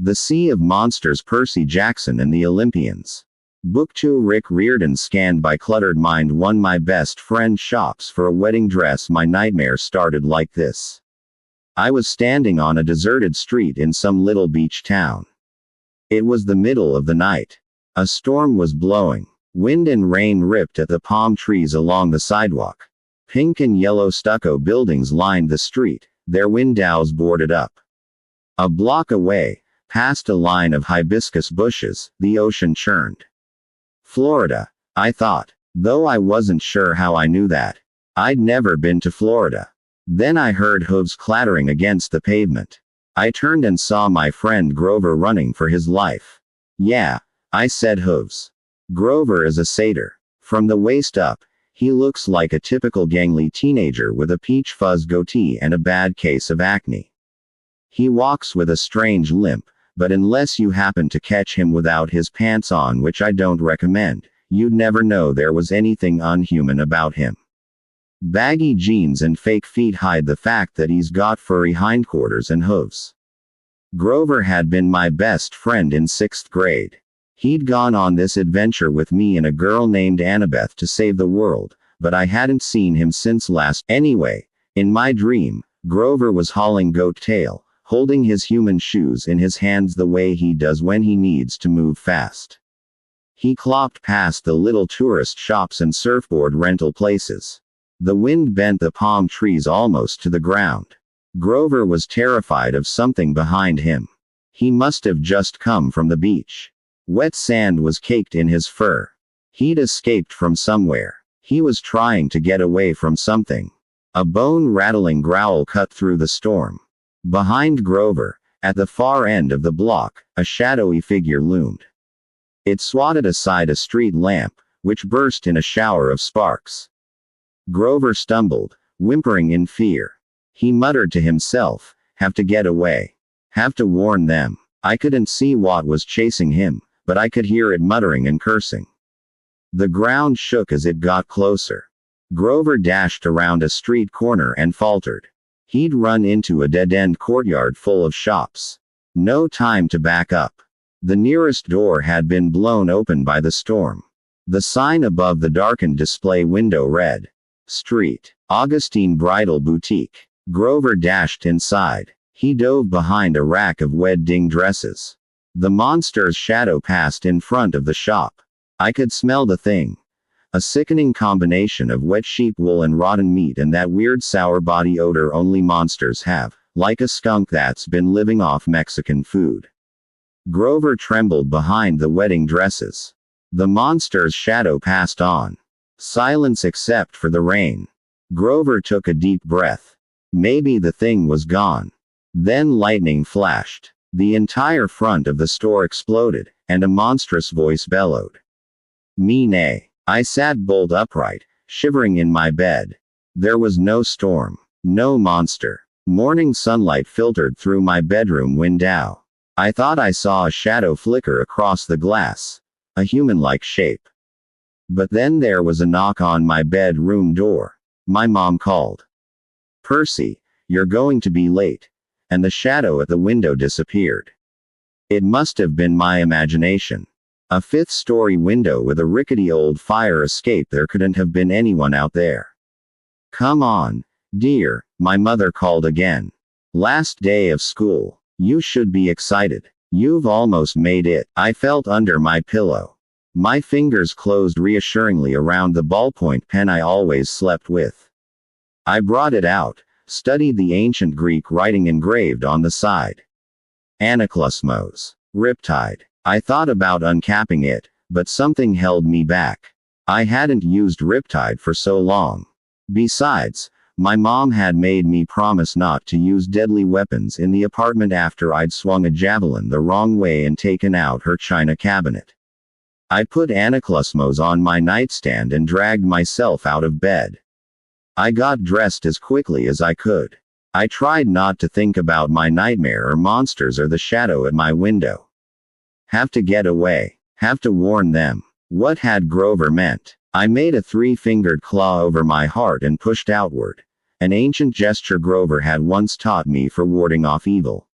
The Sea of Monsters, Percy Jackson and the Olympians. Book 2. Rick Riordan. Scanned by Cluttered Mind 1. My best friend shops for a wedding dress. My nightmare started like this. I was standing on a deserted street in some little beach town. It was the middle of the night. A storm was blowing. Wind and rain ripped at the palm trees along the sidewalk. Pink and yellow stucco buildings lined the street, their windows boarded up. A block away, past a line of hibiscus bushes, the ocean churned. Florida, I thought, though I wasn't sure how I knew that. I'd never been to Florida. Then I heard hooves clattering against the pavement. I turned and saw my friend Grover running for his life. Yeah, I said hooves. Grover is a satyr. From the waist up, he looks like a typical gangly teenager with a peach fuzz goatee and a bad case of acne. He walks with a strange limp, but unless you happen to catch him without his pants on, which I don't recommend, you'd never know there was anything unhuman about him. Baggy jeans and fake feet hide the fact that he's got furry hindquarters and hooves. Grover had been my best friend in 6th grade. He'd gone on this adventure with me and a girl named Annabeth to save the world, but I hadn't seen him since last. Anyway, in my dream, Grover was hauling Goat Tail, holding his human shoes in his hands the way he does when he needs to move fast. He clopped past the little tourist shops and surfboard rental places. The wind bent the palm trees almost to the ground. Grover was terrified of something behind him. He must have just come from the beach. Wet sand was caked in his fur. He'd escaped from somewhere. He was trying to get away from something. A bone-rattling growl cut through the storm. Behind Grover, at the far end of the block, a shadowy figure loomed. It swatted aside a street lamp, which burst in a shower of sparks. Grover stumbled, whimpering in fear. He muttered to himself, "Have to get away. Have to warn them." I couldn't see what was chasing him, but I could hear it muttering and cursing. The ground shook as it got closer. Grover dashed around a street corner and faltered. He'd run into a dead-end courtyard full of shops. No time to back up. The nearest door had been blown open by the storm. The sign above the darkened display window read, "Street, Augustine Bridal Boutique." Grover dashed inside. He dove behind a rack of wedding dresses. The monster's shadow passed in front of the shop. I could smell the thing. A sickening combination of wet sheep wool and rotten meat and that weird sour body odor only monsters have, like a skunk that's been living off Mexican food. Grover trembled behind the wedding dresses. The monster's shadow passed on. Silence except for the rain. Grover took a deep breath. Maybe the thing was gone. Then lightning flashed. The entire front of the store exploded, and a monstrous voice bellowed. Me nay. I sat bolt upright, shivering in my bed. There was no storm. No monster. Morning sunlight filtered through my bedroom window. I thought I saw a shadow flicker across the glass. A human-like shape. But then there was a knock on my bedroom door. My mom called. "Percy, you're going to be late." And the shadow at the window disappeared. It must have been my imagination. A 5th-story window with a rickety old fire escape. There couldn't have been anyone out there. "Come on, dear," my mother called again. "Last day of school. You should be excited. You've almost made it." I felt under my pillow. My fingers closed reassuringly around the ballpoint pen I always slept with. I brought it out, studied the ancient Greek writing engraved on the side. Anaklusmos. Riptide. I thought about uncapping it, but something held me back. I hadn't used Riptide for so long. Besides, my mom had made me promise not to use deadly weapons in the apartment after I'd swung a javelin the wrong way and taken out her china cabinet. I put Anaklusmos on my nightstand and dragged myself out of bed. I got dressed as quickly as I could. I tried not to think about my nightmare or monsters or the shadow at my window. Have to get away. Have to warn them. What had Grover meant? I made a 3-fingered claw over my heart and pushed outward. An ancient gesture Grover had once taught me for warding off evil.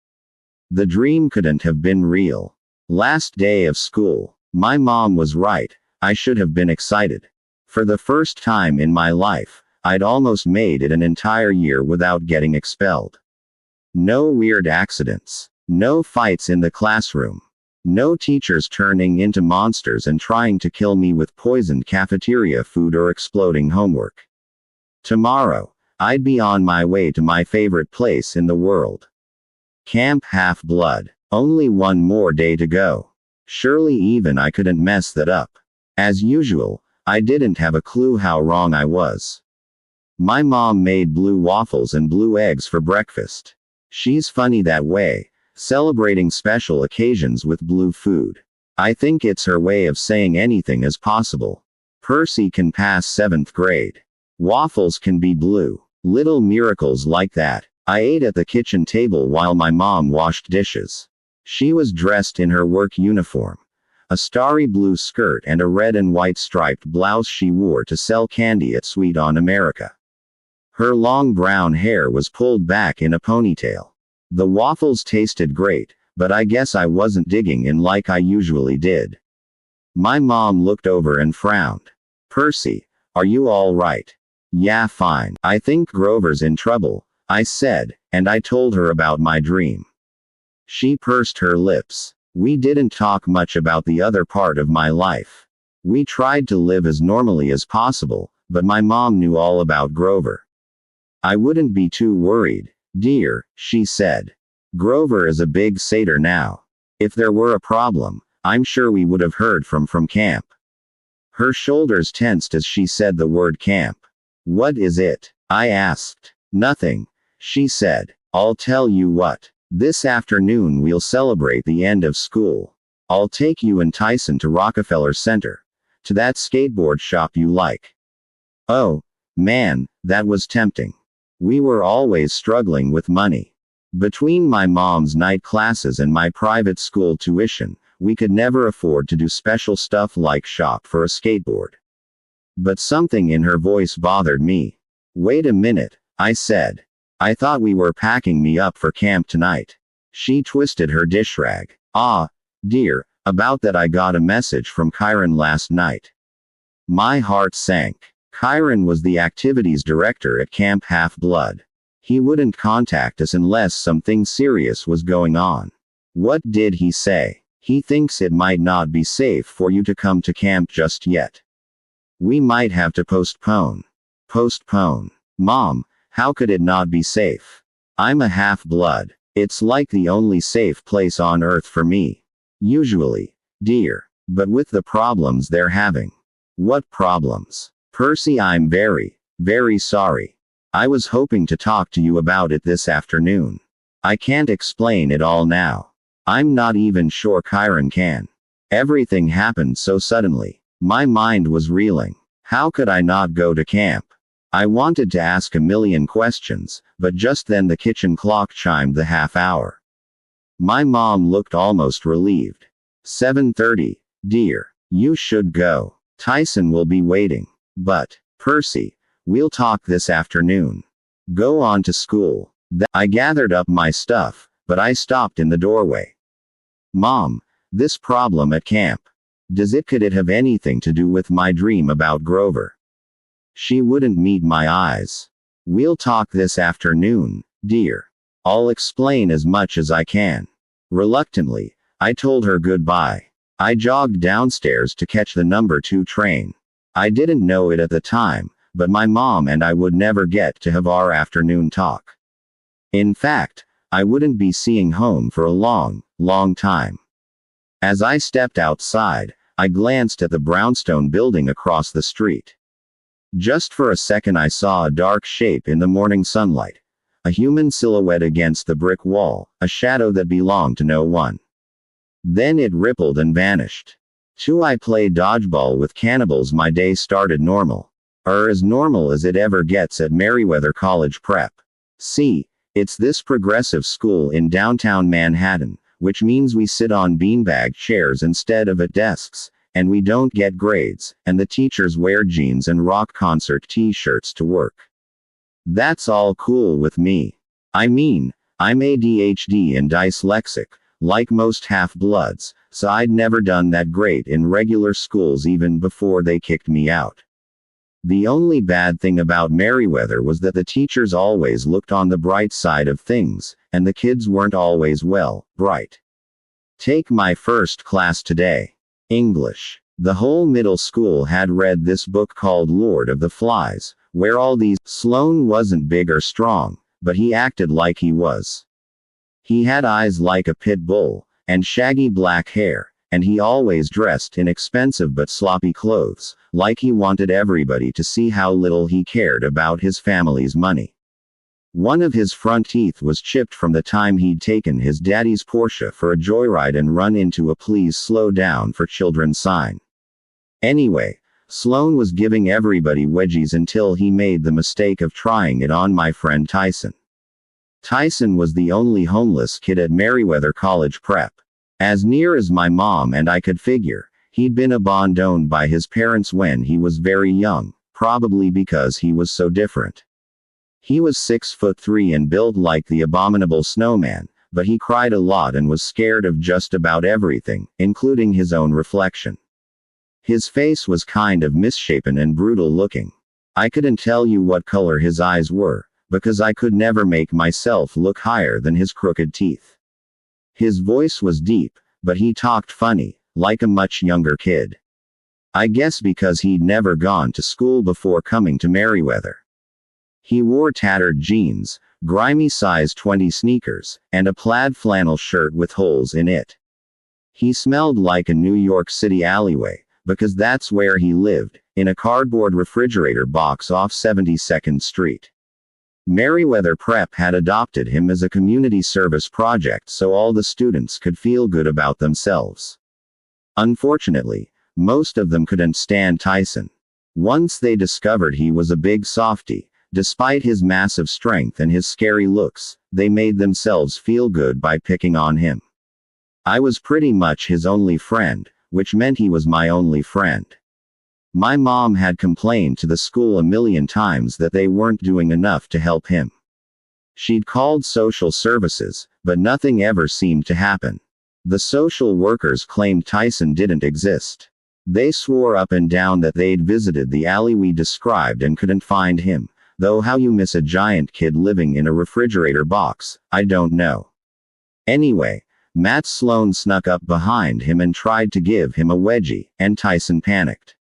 The dream couldn't have been real. Last day of school. My mom was right. I should have been excited. For the first time in my life, I'd almost made it an entire year without getting expelled. No weird accidents. No fights in the classroom. No teachers turning into monsters and trying to kill me with poisoned cafeteria food or exploding homework. Tomorrow, I'd be on my way to my favorite place in the world. Camp Half-Blood. Only one more day to go. Surely even I couldn't mess that up. As usual, I didn't have a clue how wrong I was. My mom made blue waffles and blue eggs for breakfast. She's funny that way, celebrating special occasions with blue food. I think it's her way of saying anything is possible. Percy can pass 7th grade. Waffles can be blue. Little miracles like that. I ate at the kitchen table while my mom washed dishes. She was dressed in her work uniform. A starry blue skirt and a red and white striped blouse she wore to sell candy at Sweet on America. Her long brown hair was pulled back in a ponytail. The waffles tasted great, but I guess I wasn't digging in like I usually did. My mom looked over and frowned. "Percy, are you all right?" "Yeah, fine. I think Grover's in trouble," I said, and I told her about my dream. She pursed her lips. We didn't talk much about the other part of my life. We tried to live as normally as possible, but my mom knew all about Grover. "I wouldn't be too worried, dear," she said. "Grover is a big satyr now. If there were a problem, I'm sure we would have heard from camp." Her shoulders tensed as she said the word camp. "What is it?" I asked. "Nothing," she said. "I'll tell you what. This afternoon we'll celebrate the end of school. I'll take you and Tyson to Rockefeller Center. To that skateboard shop you like." Oh, man, that was tempting. We were always struggling with money. Between my mom's night classes and my private school tuition, we could never afford to do special stuff like shop for a skateboard. But something in her voice bothered me. "Wait a minute," I said. "I thought we were packing me up for camp tonight." She twisted her dish rag. "Ah, dear, about that I got a message from Kyron last night." My heart sank. Kyron was the activities director at Camp Half-Blood. He wouldn't contact us unless something serious was going on. What did he say? "He thinks it might not be safe for you to come to camp just yet. We might have to postpone." Postpone? Mom, how could it not be safe? I'm a half-blood. It's like the only safe place on earth for me. Usually, dear. But with the problems they're having. What problems? "Percy, I'm very, very sorry. I was hoping to talk to you about it this afternoon. I can't explain it all now. I'm not even sure Kyron can. Everything happened so suddenly. My mind was reeling. How could I not go to camp?" I wanted to ask a million questions, but just then the kitchen clock chimed the half hour. My mom looked almost relieved. 7:30, dear. You should go. Tyson will be waiting. "But, Percy, we'll talk this afternoon. Go on to school." I gathered up my stuff, but I stopped in the doorway. "Mom, this problem at camp. Could it have anything to do with my dream about Grover?" She wouldn't meet my eyes. "We'll talk this afternoon, dear. I'll explain as much as I can." Reluctantly, I told her goodbye. I jogged downstairs to catch the number 2 train. I didn't know it at the time, but my mom and I would never get to have our afternoon talk. In fact, I wouldn't be seeing home for a long, long time. As I stepped outside, I glanced at the brownstone building across the street. Just for a second I saw a dark shape in the morning sunlight. A human silhouette against the brick wall, a shadow that belonged to no one. Then it rippled and vanished. I play dodgeball with cannibals. My day started normal. As normal as it ever gets at Meriwether College Prep. See, it's this progressive school in downtown Manhattan, which means we sit on beanbag chairs instead of at desks, and we don't get grades, and the teachers wear jeans and rock concert t-shirts to work. That's all cool with me. I mean, I'm ADHD and dyslexic, like most half-bloods, so I'd never done that great in regular schools even before they kicked me out. The only bad thing about Merriweather was that the teachers always looked on the bright side of things, and the kids weren't always bright. Take my first class today. English. The whole middle school had read this book called Lord of the Flies, where all these. Sloane wasn't big or strong, but he acted like he was. He had eyes like a pit bull, and shaggy black hair, and he always dressed in expensive but sloppy clothes, like he wanted everybody to see how little he cared about his family's money. One of his front teeth was chipped from the time he'd taken his daddy's Porsche for a joyride and run into a "Please slow down for children" sign. Anyway, Sloane was giving everybody wedgies until he made the mistake of trying it on my friend Tyson. Tyson was the only homeless kid at Merriweather College Prep. As near as my mom and I could figure, he'd been abandoned by his parents when he was very young, probably because he was so different. He was 6'3" and built like the abominable snowman, but he cried a lot and was scared of just about everything, including his own reflection. His face was kind of misshapen and brutal looking. I couldn't tell you what color his eyes were, because I could never make myself look higher than his crooked teeth. His voice was deep, but he talked funny, like a much younger kid. I guess because he'd never gone to school before coming to Merriweather. He wore tattered jeans, grimy size 20 sneakers, and a plaid flannel shirt with holes in it. He smelled like a New York City alleyway, because that's where he lived, in a cardboard refrigerator box off 72nd Street. Merriweather Prep had adopted him as a community service project so all the students could feel good about themselves. Unfortunately, most of them couldn't stand Tyson. Once they discovered he was a big softy, despite his massive strength and his scary looks, they made themselves feel good by picking on him. I was pretty much his only friend, which meant he was my only friend. My mom had complained to the school a million times that they weren't doing enough to help him. She'd called social services, but nothing ever seemed to happen. The social workers claimed Tyson didn't exist. They swore up and down that they'd visited the alley we described and couldn't find him, though how you miss a giant kid living in a refrigerator box, I don't know. Anyway, Matt Sloane snuck up behind him and tried to give him a wedgie, and Tyson panicked.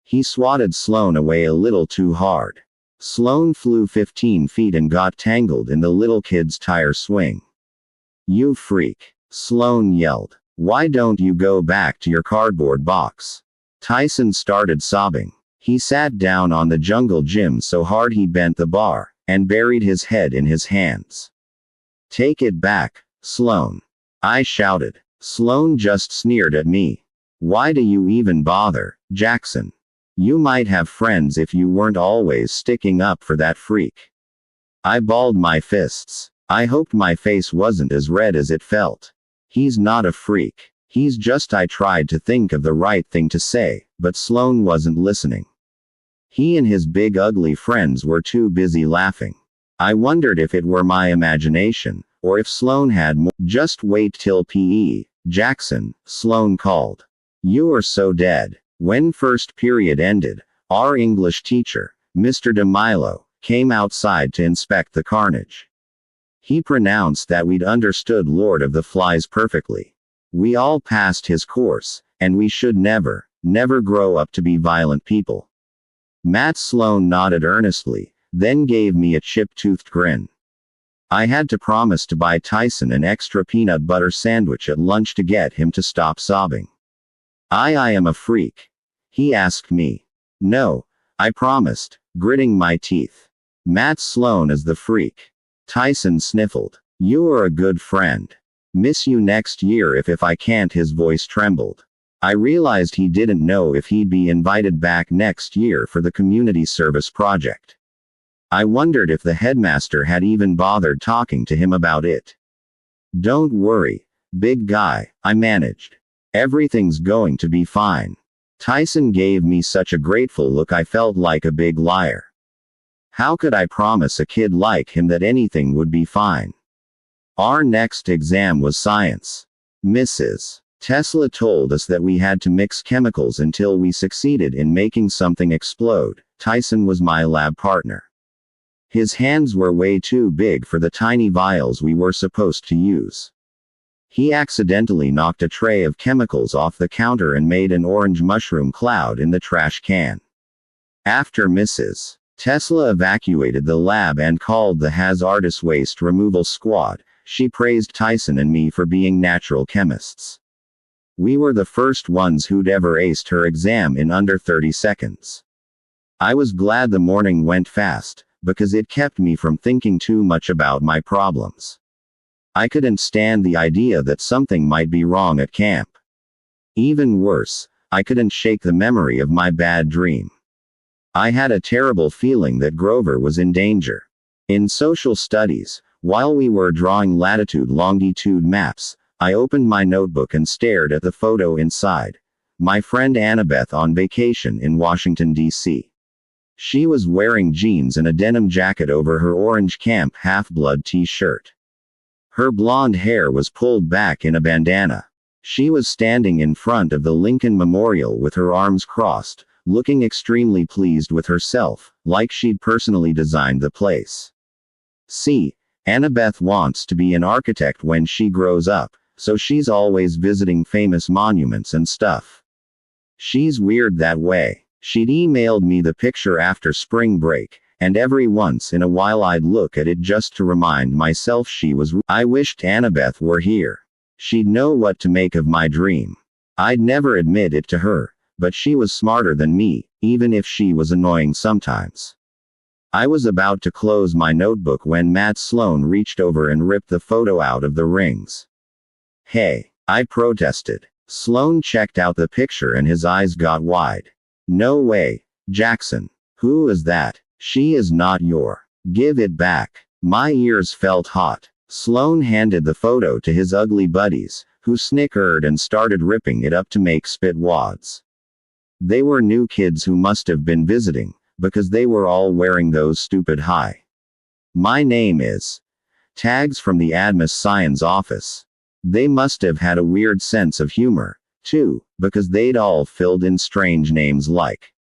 He swatted Sloane away a little too hard. Sloane flew 15 feet and got tangled in the little kid's tire swing. "You freak," Sloane yelled. "Why don't you go back to your cardboard box?" Tyson started sobbing. He sat down on the jungle gym so hard he bent the bar, and buried his head in his hands. "Take it back, Sloane," I shouted. Sloane just sneered at me. "Why do you even bother, Jackson? You might have friends if you weren't always sticking up for that freak." I balled my fists. I hoped my face wasn't as red as it felt. "He's not a freak. He's just..." I tried to think of the right thing to say, but Sloane wasn't listening. He and his big ugly friends were too busy laughing. I wondered if it were my imagination, or if Sloane had more. "Just wait till PE, Jackson," Sloane called. "You are so dead." When first period ended, our English teacher, Mr. DeMilo, came outside to inspect the carnage. He pronounced that we'd understood Lord of the Flies perfectly. We all passed his course, and we should never grow up to be violent people. Matt Sloane nodded earnestly, then gave me a chip-toothed grin. I had to promise to buy Tyson an extra peanut butter sandwich at lunch to get him to stop sobbing. I am a freak?" he asked me. "No," I promised, gritting my teeth. "Matt Sloane is the freak." Tyson sniffled. "You are a good friend. Miss you next year if I can't." His voice trembled. I realized he didn't know if he'd be invited back next year for the community service project. I wondered if the headmaster had even bothered talking to him about it. "Don't worry, big guy," I managed. "Everything's going to be fine." Tyson gave me such a grateful look I felt like a big liar. How could I promise a kid like him that anything would be fine? Our next exam was science. Mrs. Tesla told us that we had to mix chemicals until we succeeded in making something explode. Tyson was my lab partner. His hands were way too big for the tiny vials we were supposed to use. He accidentally knocked a tray of chemicals off the counter and made an orange mushroom cloud in the trash can. After Mrs. Tesla evacuated the lab and called the hazardous waste removal squad, she praised Tyson and me for being natural chemists. We were the first ones who'd ever aced her exam in under 30 seconds. I was glad the morning went fast, because it kept me from thinking too much about my problems. I couldn't stand the idea that something might be wrong at camp. Even worse, I couldn't shake the memory of my bad dream. I had a terrible feeling that Grover was in danger. In social studies, while we were drawing latitude-longitude maps, I opened my notebook and stared at the photo inside. My friend Annabeth on vacation in Washington, D.C. She was wearing jeans and a denim jacket over her orange Camp Half-Blood t-shirt. Her blonde hair was pulled back in a bandana. She was standing in front of the Lincoln Memorial with her arms crossed, looking extremely pleased with herself, like she'd personally designed the place. See, Annabeth wants to be an architect when she grows up, so she's always visiting famous monuments and stuff. She's weird that way. She'd emailed me the picture after spring break, and every once in a while I'd look at it just to remind myself she was. I wished Annabeth were here. She'd know what to make of my dream. I'd never admit it to her, but she was smarter than me, even if she was annoying sometimes. I was about to close my notebook when Matt Sloan reached over and ripped the photo out of the rings. Hey, I protested. Sloan checked out the picture and his eyes got wide. No way, Jackson. Who is that? She is not your. Give it back. My ears felt hot. Sloan handed the photo to his ugly buddies, who snickered and started ripping it up to make spit wads. They were new kids who must have been visiting, because they were all wearing those stupid "Hi. My name is" tags from the Admis Science office. They must have had a weird sense of humor, too, because they'd all filled in strange names like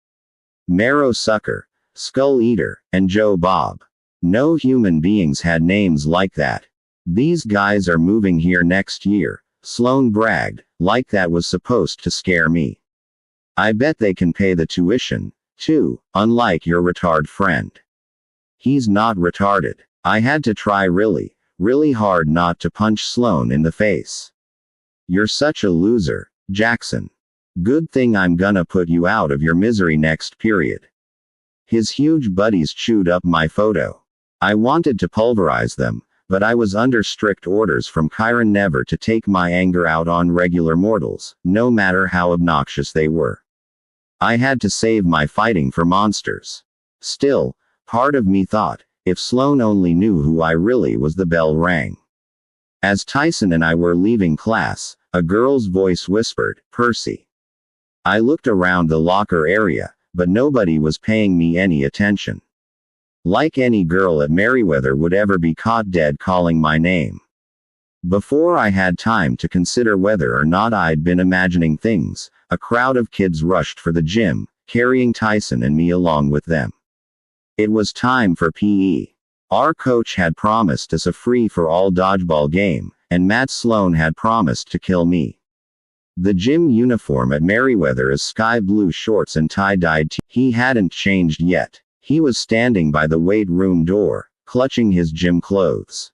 Marrow Sucker, Skull Eater, and Joe Bob. No human beings had names like that. These guys are moving here next year, Sloan bragged, like that was supposed to scare me. I bet they can pay the tuition, too, unlike your retard friend. He's not retarded. I had to try really hard not to punch Sloan in the face. You're such a loser, Jackson. Good thing I'm gonna put you out of your misery next period. His huge buddies chewed up my photo. I wanted to pulverize them, but I was under strict orders from Chiron never to take my anger out on regular mortals, no matter how obnoxious they were. I had to save my fighting for monsters. Still, part of me thought, if Sloan only knew who I really was. The bell rang. As Tyson and I were leaving class, a girl's voice whispered, "Percy." I looked around the locker area, but nobody was paying me any attention. Like any girl at Merriweather would ever be caught dead calling my name. Before I had time to consider whether or not I'd been imagining things, a crowd of kids rushed for the gym, carrying Tyson and me along with them. It was time for PE. Our coach had promised us a free-for-all dodgeball game, and Matt Sloan had promised to kill me. The gym uniform at Merriweather is sky blue shorts and tie-dyed He hadn't changed yet. He was standing by the weight room door, clutching his gym clothes.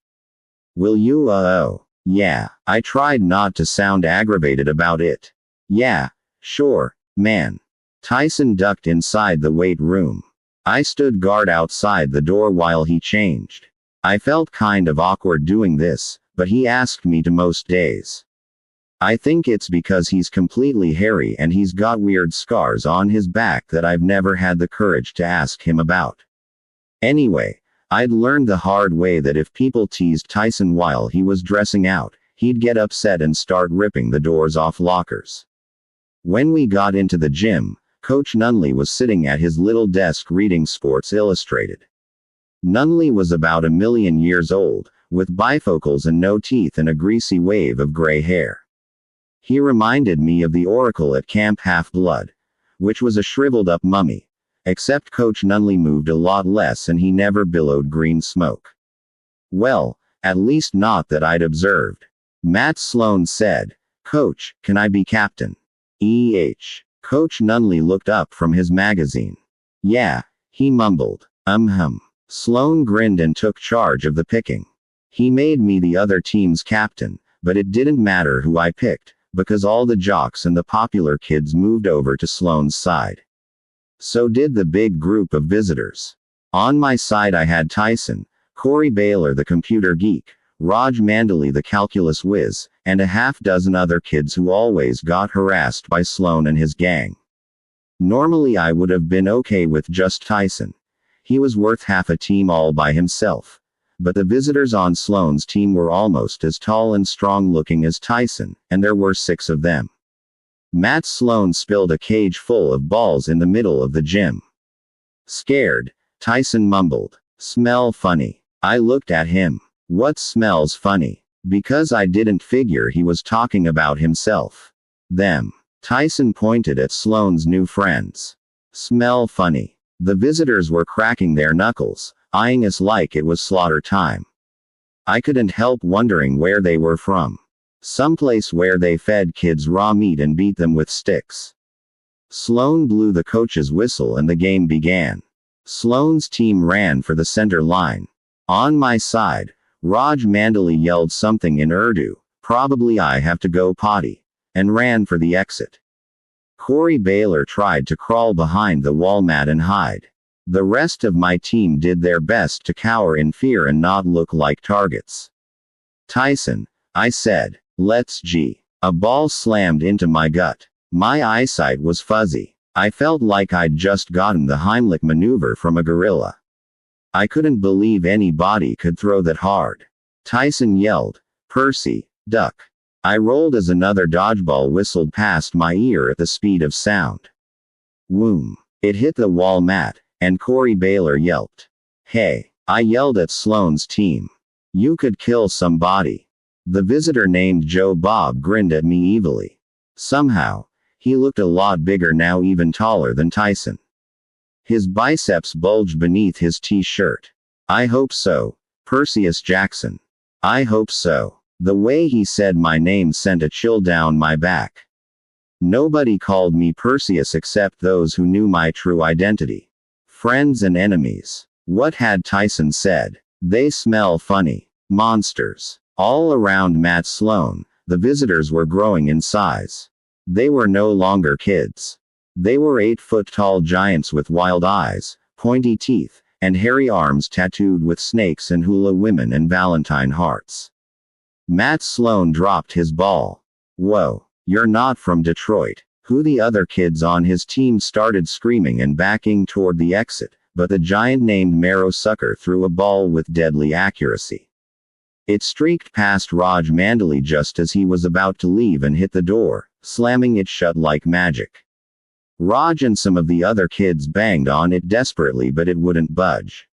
"Will you, oh, yeah." I tried not to sound aggravated about it. "Yeah, sure, man." Tyson ducked inside the weight room. I stood guard outside the door while he changed. I felt kind of awkward doing this, but he asked me to most days. I think it's because he's completely hairy and he's got weird scars on his back that I've never had the courage to ask him about. Anyway, I'd learned the hard way that if people teased Tyson while he was dressing out, he'd get upset and start ripping the doors off lockers. When we got into the gym, Coach Nunley was sitting at his little desk reading Sports Illustrated. Nunley was about 1,000,000 years old, with bifocals and no teeth and a greasy wave of gray hair. He reminded me of the Oracle at Camp Half-Blood, which was a shriveled-up mummy, except Coach Nunley moved a lot less and he never billowed green smoke. Well, at least not that I'd observed. Matt Sloan said, "Coach, can I be captain?" Coach Nunley looked up from his magazine. "Yeah," he mumbled. Sloan grinned and took charge of the picking. He made me the other team's captain, but it didn't matter who I picked, because all the jocks and the popular kids moved over to Sloan's side. So did the big group of visitors. On my side I had Tyson, Corey Baylor the computer geek, Raj Mandali the calculus whiz, and a half-dozen other kids who always got harassed by Sloan and his gang. Normally I would have been okay with just Tyson. He was worth half a team all by himself. But the visitors on Sloan's team were almost as tall and strong-looking as Tyson, and there were 6 of them. Matt Sloan spilled a cage full of balls in the middle of the gym. Scared, Tyson mumbled, "Smell funny." I looked at him. "What smells funny?" Because I didn't figure he was talking about himself. Them. Tyson pointed at Sloan's new friends. "Smell funny." The visitors were cracking their knuckles, eyeing us like it was slaughter time. I couldn't help wondering where they were from. Someplace where they fed kids raw meat and beat them with sticks. Sloan blew the coach's whistle and the game began. Sloan's team ran for the center line. On my side, Raj Mandali yelled something in Urdu, probably "I have to go potty," and ran for the exit. Corey Baylor tried to crawl behind the wall mat and hide. The rest of my team did their best to cower in fear and not look like targets. "Tyson," I said, "let's G." A ball slammed into my gut. My eyesight was fuzzy. I felt like I'd just gotten the Heimlich maneuver from a gorilla. I couldn't believe anybody could throw that hard. Tyson yelled, "Percy, duck." I rolled as another dodgeball whistled past my ear at the speed of sound. Whoom. It hit the wall mat, and Corey Baylor yelped. "Hey," I yelled at Sloan's team. "You could kill somebody." The visitor named Joe Bob grinned at me evilly. Somehow, he looked a lot bigger now, even taller than Tyson. His biceps bulged beneath his t-shirt. "I hope so, Perseus Jackson. I hope so." The way he said my name sent a chill down my back. Nobody called me Perseus except those who knew my true identity. Friends and enemies. What had Tyson said? "They smell funny. Monsters." All around Matt Sloan, the visitors were growing in size. They were no longer kids. They were 8-foot-tall giants with wild eyes, pointy teeth, and hairy arms tattooed with snakes and hula women and Valentine hearts. Matt Sloan dropped his ball. "Whoa, you're not from Detroit." Who the other kids on his team started screaming and backing toward the exit, but the giant named Marrow Sucker threw a ball with deadly accuracy. It streaked past Raj Mandali just as he was about to leave and hit the door, slamming it shut like magic. Raj and some of the other kids banged on it desperately, but it wouldn't budge.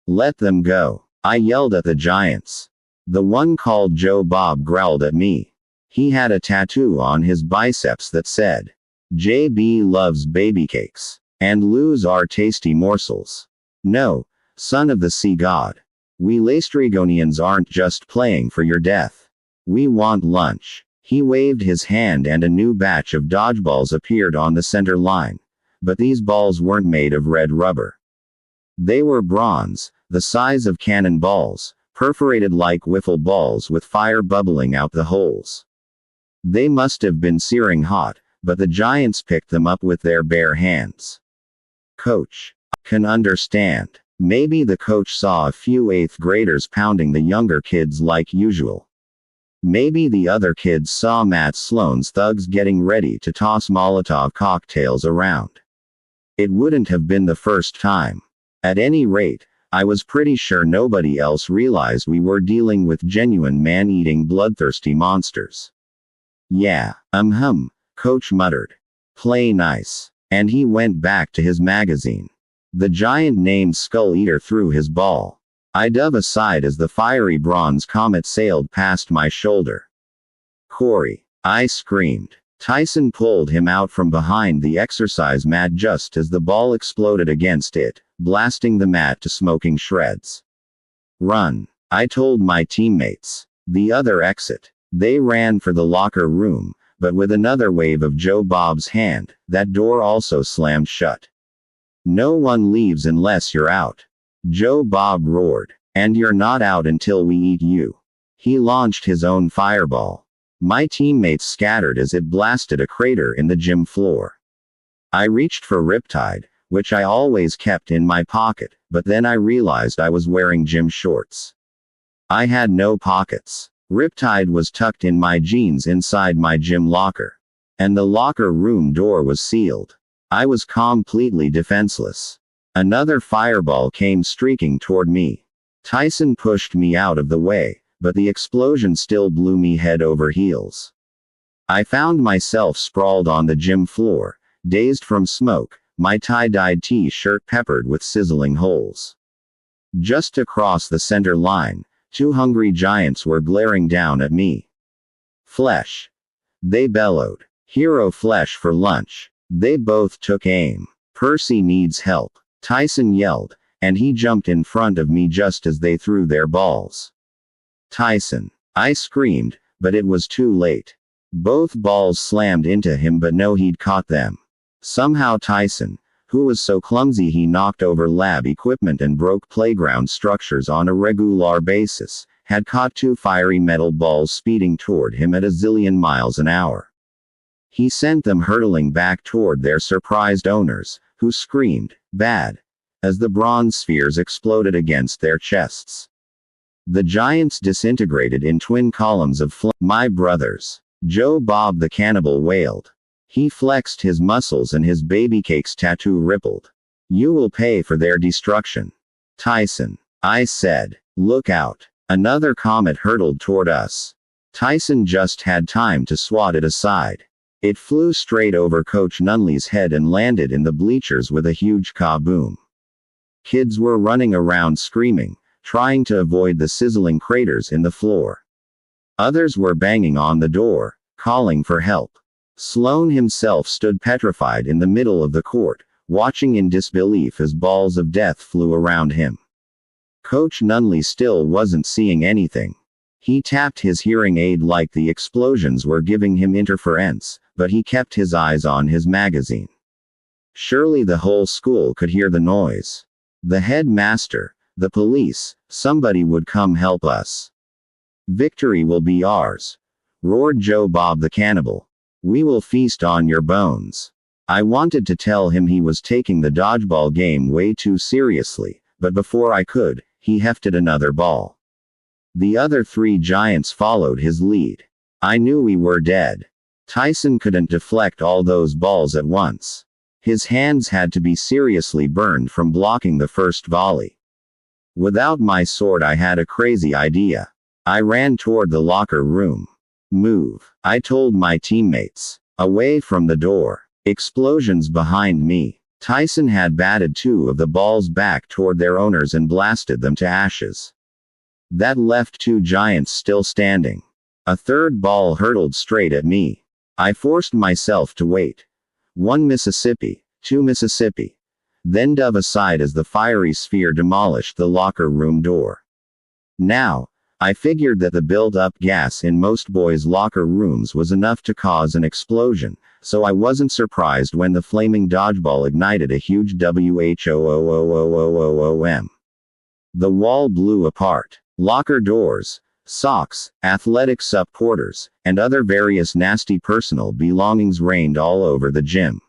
"Let them go," I yelled at the giants. The one called Joe Bob growled at me. He had a tattoo on his biceps that said, "JB loves baby cakes, and Lou's are tasty morsels. No, son of the sea god. We Laestrygonians aren't just playing for your death. We want lunch." He waved his hand and a new batch of dodgeballs appeared on the center line. But these balls weren't made of red rubber. They were bronze, the size of cannon balls, perforated like wiffle balls with fire bubbling out the holes. They must have been searing hot, but the giants picked them up with their bare hands. Coach can understand. Maybe the coach saw a few 8th graders pounding the younger kids like usual. Maybe the other kids saw Matt Sloan's thugs getting ready to toss Molotov cocktails around. It wouldn't have been the first time. At any rate, I was pretty sure nobody else realized we were dealing with genuine man-eating bloodthirsty monsters. "Yeah, Coach muttered. "Play nice." And he went back to his magazine. The giant named Skull Eater threw his ball. I dove aside as the fiery bronze comet sailed past my shoulder. Corey! I screamed. Tyson pulled him out from behind the exercise mat just as the ball exploded against it, blasting the mat to smoking shreds. Run! I told my teammates. The other exit. They ran for the locker room, but with another wave of Joe Bob's hand, that door also slammed shut. No one leaves unless you're out. Joe Bob roared. And you're not out until we eat you. He launched his own fireball. My teammates scattered as it blasted a crater in the gym floor. I reached for Riptide, which I always kept in my pocket, but then I realized I was wearing gym shorts. I had no pockets. Riptide was tucked in my jeans inside my gym locker. And the locker room door was sealed. I was completely defenseless. Another fireball came streaking toward me. Tyson pushed me out of the way, but the explosion still blew me head over heels. I found myself sprawled on the gym floor, dazed from smoke, my tie-dyed t-shirt peppered with sizzling holes. Just across the center line, two hungry giants were glaring down at me. Flesh! They bellowed. Hero flesh for lunch. They both took aim. Percy needs help, Tyson yelled, and he jumped in front of me just as they threw their balls. Tyson! I screamed, but it was too late. Both balls slammed into him, but no, he'd caught them. Somehow Tyson, who was so clumsy he knocked over lab equipment and broke playground structures on a regular basis, had caught two fiery metal balls speeding toward him at a zillion miles an hour. He sent them hurtling back toward their surprised owners, who screamed, "Bad!" as the bronze spheres exploded against their chests. The giants disintegrated in twin columns of flame. My brothers! Joe Bob the cannibal wailed. He flexed his muscles and his baby cake's tattoo rippled. You will pay for their destruction. Tyson! I said. Look out! Another comet hurtled toward us. Tyson just had time to swat it aside. It flew straight over Coach Nunley's head and landed in the bleachers with a huge kaboom. Kids were running around screaming, trying to avoid the sizzling craters in the floor. Others were banging on the door, calling for help. Sloan himself stood petrified in the middle of the court, watching in disbelief as balls of death flew around him. Coach Nunley still wasn't seeing anything. He tapped his hearing aid like the explosions were giving him interference, but he kept his eyes on his magazine. Surely the whole school could hear the noise. The headmaster, the police, somebody would come help us. Victory will be ours, roared Joe Bob the cannibal. We will feast on your bones. I wanted to tell him he was taking the dodgeball game way too seriously, but before I could, he hefted another ball. The other three giants followed his lead. I knew we were dead. Tyson couldn't deflect all those balls at once. His hands had to be seriously burned from blocking the first volley. Without my sword, I had a crazy idea. I ran toward the locker room. Move, I told my teammates. Away from the door. Explosions behind me. Tyson had batted two of the balls back toward their owners and blasted them to ashes. That left two giants still standing. A third ball hurtled straight at me. I forced myself to wait. 1 Mississippi, 2 Mississippi. Then dove aside as the fiery sphere demolished the locker room door. Now, I figured that the built-up gas in most boys' locker rooms was enough to cause an explosion, so I wasn't surprised when the flaming dodgeball ignited a huge WHOOOOOOOOM. The wall blew apart. Locker doors, socks, athletic supporters, and other various nasty personal belongings rained all over the gym.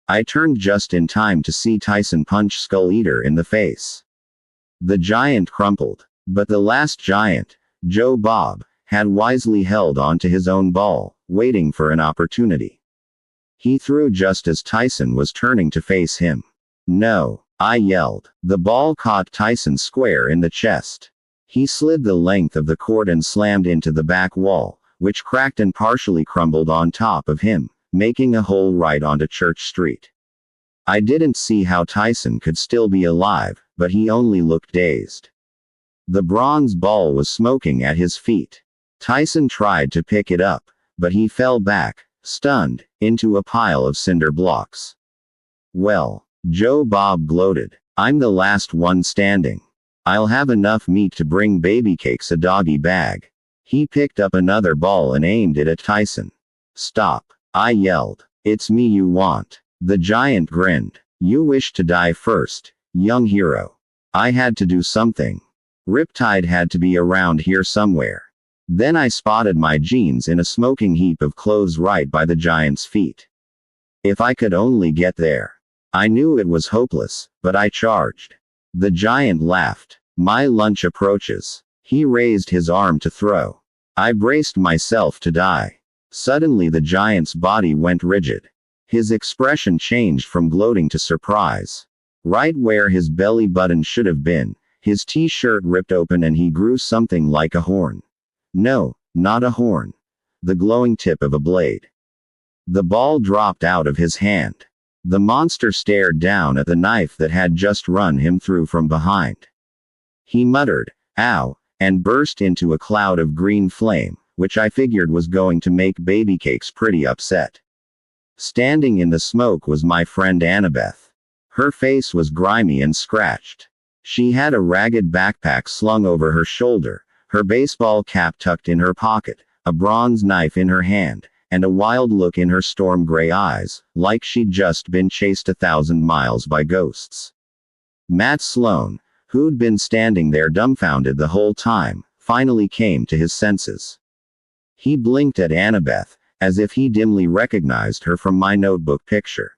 I turned just in time to see Tyson punch Skull Eater in the face. The giant crumpled. But the last giant, Joe Bob, had wisely held on to his own ball, waiting for an opportunity. He threw just as Tyson was turning to face him. No, I yelled. The ball caught Tyson square in the chest. He slid the length of the court and slammed into the back wall, which cracked and partially crumbled on top of him, making a hole right onto Church Street. I didn't see how Tyson could still be alive, but he only looked dazed. The bronze ball was smoking at his feet. Tyson tried to pick it up, but he fell back, stunned, into a pile of cinder blocks. Well, Joe Bob gloated. I'm the last one standing. I'll have enough meat to bring baby cakes a doggy bag. He picked up another ball and aimed it at Tyson. Stop, I yelled. It's me you want. The giant grinned. You wish to die first, young hero. I had to do something. Riptide had to be around here somewhere. Then I spotted my jeans in a smoking heap of clothes right by the giant's feet. If I could only get there. I knew it was hopeless, but I charged. The giant laughed. My lunch approaches. He raised his arm to throw. I braced myself to die. Suddenly the giant's body went rigid. His expression changed from gloating to surprise. Right where his belly button should have been, his t-shirt ripped open and he grew something like a horn. No, not a horn. The glowing tip of a blade. The ball dropped out of his hand. The monster stared down at the knife that had just run him through from behind. He muttered, "Ow," and burst into a cloud of green flame, which I figured was going to make baby cakes pretty upset. Standing in the smoke was my friend Annabeth. Her face was grimy and scratched. She had a ragged backpack slung over her shoulder, her baseball cap tucked in her pocket, a bronze knife in her hand, and a wild look in her storm gray eyes, like she'd just been chased 1,000 miles by ghosts. Matt Sloan, who'd been standing there dumbfounded the whole time, finally came to his senses. He blinked at Annabeth, as if he dimly recognized her from my notebook picture.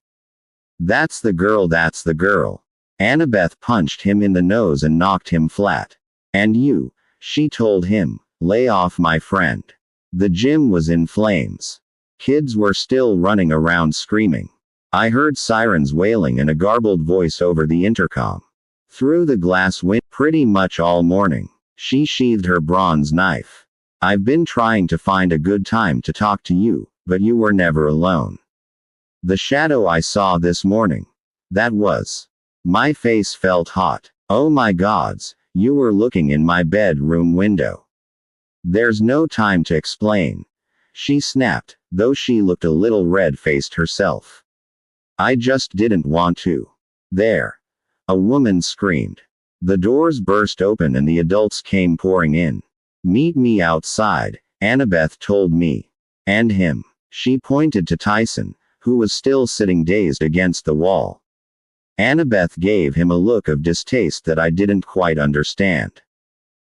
That's the girl, that's the girl. Annabeth punched him in the nose and knocked him flat. And you, she told him, lay off my friend. The gym was in flames. Kids were still running around screaming. I heard sirens wailing and a garbled voice over the intercom. Through the glass window, pretty much all morning, she sheathed her bronze knife. I've been trying to find a good time to talk to you, but you were never alone. The shadow I saw this morning. That was. My face felt hot. Oh my gods, you were looking in my bedroom window. There's no time to explain. She snapped, though she looked a little red-faced herself. I just didn't want to. There. A woman screamed. The doors burst open and the adults came pouring in. Meet me outside, Annabeth told me. And him. She pointed to Tyson, who was still sitting dazed against the wall. Annabeth gave him a look of distaste that I didn't quite understand.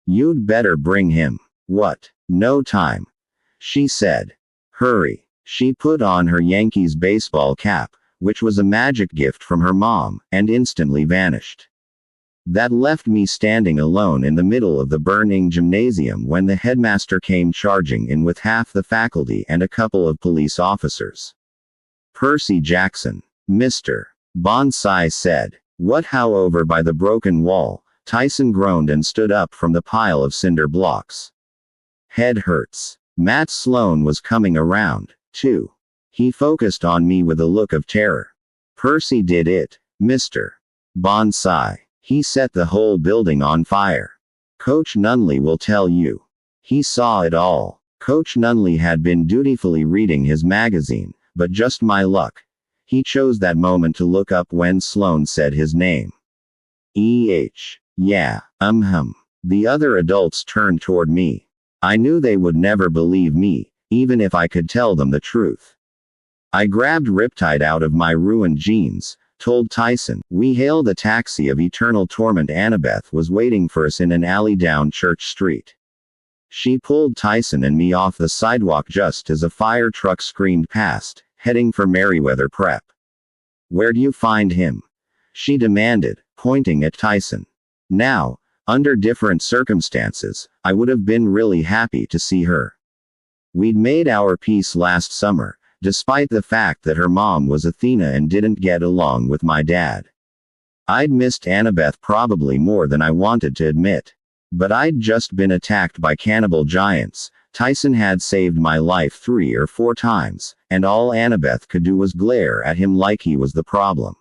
You'd better bring him. What? No time. She said. Hurry. She put on her Yankees baseball cap, which was a magic gift from her mom, and instantly vanished. That left me standing alone in the middle of the burning gymnasium when the headmaster came charging in with half the faculty and a couple of police officers. Percy Jackson. Mr. Bonsai said. What? How? Over by the broken wall, Tyson groaned and stood up from the pile of cinder blocks. Head hurts. Matt Sloan was coming around, too. He focused on me with a look of terror. Percy did it, Mr. Bonsai. He set the whole building on fire. Coach Nunley will tell you. He saw it all. Coach Nunley had been dutifully reading his magazine, but just my luck. He chose that moment to look up when Sloan said his name. Yeah, The other adults turned toward me. I knew they would never believe me, even if I could tell them the truth. I grabbed Riptide out of my ruined jeans, told Tyson, we hailed a taxi of eternal torment. Annabeth was waiting for us in an alley down Church Street. She pulled Tyson and me off the sidewalk just as a fire truck screamed past, heading for Merriweather Prep. Where'd you find him? She demanded, pointing at Tyson. Now, under different circumstances, I would have been really happy to see her. We'd made our peace last summer, despite the fact that her mom was Athena and didn't get along with my dad. I'd missed Annabeth probably more than I wanted to admit. But I'd just been attacked by cannibal giants. Tyson had saved my life 3 or 4 times, and all Annabeth could do was glare at him like he was the problem.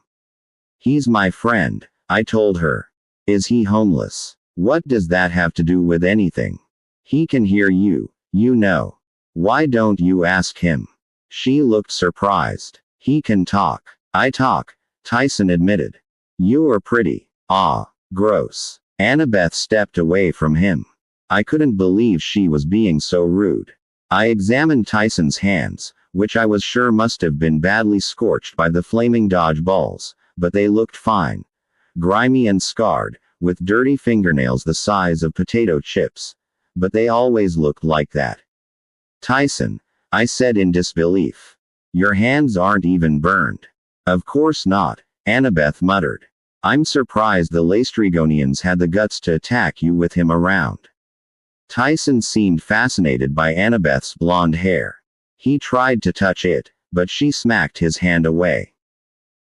He's my friend, I told her. Is he homeless? What does that have to do with anything? He can hear you, you know. Why don't you ask him? She looked surprised. He can talk. I talk, Tyson admitted. You are pretty. Ah, gross. Annabeth stepped away from him. I couldn't believe she was being so rude. I examined Tyson's hands, which I was sure must have been badly scorched by the flaming dodgeballs, but they looked fine. Grimy and scarred, with dirty fingernails the size of potato chips. But they always looked like that. Tyson, I said in disbelief. Your hands aren't even burned. Of course not, Annabeth muttered. I'm surprised the Laestrygonians had the guts to attack you with him around. Tyson seemed fascinated by Annabeth's blonde hair. He tried to touch it, but she smacked his hand away.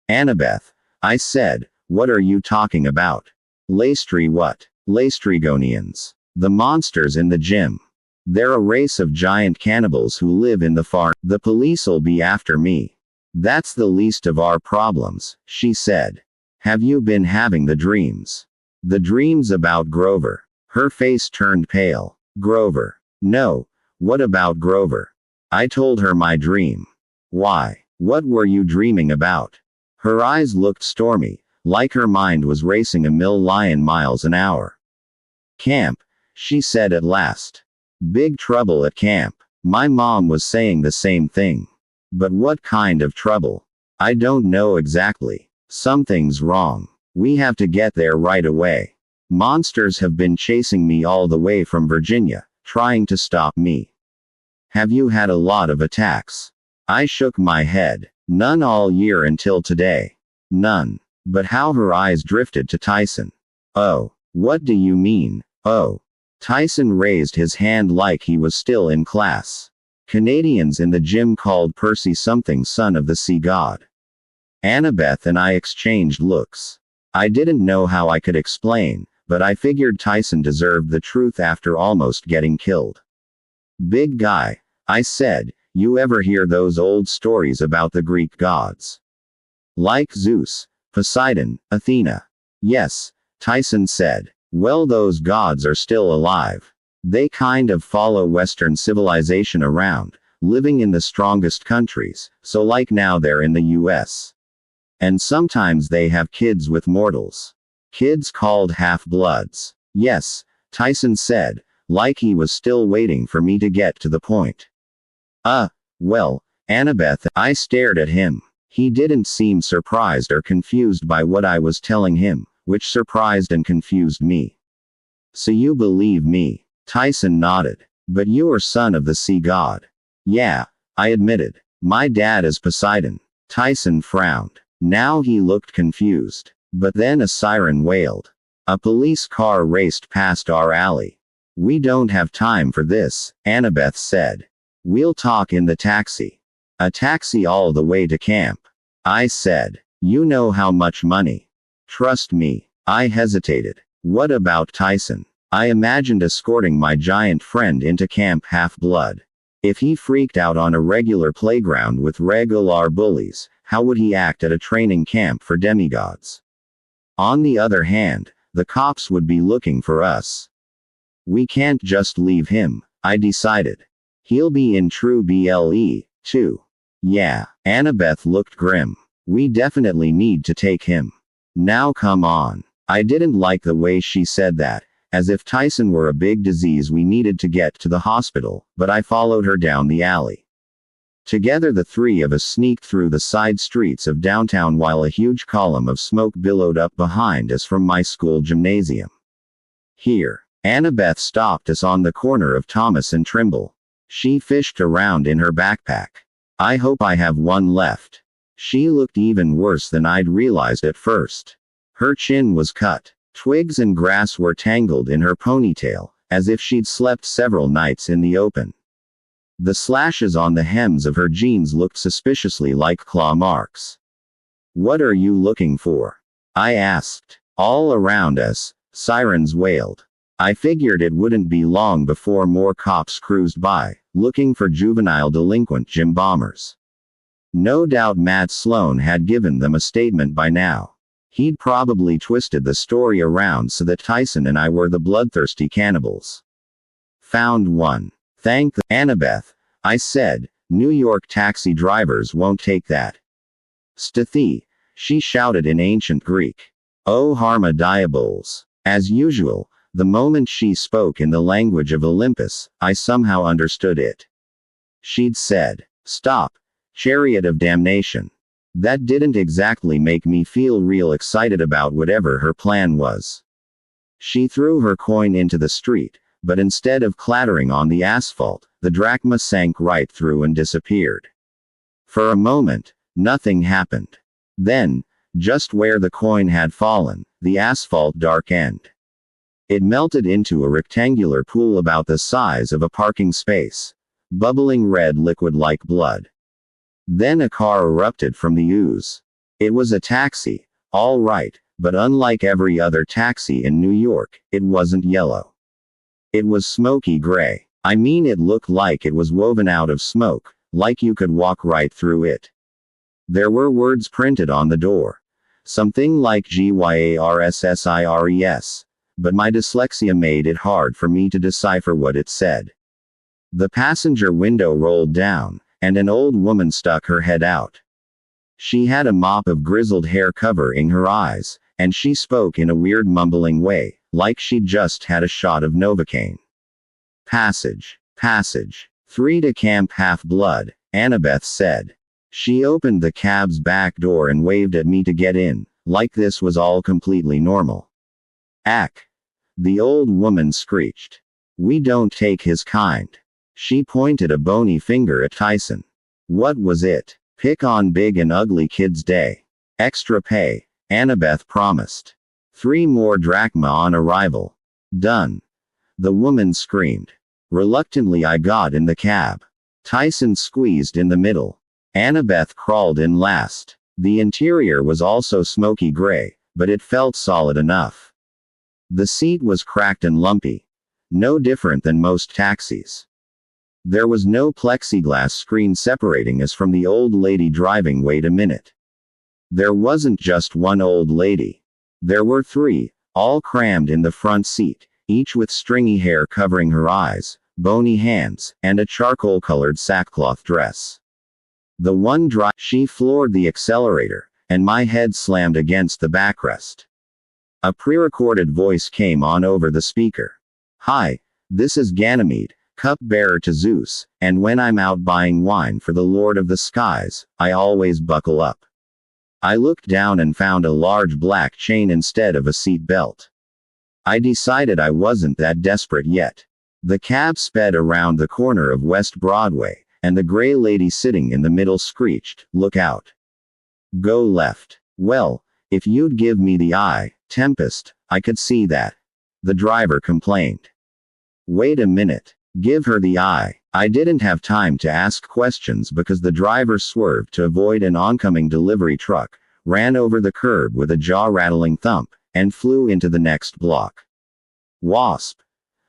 Annabeth, I said, what are you talking about? Laestry what? Laestrygonians. The monsters in the gym. They're a race of giant cannibals who live in the far. The police'll be after me. That's the least of our problems, she said. Have you been having the dreams? The dreams about Grover. Her face turned pale. Grover. No. What about Grover? I told her my dream. Why? What were you dreaming about? Her eyes looked stormy, like her mind was racing a million miles an hour. Camp, she said at last. Big trouble at camp. My mom was saying the same thing. But what kind of trouble? I don't know exactly. Something's wrong. We have to get there right away. Monsters have been chasing me all the way from Virginia, trying to stop me. Have you had a lot of attacks? I shook my head. None all year until today. None. But how her eyes drifted to Tyson. Oh, what do you mean, oh? Tyson raised his hand like he was still in class. Canadians in the gym called Percy something son of the sea god. Annabeth and I exchanged looks. I didn't know how I could explain, but I figured Tyson deserved the truth after almost getting killed. Big guy, I said, you ever hear those old stories about the Greek gods? Like Zeus, Poseidon, Athena. Yes, Tyson said. Well, those gods are still alive. They kind of follow Western civilization around, living in the strongest countries, so like now they're in the US. And sometimes they have kids with mortals. Kids called half-bloods. Yes, Tyson said, like he was still waiting for me to get to the point. Well, Annabeth, I stared at him. He didn't seem surprised or confused by what I was telling him, which surprised and confused me. So you believe me? Tyson nodded. But you're son of the sea god. Yeah, I admitted. My dad is Poseidon. Tyson frowned. Now he looked confused. But then a siren wailed. A police car raced past our alley. We don't have time for this, Annabeth said. We'll talk in the taxi. A taxi all the way to camp. I said. You know how much money? Trust me. I hesitated. What about Tyson? I imagined escorting my giant friend into Camp Half-Blood. If he freaked out on a regular playground with regular bullies, how would he act at a training camp for demigods? On the other hand, the cops would be looking for us. We can't just leave him, I decided. He'll be in true BLE, too. Yeah, Annabeth looked grim. We definitely need to take him. Now come on. I didn't like the way she said that, as if Tyson were a big disease we needed to get to the hospital, but I followed her down the alley. Together the three of us sneaked through the side streets of downtown while a huge column of smoke billowed up behind us from my school gymnasium. Here, Annabeth stopped us on the corner of Thomas and Trimble. She fished around in her backpack. I hope I have one left. She looked even worse than I'd realized at first. Her chin was cut. Twigs and grass were tangled in her ponytail, as if she'd slept several nights in the open. The slashes on the hems of her jeans looked suspiciously like claw marks. What are you looking for? I asked. All around us, sirens wailed. I figured it wouldn't be long before more cops cruised by, looking for juvenile delinquent gym bombers. No doubt Matt Sloan had given them a statement by now. He'd probably twisted the story around so that Tyson and I were the bloodthirsty cannibals. Found one. Thank the Annabeth, I said. New York taxi drivers won't take that. Stathi, she shouted in ancient Greek. O Harma Diaboles. As usual, the moment she spoke in the language of Olympus, I somehow understood it. She'd said, "Stop, chariot of damnation." That didn't exactly make me feel real excited about whatever her plan was. She threw her coin into the street, but instead of clattering on the asphalt, the drachma sank right through and disappeared. For a moment, nothing happened. Then, just where the coin had fallen, the asphalt darkened. It melted into a rectangular pool about the size of a parking space, bubbling red liquid like blood. Then a car erupted from the ooze. It was a taxi, all right, but unlike every other taxi in New York, it wasn't yellow. It was smoky gray. I mean, it looked like it was woven out of smoke, like you could walk right through it. There were words printed on the door. Something like GYARSSIRES, but my dyslexia made it hard for me to decipher what it said. The passenger window rolled down, and an old woman stuck her head out. She had a mop of grizzled hair covering her eyes, and she spoke in a weird mumbling way, like she'd just had a shot of Novocaine. Passage. 3 to Camp Half-Blood, Annabeth said. She opened the cab's back door and waved at me to get in, like this was all completely normal. Ack! The old woman screeched. We don't take his kind. She pointed a bony finger at Tyson. What was it? Pick on big and ugly kids day. Extra pay, Annabeth promised. 3 more drachma on arrival. Done. The woman screamed. Reluctantly I got in the cab. Tyson squeezed in the middle. Annabeth crawled in last. The interior was also smoky gray, but it felt solid enough. The seat was cracked and lumpy. No different than most taxis. There was no plexiglass screen separating us from the old lady driving. Wait a minute. There wasn't just one old lady. There were 3, all crammed in the front seat, each with stringy hair covering her eyes, bony hands, and a charcoal-colored sackcloth dress. The one she floored the accelerator, and my head slammed against the backrest. A pre-recorded voice came on over the speaker. Hi, this is Ganymede, cup-bearer to Zeus, and when I'm out buying wine for the Lord of the Skies, I always buckle up. I looked down and found a large black chain instead of a seat belt. I decided I wasn't that desperate yet. The cab sped around the corner of West Broadway, and the gray lady sitting in the middle screeched, "Look out. Go left." Well, if you'd give me the eye, Tempest, I could see that. The driver complained. Wait a minute. Give her the eye. I didn't have time to ask questions because the driver swerved to avoid an oncoming delivery truck, ran over the curb with a jaw-rattling thump, and flew into the next block. Wasp.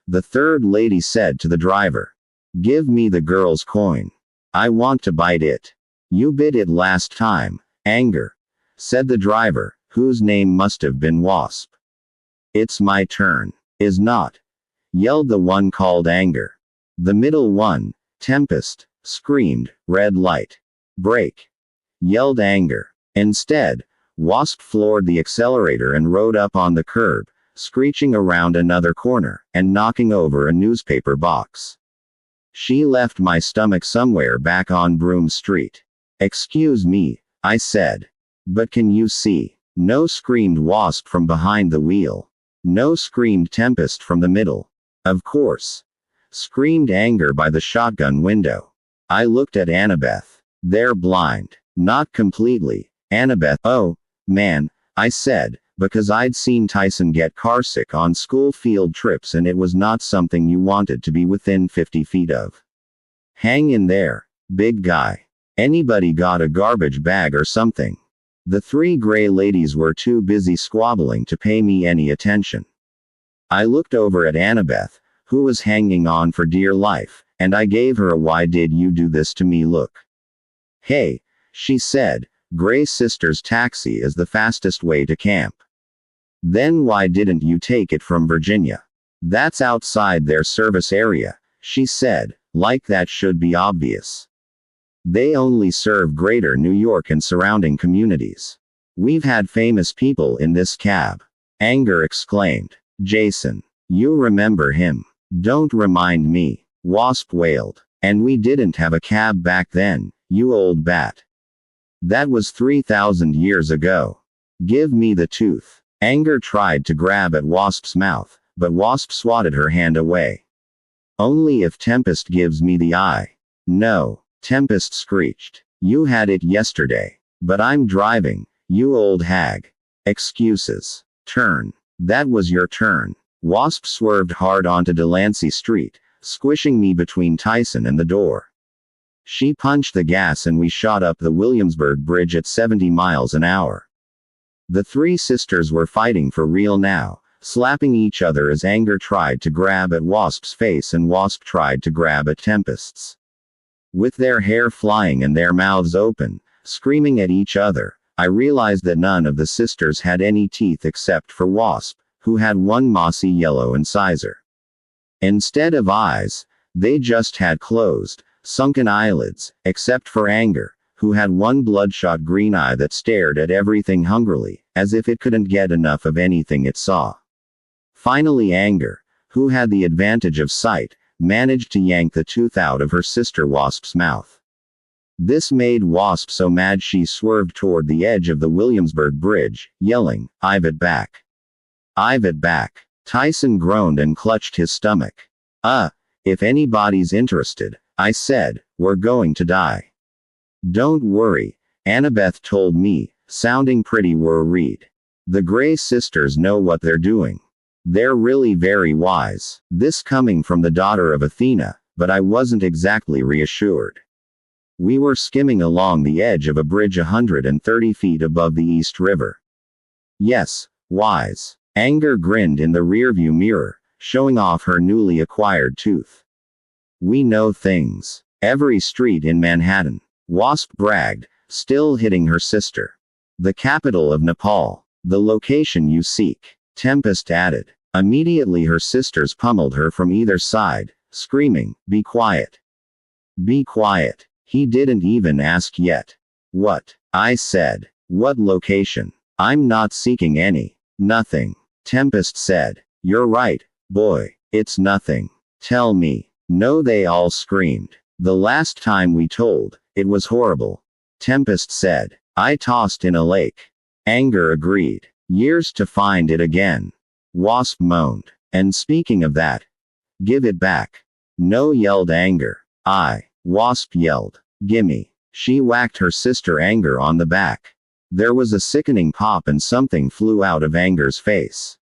The third lady said to the driver. Give me the girl's coin. I want to bite it. You bit it last time. Anger. Said the driver, whose name must have been Wasp. It's my turn. Is not. Yelled the one called Anger. The middle one, Tempest, screamed, red light. Brake. Yelled Anger. Instead, Wasp floored the accelerator and rode up on the curb, screeching around another corner, and knocking over a newspaper box. She left my stomach somewhere back on Broome Street. Excuse me, I said. But can you see? No, screamed Wasp from behind the wheel. No, screamed Tempest from the middle. Of course. Screamed Anger by the shotgun window. I looked at Annabeth. They're blind. Not completely. Annabeth, oh, man, I said, because I'd seen Tyson get carsick on school field trips and it was not something you wanted to be within 50 feet of. Hang in there, big guy. Anybody got a garbage bag or something? The 3 gray ladies were too busy squabbling to pay me any attention. I looked over at Annabeth, who was hanging on for dear life, and I gave her a "why did you do this to me" look. Hey, she said, Gray Sisters taxi is the fastest way to camp. Then why didn't you take it from Virginia? That's outside their service area, she said, like that should be obvious. They only serve Greater New York and surrounding communities. We've had famous people in this cab. Anger exclaimed. Jason. You remember him. Don't remind me. Wasp wailed. And we didn't have a cab back then, you old bat. That was 3,000 years ago. Give me the tooth. Anger tried to grab at Wasp's mouth, but Wasp swatted her hand away. Only if Tempest gives me the eye. No, Tempest screeched. You had it yesterday. But I'm driving, you old hag. Excuses. Turn. That was your turn. Wasp swerved hard onto Delancey Street, squishing me between Tyson and the door. She punched the gas and we shot up the Williamsburg Bridge at 70 miles an hour. The three sisters were fighting for real now, slapping each other as Anger tried to grab at Wasp's face and Wasp tried to grab at Tempest's. With their hair flying and their mouths open, screaming at each other, I realized that none of the sisters had any teeth except for Wasp, who had one mossy yellow incisor. Instead of eyes, they just had closed, sunken eyelids, except for Anger, who had one bloodshot green eye that stared at everything hungrily, as if it couldn't get enough of anything it saw. Finally Anger, who had the advantage of sight, managed to yank the tooth out of her sister Wasp's mouth. This made Wasp so mad she swerved toward the edge of the Williamsburg Bridge, yelling, "I've it back. I've it back." Tyson groaned and clutched his stomach. If anybody's interested, I said, we're going to die. Don't worry, Annabeth told me, sounding pretty worried. The Gray Sisters know what they're doing. They're really very wise. This coming from the daughter of Athena, but I wasn't exactly reassured. We were skimming along the edge of a bridge 130 feet above the East River. Yes, wise. Anger grinned in the rearview mirror, showing off her newly acquired tooth. We know things. Every street in Manhattan. Wasp bragged, still hitting her sister. The capital of Nepal. The location you seek. Tempest added. Immediately her sisters pummeled her from either side, screaming, "Be quiet. Be quiet." He didn't even ask yet. What? I said. What location? I'm not seeking any. Nothing. Tempest said. You're right, boy. It's nothing. Tell me. No, they all screamed. The last time we told, it was horrible. Tempest said. I tossed in a lake. Anger agreed. Years to find it again. Wasp moaned. And speaking of that, give it back. No, yelled Anger. Wasp yelled. Gimme. She whacked her sister Anger on the back. There was a sickening pop and something flew out of Anger's face.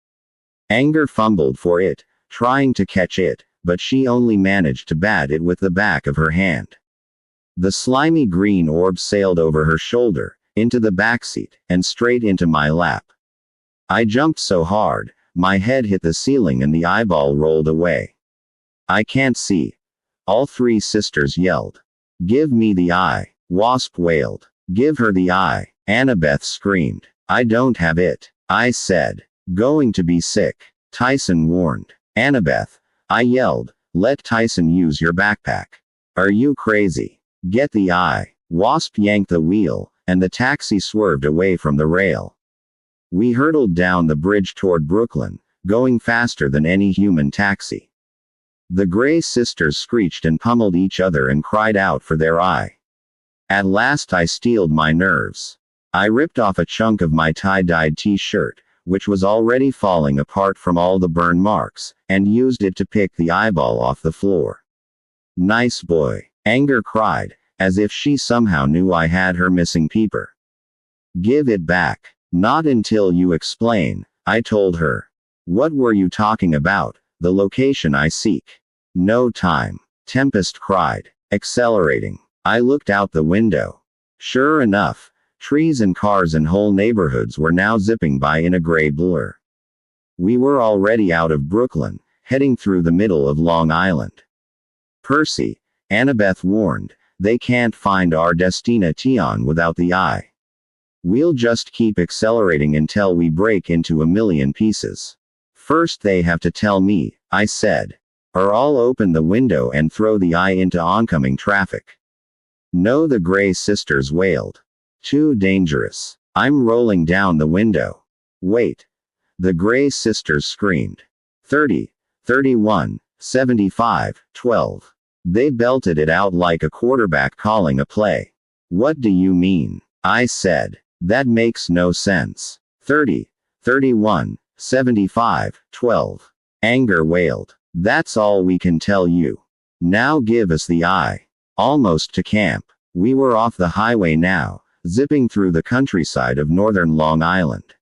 Anger fumbled for it, trying to catch it, but she only managed to bat it with the back of her hand. The slimy green orb sailed over her shoulder, into the backseat, and straight into my lap. I jumped so hard, my head hit the ceiling and the eyeball rolled away. I can't see. All three sisters yelled. Give me the eye. Wasp wailed. Give her the eye. Annabeth screamed. I don't have it. I said. Going to be sick. Tyson warned. Annabeth. I yelled. Let Tyson use your backpack. Are you crazy? Get the eye. Wasp yanked the wheel, and the taxi swerved away from the rail. We hurtled down the bridge toward Brooklyn, going faster than any human taxi. The Gray Sisters screeched and pummeled each other and cried out for their eye. At last I steeled my nerves. I ripped off a chunk of my tie-dyed t-shirt, which was already falling apart from all the burn marks, and used it to pick the eyeball off the floor. Nice boy. Anger cried, as if she somehow knew I had her missing peeper. Give it back. Not until you explain, I told her. What were you talking about? The location I seek. No time. Tempest cried, accelerating. I looked out the window. Sure enough, trees and cars and whole neighborhoods were now zipping by in a gray blur. We were already out of Brooklyn, heading through the middle of Long Island. Percy, Annabeth warned, they can't find our destination without the eye. We'll just keep accelerating until we break into a million pieces. First they have to tell me, I said. Or I'll open the window and throw the eye into oncoming traffic. No, the Gray sisters wailed. Too dangerous. I'm rolling down the window. Wait. The Gray sisters screamed. 30, 31, 75, 12. They belted it out like a quarterback calling a play. What do you mean? I said. That makes no sense. 30, 31, 75, 12. Anger wailed. That's all we can tell you. Now give us the eye. Almost to camp. We were off the highway now, zipping through the countryside of northern Long Island.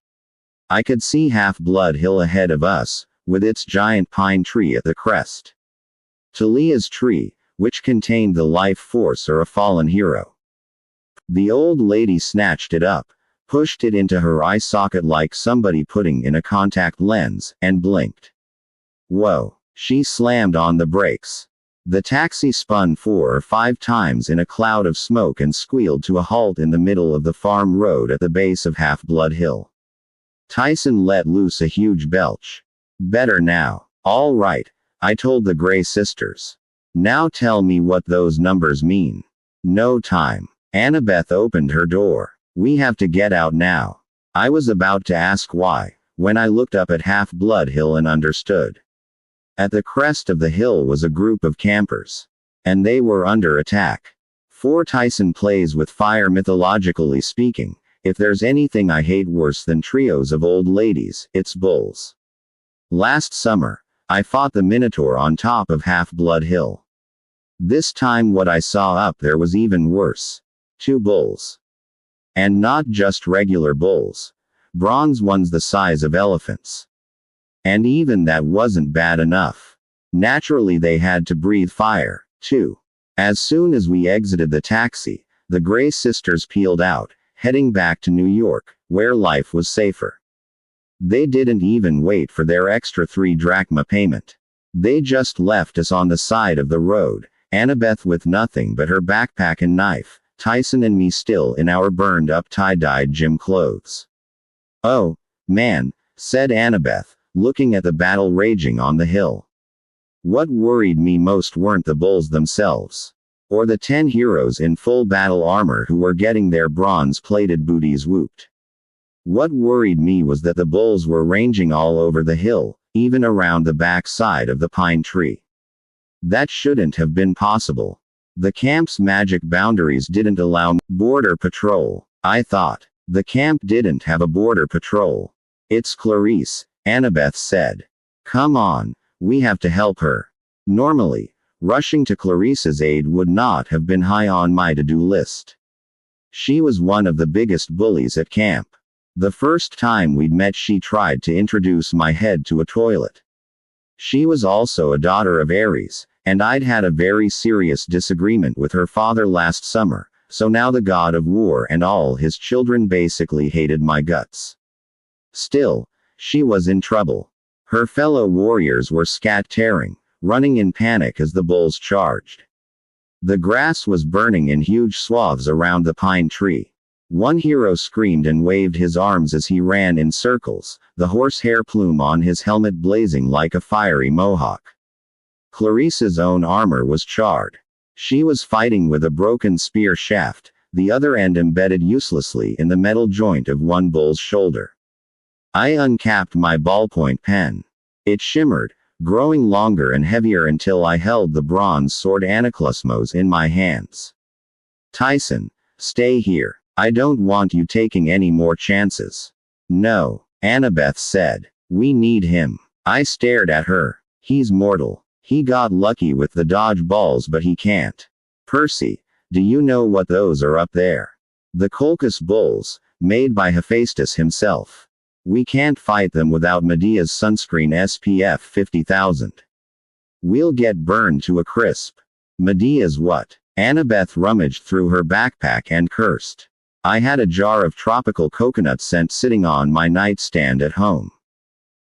I could see Half-Blood Hill ahead of us, with its giant pine tree at the crest. Talia's tree, which contained the life force or a fallen hero. The old lady snatched it up, pushed it into her eye socket like somebody putting in a contact lens, and blinked. Whoa. She slammed on the brakes. The taxi spun 4 or 5 times in a cloud of smoke and squealed to a halt in the middle of the farm road at the base of Half-Blood Hill. Tyson let loose a huge belch. Better now. All right, I told the Gray sisters. Now tell me what those numbers mean. No time. Annabeth opened her door. We have to get out now. I was about to ask why, when I looked up at Half-Blood Hill and understood. At the crest of the hill was a group of campers. And they were under attack. 4 Tyson plays with fire. Mythologically speaking, if there's anything I hate worse than trios of old ladies, it's bulls. Last summer, I fought the Minotaur on top of Half-Blood Hill. This time what I saw up there was even worse. 2 bulls. And not just regular bulls. Bronze ones the size of elephants. And even that wasn't bad enough. Naturally they had to breathe fire, too. As soon as we exited the taxi, the Gray sisters peeled out, heading back to New York, where life was safer. They didn't even wait for their extra 3 drachma payment. They just left us on the side of the road, Annabeth with nothing but her backpack and knife, Tyson and me still in our burned-up tie-dyed gym clothes. Oh, man, said Annabeth, looking at the battle raging on the hill. What worried me most weren't the bulls themselves. Or the 10 heroes in full battle armor who were getting their bronze-plated booties whooped. What worried me was that the bulls were ranging all over the hill, even around the back side of the pine tree. That shouldn't have been possible. The camp's magic boundaries didn't allow border patrol, I thought. The camp didn't have a border patrol. It's Clarice, Annabeth said. Come on, we have to help her. Normally, rushing to Clarice's aid would not have been high on my to-do list. She was one of the biggest bullies at camp. The first time we'd met she tried to introduce my head to a toilet. She was also a daughter of Ares, and I'd had a very serious disagreement with her father last summer, so now the god of war and all his children basically hated my guts. Still, she was in trouble. Her fellow warriors were scat-tearing, running in panic as the bulls charged. The grass was burning in huge swaths around the pine tree. One hero screamed and waved his arms as he ran in circles, the horsehair plume on his helmet blazing like a fiery mohawk. Clarice's own armor was charred. She was fighting with a broken spear shaft, the other end embedded uselessly in the metal joint of one bull's shoulder. I uncapped my ballpoint pen. It shimmered, growing longer and heavier until I held the bronze sword Anaklusmos in my hands. Tyson, stay here. I don't want you taking any more chances. No, Annabeth said. We need him. I stared at her. He's mortal. He got lucky with the dodge balls but he can't. Percy, do you know what those are up there? The Colchis bulls, made by Hephaestus himself. We can't fight them without Medea's sunscreen SPF 50,000. We'll get burned to a crisp. Medea's what? Annabeth rummaged through her backpack and cursed. I had a jar of tropical coconut scent sitting on my nightstand at home.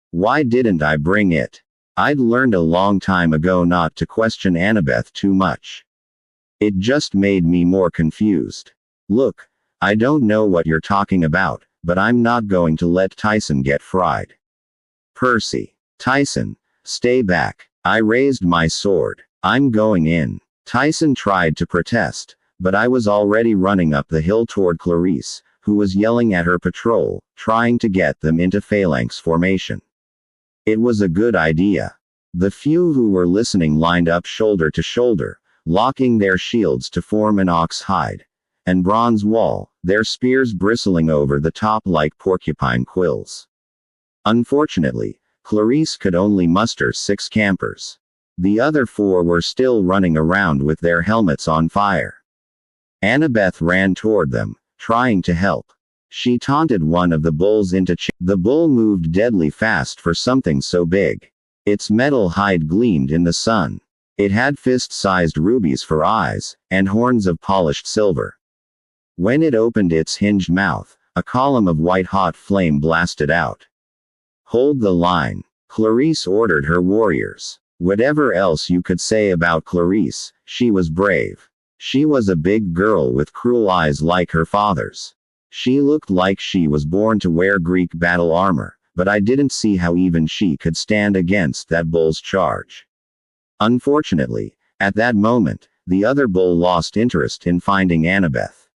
Why didn't I bring it? I'd learned a long time ago not to question Annabeth too much. It just made me more confused. Look, I don't know what you're talking about, but I'm not going to let Tyson get fried. Percy. Tyson, stay back. I raised my sword. I'm going in. Tyson tried to protest, but I was already running up the hill toward Clarice, who was yelling at her patrol, trying to get them into phalanx formation. It was a good idea. The few who were listening lined up shoulder to shoulder, locking their shields to form an ox hide and bronze wall, their spears bristling over the top like porcupine quills. Unfortunately, Clarice could only muster 6 campers. The other 4 were still running around with their helmets on fire. Annabeth ran toward them, trying to help. She taunted one of the bulls into the bull moved deadly fast for something so big. Its metal hide gleamed in the sun. It had fist-sized rubies for eyes, and horns of polished silver. When it opened its hinged mouth, a column of white-hot flame blasted out. Hold the line, Clarice ordered her warriors. Whatever else you could say about Clarice, she was brave. She was a big girl with cruel eyes like her father's. She looked like she was born to wear Greek battle armor, but I didn't see how even she could stand against that bull's charge. Unfortunately, at that moment, the other bull lost interest in finding Annabeth.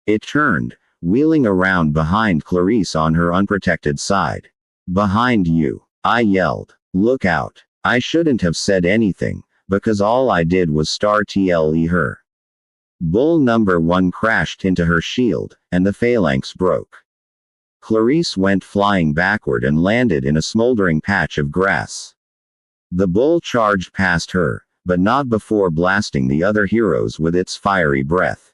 It turned, wheeling around behind Clarice on her unprotected side. Behind you, I yelled. Look out. I shouldn't have said anything, because all I did was startle her. Bull number 1 crashed into her shield, and the phalanx broke. Clarice went flying backward and landed in a smoldering patch of grass. The bull charged past her, but not before blasting the other heroes with its fiery breath.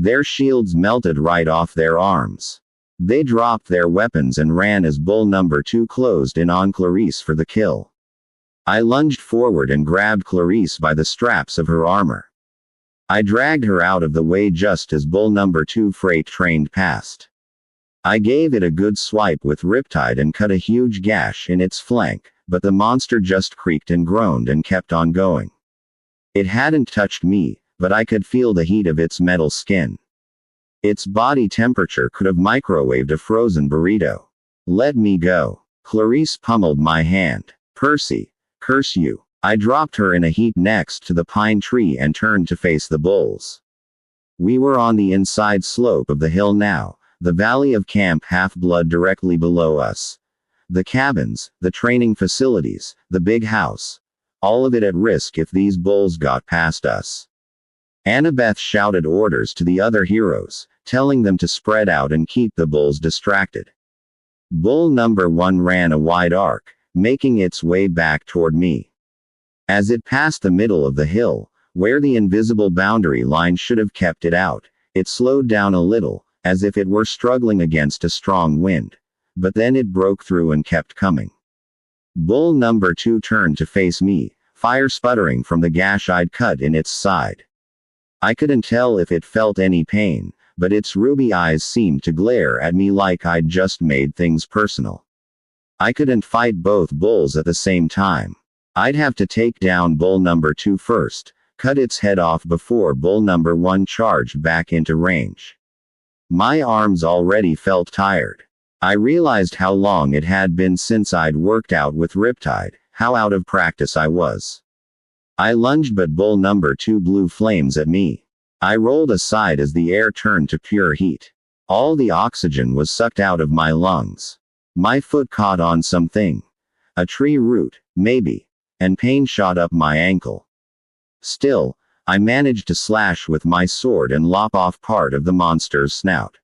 Their shields melted right off their arms. They dropped their weapons and ran as bull number 2 closed in on Clarice for the kill. I lunged forward and grabbed Clarice by the straps of her armor. I dragged her out of the way just as bull number 2 freight trained past. I gave it a good swipe with Riptide and cut a huge gash in its flank, but the monster just creaked and groaned and kept on going. It hadn't touched me, but I could feel the heat of its metal skin. Its body temperature could have microwaved a frozen burrito. Let me go. Clarice pummeled my hand. Percy, curse you. I dropped her in a heap next to the pine tree and turned to face the bulls. We were on the inside slope of the hill now, the valley of Camp Half-Blood directly below us. The cabins, the training facilities, the big house. All of it at risk if these bulls got past us. Annabeth shouted orders to the other heroes, telling them to spread out and keep the bulls distracted. Bull number 1 ran a wide arc, making its way back toward me. As it passed the middle of the hill, where the invisible boundary line should have kept it out, it slowed down a little, as if it were struggling against a strong wind. But then it broke through and kept coming. Bull number 2 turned to face me, fire sputtering from the gash I'd cut in its side. I couldn't tell if it felt any pain, but its ruby eyes seemed to glare at me like I'd just made things personal. I couldn't fight both bulls at the same time. I'd have to take down bull number 2 first, cut its head off before bull number 1 charged back into range. My arms already felt tired. I realized how long it had been since I'd worked out with Riptide, how out of practice I was. I lunged but bull number 2 blew flames at me. I rolled aside as the air turned to pure heat. All the oxygen was sucked out of my lungs. My foot caught on something. A tree root, maybe. And pain shot up my ankle. Still, I managed to slash with my sword and lop off part of the monster's snout.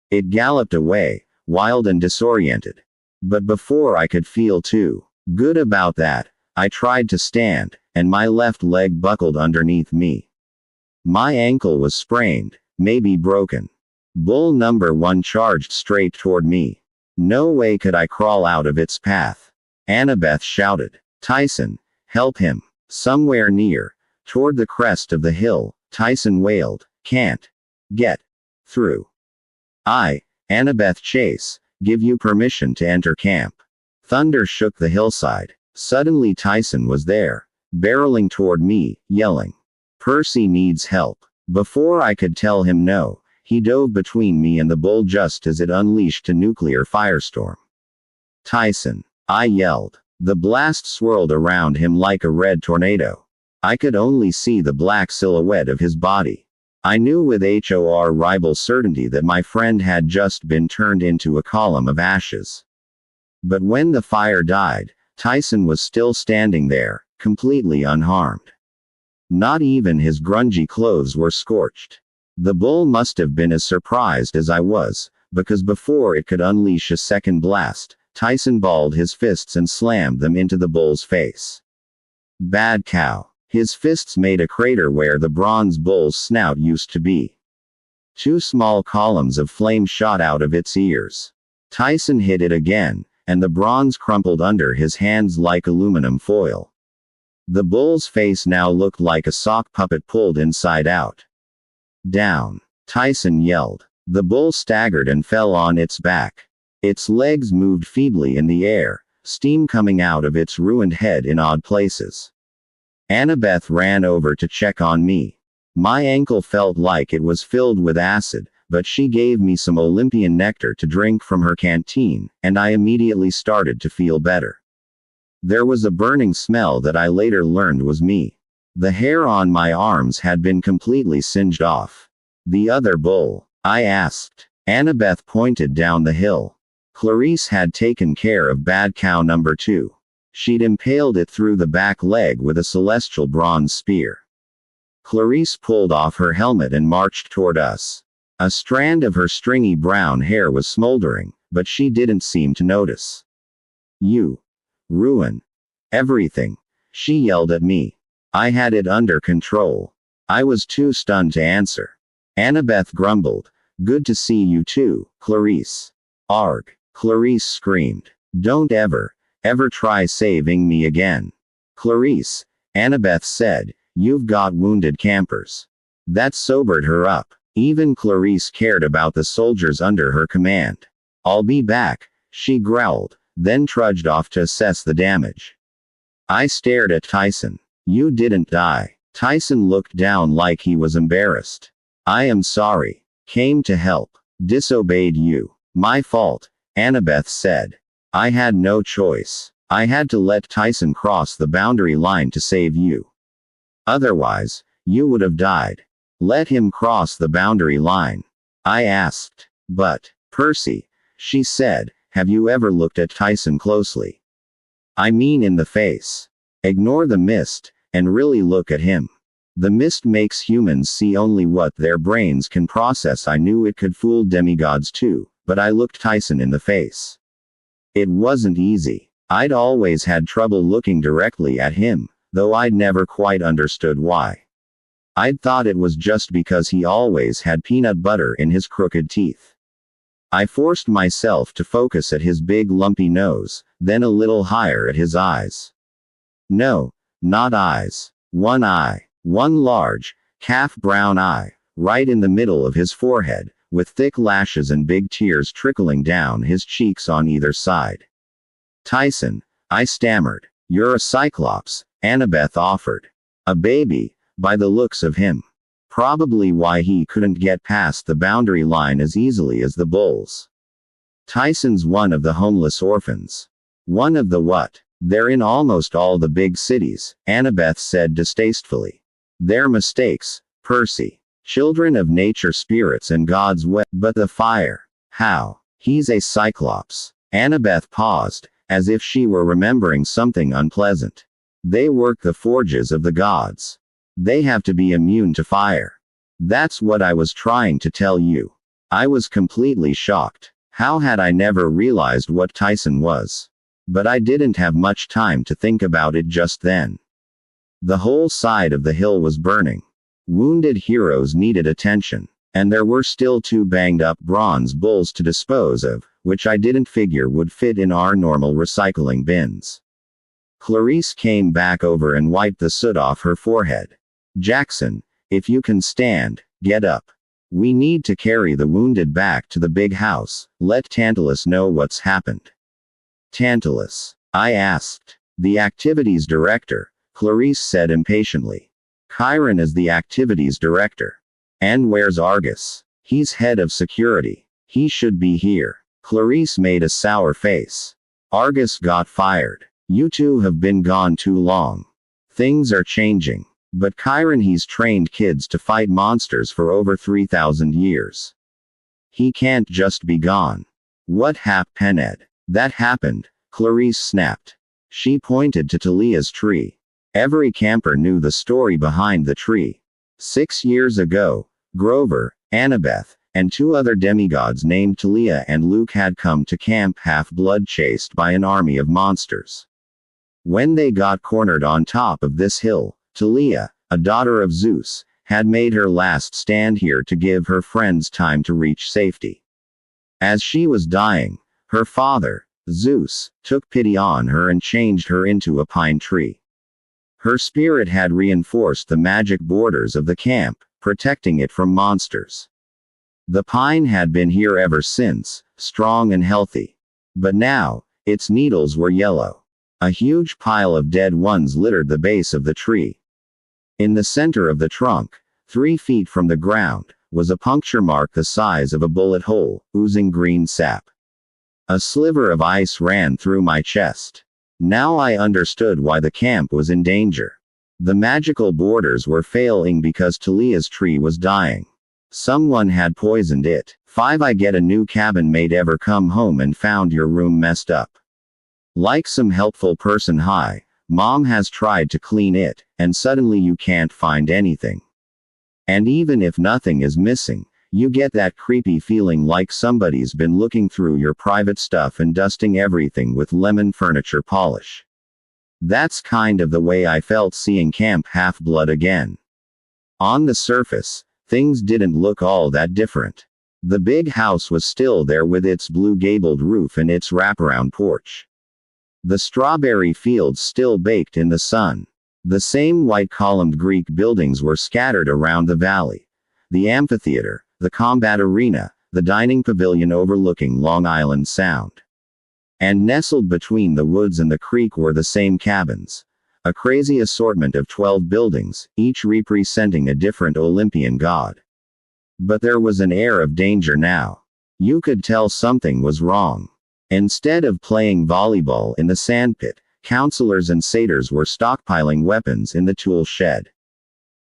It galloped away, wild and disoriented. But before I could feel too good about that, I tried to stand, and my left leg buckled underneath me. My ankle was sprained, maybe broken. Bull number 1 charged straight toward me. No way could I crawl out of its path. Annabeth shouted. Tyson, help him. Somewhere near, toward the crest of the hill, Tyson wailed, can't get through. I, Annabeth Chase, give you permission to enter camp. Thunder shook the hillside. Suddenly Tyson was there, barreling toward me, yelling. Percy needs help. Before I could tell him no, he dove between me and the bull just as it unleashed a nuclear firestorm. Tyson! I yelled. The blast swirled around him like a red tornado. I could only see the black silhouette of his body. I knew with horrible certainty that my friend had just been turned into a column of ashes. But when the fire died, Tyson was still standing there, completely unharmed. Not even his grungy clothes were scorched. The bull must have been as surprised as I was, because before it could unleash a second blast, Tyson balled his fists and slammed them into the bull's face. Bad cow. His fists made a crater where the bronze bull's snout used to be. 2 small columns of flame shot out of its ears. Tyson hit it again, and the bronze crumpled under his hands like aluminum foil. The bull's face now looked like a sock puppet pulled inside out. Down! Tyson yelled. The bull staggered and fell on its back. Its legs moved feebly in the air, steam coming out of its ruined head in odd places. Annabeth ran over to check on me. My ankle felt like it was filled with acid, but she gave me some Olympian nectar to drink from her canteen, and I immediately started to feel better. There was a burning smell that I later learned was me. The hair on my arms had been completely singed off. The other bull? I asked. Annabeth pointed down the hill. Clarice had taken care of bad cow number 2. She'd impaled it through the back leg with a celestial bronze spear. Clarice pulled off her helmet and marched toward us. A strand of her stringy brown hair was smoldering, but she didn't seem to notice. You ruin everything, she yelled at me. I had it under control. I was too stunned to answer. Annabeth grumbled. Good to see you too, Clarice. Arg! Clarice screamed. Don't ever try saving me again. Clarice, Annabeth said, you've got wounded campers. That sobered her up. Even Clarice cared about the soldiers under her command. I'll be back, she growled, then trudged off to assess the damage. I stared at Tyson. You didn't die. Tyson looked down like he was embarrassed. I am sorry. Came to help. Disobeyed you. My fault, Annabeth said. I had no choice. I had to let Tyson cross the boundary line to save you. Otherwise, you would have died. Let him cross the boundary line. I asked. But, Percy, she said, have you ever looked at Tyson closely? I mean in the face. Ignore the mist, and really look at him. The mist makes humans see only what their brains can process. I knew it could fool demigods too, but I looked Tyson in the face. It wasn't easy. I'd always had trouble looking directly at him, though I'd never quite understood why. I'd thought it was just because he always had peanut butter in his crooked teeth. I forced myself to focus at his big lumpy nose, then a little higher at his eyes. No, not eyes. One eye. One large, calf brown eye, right in the middle of his forehead, with thick lashes and big tears trickling down his cheeks on either side. Tyson, I stammered. You're a cyclops, Annabeth offered. A baby, by the looks of him. Probably why he couldn't get past the boundary line as easily as the bulls. Tyson's one of the homeless orphans. One of the what? They're in almost all the big cities, Annabeth said distastefully. They're mistakes, Percy. Children of nature, spirits and God's way. But the fire. How? He's a cyclops. Annabeth paused, as if she were remembering something unpleasant. They work the forges of the gods. They have to be immune to fire. That's what I was trying to tell you. I was completely shocked. How had I never realized what Tyson was? But I didn't have much time to think about it just then. The whole side of the hill was burning. Wounded heroes needed attention, and there were still 2 banged-up bronze bulls to dispose of, which I didn't figure would fit in our normal recycling bins. Clarice came back over and wiped the soot off her forehead. Jackson, if you can stand, get up. We need to carry the wounded back to the big house. Let Tantalus know what's happened. Tantalus? I asked. The activities director, Clarice said impatiently. Chiron is the activities director. And where's Argus? He's head of security. He should be here. Clarice made a sour face. Argus got fired. You two have been gone too long. Things are changing. But Chiron, he's trained kids to fight monsters for over 3,000 years. He can't just be gone. What happened? That happened, Clarice snapped. She pointed to Talia's tree. Every camper knew the story behind the tree. 6 years ago, Grover, Annabeth, and 2 other demigods named Talia and Luke had come to Camp Half-Blood chased by an army of monsters. When they got cornered on top of this hill, Talia, a daughter of Zeus, had made her last stand here to give her friends time to reach safety. As she was dying, her father, Zeus, took pity on her and changed her into a pine tree. Her spirit had reinforced the magic borders of the camp, protecting it from monsters. The pine had been here ever since, strong and healthy. But now, its needles were yellow. A huge pile of dead ones littered the base of the tree. In the center of the trunk, 3 feet from the ground, was a puncture mark the size of a bullet hole, oozing green sap. A sliver of ice ran through my chest. Now I understood why the camp was in danger. The magical borders were failing because Talia's tree was dying. Someone had poisoned it. 5 I get a new cabin mate ever come home and found your room messed up. Like some helpful person. Hi, Mom has tried to clean it, and suddenly you can't find anything. And even if nothing is missing, you get that creepy feeling like somebody's been looking through your private stuff and dusting everything with lemon furniture polish. That's kind of the way I felt seeing Camp Half-Blood again. On the surface, things didn't look all that different. The big house was still there with its blue gabled roof and its wraparound porch. The strawberry fields still baked in the sun. The same white columned Greek buildings were scattered around the valley. The amphitheater, the combat arena, the dining pavilion overlooking Long Island Sound. And nestled between the woods and the creek were the same cabins. A crazy assortment of 12 buildings, each representing a different Olympian god. But there was an air of danger now. You could tell something was wrong. Instead of playing volleyball in the sandpit, counselors and satyrs were stockpiling weapons in the tool shed.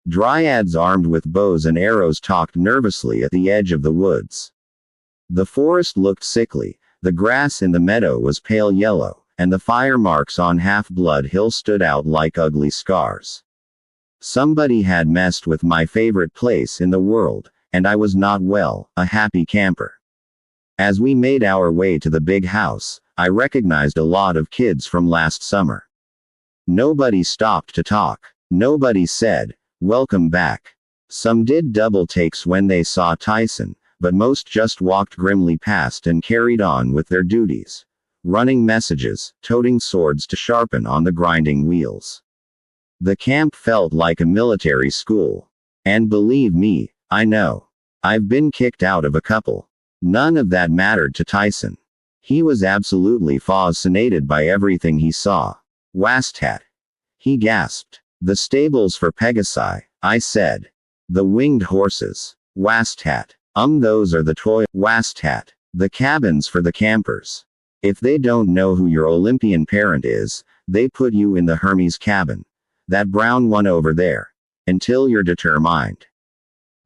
Dryads armed with bows and arrows talked nervously at the edge of the woods. The forest looked sickly, the grass in the meadow was pale yellow, and the fire marks on Half-Blood Hill stood out like ugly scars. Somebody had messed with my favorite place in the world, and I was not well, a happy camper. As we made our way to the big house, I recognized a lot of kids from last summer. Nobody stopped to talk. Nobody said, "Welcome back." Some did double takes when they saw Tyson, but most just walked grimly past and carried on with their duties. Running messages, toting swords to sharpen on the grinding wheels. The camp felt like a military school. And believe me, I know. I've been kicked out of a couple. None of that mattered to Tyson. He was absolutely fascinated by everything he saw. Wastat. He gasped. The stables for Pegasi, I said. The winged horses. Wastat. Those are the toy. Wastat. The cabins for the campers. If they don't know who your Olympian parent is, they put you in the Hermes cabin. That brown one over there. Until you're determined.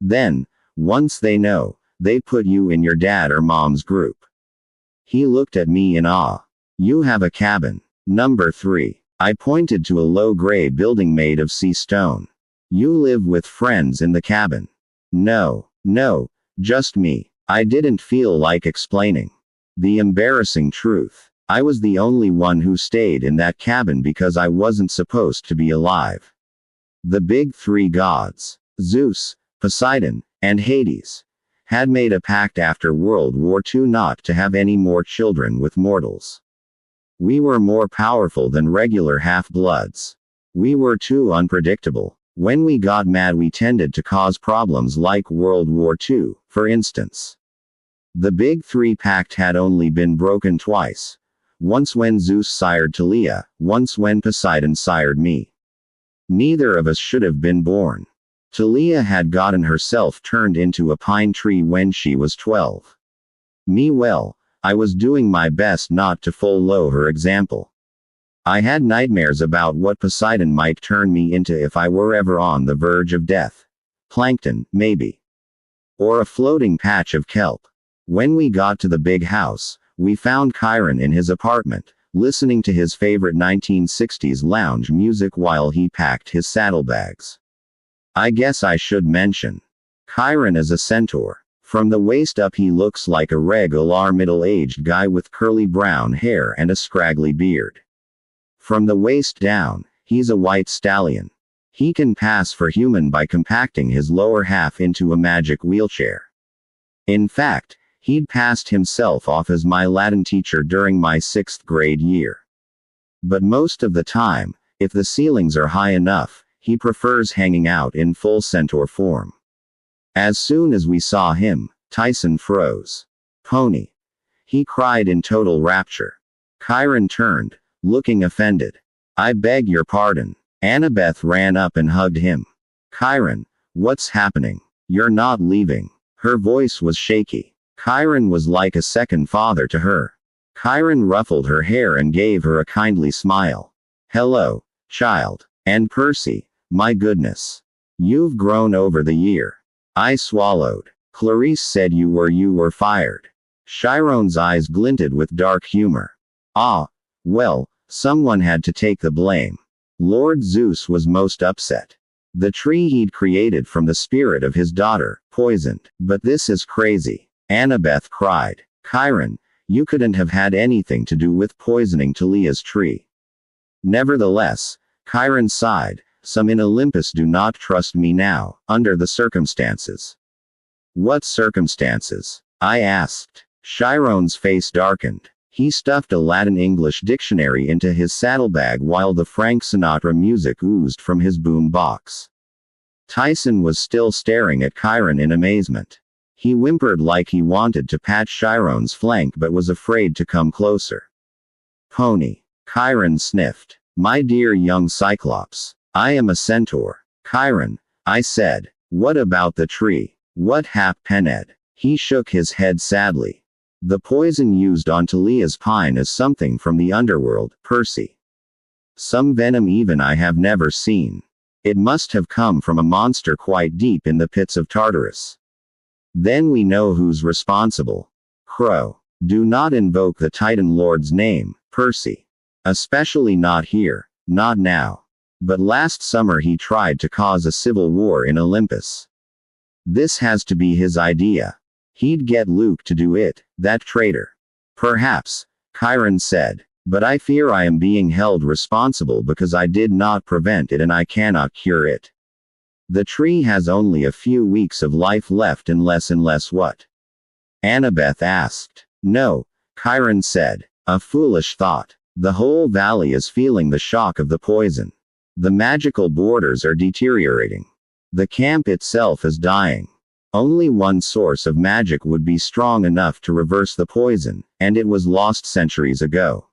Then, once they know, they put you in your dad or mom's group. He looked at me in awe. You have a cabin. Number 3. I pointed to a low gray building made of sea stone. You live with friends in the cabin. No, just me. I didn't feel like explaining. The embarrassing truth. I was the only one who stayed in that cabin because I wasn't supposed to be alive. The big 3 gods, Zeus, Poseidon, and Hades, had made a pact after World War II not to have any more children with mortals. We were more powerful than regular half-bloods. We were too unpredictable. When we got mad we tended to cause problems like World War II, for instance. The Big 3 pact had only been broken twice. Once when Zeus sired Talia, once when Poseidon sired me. Neither of us should have been born. Talia had gotten herself turned into a pine tree when she was 12. Me, well, I was doing my best not to follow her example. I had nightmares about what Poseidon might turn me into if I were ever on the verge of death. Plankton, maybe. Or a floating patch of kelp. When we got to the big house, we found Chiron in his apartment, listening to his favorite 1960s lounge music while he packed his saddlebags. I guess I should mention. Chiron is a centaur. From the waist up he looks like a regular middle-aged guy with curly brown hair and a scraggly beard. From the waist down, he's a white stallion. He can pass for human by compacting his lower half into a magic wheelchair. In fact, he'd passed himself off as my Latin teacher during my 6th grade year. But most of the time, if the ceilings are high enough, he prefers hanging out in full centaur form. As soon as we saw him, Tyson froze. "Pony!" he cried in total rapture. Chiron turned, looking offended. "I beg your pardon." Annabeth ran up and hugged him. "Chiron, what's happening? You're not leaving." Her voice was shaky. Chiron was like a second father to her. Chiron ruffled her hair and gave her a kindly smile. "Hello, child. And Percy, my goodness. You've grown over the year." I swallowed. "Clarice said you were fired." Chiron's eyes glinted with dark humor. "Ah, well, someone had to take the blame. Lord Zeus was most upset. The tree he'd created from the spirit of his daughter, poisoned. But this is crazy." Annabeth cried. "Chiron, you couldn't have had anything to do with poisoning Talia's tree." Nevertheless, Chiron sighed, "Some in Olympus do not trust me now, under the circumstances." "What circumstances?" I asked. Chiron's face darkened. He stuffed a Latin-English dictionary into his saddlebag while the Frank Sinatra music oozed from his boom box. Tyson was still staring at Chiron in amazement. He whimpered like he wanted to pat Chiron's flank but was afraid to come closer. "Pony." Chiron sniffed. "My dear young Cyclops, I am a centaur." "Chiron," I said, "what about the tree? What happened?" He shook his head sadly. "The poison used on Talia's pine is something from the underworld, Percy. Some venom even I have never seen. It must have come from a monster quite deep in the pits of Tartarus. Then we know who's responsible. Crow. Do not invoke the Titan Lord's name, Percy. Especially not here, not now. But last summer he tried to cause a civil war in Olympus. This has to be his idea. He'd get Luke to do it, that traitor." "Perhaps," Chiron said, "but I fear I am being held responsible because I did not prevent it and I cannot cure it. The tree has only a few weeks of life left unless what?" Annabeth asked. "No," Chiron said. "A foolish thought. The whole valley is feeling the shock of the poison. The magical borders are deteriorating. The camp itself is dying. Only one source of magic would be strong enough to reverse the poison, and it was lost centuries ago."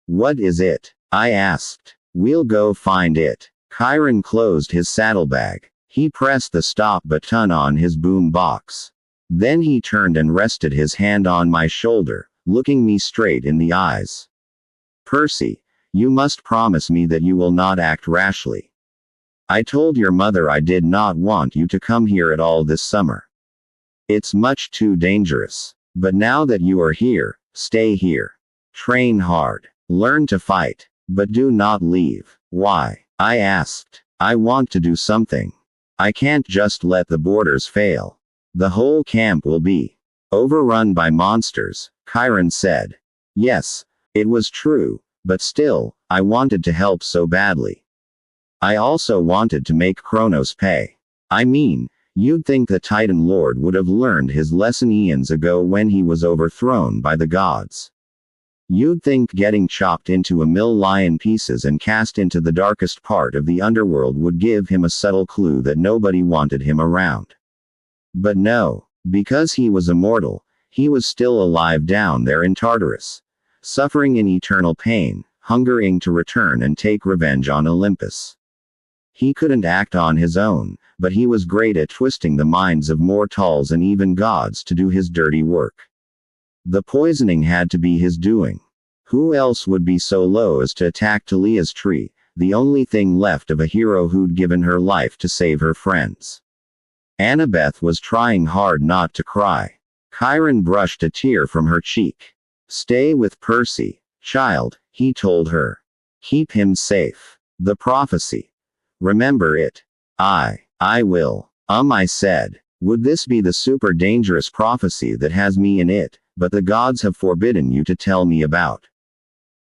"What is it?" I asked. "We'll go find it." Chiron closed his saddlebag. He pressed the stop button on his boom box. Then he turned and rested his hand on my shoulder, looking me straight in the eyes. "Percy, you must promise me that you will not act rashly. I told your mother I did not want you to come here at all this summer. It's much too dangerous. But now that you are here, stay here. Train hard. Learn to fight. But do not leave." "Why?" I asked. "I want to do something. I can't just let the borders fail. The whole camp will be overrun by monsters," Chiron said. Yes, it was true, but still, I wanted to help so badly. I also wanted to make Kronos pay. I mean, you'd think the Titan Lord would have learned his lesson eons ago when he was overthrown by the gods. You'd think getting chopped into a million pieces and cast into the darkest part of the underworld would give him a subtle clue that nobody wanted him around. But no, because he was immortal, he was still alive down there in Tartarus, suffering in eternal pain, hungering to return and take revenge on Olympus. He couldn't act on his own, but he was great at twisting the minds of mortals and even gods to do his dirty work. The poisoning had to be his doing. Who else would be so low as to attack Talia's tree, the only thing left of a hero who'd given her life to save her friends? Annabeth was trying hard not to cry. Chiron brushed a tear from her cheek. Stay with Percy, child, he told her. Keep him safe. The prophecy. Remember it. I will. I said. Would this be the super dangerous prophecy that has me in it, but the gods have forbidden you to tell me about?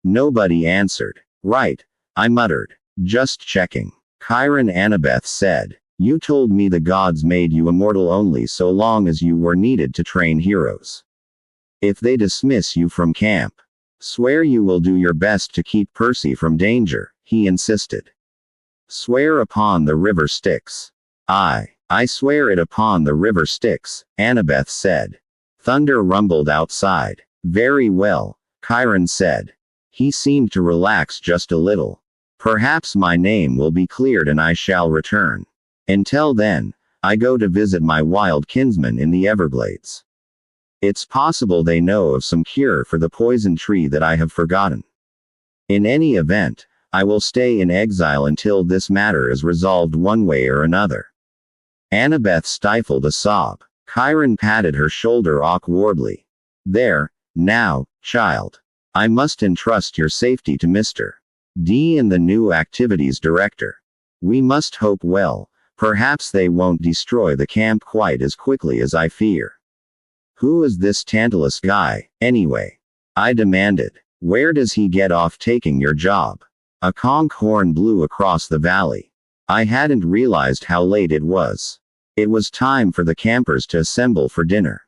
Nobody answered. Right, I muttered. Just checking. Chiron. Annabeth said. You told me the gods made you immortal only so long as you were needed to train heroes. If they dismiss you from camp, swear you will do your best to keep Percy from danger, he insisted. Swear upon the river Styx. I swear it upon the river Styx, Annabeth said. Thunder rumbled outside. Very well, Chiron said. He seemed to relax just a little. Perhaps my name will be cleared and I shall return. Until then, I go to visit my wild kinsmen in the Everglades. It's possible they know of some cure for the poison tree that I have forgotten. In any event, I will stay in exile until this matter is resolved one way or another. Annabeth stifled a sob. Chiron patted her shoulder awkwardly. There, now, child. I must entrust your safety to Mr. D and the new activities director. We must hope well. Perhaps they won't destroy the camp quite as quickly as I fear. Who is this Tantalus guy, anyway? I demanded. Where does he get off taking your job? A conch horn blew across the valley. I hadn't realized how late it was. It was time for the campers to assemble for dinner.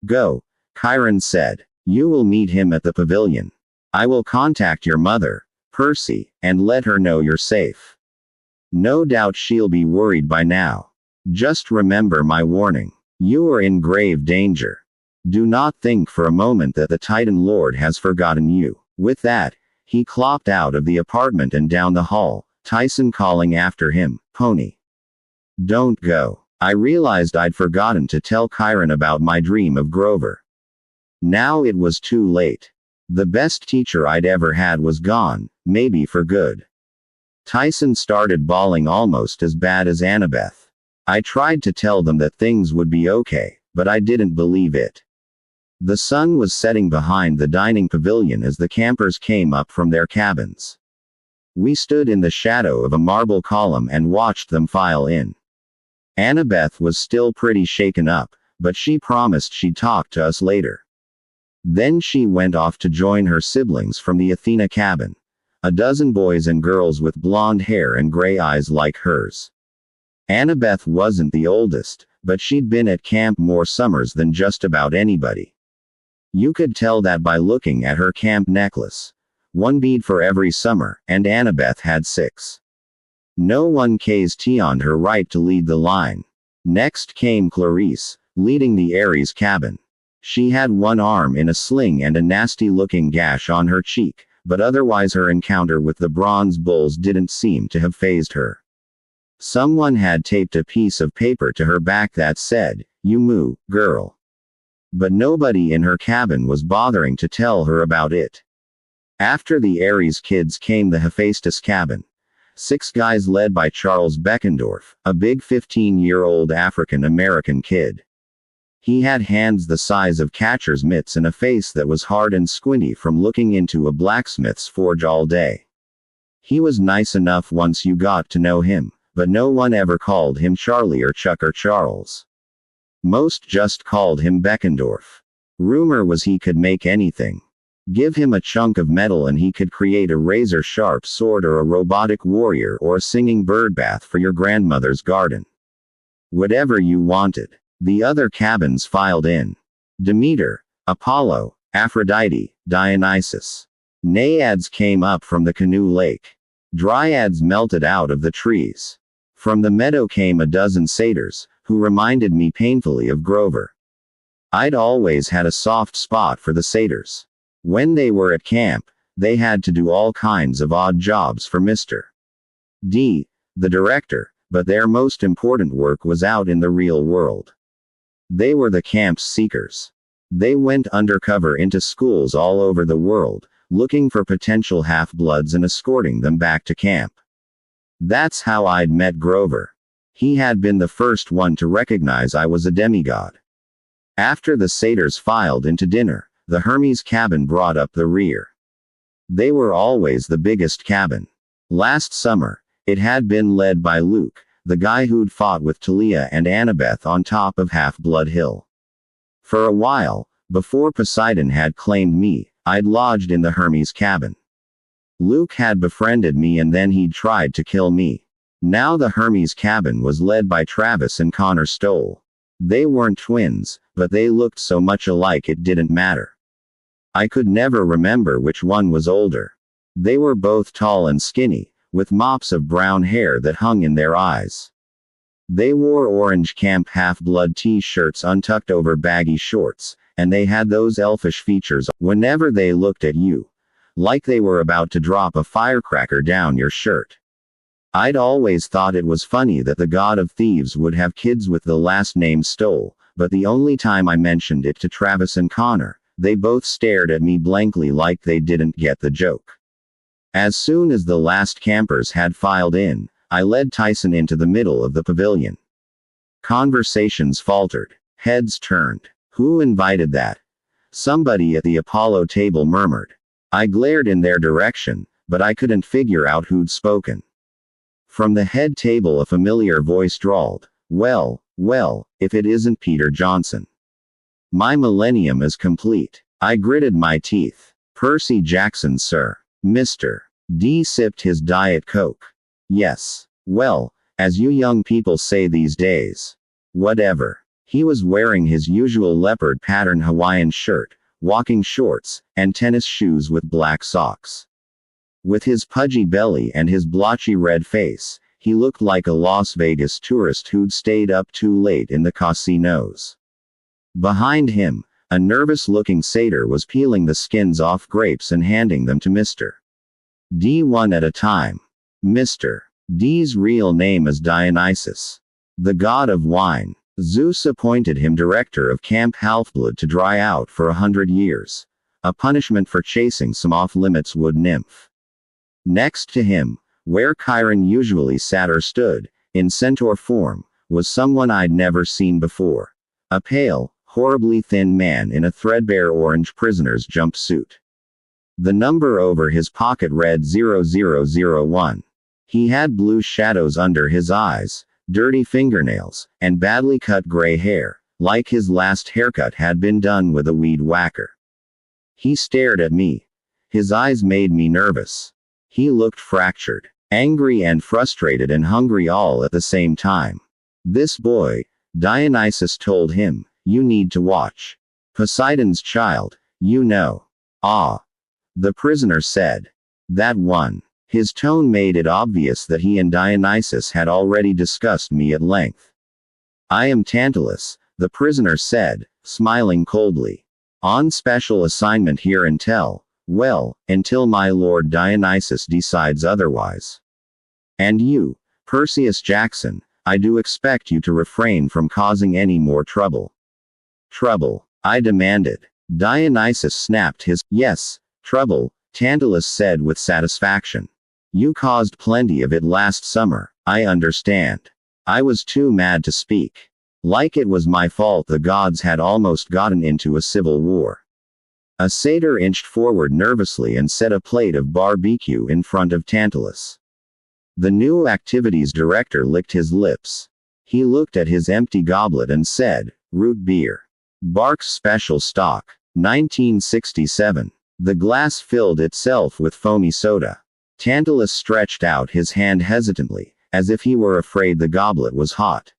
Go, Chiron said. You will meet him at the pavilion. I will contact your mother, Percy, and let her know you're safe. No doubt she'll be worried by now. Just remember my warning. You are in grave danger. Do not think for a moment that the Titan Lord has forgotten you. With that, he clopped out of the apartment and down the hall, Tyson calling after him, Pony. Don't go. I realized I'd forgotten to tell Chiron about my dream of Grover. Now it was too late. The best teacher I'd ever had was gone, maybe for good. Tyson started bawling almost as bad as Annabeth. I tried to tell them that things would be okay, but I didn't believe it. The sun was setting behind the dining pavilion as the campers came up from their cabins. We stood in the shadow of a marble column and watched them file in. Annabeth was still pretty shaken up, but she promised she'd talk to us later. Then she went off to join her siblings from the Athena cabin. A dozen boys and girls with blonde hair and gray eyes like hers. Annabeth wasn't the oldest, but she'd been at camp more summers than just about anybody. You could tell that by looking at her camp necklace. 1 bead for every summer, and Annabeth had 6. No one questioned her right to lead the line. Next came Clarice, leading the Ares cabin. She had one arm in a sling and a nasty-looking gash on her cheek, but otherwise her encounter with the bronze bulls didn't seem to have fazed her. Someone had taped a piece of paper to her back that said, "You moo, girl." But nobody in her cabin was bothering to tell her about it. After the Ares kids came the Hephaestus cabin. 6 guys led by Charles Beckendorf, a big 15-year-old African-American kid. He had hands the size of catcher's mitts and a face that was hard and squinty from looking into a blacksmith's forge all day. He was nice enough once you got to know him, but no one ever called him Charlie or Chuck or Charles. Most just called him Beckendorf. Rumor was he could make anything. Give him a chunk of metal and he could create a razor-sharp sword or a robotic warrior or a singing birdbath for your grandmother's garden. Whatever you wanted. The other cabins filed in. Demeter, Apollo, Aphrodite, Dionysus. Naiads came up from the canoe lake. Dryads melted out of the trees. From the meadow came a dozen satyrs, who reminded me painfully of Grover. I'd always had a soft spot for the satyrs. When they were at camp, they had to do all kinds of odd jobs for Mr. D, the director, but their most important work was out in the real world. They were the camp's seekers. They went undercover into schools all over the world, looking for potential half-bloods and escorting them back to camp. That's how I'd met Grover. He had been the first one to recognize I was a demigod. After the satyrs filed into dinner, the Hermes cabin brought up the rear. They were always the biggest cabin. Last summer, it had been led by Luke, the guy who'd fought with Talia and Annabeth on top of Half-Blood Hill. For a while, before Poseidon had claimed me, I'd lodged in the Hermes cabin. Luke had befriended me and then he'd tried to kill me. Now the Hermes cabin was led by Travis and Connor Stoll. They weren't twins, but they looked so much alike it didn't matter. I could never remember which one was older. They were both tall and skinny, with mops of brown hair that hung in their eyes. They wore orange camp half-blood t-shirts untucked over baggy shorts, and they had those elfish features whenever they looked at you, like they were about to drop a firecracker down your shirt. I'd always thought it was funny that the god of thieves would have kids with the last name Stoll, but the only time I mentioned it to Travis and Connor, they both stared at me blankly like they didn't get the joke. As soon as the last campers had filed in, I led Tyson into the middle of the pavilion. Conversations faltered. Heads turned. Who invited that? Somebody at the Apollo table murmured. I glared in their direction, but I couldn't figure out who'd spoken. From the head table a familiar voice drawled, well, if it isn't Peter Johnson. My millennium is complete. I gritted my teeth. Percy Jackson, sir. Mr. D sipped his Diet Coke. Yes. Well, as you young people say these days. Whatever. He was wearing his usual leopard pattern Hawaiian shirt, walking shorts, and tennis shoes with black socks. With his pudgy belly and his blotchy red face, he looked like a Las Vegas tourist who'd stayed up too late in the casinos. Behind him, a nervous-looking satyr was peeling the skins off grapes and handing them to Mr. D one at a time. Mr. D's real name is Dionysus, the god of wine. Zeus appointed him director of Camp Halfblood to dry out for 100 years, a punishment for chasing some off-limits wood nymph. Next to him, where Chiron usually sat or stood, in centaur form, was someone I'd never seen before. A pale, horribly thin man in a threadbare orange prisoner's jumpsuit. The number over his pocket read 0001. He had blue shadows under his eyes, dirty fingernails, and badly cut gray hair, like his last haircut had been done with a weed whacker. He stared at me. His eyes made me nervous. He looked fractured, angry and frustrated and hungry all at the same time. This boy, Dionysus told him, you need to watch. Poseidon's child, you know. Ah. The prisoner said. That one. His tone made it obvious that he and Dionysus had already discussed me at length. I am Tantalus, the prisoner said, smiling coldly. On special assignment here until my lord Dionysus decides otherwise. And you, Perseus Jackson, I do expect you to refrain from causing any more trouble. Trouble? I demanded. Dionysus snapped his, yes, trouble, Tantalus said with satisfaction. You caused plenty of it last summer, I understand. I was too mad to speak. Like it was my fault the gods had almost gotten into a civil war. A satyr inched forward nervously and set a plate of barbecue in front of Tantalus. The new activities director licked his lips. He looked at his empty goblet and said, root beer. Barks Special Stock. 1967. The glass filled itself with foamy soda. Tantalus stretched out his hand hesitantly, as if he were afraid the goblet was hot.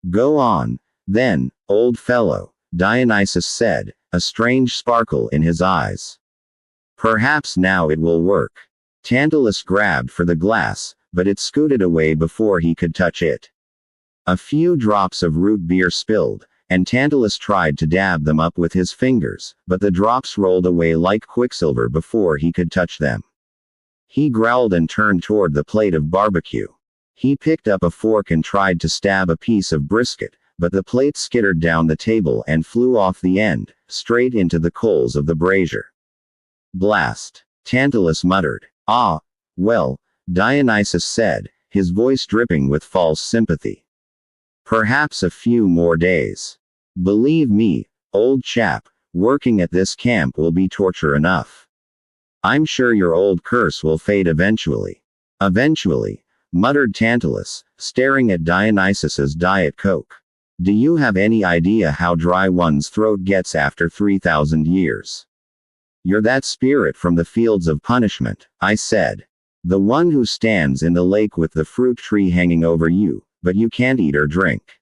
Go on, then, old fellow, Dionysus said, a strange sparkle in his eyes. Perhaps now it will work. Tantalus grabbed for the glass, but it scooted away before he could touch it. A few drops of root beer spilled, and Tantalus tried to dab them up with his fingers, but the drops rolled away like quicksilver before he could touch them. He growled and turned toward the plate of barbecue. He picked up a fork and tried to stab a piece of brisket, but the plate skittered down the table and flew off the end, straight into the coals of the brazier. Blast! Tantalus muttered. Ah, well, Dionysus said, his voice dripping with false sympathy. Perhaps a few more days. Believe me, old chap, working at this camp will be torture enough. I'm sure your old curse will fade eventually. Eventually, muttered Tantalus, staring at Dionysus's Diet Coke. Do you have any idea how dry one's throat gets after 3,000 years? You're that spirit from the fields of punishment, I said. The one who stands in the lake with the fruit tree hanging over you, but you can't eat or drink.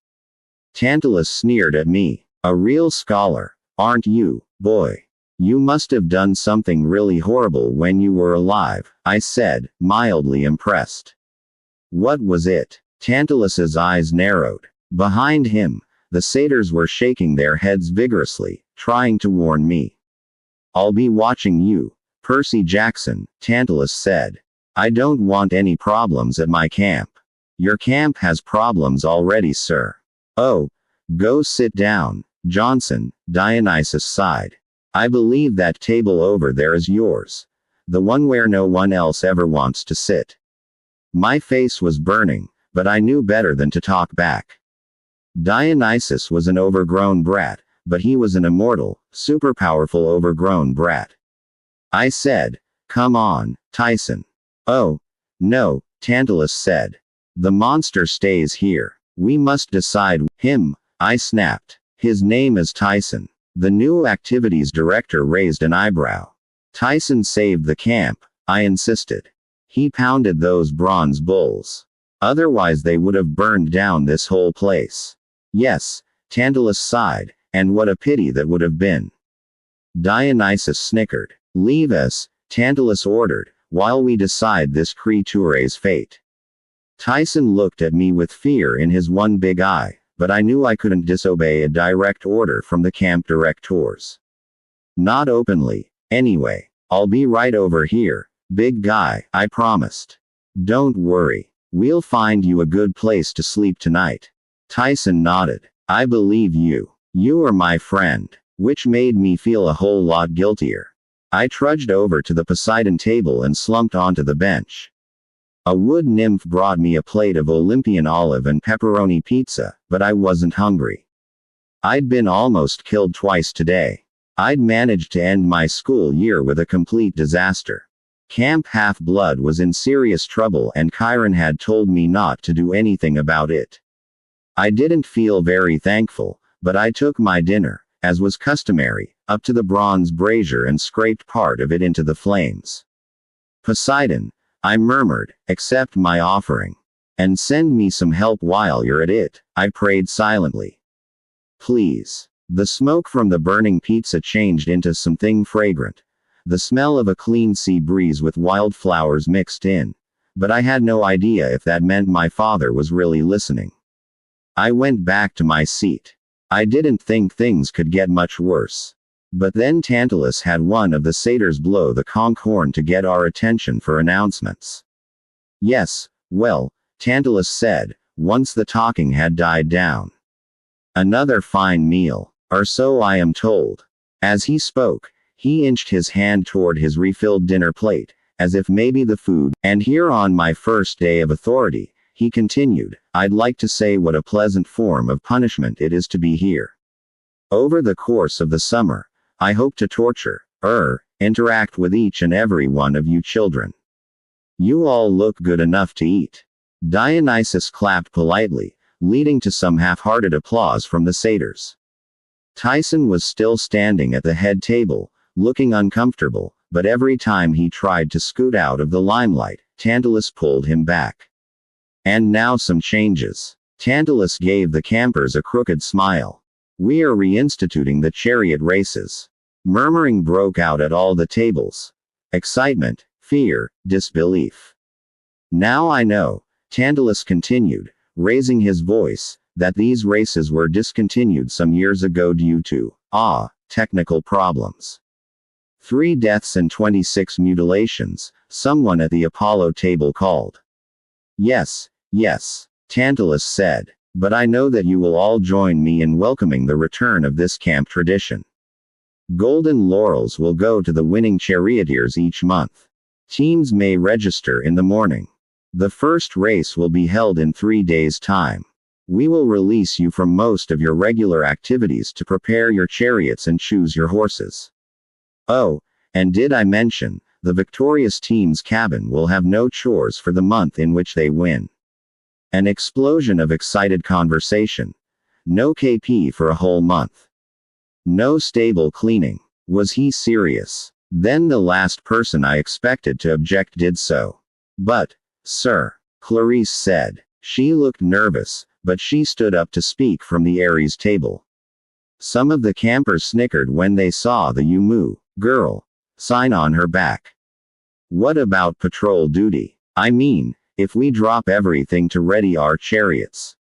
Tantalus sneered at me. A real scholar, aren't you, boy? You must have done something really horrible when you were alive, I said, mildly impressed. What was it? Tantalus's eyes narrowed. Behind him, the satyrs were shaking their heads vigorously, trying to warn me. I'll be watching you, Percy Jackson, Tantalus said. I don't want any problems at my camp. Your camp has problems already, sir. Oh, go sit down, Johnson, Dionysus sighed. I believe that table over there is yours. The one where no one else ever wants to sit. My face was burning, but I knew better than to talk back. Dionysus was an overgrown brat, but he was an immortal, super powerful overgrown brat. I said, come on, Tyson. Oh, no, Tantalus said. The monster stays here. We must decide him, I snapped. His name is Tyson. The new activities director raised an eyebrow. Tyson saved the camp, I insisted. He pounded those bronze bulls. Otherwise they would have burned down this whole place. Yes, Tantalus sighed, and what a pity that would have been. Dionysus snickered. Leave us, Tantalus ordered, while we decide this creature's fate. Tyson looked at me with fear in his one big eye, but I knew I couldn't disobey a direct order from the camp directors. Not openly, anyway. I'll be right over here, big guy, I promised. Don't worry. We'll find you a good place to sleep tonight. Tyson nodded. I believe you. You are my friend. Which made me feel a whole lot guiltier. I trudged over to the Poseidon table and slumped onto the bench. A wood nymph brought me a plate of Olympian olive and pepperoni pizza, but I wasn't hungry. I'd been almost killed twice today. I'd managed to end my school year with a complete disaster. Camp Half-Blood was in serious trouble and Chiron had told me not to do anything about it. I didn't feel very thankful, but I took my dinner, as was customary, up to the bronze brazier and scraped part of it into the flames. Poseidon, I murmured, accept my offering. And send me some help while you're at it, I prayed silently. Please. The smoke from the burning pizza changed into something fragrant. The smell of a clean sea breeze with wildflowers mixed in. But I had no idea if that meant my father was really listening. I went back to my seat. I didn't think things could get much worse. But then Tantalus had one of the satyrs blow the conch horn to get our attention for announcements. Yes, well, Tantalus said, once the talking had died down. Another fine meal, or so I am told. As he spoke, he inched his hand toward his refilled dinner plate, as if maybe the food, and here on my first day of authority, he continued, I'd like to say what a pleasant form of punishment it is to be here. Over the course of the summer, I hope to torture, interact with each and every one of you children. You all look good enough to eat. Dionysus clapped politely, leading to some half-hearted applause from the satyrs. Tyson was still standing at the head table, looking uncomfortable, but every time he tried to scoot out of the limelight, Tantalus pulled him back. And now some changes. Tantalus gave the campers a crooked smile. We are reinstituting the chariot races. Murmuring broke out at all the tables. Excitement, fear, disbelief. Now I know, Tantalus continued, raising his voice, that these races were discontinued some years ago due to, technical problems. 3 deaths and 26 mutilations, someone at the Apollo table called. Yes, Yes, Tantalus said. But I know that you will all join me in welcoming the return of this camp tradition. Golden laurels will go to the winning charioteers each month. Teams may register in the morning. The first race will be held in 3 days' time. We will release you from most of your regular activities to prepare your chariots and choose your horses. Oh, and did I mention, the victorious team's cabin will have no chores for the month in which they win. An explosion of excited conversation. No KP for a whole month. No stable cleaning. Was he serious? Then the last person I expected to object did so. But, sir, Clarice said. She looked nervous, but she stood up to speak from the Aries table. Some of the campers snickered when they saw the Yumu girl sign on her back. What about patrol duty? I mean, if we drop everything to ready our chariots.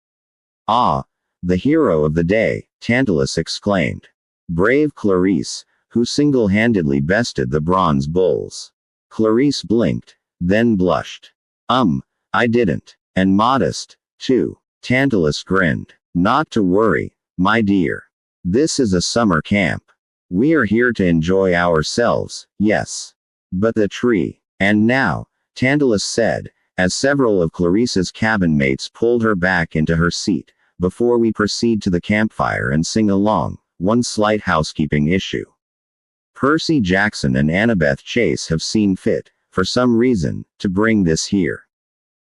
Ah, the hero of the day, Tantalus exclaimed. Brave Clarice, who single-handedly bested the bronze bulls. Clarice blinked, then blushed. I didn't. And modest, too. Tantalus grinned. Not to worry, my dear. This is a summer camp. We are here to enjoy ourselves, yes. But the tree. And now, Tantalus said, as several of Clarice's cabin mates pulled her back into her seat, before we proceed to the campfire and sing along, one slight housekeeping issue. Percy Jackson and Annabeth Chase have seen fit, for some reason, to bring this here.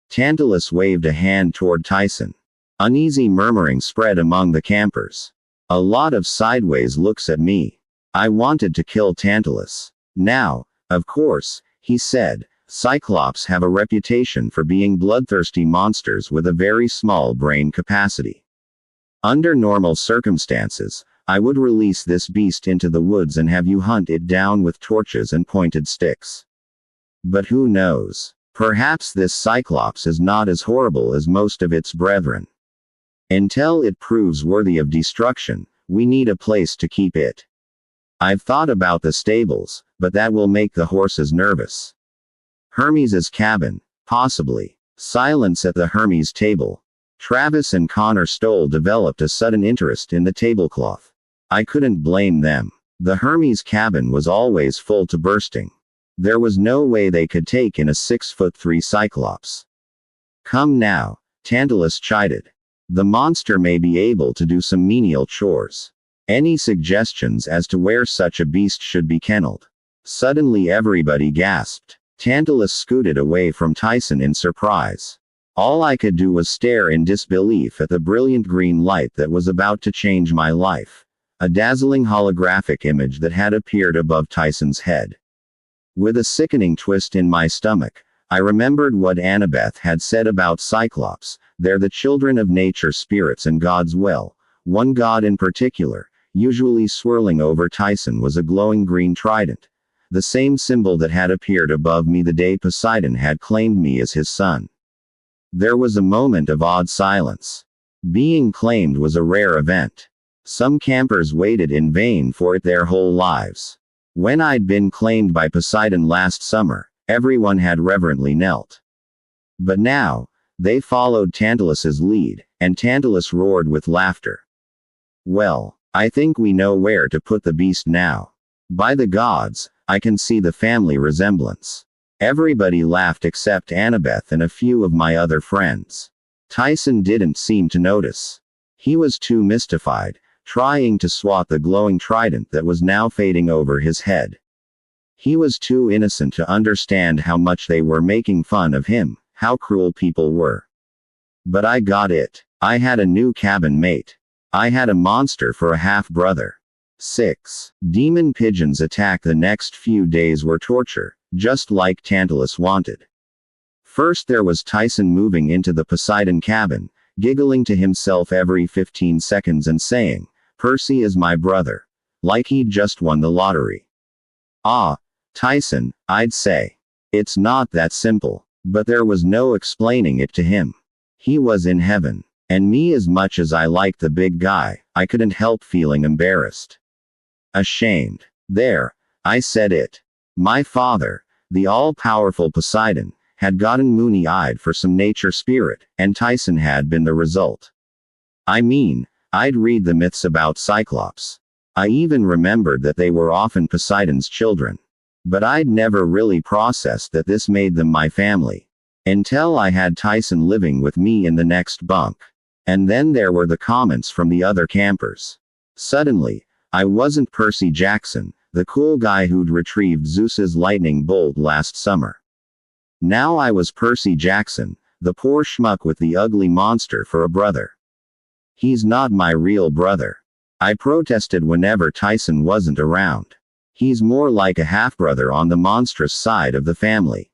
Tantalus waved a hand toward Tyson. Uneasy murmuring spread among the campers. A lot of sideways looks at me. I wanted to kill Tantalus. Now, of course, he said, Cyclops have a reputation for being bloodthirsty monsters with a very small brain capacity. Under normal circumstances, I would release this beast into the woods and have you hunt it down with torches and pointed sticks. But who knows? Perhaps this Cyclops is not as horrible as most of its brethren. Until it proves worthy of destruction, we need a place to keep it. I've thought about the stables, but that will make the horses nervous. Hermes's cabin, possibly. Silence at the Hermes table. Travis and Connor Stoll developed a sudden interest in the tablecloth. I couldn't blame them. The Hermes cabin was always full to bursting. There was no way they could take in a 6'3" Cyclops. Come now, Tantalus chided. The monster may be able to do some menial chores. Any suggestions as to where such a beast should be kenneled? Suddenly everybody gasped. Tantalus scooted away from Tyson in surprise. All I could do was stare in disbelief at the brilliant green light that was about to change my life. A dazzling holographic image that had appeared above Tyson's head. With a sickening twist in my stomach, I remembered what Annabeth had said about Cyclops. They're the children of nature, spirits and gods. Well, one god in particular, usually swirling over Tyson, was a glowing green trident. The same symbol that had appeared above me the day Poseidon had claimed me as his son. There was a moment of odd silence. Being claimed was a rare event. Some campers waited in vain for it their whole lives. When I'd been claimed by Poseidon last summer, everyone had reverently knelt. But now, they followed Tantalus's lead, and Tantalus roared with laughter. Well, I think we know where to put the beast now. By the gods, I can see the family resemblance. Everybody laughed except Annabeth and a few of my other friends. Tyson didn't seem to notice. He was too mystified, trying to swat the glowing trident that was now fading over his head. He was too innocent to understand how much they were making fun of him, how cruel people were. But I got it. I had a new cabin mate. I had a monster for a half-brother. 6. Demon pigeons attack the next few days were torture, just like Tantalus wanted. First there was Tyson moving into the Poseidon cabin, giggling to himself every 15 seconds and saying, "Percy is my brother." Like he'd just won the lottery. Ah, Tyson, I'd say. It's not that simple. But there was no explaining it to him. He was in heaven. And me, as much as I liked the big guy, I couldn't help feeling embarrassed. Ashamed. There, I said it. My father, the all-powerful Poseidon, had gotten moony-eyed for some nature spirit, and Tyson had been the result. I mean, I'd read the myths about Cyclops. I even remembered that they were often Poseidon's children. But I'd never really processed that this made them my family. Until I had Tyson living with me in the next bunk. And then there were the comments from the other campers. Suddenly, I wasn't Percy Jackson, the cool guy who'd retrieved Zeus's lightning bolt last summer. Now I was Percy Jackson, the poor schmuck with the ugly monster for a brother. He's not my real brother. I protested whenever Tyson wasn't around. He's more like a half-brother on the monstrous side of the family.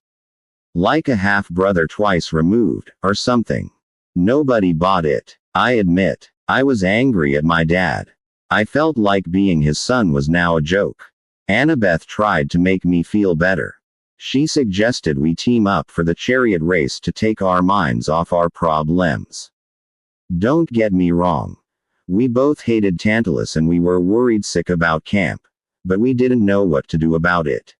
Like a half-brother twice removed, or something. Nobody bought it. I admit, I was angry at my dad. I felt like being his son was now a joke. Annabeth tried to make me feel better. She suggested we team up for the chariot race to take our minds off our problems. Don't get me wrong. We both hated Tantalus and we were worried sick about camp. But we didn't know what to do about it.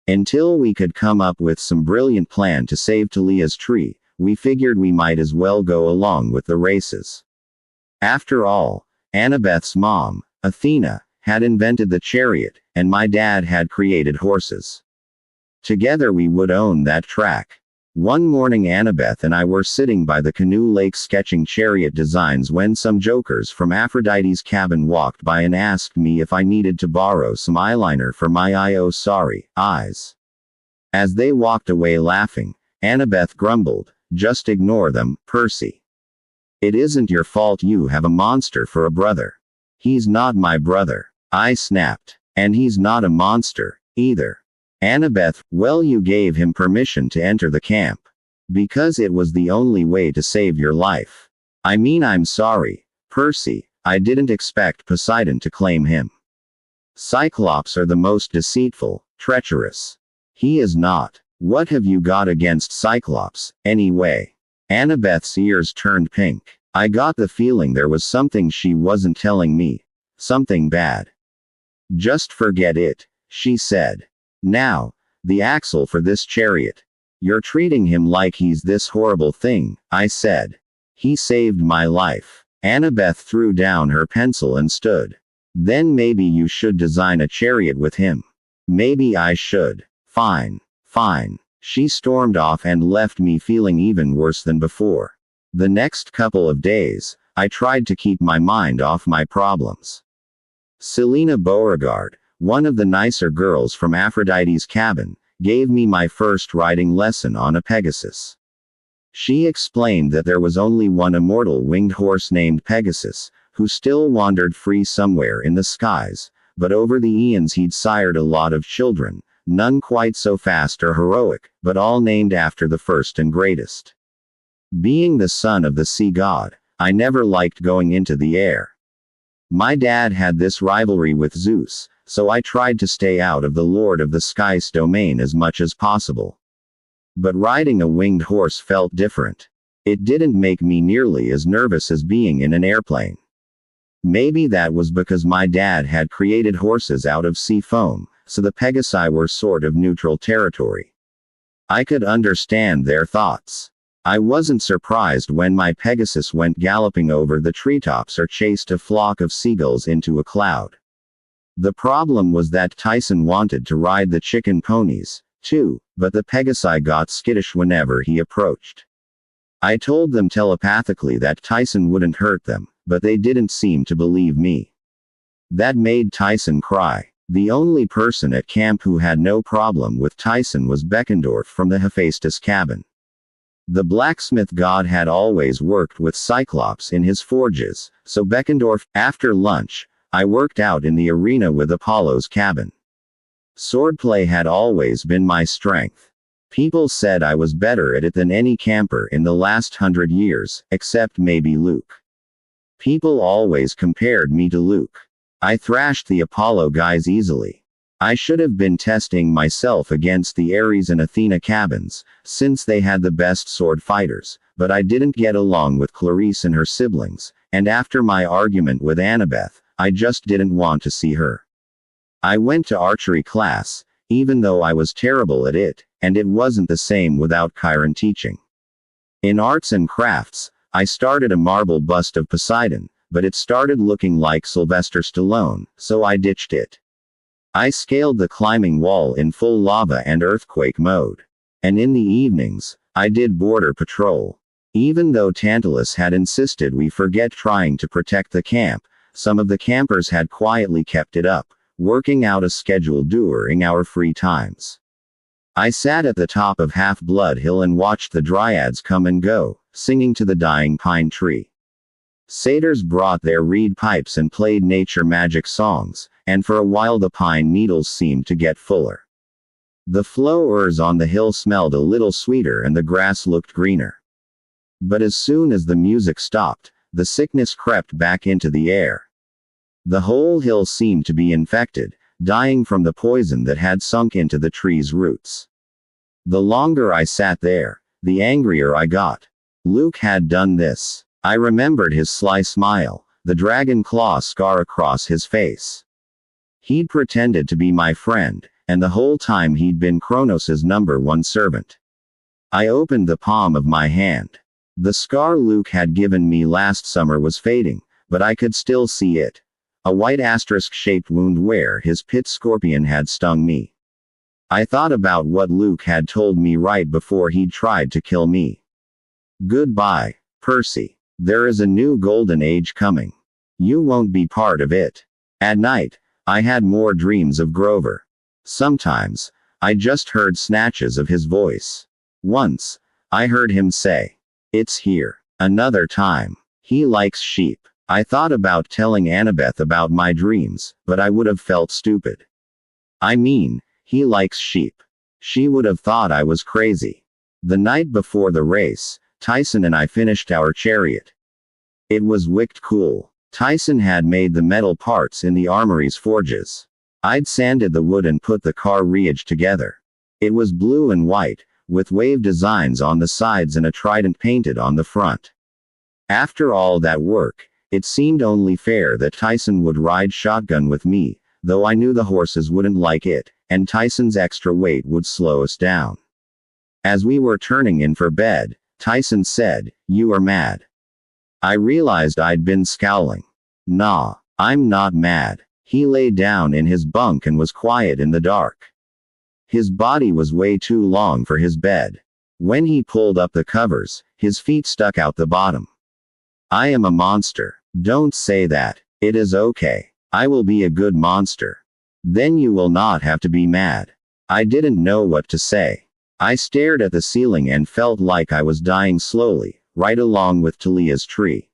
Until we could come up with some brilliant plan to save Talia's tree, we figured we might as well go along with the races. After all, Annabeth's mom, Athena, had invented the chariot, and my dad had created horses. Together we would own that track. One morning Annabeth and I were sitting by the Canoe Lake sketching chariot designs when some jokers from Aphrodite's cabin walked by and asked me if I needed to borrow some eyeliner for my sorry eyes. As they walked away laughing, Annabeth grumbled, "Just ignore them, Percy. It isn't your fault you have a monster for a brother." "He's not my brother," I snapped. "And he's not a monster, either." Annabeth, "Well, you gave him permission to enter the camp. Because it was the only way to save your life. I mean, I'm sorry, Percy, I didn't expect Poseidon to claim him. Cyclops are the most deceitful, treacherous. He is not. What have you got against Cyclops, anyway?" Annabeth's ears turned pink. I got the feeling there was something she wasn't telling me. Something bad. "Just forget it," she said. "Now, the axle for this chariot. You're treating him like he's this horrible thing," I said. "He saved my life." Annabeth threw down her pencil and stood. "Then maybe you should design a chariot with him." "Maybe I should." Fine. She stormed off and left me feeling even worse than before. The next couple of days, I tried to keep my mind off my problems. Selena Beauregard, one of the nicer girls from Aphrodite's cabin, gave me my first riding lesson on a Pegasus. She explained that there was only one immortal winged horse named Pegasus, who still wandered free somewhere in the skies, but over the eons he'd sired a lot of children, none quite so fast or heroic, but all named after the first and greatest. Being the son of the sea god, I never liked going into the air. My dad had this rivalry with Zeus, so I tried to stay out of the Lord of the Skies domain as much as possible. But riding a winged horse felt different. It didn't make me nearly as nervous as being in an airplane. Maybe that was because my dad had created horses out of sea foam, so the Pegasi were sort of neutral territory. I could understand their thoughts. I wasn't surprised when my Pegasus went galloping over the treetops or chased a flock of seagulls into a cloud. The problem was that Tyson wanted to ride the chicken ponies, too, but the Pegasi got skittish whenever he approached. I told them telepathically that Tyson wouldn't hurt them, but they didn't seem to believe me. That made Tyson cry. The only person at camp who had no problem with Tyson was Beckendorf from the Hephaestus cabin. The blacksmith god had always worked with Cyclops in his forges, so Beckendorf, after lunch, I worked out in the arena with Apollo's cabin. Swordplay had always been my strength. People said I was better at it than any camper in the last 100 years, except maybe Luke. People always compared me to Luke. I thrashed the Apollo guys easily. I should have been testing myself against the Ares and Athena cabins, since they had the best sword fighters, but I didn't get along with Clarice and her siblings, and after my argument with Annabeth, I just didn't want to see her. I went to archery class, even though I was terrible at it, and it wasn't the same without Chiron teaching. In arts and crafts, I started a marble bust of Poseidon, but it started looking like Sylvester Stallone, so I ditched it. I scaled the climbing wall in full lava and earthquake mode. And in the evenings, I did border patrol. Even though Tantalus had insisted we forget trying to protect the camp, some of the campers had quietly kept it up, working out a schedule during our free times. I sat at the top of Half-Blood Hill and watched the dryads come and go, singing to the dying pine tree. Satyrs brought their reed pipes and played nature magic songs, and for a while the pine needles seemed to get fuller. The flowers on the hill smelled a little sweeter and the grass looked greener. But as soon as the music stopped, the sickness crept back into the air. The whole hill seemed to be infected, dying from the poison that had sunk into the tree's roots. The longer I sat there, the angrier I got. Luke had done this. I remembered his sly smile, the dragon claw scar across his face. He'd pretended to be my friend, and the whole time he'd been Kronos' #1 servant. I opened the palm of my hand. The scar Luke had given me last summer was fading, but I could still see it. A white asterisk-shaped wound where his pit scorpion had stung me. I thought about what Luke had told me right before he'd tried to kill me. Goodbye, Percy. There is a new golden age coming. You won't be part of it. At night, I had more dreams of Grover. Sometimes, I just heard snatches of his voice. Once, I heard him say, "It's here." Another time, "He likes sheep." I thought about telling Annabeth about my dreams, but I would have felt stupid. I mean, he likes sheep. She would have thought I was crazy. The night before the race, Tyson and I finished our chariot. It was wicked cool. Tyson had made the metal parts in the armory's forges. I'd sanded the wood and put the car rigged together. It was blue and white, with wave designs on the sides and a trident painted on the front. After all that work, it seemed only fair that Tyson would ride shotgun with me, though I knew the horses wouldn't like it, and Tyson's extra weight would slow us down. As we were turning in for bed, Tyson said, "You are mad." I realized I'd been scowling. "Nah, I'm not mad." He lay down in his bunk and was quiet in the dark. His body was way too long for his bed. When he pulled up the covers, his feet stuck out the bottom. "I am a monster." "Don't say that. It is okay. I will be a good monster. Then you will not have to be mad." I didn't know what to say. I stared at the ceiling and felt like I was dying slowly, right along with Talia's tree.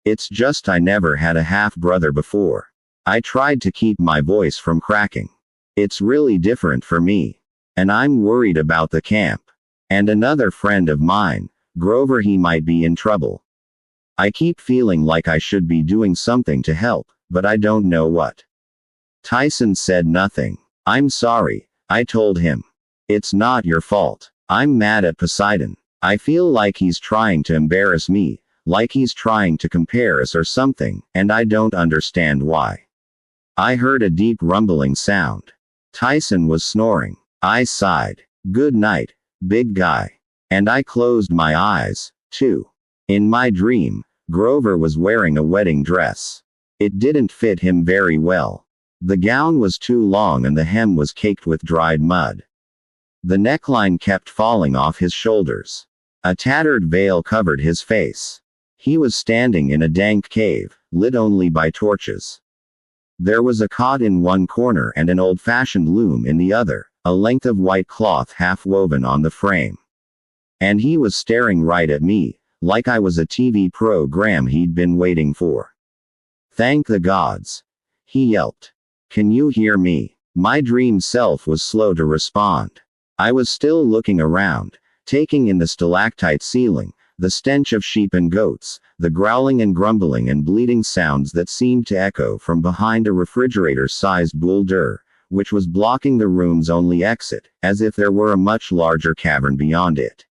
It's just I never had a half-brother before. I tried to keep my voice from cracking. It's really different for me. And I'm worried about the camp. And another friend of mine, Grover, he might be in trouble. I keep feeling like I should be doing something to help, but I don't know what. Tyson said nothing. "I'm sorry," I told him. "It's not your fault. I'm mad at Poseidon. I feel like he's trying to embarrass me, like he's trying to compare us or something, and I don't understand why." I heard a deep rumbling sound. Tyson was snoring. I sighed. "Good night, big guy." And I closed my eyes, too. In my dream, Grover was wearing a wedding dress. It didn't fit him very well. The gown was too long and the hem was caked with dried mud. The neckline kept falling off his shoulders. A tattered veil covered his face. He was standing in a dank cave, lit only by torches. There was a cot in one corner and an old-fashioned loom in the other, a length of white cloth half woven on the frame. And he was staring right at me, like I was a TV program he'd been waiting for. "Thank the gods," he yelped. "Can you hear me?" My dream self was slow to respond. I was still looking around, taking in the stalactite ceiling, the stench of sheep and goats, the growling and grumbling and bleating sounds that seemed to echo from behind a refrigerator-sized boulder, which was blocking the room's only exit, as if there were a much larger cavern beyond it.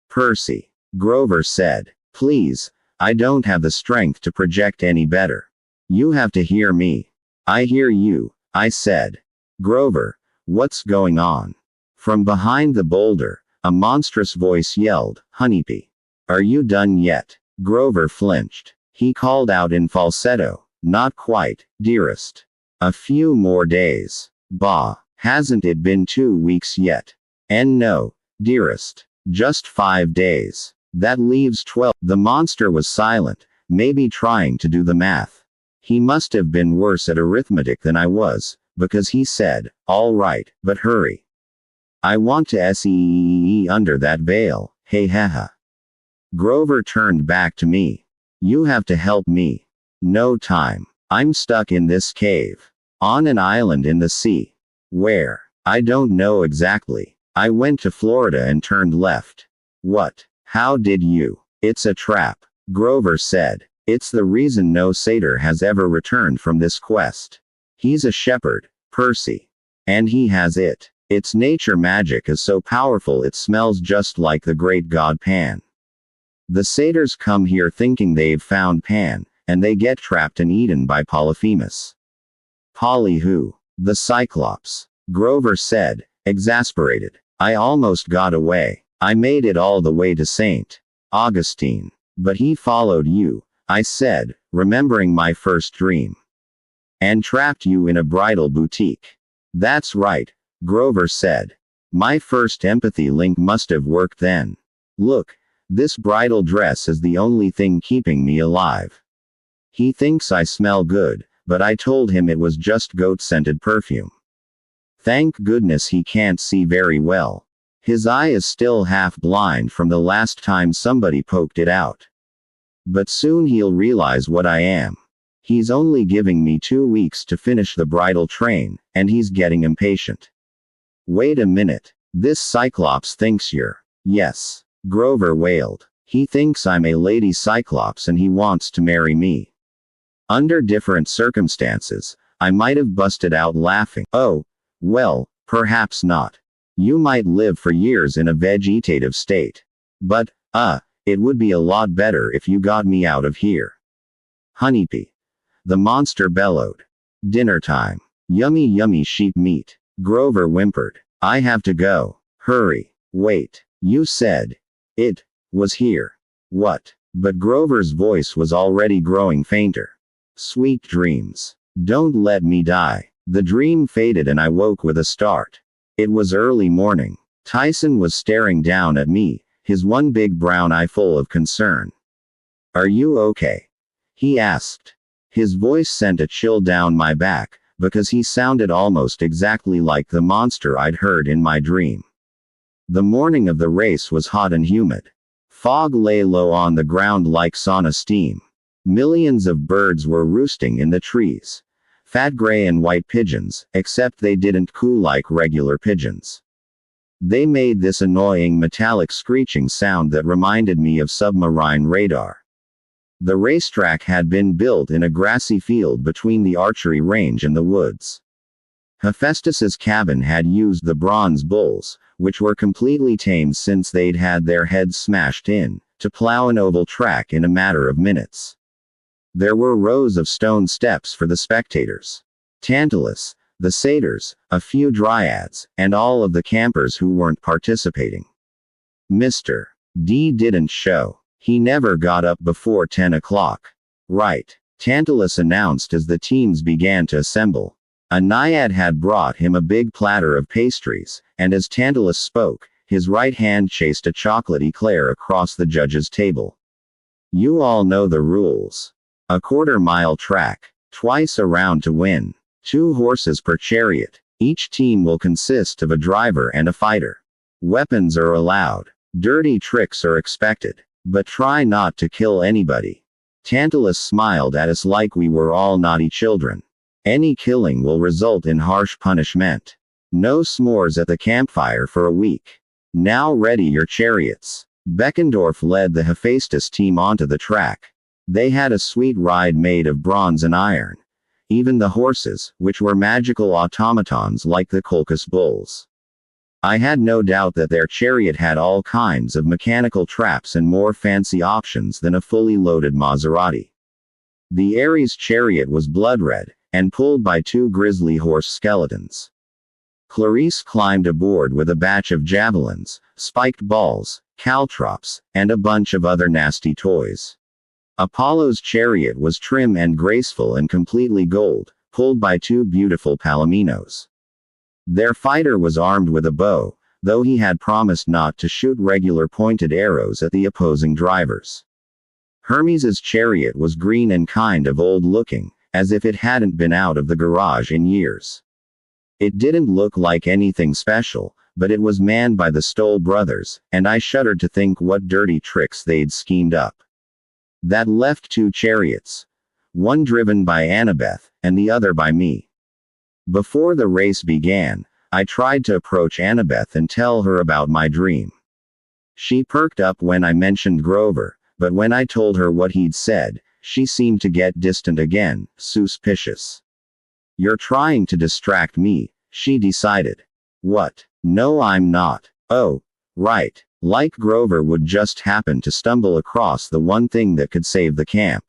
"Percy," Grover said, "please, I don't have the strength to project any better. You have to hear me." "I hear you," I said. "Grover, What's going on? From behind the boulder, a monstrous voice yelled, Honeybee. Are you done yet? Grover flinched. He called out in falsetto, not quite, dearest. A few more days. Bah, hasn't it been 2 weeks yet? And no, dearest, just 5 days. That leaves 12. The monster was silent, maybe trying to do the math. He must have been worse at arithmetic than I was, because he said, all right, but hurry. I want to see under that veil, hey haha. Grover turned back to me. You have to help me. No time. I'm stuck in this cave. On an island in the sea. Where? I don't know exactly. I went to Florida and turned left. What? How did you? It's a trap. Grover said. It's the reason no satyr has ever returned from this quest. He's a shepherd, Percy. And he has it. Its nature magic is so powerful it smells just like the great god Pan. The satyrs come here thinking they've found Pan, and they get trapped and eaten by Polyphemus. Polly who? The Cyclops. Grover said, exasperated. I almost got away. I made it all the way to St. Augustine. But he followed you, I said, remembering my first dream. And trapped you in a bridal boutique. That's right, Grover said. My first empathy link must have worked then. Look, this bridal dress is the only thing keeping me alive. He thinks I smell good, but I told him it was just goat-scented perfume. Thank goodness he can't see very well. His eye is still half blind from the last time somebody poked it out. But soon he'll realize what I am. He's only giving me 2 weeks to finish the bridal train, and he's getting impatient. Wait a minute. This Cyclops thinks you're. Yes. Grover wailed. He thinks I'm a lady Cyclops and he wants to marry me. Under different circumstances, I might have busted out laughing. Oh, well, perhaps not. You might live for years in a vegetative state. But, it would be a lot better if you got me out of here. Honeybee. The monster bellowed. Dinner time. Yummy yummy sheep meat. Grover whimpered. I have to go. Hurry. Wait. You said. It was here. What? But Grover's voice was already growing fainter. Sweet dreams. Don't let me die. The dream faded and I woke with a start. It was early morning. Tyson was staring down at me, his one big brown eye full of concern. Are you okay? He asked. His voice sent a chill down my back, because he sounded almost exactly like the monster I'd heard in my dream. The morning of the race was hot and humid. Fog lay low on the ground like sauna steam. Millions of birds were roosting in the trees. Fat gray and white pigeons, except they didn't coo like regular pigeons. They made this annoying metallic screeching sound that reminded me of submarine radar. The racetrack had been built in a grassy field between the archery range and the woods. Hephaestus's cabin had used the bronze bulls, which were completely tamed since they'd had their heads smashed in, to plow an oval track in a matter of minutes. There were rows of stone steps for the spectators. Tantalus, the satyrs, a few dryads, and all of the campers who weren't participating. Mr. D didn't show. He never got up before 10 o'clock. Right. Tantalus announced as the teams began to assemble. A naiad had brought him a big platter of pastries, and as Tantalus spoke, his right hand chased a chocolate eclair across the judge's table. You all know the rules. A quarter-mile track. Twice a round to win. 2 horses per chariot. Each team will consist of a driver and a fighter. Weapons are allowed. Dirty tricks are expected. But try not to kill anybody. Tantalus smiled at us like we were all naughty children. Any killing will result in harsh punishment. No s'mores at the campfire for a week. Now ready your chariots. Beckendorf led the Hephaestus team onto the track. They had a sweet ride made of bronze and iron. Even the horses, which were magical automatons like the Colchis bulls. I had no doubt that their chariot had all kinds of mechanical traps and more fancy options than a fully loaded Maserati. The Ares chariot was blood red, and pulled by 2 grizzly horse skeletons. Clarice climbed aboard with a batch of javelins, spiked balls, caltrops, and a bunch of other nasty toys. Apollo's chariot was trim and graceful and completely gold, pulled by two beautiful palominos. Their fighter was armed with a bow, though he had promised not to shoot regular pointed arrows at the opposing drivers. Hermes's chariot was green and kind of old-looking, as if it hadn't been out of the garage in years. It didn't look like anything special, but it was manned by the Stoll brothers, and I shuddered to think what dirty tricks they'd schemed up. That left two chariots, one driven by Annabeth, and the other by me. Before the race began, I tried to approach Annabeth and tell her about my dream. She perked up when I mentioned Grover, but when I told her what he'd said, she seemed to get distant again, suspicious. "You're trying to distract me," she decided. "What? No, I'm not." "Oh, right. Like Grover would just happen to stumble across the one thing that could save the camp."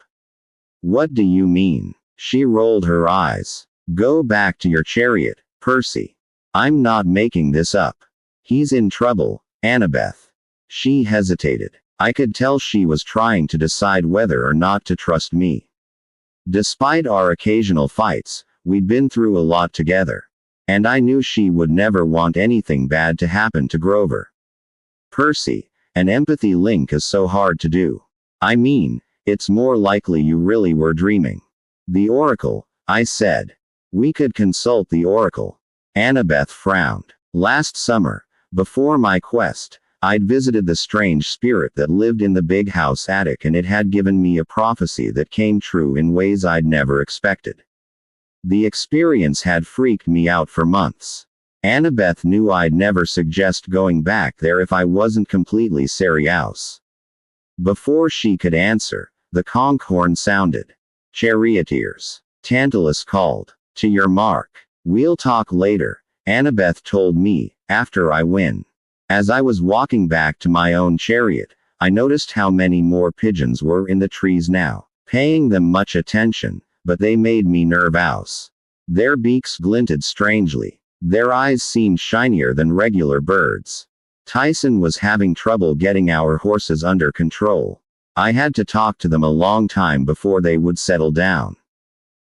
"What do you mean?" She rolled her eyes. "Go back to your chariot, Percy. I'm not making this up. He's in trouble, Annabeth." She hesitated. I could tell she was trying to decide whether or not to trust me. Despite our occasional fights, we'd been through a lot together. And I knew she would never want anything bad to happen to Grover. "Percy, an empathy link is so hard to do. I mean, it's more likely you really were dreaming." "The Oracle," I said. "We could consult the Oracle." Annabeth frowned. "Last summer, before my quest, I'd visited the strange spirit that lived in the big house attic, and it had given me a prophecy that came true in ways I'd never expected. The experience had freaked me out for months. Annabeth knew I'd never suggest going back there if I wasn't completely serious." Before she could answer, the conch horn sounded. "Charioteers," Tantalus called. "To your mark. We'll talk later," Annabeth told me, "after I win." As I was walking back to my own chariot, I noticed how many more pigeons were in the trees now, paying them much attention, but they made me nervous. Their beaks glinted strangely. Their eyes seemed shinier than regular birds. Tyson was having trouble getting our horses under control. I had to talk to them a long time before they would settle down.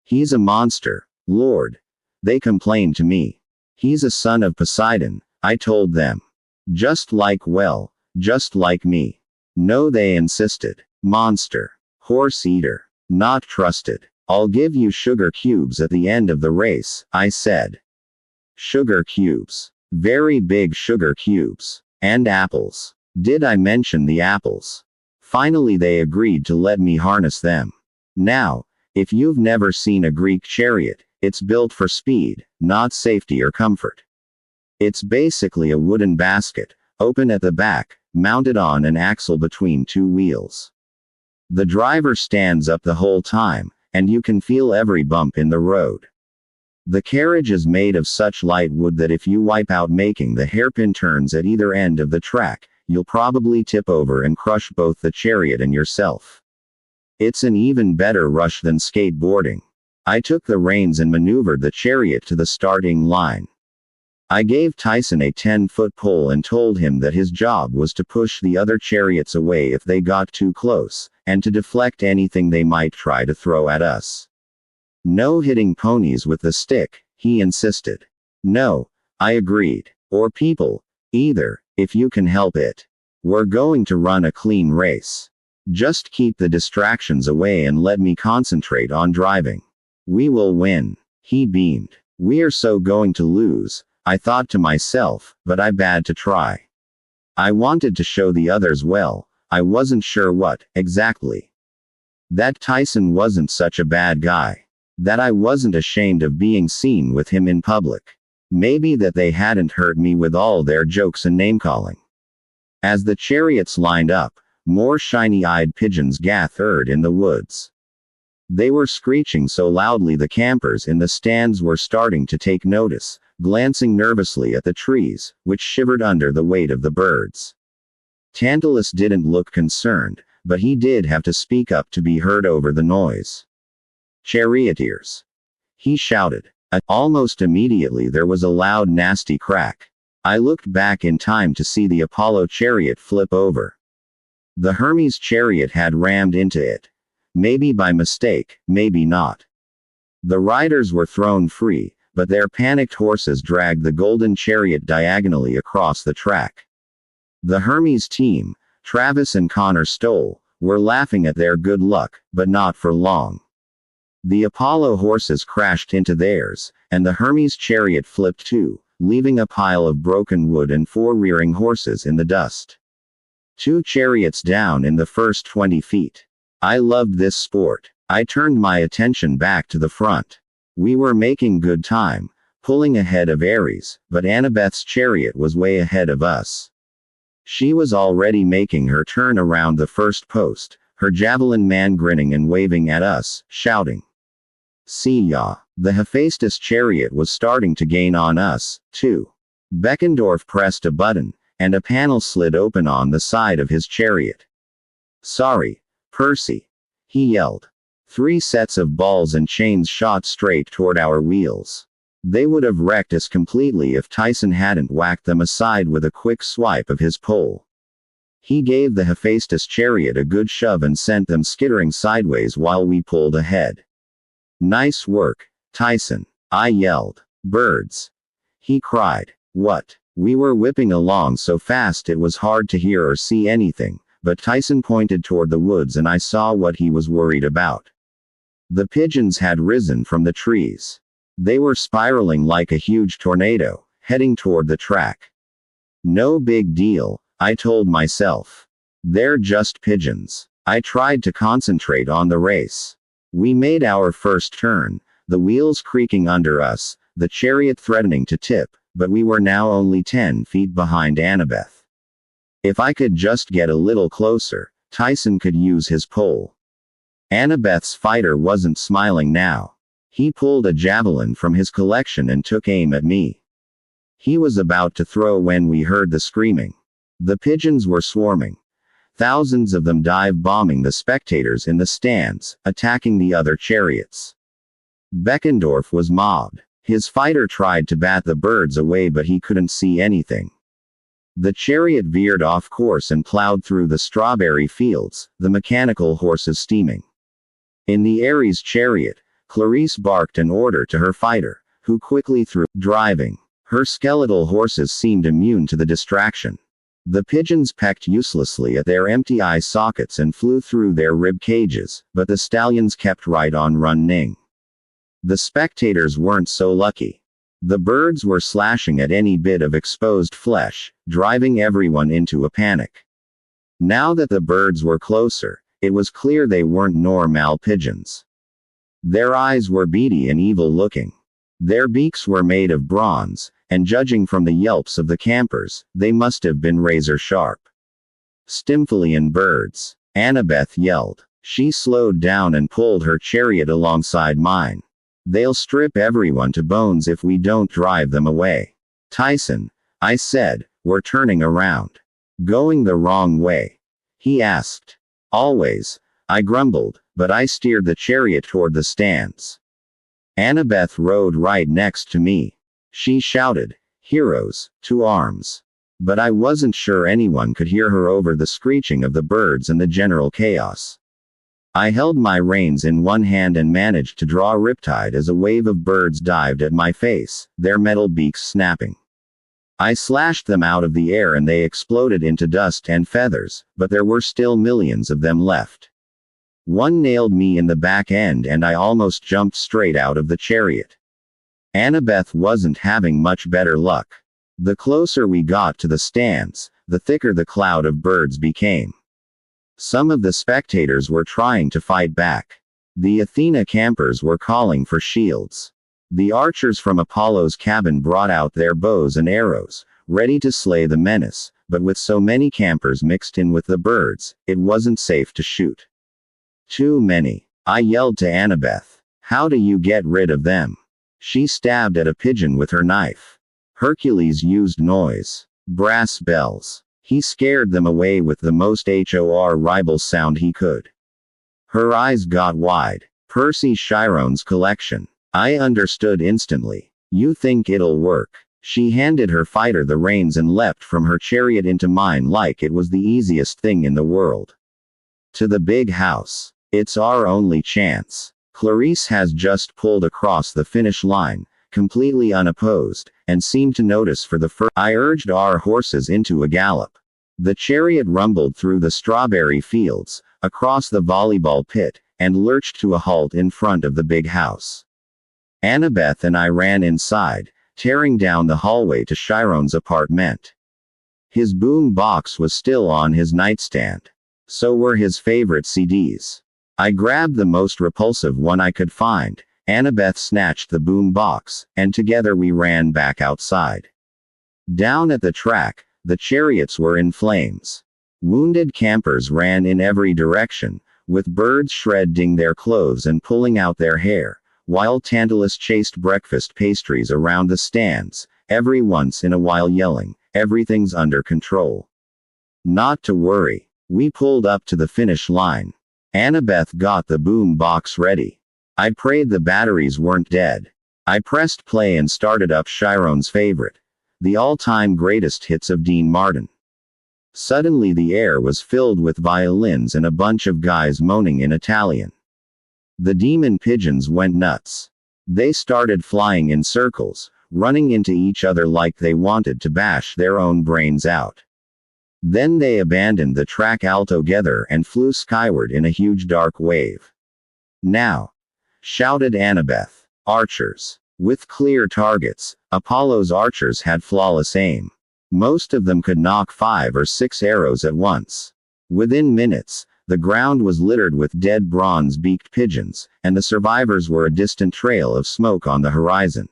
"He's a monster, Lord," they complained to me. "He's a son of Poseidon," I told them. Just like me." "No," they insisted. "Monster. Horse eater. Not trusted." "I'll give you sugar cubes at the end of the race," I said. Sugar cubes. Very big sugar cubes. And apples. Did I mention the apples? Finally they agreed to let me harness them. Now, if you've never seen a Greek chariot, it's built for speed, not safety or comfort. It's basically a wooden basket, open at the back, mounted on an axle between two wheels. The driver stands up the whole time, and you can feel every bump in the road. The carriage is made of such light wood that if you wipe out making the hairpin turns at either end of the track, you'll probably tip over and crush both the chariot and yourself. It's an even better rush than skateboarding. I took the reins and maneuvered the chariot to the starting line. I gave Tyson a 10-foot pole and told him that his job was to push the other chariots away if they got too close, and to deflect anything they might try to throw at us. "No hitting ponies with the stick," he insisted. "No," I agreed. "Or people, either, if you can help it. We're going to run a clean race. Just keep the distractions away and let me concentrate on driving. We will win." He beamed. "We're so going to lose," I thought to myself, but I bad to try. I wanted to show the others well, I wasn't sure what, exactly. That Tyson wasn't such a bad guy. That I wasn't ashamed of being seen with him in public. Maybe that they hadn't hurt me with all their jokes and name-calling. As the chariots lined up, more shiny-eyed pigeons gathered in the woods. They were screeching so loudly the campers in the stands were starting to take notice, glancing nervously at the trees, which shivered under the weight of the birds. Tantalus didn't look concerned, but he did have to speak up to be heard over the noise. "Charioteers," he shouted. Almost immediately there was a loud nasty crack. I looked back in time to see the Apollo chariot flip over. The Hermes chariot had rammed into it. Maybe by mistake, maybe not. The riders were thrown free, but their panicked horses dragged the golden chariot diagonally across the track. The Hermes team, Travis and Connor Stoll, were laughing at their good luck, but not for long. The Apollo horses crashed into theirs, and the Hermes chariot flipped too, leaving a pile of broken wood and 4 rearing horses in the dust. 2 chariots down in the first 20 feet. I loved this sport. I turned my attention back to the front. We were making good time, pulling ahead of Ares, but Annabeth's chariot was way ahead of us. She was already making her turn around the first post, her javelin man grinning and waving at us, shouting. See ya. The Hephaestus chariot was starting to gain on us, too. Beckendorf pressed a button, and a panel slid open on the side of his chariot. Sorry, Percy, he yelled. 3 sets of balls and chains shot straight toward our wheels. They would have wrecked us completely if Tyson hadn't whacked them aside with a quick swipe of his pole. He gave the Hephaestus chariot a good shove and sent them skittering sideways while we pulled ahead. Nice work, Tyson, I yelled. Birds, he cried. What? We were whipping along so fast it was hard to hear or see anything, but Tyson pointed toward the woods and I saw what he was worried about. The pigeons had risen from the trees. They were spiraling like a huge tornado, heading toward the track. No big deal, I told myself. They're just pigeons. I tried to concentrate on the race. We made our first turn, the wheels creaking under us, the chariot threatening to tip, but we were now only 10 feet behind Annabeth. If I could just get a little closer, Tyson could use his pole. Annabeth's fighter wasn't smiling now. He pulled a javelin from his collection and took aim at me. He was about to throw when we heard the screaming. The pigeons were swarming. Thousands of them dive-bombing the spectators in the stands, attacking the other chariots. Beckendorf was mobbed. His fighter tried to bat the birds away but he couldn't see anything. The chariot veered off course and plowed through the strawberry fields, the mechanical horses steaming. In the Ares chariot, Clarice barked an order to her fighter, who quickly threw, driving. Her skeletal horses seemed immune to the distraction. The pigeons pecked uselessly at their empty eye sockets and flew through their rib cages, but the stallions kept right on running. The spectators weren't so lucky. The birds were slashing at any bit of exposed flesh, driving everyone into a panic. Now that the birds were closer, it was clear they weren't normal pigeons. Their eyes were beady and evil-looking. Their beaks were made of bronze, and judging from the yelps of the campers, they must have been razor-sharp. Stymphalian birds, Annabeth yelled. She slowed down and pulled her chariot alongside mine. They'll strip everyone to bones if we don't drive them away. Tyson, I said, we're turning around. Going the wrong way? He asked. Always, I grumbled, but I steered the chariot toward the stands. Annabeth rode right next to me. She shouted, "Heroes, to arms." But I wasn't sure anyone could hear her over the screeching of the birds and the general chaos. I held my reins in one hand and managed to draw riptide as a wave of birds dived at my face, their metal beaks snapping. I slashed them out of the air and they exploded into dust and feathers, but there were still millions of them left. One nailed me in the back end and I almost jumped straight out of the chariot. Annabeth wasn't having much better luck. The closer we got to the stands, the thicker the cloud of birds became. Some of the spectators were trying to fight back. The Athena campers were calling for shields. The archers from Apollo's cabin brought out their bows and arrows, ready to slay the menace, but with so many campers mixed in with the birds, it wasn't safe to shoot. Too many. I yelled to Annabeth. How do you get rid of them? She stabbed at a pigeon with her knife. Hercules used noise. Brass bells. He scared them away with the most horrible sound he could. Her eyes got wide. Percy Chiron's collection. I understood instantly. You think it'll work? She handed her fighter the reins and leapt from her chariot into mine like it was the easiest thing in the world. To the big house. It's our only chance. Clarice has just pulled across the finish line, completely unopposed, and seemed to notice for the first. I urged our horses into a gallop. The chariot rumbled through the strawberry fields, across the volleyball pit, and lurched to a halt in front of the big house. Annabeth and I ran inside, tearing down the hallway to Chiron's apartment. His boom box was still on his nightstand. So were his favorite CDs. I grabbed the most repulsive one I could find. Annabeth snatched the boom box, and together we ran back outside. Down at the track, the chariots were in flames. Wounded campers ran in every direction, with birds shredding their clothes and pulling out their hair, while Tantalus chased breakfast pastries around the stands, every once in a while yelling, "Everything's under control." Not to worry. We pulled up to the finish line. Annabeth got the boom box ready. I prayed the batteries weren't dead. I pressed play and started up Chiron's favorite, the all-time greatest hits of Dean Martin. Suddenly the air was filled with violins and a bunch of guys moaning in Italian. The demon pigeons went nuts. They started flying in circles, running into each other like they wanted to bash their own brains out. Then they abandoned the track altogether and flew skyward in a huge dark wave. "Now!" shouted Annabeth. "Archers. With clear targets." Apollo's archers had flawless aim. Most of them could knock 5 or 6 arrows at once. Within minutes, the ground was littered with dead bronze-beaked pigeons, and the survivors were a distant trail of smoke on the horizon.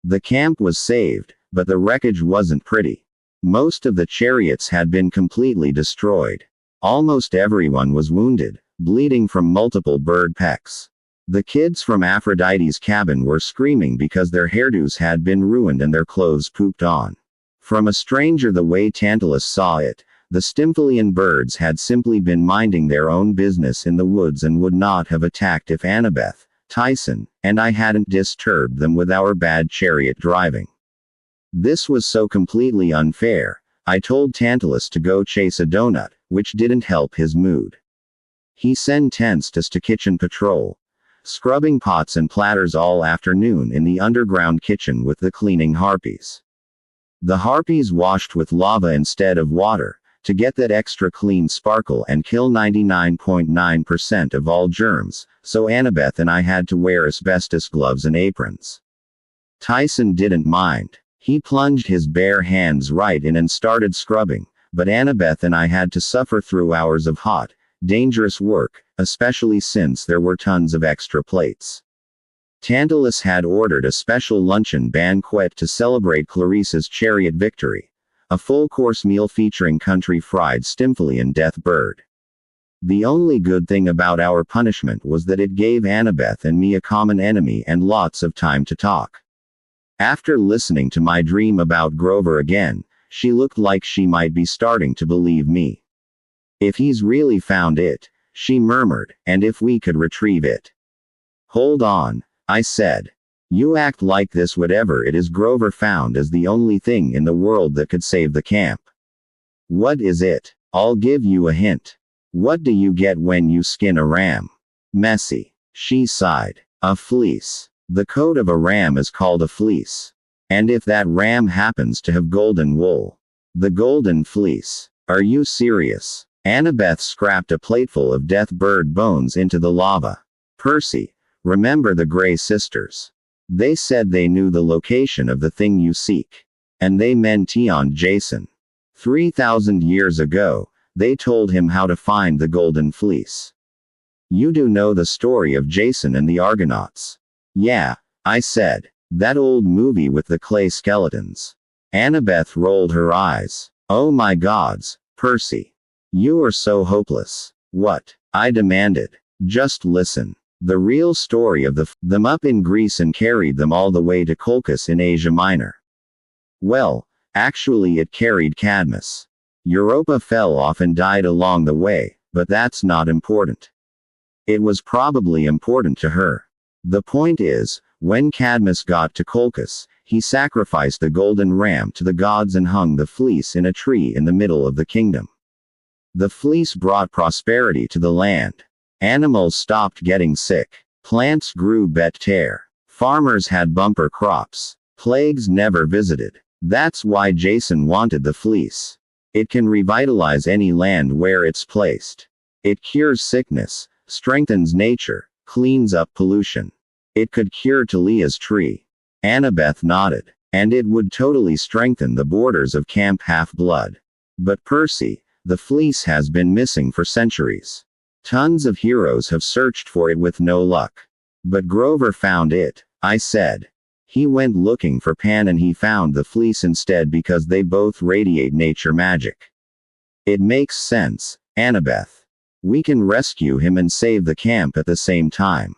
The camp was saved, but the wreckage wasn't pretty. Most of the chariots had been completely destroyed. Almost everyone was wounded, bleeding from multiple bird pecks. The kids from Aphrodite's cabin were screaming because their hairdos had been ruined and their clothes pooped on. From a stranger, the way Tantalus saw it, the Stymphalian birds had simply been minding their own business in the woods and would not have attacked if Annabeth, Tyson, and I hadn't disturbed them with our bad chariot driving. This was so completely unfair. I told Tantalus to go chase a donut, which didn't help his mood. He sentenced us to kitchen patrol, scrubbing pots and platters all afternoon in the underground kitchen with the cleaning harpies. The harpies washed with lava instead of water, to get that extra clean sparkle and kill 99.9% of all germs, so Annabeth and I had to wear asbestos gloves and aprons. Tyson didn't mind. He plunged his bare hands right in and started scrubbing, but Annabeth and I had to suffer through hours of hot, dangerous work, especially since there were tons of extra plates. Tantalus had ordered a special luncheon banquet to celebrate Clarice's chariot victory, a full-course meal featuring country fried Stymphalian death bird. The only good thing about our punishment was that it gave Annabeth and me a common enemy and lots of time to talk. After listening to my dream about Grover again, she looked like she might be starting to believe me. "If he's really found it," she murmured, "and if we could retrieve it." "Hold on," I said. "You act like this whatever it is Grover found is the only thing in the world that could save the camp. What is it? I'll give you a hint. What do you get when you skin a ram?" "Messy," she sighed. "A fleece. The coat of a ram is called a fleece. And if that ram happens to have golden wool, the golden fleece." "Are you serious?" Annabeth scrapped a plateful of death bird bones into the lava. "Percy, remember the Grey sisters? They said they knew the location of the thing you seek. And they mentioned Jason. 3,000 years ago, they told him how to find the golden fleece. You do know the story of Jason and the Argonauts?" "Yeah," I said. "That old movie with the clay skeletons." Annabeth rolled her eyes. "Oh my gods, Percy. You are so hopeless." "What?" I demanded. "Just listen. The real story of them up in Greece and carried them all the way to Colchis in Asia Minor. Well, actually it carried Cadmus. Europa fell off and died along the way, but that's not important. It was probably important to her. The point is, When Cadmus got to Colchis, he sacrificed the golden ram to the gods and hung the fleece in a tree in the middle of the kingdom. The fleece brought prosperity to the land. Animals stopped getting sick. Plants grew better. Farmers had bumper crops. Plagues never visited. That's why Jason wanted the fleece. It can revitalize any land where it's placed. It cures sickness, strengthens nature, cleans up pollution. It could cure Talia's tree. Annabeth nodded. And it would totally strengthen the borders of Camp Half-Blood. But Percy, the fleece has been missing for centuries. Tons of heroes have searched for it with no luck. But Grover found it, I said. He went looking for Pan and he found the fleece instead because they both radiate nature magic. It makes sense, Annabeth. We can rescue him and save the camp at the same time.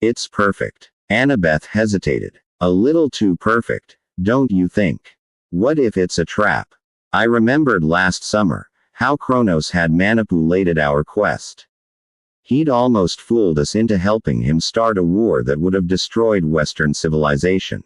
It's perfect. Annabeth hesitated. A little too perfect, don't you think? What if it's a trap? I remembered last summer, how Kronos had manipulated our quest. He'd almost fooled us into helping him start a war that would have destroyed Western civilization.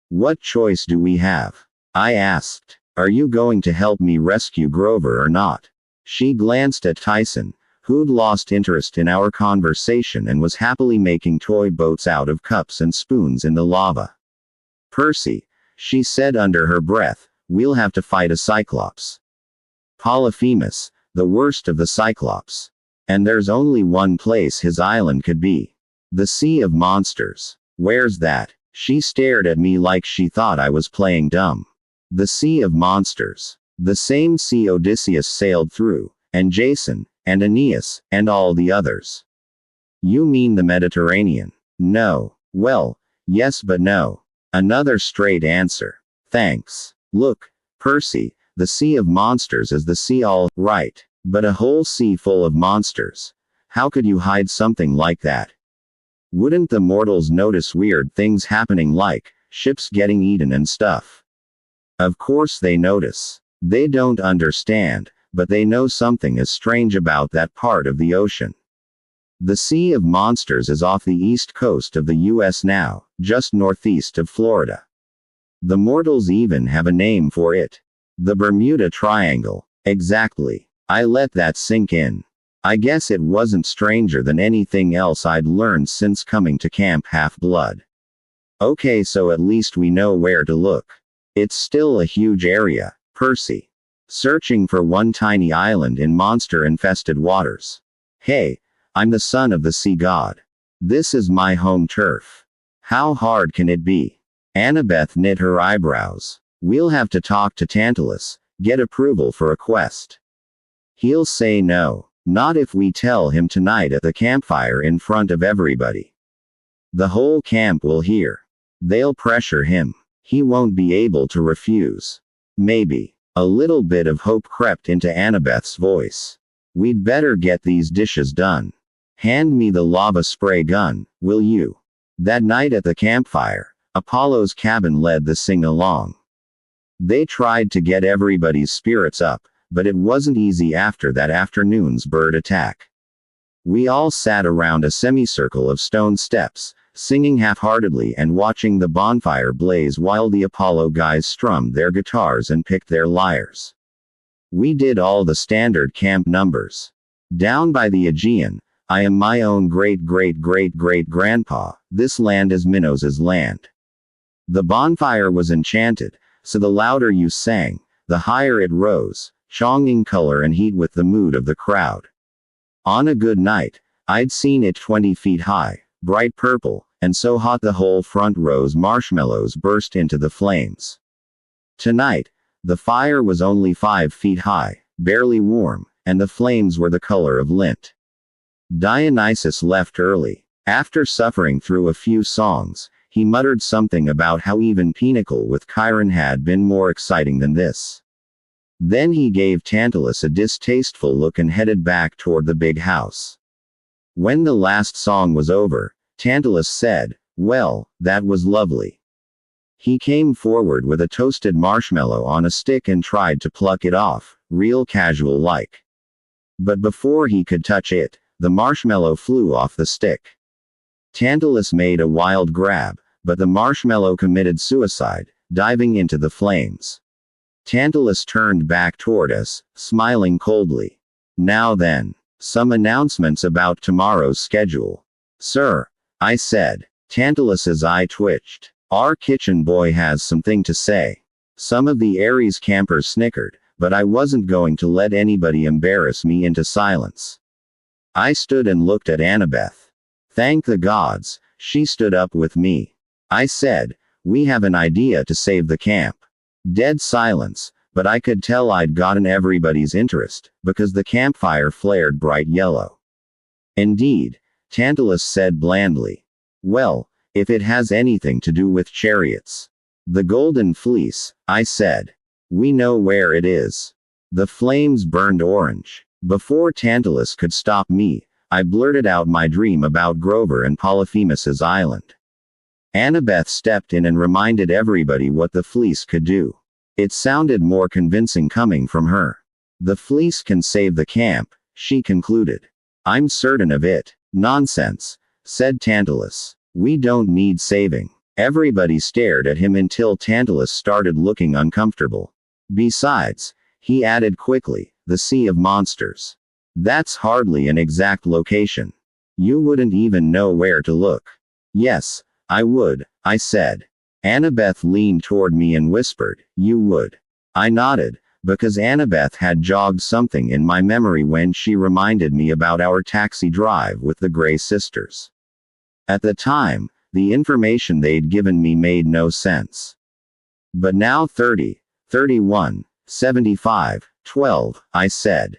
What choice do we have? I asked. Are you going to help me rescue Grover or not? She glanced at Tyson, who'd lost interest in our conversation and was happily making toy boats out of cups and spoons in the lava. Percy, she said under her breath, we'll have to fight a Cyclops. Polyphemus, the worst of the Cyclops. And there's only one place his island could be. The Sea of Monsters. Where's that? She stared at me like she thought I was playing dumb. The Sea of Monsters. The same sea Odysseus sailed through, and Jason, and Aeneas, and all the others. You mean the Mediterranean? No. Well, yes but no. Another straight answer. Thanks. Look, Percy, the Sea of Monsters is the sea all right. But a whole sea full of monsters. How could you hide something like that? Wouldn't the mortals notice weird things happening like ships getting eaten and stuff? Of course they notice. They don't understand, but they know something is strange about that part of the ocean. The Sea of Monsters is off the east coast of the US now, just northeast of Florida. The mortals even have a name for it. The Bermuda Triangle. Exactly. I let that sink in. I guess it wasn't stranger than anything else I'd learned since coming to Camp Half-Blood. Okay, so at least we know where to look. It's still a huge area, Percy. Searching for one tiny island in monster-infested waters. Hey, I'm the son of the sea god. This is my home turf. How hard can it be? Annabeth knit her eyebrows. We'll have to talk to Tantalus, get approval for a quest. He'll say no. Not if we tell him tonight at the campfire in front of everybody. The whole camp will hear. They'll pressure him. He won't be able to refuse. Maybe. A little bit of hope crept into Annabeth's voice. We'd better get these dishes done. Hand me the lava spray gun, will you? That night at the campfire, Apollo's cabin led the sing-along. They tried to get everybody's spirits up, but it wasn't easy after that afternoon's bird attack. We all sat around a semicircle of stone steps, singing half-heartedly and watching the bonfire blaze while the Apollo guys strummed their guitars and picked their lyres. We did all the standard camp numbers. Down by the Aegean, I am my own great-great-great-great-grandpa, this land is Minos' land. The bonfire was enchanted, so the louder you sang, the higher it rose, chonging color and heat with the mood of the crowd. On a good night, I'd seen it 20 feet high, bright purple, and so hot the whole front row's marshmallows burst into the flames. Tonight, the fire was only 5 feet high, barely warm, and the flames were the color of lint. Dionysus left early. After suffering through a few songs, he muttered something about how even Pinnacle with Chiron had been more exciting than this. Then he gave Tantalus a distasteful look and headed back toward the big house. When the last song was over, Tantalus said, "Well, that was lovely." He came forward with a toasted marshmallow on a stick and tried to pluck it off, real casual-like. But before he could touch it, the marshmallow flew off the stick. Tantalus made a wild grab, but the marshmallow committed suicide, diving into the flames. Tantalus turned back toward us, smiling coldly. Now then, some announcements about tomorrow's schedule. Sir, I said. Tantalus's eye twitched. Our kitchen boy has something to say. Some of the Ares campers snickered, but I wasn't going to let anybody embarrass me into silence. I stood and looked at Annabeth. Thank the gods, she stood up with me. I said, we have an idea to save the camp. Dead silence, but I could tell I'd gotten everybody's interest, because the campfire flared bright yellow. Indeed, Tantalus said blandly. Well, if it has anything to do with chariots. The Golden Fleece, I said. We know where it is. The flames burned orange. Before Tantalus could stop me, I blurted out my dream about Grover and Polyphemus's island. Annabeth stepped in and reminded everybody what the fleece could do. It sounded more convincing coming from her. The fleece can save the camp, she concluded. I'm certain of it. Nonsense, said Tantalus. We don't need saving. Everybody stared at him until Tantalus started looking uncomfortable. Besides, he added quickly, the Sea of Monsters. That's hardly an exact location. You wouldn't even know where to look. Yes, I would, I said. Annabeth leaned toward me and whispered, you would. I nodded, because Annabeth had jogged something in my memory when she reminded me about our taxi drive with the Gray sisters. At the time, the information they'd given me made no sense. But now 30, 31, 75, 12, I said.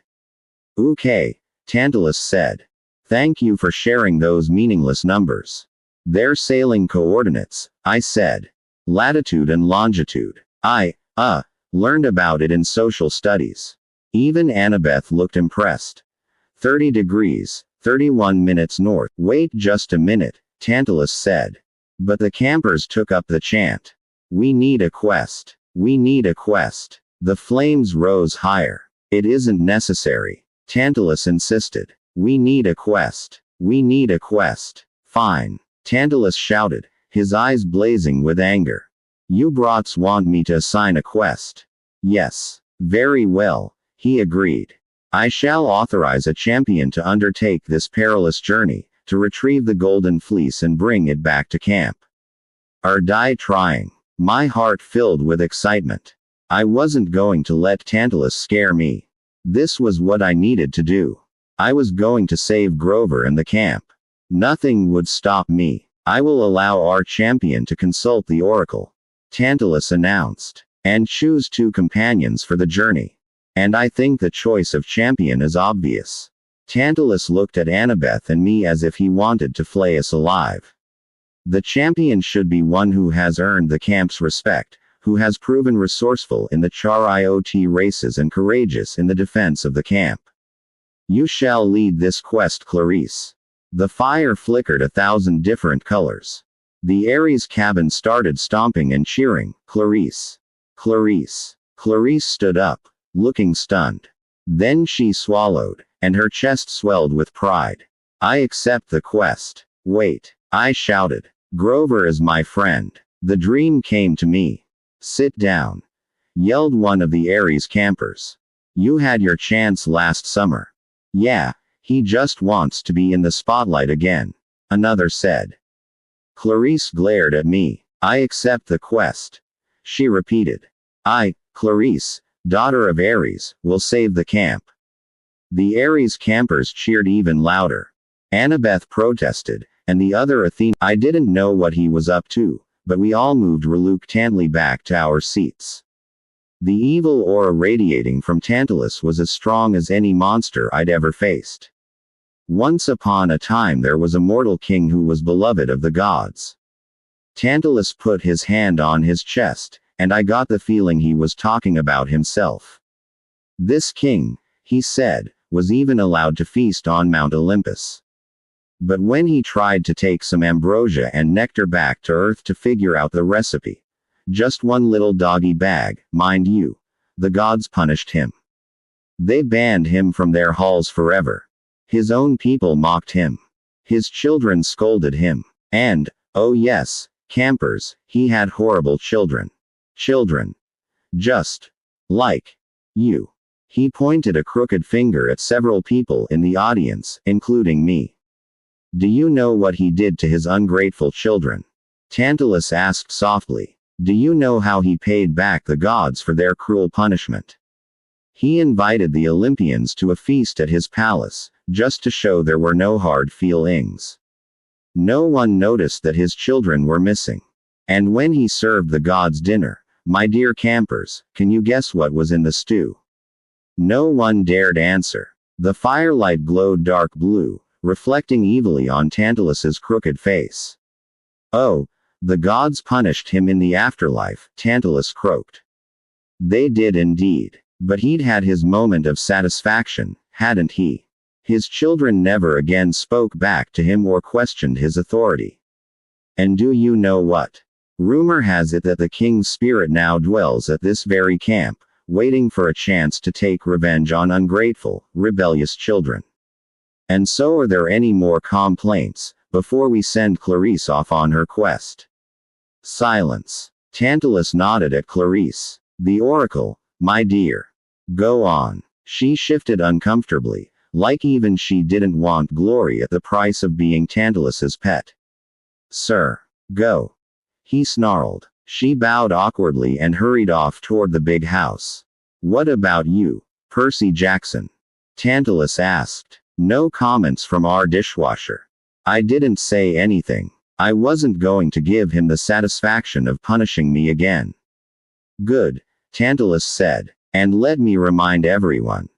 Okay, Tantalus said. Thank you for sharing those meaningless numbers. They're sailing coordinates, I said. Latitude and longitude. I learned about it in social studies. Even Annabeth looked impressed. 30 degrees, 31 minutes north. Wait just a minute, Tantalus said. But the campers took up the chant. We need a quest. We need a quest. The flames rose higher. It isn't necessary, Tantalus insisted. We need a quest. We need a quest. Fine, Tantalus shouted, his eyes blazing with anger. You brats want me to assign a quest. Yes. Very well, he agreed. I shall authorize a champion to undertake this perilous journey, to retrieve the Golden Fleece and bring it back to camp. Or die trying. My heart filled with excitement. I wasn't going to let Tantalus scare me. This was what I needed to do. I was going to save Grover and the camp. Nothing would stop me. I will allow our champion to consult the oracle, Tantalus announced, and choose 2 companions for the journey. And I think the choice of champion is obvious. Tantalus looked at Annabeth and me as if he wanted to flay us alive. The champion should be one who has earned the camp's respect, who has proven resourceful in the chariot races and courageous in the defense of the camp. You shall lead this quest, Clarice. The fire flickered 1,000 different colors. The Ares cabin started stomping and cheering, Clarice. Clarice. Clarice stood up, looking stunned. Then she swallowed, and her chest swelled with pride. I accept the quest. Wait, I shouted. Grover is my friend. The dream came to me. Sit down, yelled one of the Ares campers. You had your chance last summer. Yeah, he just wants to be in the spotlight again, another said. Clarice glared at me. I accept the quest, she repeated. I, Clarice, daughter of Ares, will save the camp. The Ares campers cheered even louder. Annabeth protested, and the other Athena. I didn't know what he was up to, but we all moved reluctantly back to our seats. The evil aura radiating from Tantalus was as strong as any monster I'd ever faced. Once upon a time there was a mortal king who was beloved of the gods. Tantalus put his hand on his chest, and I got the feeling he was talking about himself. This king, he said, was even allowed to feast on Mount Olympus. But when he tried to take some ambrosia and nectar back to Earth to figure out the recipe, just one little doggy bag, mind you, the gods punished him. They banned him from their halls forever. His own people mocked him. His children scolded him. And, oh yes, campers, he had horrible children. Children. Just like you. He pointed a crooked finger at several people in the audience, including me. Do you know what he did to his ungrateful children? Tantalus asked softly. Do you know how he paid back the gods for their cruel punishment? He invited the Olympians to a feast at his palace, just to show there were no hard feelings. No one noticed that his children were missing. And when he served the gods dinner, my dear campers, can you guess what was in the stew? No one dared answer. The firelight glowed dark blue, reflecting evilly on Tantalus's crooked face. Oh, the gods punished him in the afterlife, Tantalus croaked. They did indeed. But he'd had his moment of satisfaction, hadn't he? His children never again spoke back to him or questioned his authority. And do you know what? Rumor has it that the king's spirit now dwells at this very camp, waiting for a chance to take revenge on ungrateful, rebellious children. And so are there any more complaints, before we send Clarice off on her quest? Silence. Tantalus nodded at Clarice. The oracle, my dear. Go on. She shifted uncomfortably, like even she didn't want glory at the price of being Tantalus's pet. Sir. Go. He snarled. She bowed awkwardly and hurried off toward the big house. What about you, Percy Jackson? Tantalus asked. No comments from our dishwasher. I didn't say anything. I wasn't going to give him the satisfaction of punishing me again. Good, Tantalus said. And let me remind everyone.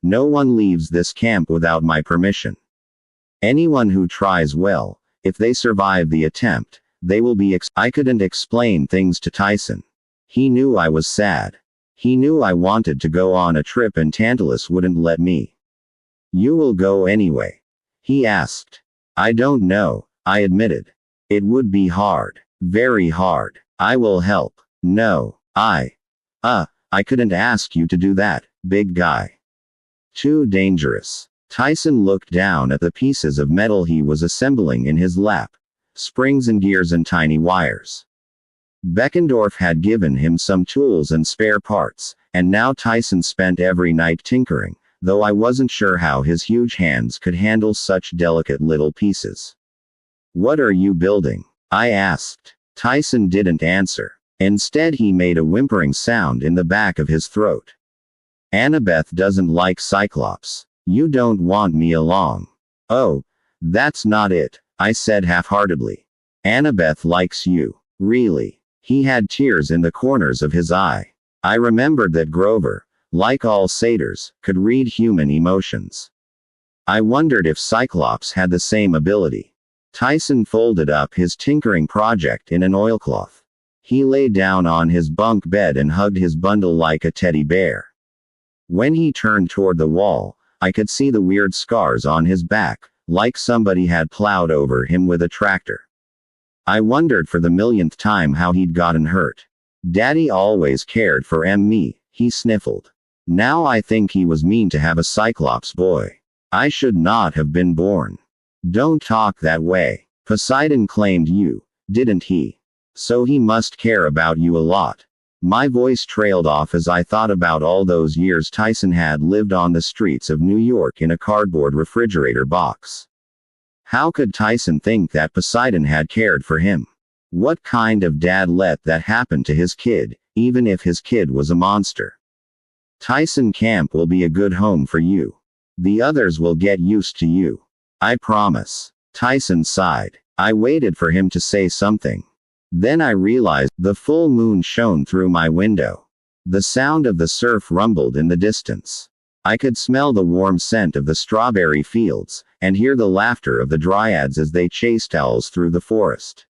No one leaves this camp without my permission. Anyone who tries well, if they survive the attempt, they will be I couldn't explain things to Tyson. He knew I was sad. He knew I wanted to go on a trip and Tantalus wouldn't let me. You will go anyway? He asked. I don't know, I admitted. It would be hard. Very hard. I will help. No, I couldn't ask you to do that, big guy. Too dangerous. Tyson looked down at the pieces of metal he was assembling in his lap. Springs and gears and tiny wires. Beckendorf had given him some tools and spare parts, and now Tyson spent every night tinkering, though I wasn't sure how his huge hands could handle such delicate little pieces. What are you building? I asked. Tyson didn't answer. Instead he made a whimpering sound in the back of his throat. Annabeth doesn't like Cyclops. You don't want me along. Oh, that's not it, I said half-heartedly. Annabeth likes you. Really. He had tears in the corners of his eye. I remembered that Grover, like all satyrs, could read human emotions. I wondered if Cyclops had the same ability. Tyson folded up his tinkering project in an oilcloth. He lay down on his bunk bed and hugged his bundle like a teddy bear. When he turned toward the wall, I could see the weird scars on his back, like somebody had plowed over him with a tractor. I wondered for the millionth time how he'd gotten hurt. Daddy always cared for me, he sniffled. Now I think he was mean to have a Cyclops boy. I should not have been born. Don't talk that way. Poseidon claimed you, didn't he? So he must care about you a lot. My voice trailed off as I thought about all those years Tyson had lived on the streets of New York in a cardboard refrigerator box. How could Tyson think that Poseidon had cared for him? What kind of dad let that happen to his kid, even if his kid was a monster? Tyson Camp will be a good home for you. The others will get used to you. I promise. Tyson sighed. I waited for him to say something. Then I realized the full moon shone through my window. The sound of the surf rumbled in the distance. I could smell the warm scent of the strawberry fields, and hear the laughter of the dryads as they chased owls through the forest.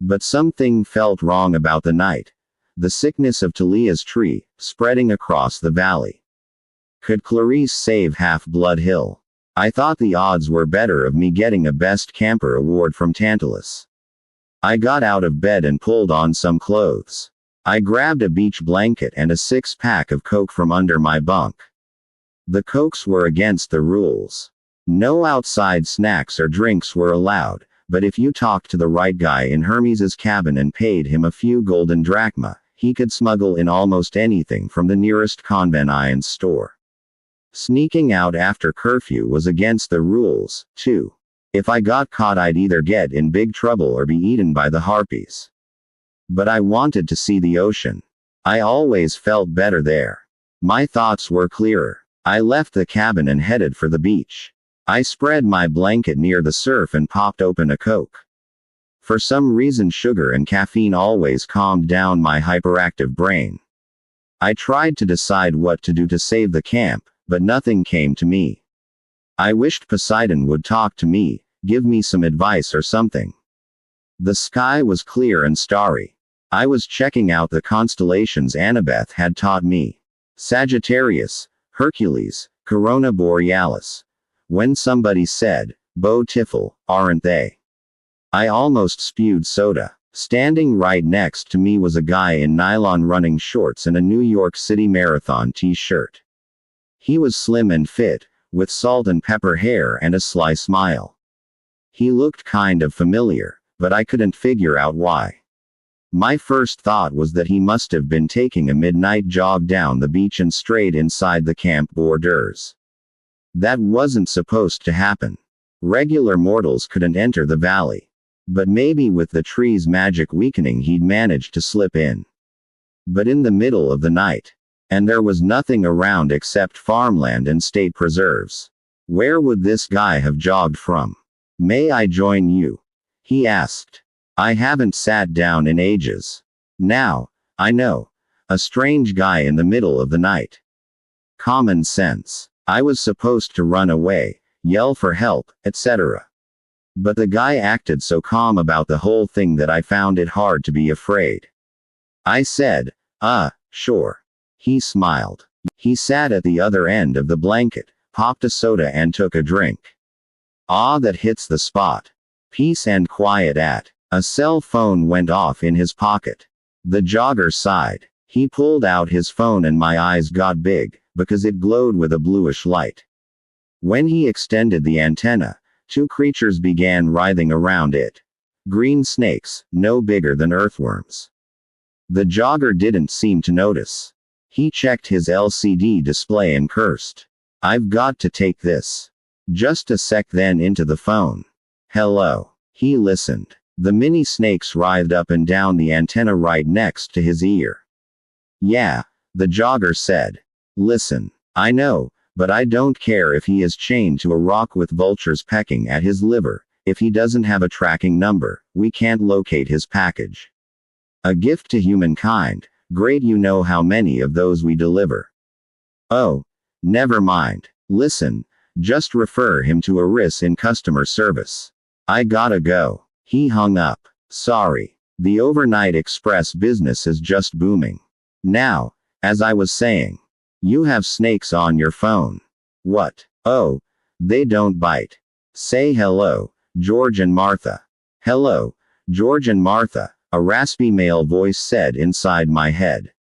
But something felt wrong about the night. The sickness of Talia's tree, spreading across the valley. Could Clarice save Half-Blood Hill? I thought the odds were better of me getting a Best Camper award from Tantalus. I got out of bed and pulled on some clothes. I grabbed a beach blanket and a 6-pack of Coke from under my bunk. The Cokes were against the rules. No outside snacks or drinks were allowed, but if you talked to the right guy in Hermes's cabin and paid him a few golden drachma, he could smuggle in almost anything from the nearest convenience store. Sneaking out after curfew was against the rules, too. If I got caught, I'd either get in big trouble or be eaten by the harpies. But I wanted to see the ocean. I always felt better there. My thoughts were clearer. I left the cabin and headed for the beach. I spread my blanket near the surf and popped open a Coke. For some reason, sugar and caffeine always calmed down my hyperactive brain. I tried to decide what to do to save the camp, but nothing came to me. I wished Poseidon would talk to me, give me some advice or something. The sky was clear and starry. I was checking out the constellations Annabeth had taught me. Sagittarius, Hercules, Corona Borealis. When somebody said, "Bo Tiffel, aren't they?" I almost spewed soda. Standing right next to me was a guy in nylon running shorts and a New York City Marathon t-shirt. He was slim and fit, with salt and pepper hair and a sly smile. He looked kind of familiar, but I couldn't figure out why. My first thought was that he must have been taking a midnight jog down the beach and strayed inside the camp borders. That wasn't supposed to happen. Regular mortals couldn't enter the valley. But maybe with the tree's magic weakening he'd managed to slip in. But in the middle of the night. And there was nothing around except farmland and state preserves. Where would this guy have jogged from? "May I join you?" he asked. I haven't sat down in ages. Now, I know. A strange guy in the middle of the night. Common sense. I was supposed to run away, yell for help, etc. But the guy acted so calm about the whole thing that I found it hard to be afraid. I said, sure. He smiled. He sat at the other end of the blanket, popped a soda and took a drink. That hits the spot. Peace and quiet at. A cell phone went off in his pocket. The jogger sighed. He pulled out his phone and my eyes got big, because it glowed with a bluish light. When he extended the antenna, two creatures began writhing around it. Green snakes, no bigger than earthworms. The jogger didn't seem to notice. He checked his LCD display and cursed. "I've got to take this." Just a sec, then into the phone. "Hello." He listened. The mini snakes writhed up and down the antenna right next to his ear. "Yeah," the jogger said. "Listen, I know, but I don't care if he is chained to a rock with vultures pecking at his liver. If he doesn't have a tracking number, we can't locate his package. A gift to humankind. Great, you know how many of those we deliver." "Oh, never mind. Listen, just refer him to Aris in customer service. I gotta go." He hung up. "Sorry. The overnight express business is just booming. Now, as I was saying, you have snakes on your phone." "What?" "Oh, they don't bite. Say hello, George and Martha." "Hello, George and Martha," a raspy male voice said inside my head.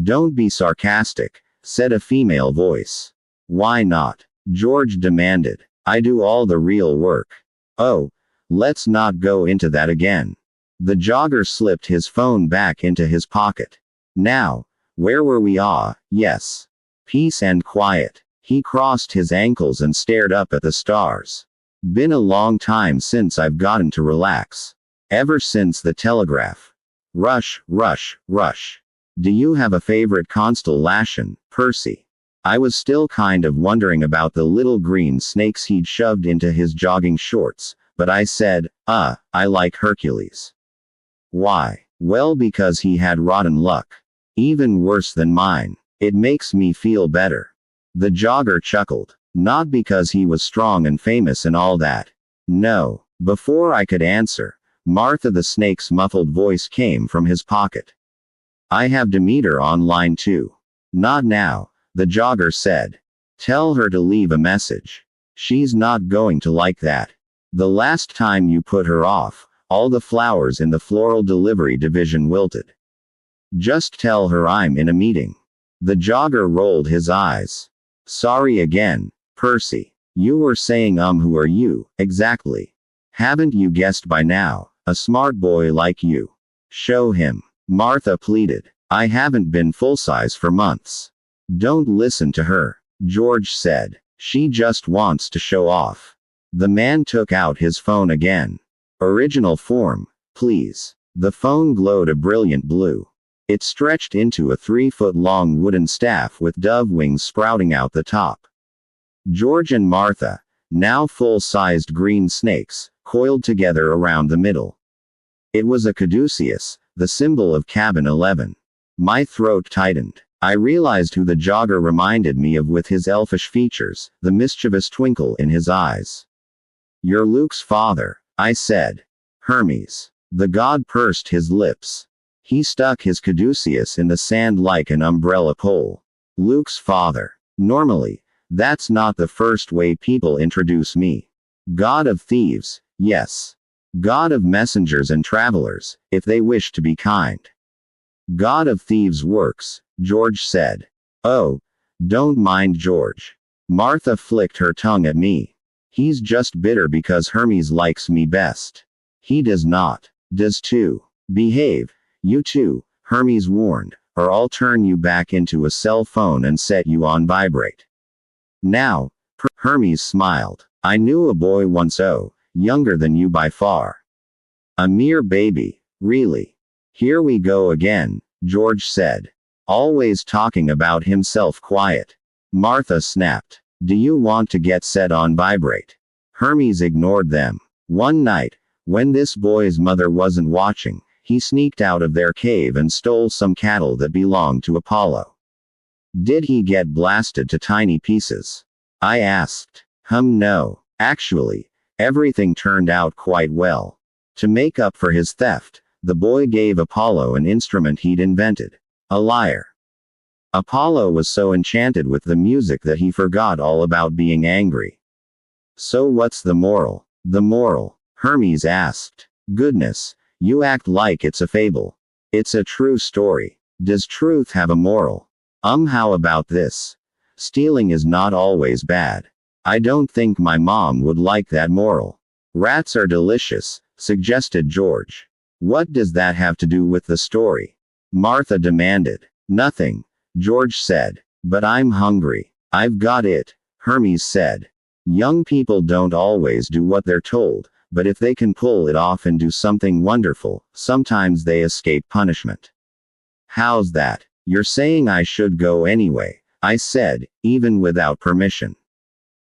"Don't be sarcastic," said a female voice. "Why not?" George demanded. "I do all the real work." "Oh, let's not go into that again." The jogger slipped his phone back into his pocket. "Now, where were we? Yes. Peace and quiet." He crossed his ankles and stared up at the stars. "Been a long time since I've gotten to relax. Ever since the telegraph. Rush, rush, rush. Do you have a favorite constellation, Percy?" I was still kind of wondering about the little green snakes he'd shoved into his jogging shorts, but I said, I like Hercules." "Why?" "Well, because he had rotten luck. Even worse than mine. It makes me feel better." The jogger chuckled. "Not because he was strong and famous and all that. No." Before I could answer, Martha the snake's muffled voice came from his pocket. "I have Demeter on line too." "Not now," the jogger said. "Tell her to leave a message. She's not going to like that. The last time you put her off, all the flowers in the floral delivery division wilted. Just tell her I'm in a meeting." The jogger rolled his eyes. "Sorry again, Percy. You were saying who are you, exactly? Haven't you guessed by now? A smart boy like you. Show him. Martha pleaded. I haven't been full-size for months. Don't listen to her, George said. She just wants to show off. The man took out his phone again. Original form, please. The phone glowed a brilliant blue. It stretched into a 3-foot-long wooden staff with dove wings sprouting out the top. George and Martha, now full-sized green snakes, coiled together around the middle. It was a caduceus, the symbol of Cabin 11. My throat tightened. I realized who the jogger reminded me of with his elfish features, the mischievous twinkle in his eyes. You're Luke's father, I said. Hermes. The god pursed his lips. He stuck his caduceus in the sand like an umbrella pole. Luke's father. Normally, that's not the first way people introduce me. God of thieves, yes. God of messengers and travelers, if they wish to be kind. God of thieves works, George said. Oh, don't mind George. Martha flicked her tongue at me. He's just bitter because Hermes likes me best. He does not. Does too. Behave, you two, Hermes warned, or I'll turn you back into a cell phone and set you on vibrate. Now, Hermes smiled. I knew a boy once, younger than you by far. A mere baby, really. Here we go again, George said. Always talking about himself quiet. Martha snapped. Do you want to get set on vibrate? Hermes ignored them. One night, when this boy's mother wasn't watching, he sneaked out of their cave and stole some cattle that belonged to Apollo. Did he get blasted to tiny pieces? I asked. No. Actually, everything turned out quite well. To make up for his theft, the boy gave Apollo an instrument he'd invented. A lyre. Apollo was so enchanted with the music that he forgot all about being angry. So what's the moral? The moral? Hermes asked. Goodness, you act like it's a fable. It's a true story. Does truth have a moral? How about this? Stealing is not always bad. I don't think my mom would like that moral. Rats are delicious, suggested George. What does that have to do with the story? Martha demanded. Nothing, George said. But I'm hungry. I've got it, Hermes said. Young people don't always do what they're told, but if they can pull it off and do something wonderful, sometimes they escape punishment. How's that? You're saying I should go anyway, I said, even without permission.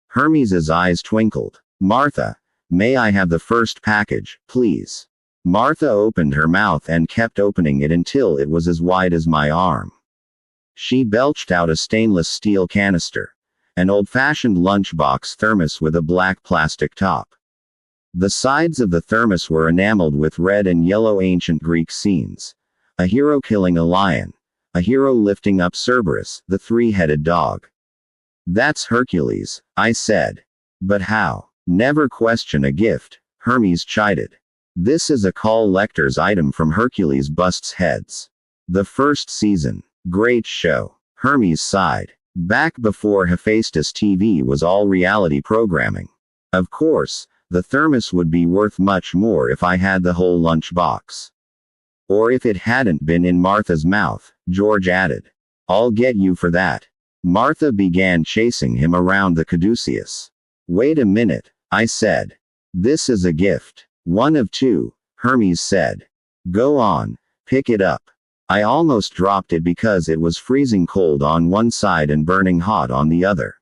Hermes's eyes twinkled. Martha, may I have the first package, please? Martha opened her mouth and kept opening it until it was as wide as my arm. She belched out a stainless steel canister. An old-fashioned lunchbox thermos with a black plastic top. The sides of the thermos were enameled with red and yellow ancient Greek scenes. A hero killing a lion. A hero lifting up Cerberus, the three-headed dog. That's Hercules, I said. But how? Never question a gift, Hermes chided. This is a collector's item from Hercules busts heads. The first season. Great show. Hermes sighed. Back before Hephaestus TV was all reality programming. Of course, the thermos would be worth much more if I had the whole lunchbox. Or if it hadn't been in Martha's mouth, George added. I'll get you for that. Martha began chasing him around the caduceus. Wait a minute, I said. This is a gift. One of two, Hermes said. Go on, pick it up. I almost dropped it because it was freezing cold on one side and burning hot on the other.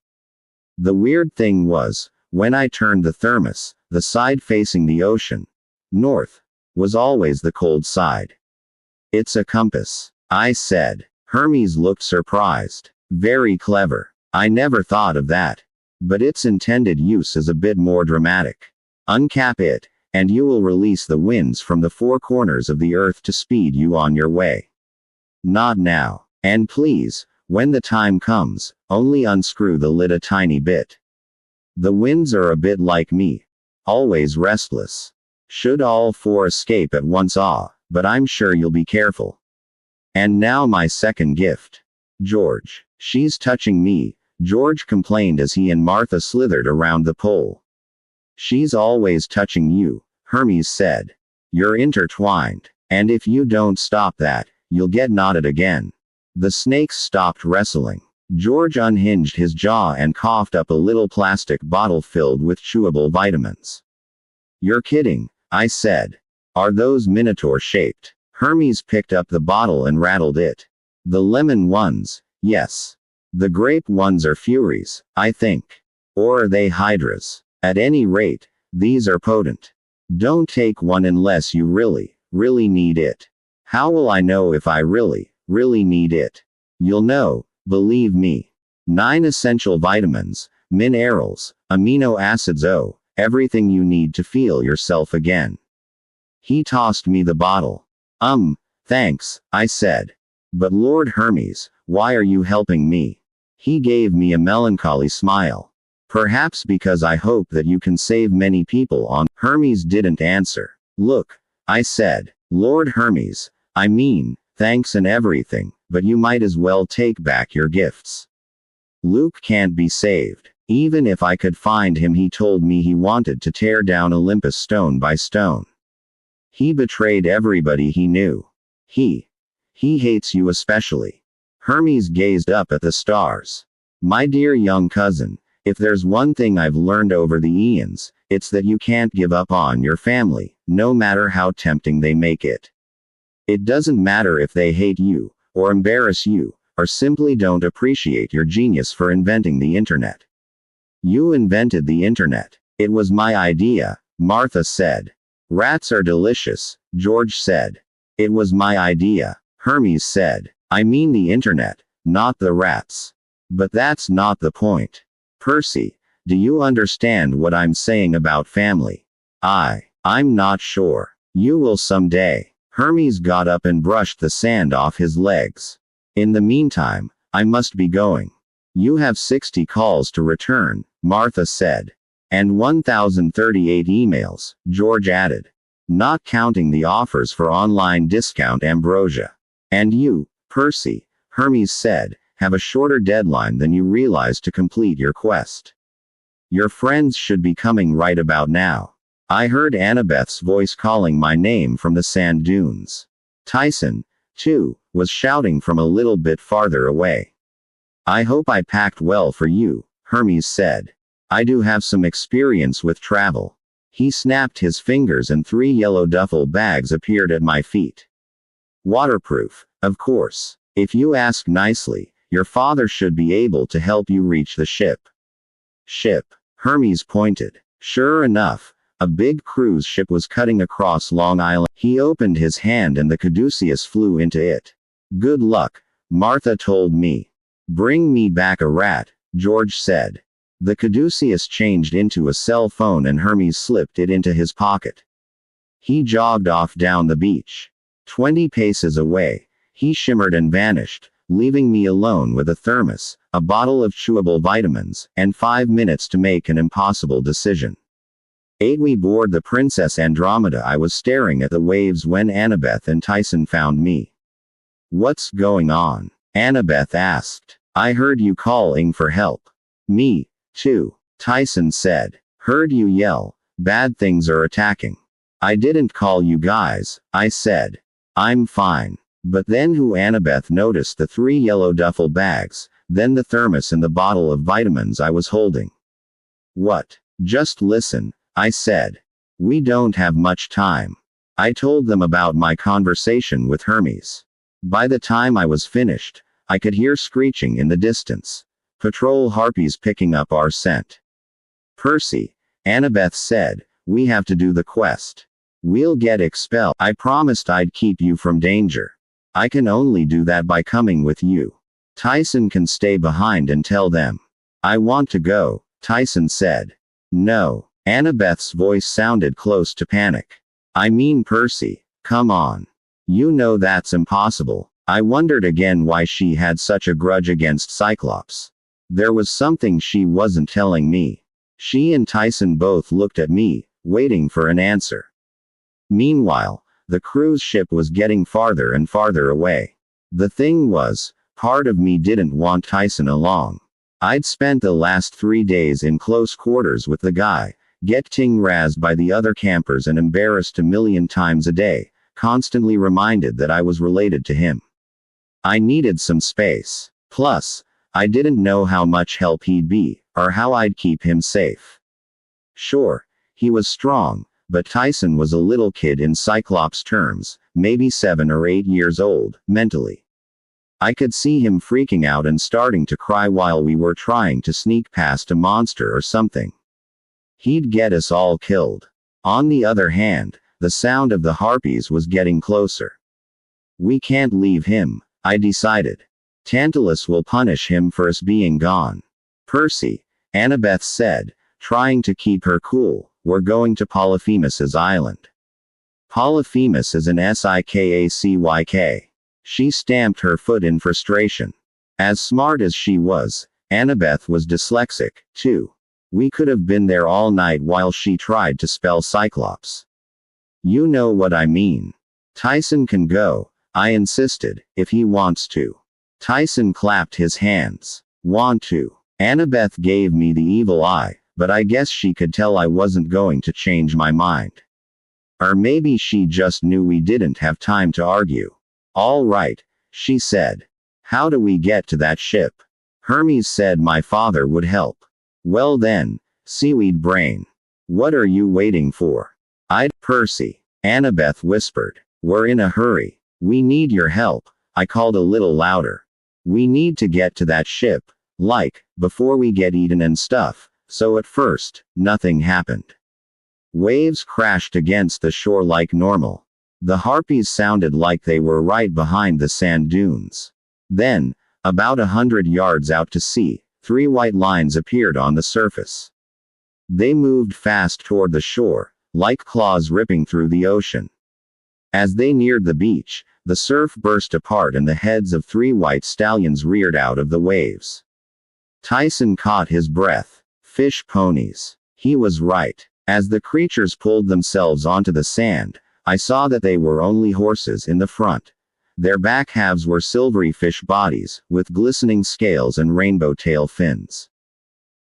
The weird thing was, when I turned the thermos, the side facing the ocean, north, was always the cold side. It's a compass, I said. Hermes looked surprised. Very clever. I never thought of that. But its intended use is a bit more dramatic. Uncap it, and you will release the winds from the four corners of the earth to speed you on your way. Not now. And please, when the time comes, only unscrew the lid a tiny bit. The winds are a bit like me. Always restless. Should all four escape at once, but I'm sure you'll be careful. And now my second gift. George. She's touching me, George complained as he and Martha slithered around the pole. She's always touching you, Hermes said. You're intertwined. And if you don't stop that, you'll get knotted again. The snakes stopped wrestling. George unhinged his jaw and coughed up a little plastic bottle filled with chewable vitamins. You're kidding, I said. Are those minotaur-shaped? Hermes picked up the bottle and rattled it. The lemon ones, yes. The grape ones are furies, I think. Or are they hydras? At any rate, these are potent. Don't take one unless you really, really need it. How will I know if I really, really need it? You'll know, believe me. 9 essential vitamins, minerals, amino acids, everything you need to feel yourself again. He tossed me the bottle. Thanks, I said. But Lord Hermes, why are you helping me? He gave me a melancholy smile. Perhaps because I hope that you can save many people on. Hermes didn't answer. Look, I said. Lord Hermes, I mean, thanks and everything, but you might as well take back your gifts. Luke can't be saved. Even if I could find him, he told me he wanted to tear down Olympus stone by stone. He betrayed everybody he knew. He hates you especially. Hermes gazed up at the stars. My dear young cousin, if there's one thing I've learned over the eons, it's that you can't give up on your family, no matter how tempting they make it. It doesn't matter if they hate you, or embarrass you, or simply don't appreciate your genius for inventing the internet. You invented the internet. It was my idea, Martha said. Rats are delicious, George said. It was my idea, Hermes said. I mean the internet, not the rats. But that's not the point. Percy, do you understand what I'm saying about family? I'm not sure. You will someday. Hermes got up and brushed the sand off his legs. In the meantime, I must be going. You have 60 calls to return, Martha said. And 1,038 emails, George added. Not counting the offers for online discount ambrosia. And you, Percy, Hermes said, have a shorter deadline than you realize to complete your quest. Your friends should be coming right about now. I heard Annabeth's voice calling my name from the sand dunes. Tyson, too, was shouting from a little bit farther away. I hope I packed well for you, Hermes said. I do have some experience with travel. He snapped his fingers and 3 yellow duffel bags appeared at my feet. Waterproof, of course. If you ask nicely, your father should be able to help you reach the ship. Ship. Hermes pointed. Sure enough, a big cruise ship was cutting across Long Island. He opened his hand and the Caduceus flew into it. Good luck, Martha told me. Bring me back a rat, George said. The Caduceus changed into a cell phone and Hermes slipped it into his pocket. He jogged off down the beach. 20 paces away, he shimmered and vanished, leaving me alone with a thermos, a bottle of chewable vitamins, and 5 minutes to make an impossible decision. 8 We board the Princess Andromeda. I was staring at the waves when Annabeth and Tyson found me. What's going on? Annabeth asked. I heard you calling for help. Me, too, Tyson said. Heard you yell, bad things are attacking. I didn't call you guys, I said. I'm fine. But then Annabeth noticed the 3 yellow duffel bags, then the thermos and the bottle of vitamins I was holding. What? Just listen, I said. We don't have much time. I told them about my conversation with Hermes. By the time I was finished, I could hear screeching in the distance. Patrol harpies picking up our scent. Percy, Annabeth said, we have to do the quest. We'll get expelled. I promised I'd keep you from danger. I can only do that by coming with you. Tyson can stay behind and tell them. I want to go, Tyson said. No. Annabeth's voice sounded close to panic. I mean Percy, come on. You know that's impossible. I wondered again why she had such a grudge against Cyclops. There was something she wasn't telling me. She and Tyson both looked at me, waiting for an answer. Meanwhile, the cruise ship was getting farther and farther away. The thing was, part of me didn't want Tyson along. I'd spent the last 3 days in close quarters with the guy, getting razzed by the other campers and embarrassed a million times a day, constantly reminded that I was related to him. I needed some space. Plus, I didn't know how much help he'd be, or how I'd keep him safe. Sure, he was strong, but Tyson was a little kid in Cyclops terms, maybe 7 or 8 years old, mentally. I could see him freaking out and starting to cry while we were trying to sneak past a monster or something. He'd get us all killed. On the other hand, the sound of the harpies was getting closer. We can't leave him, I decided. Tantalus will punish him for us being gone. Percy, Annabeth said, trying to keep her cool, we're going to Polyphemus's island. Polyphemus is an Sikacyk. She stamped her foot in frustration. As smart as she was, Annabeth was dyslexic, too. We could have been there all night while she tried to spell Cyclops. You know what I mean. Tyson can go, I insisted, if he wants to. Tyson clapped his hands. Want to. Annabeth gave me the evil eye, but I guess she could tell I wasn't going to change my mind. Or maybe she just knew we didn't have time to argue. All right, she said. How do we get to that ship? Hermes said my father would help. Well then, seaweed brain. What are you waiting for? Percy. Annabeth whispered. We're in a hurry. We need your help, I called a little louder. We need to get to that ship, before we get eaten and stuff, so at first, nothing happened. Waves crashed against the shore like normal. The harpies sounded like they were right behind the sand dunes. Then, about 100 yards out to sea, 3 white lines appeared on the surface. They moved fast toward the shore, like claws ripping through the ocean. As they neared the beach, the surf burst apart and the heads of 3 white stallions reared out of the waves. Tyson caught his breath. Fish ponies. He was right. As the creatures pulled themselves onto the sand, I saw that they were only horses in the front. Their back halves were silvery fish bodies, with glistening scales and rainbow tail fins.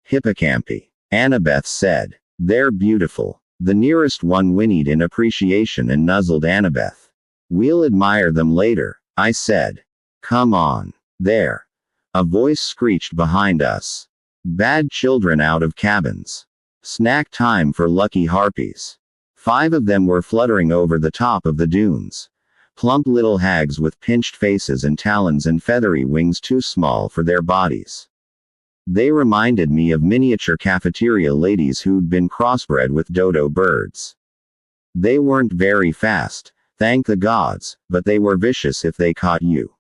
Hippocampi. Annabeth said. They're beautiful. The nearest one whinnied in appreciation and nuzzled Annabeth. We'll admire them later, I said. Come on. There. A voice screeched behind us. Bad children out of cabins. Snack time for lucky harpies. 5 of them were fluttering over the top of the dunes. Plump little hags with pinched faces and talons and feathery wings too small for their bodies. They reminded me of miniature cafeteria ladies who'd been crossbred with dodo birds. They weren't very fast, thank the gods, but they were vicious if they caught you.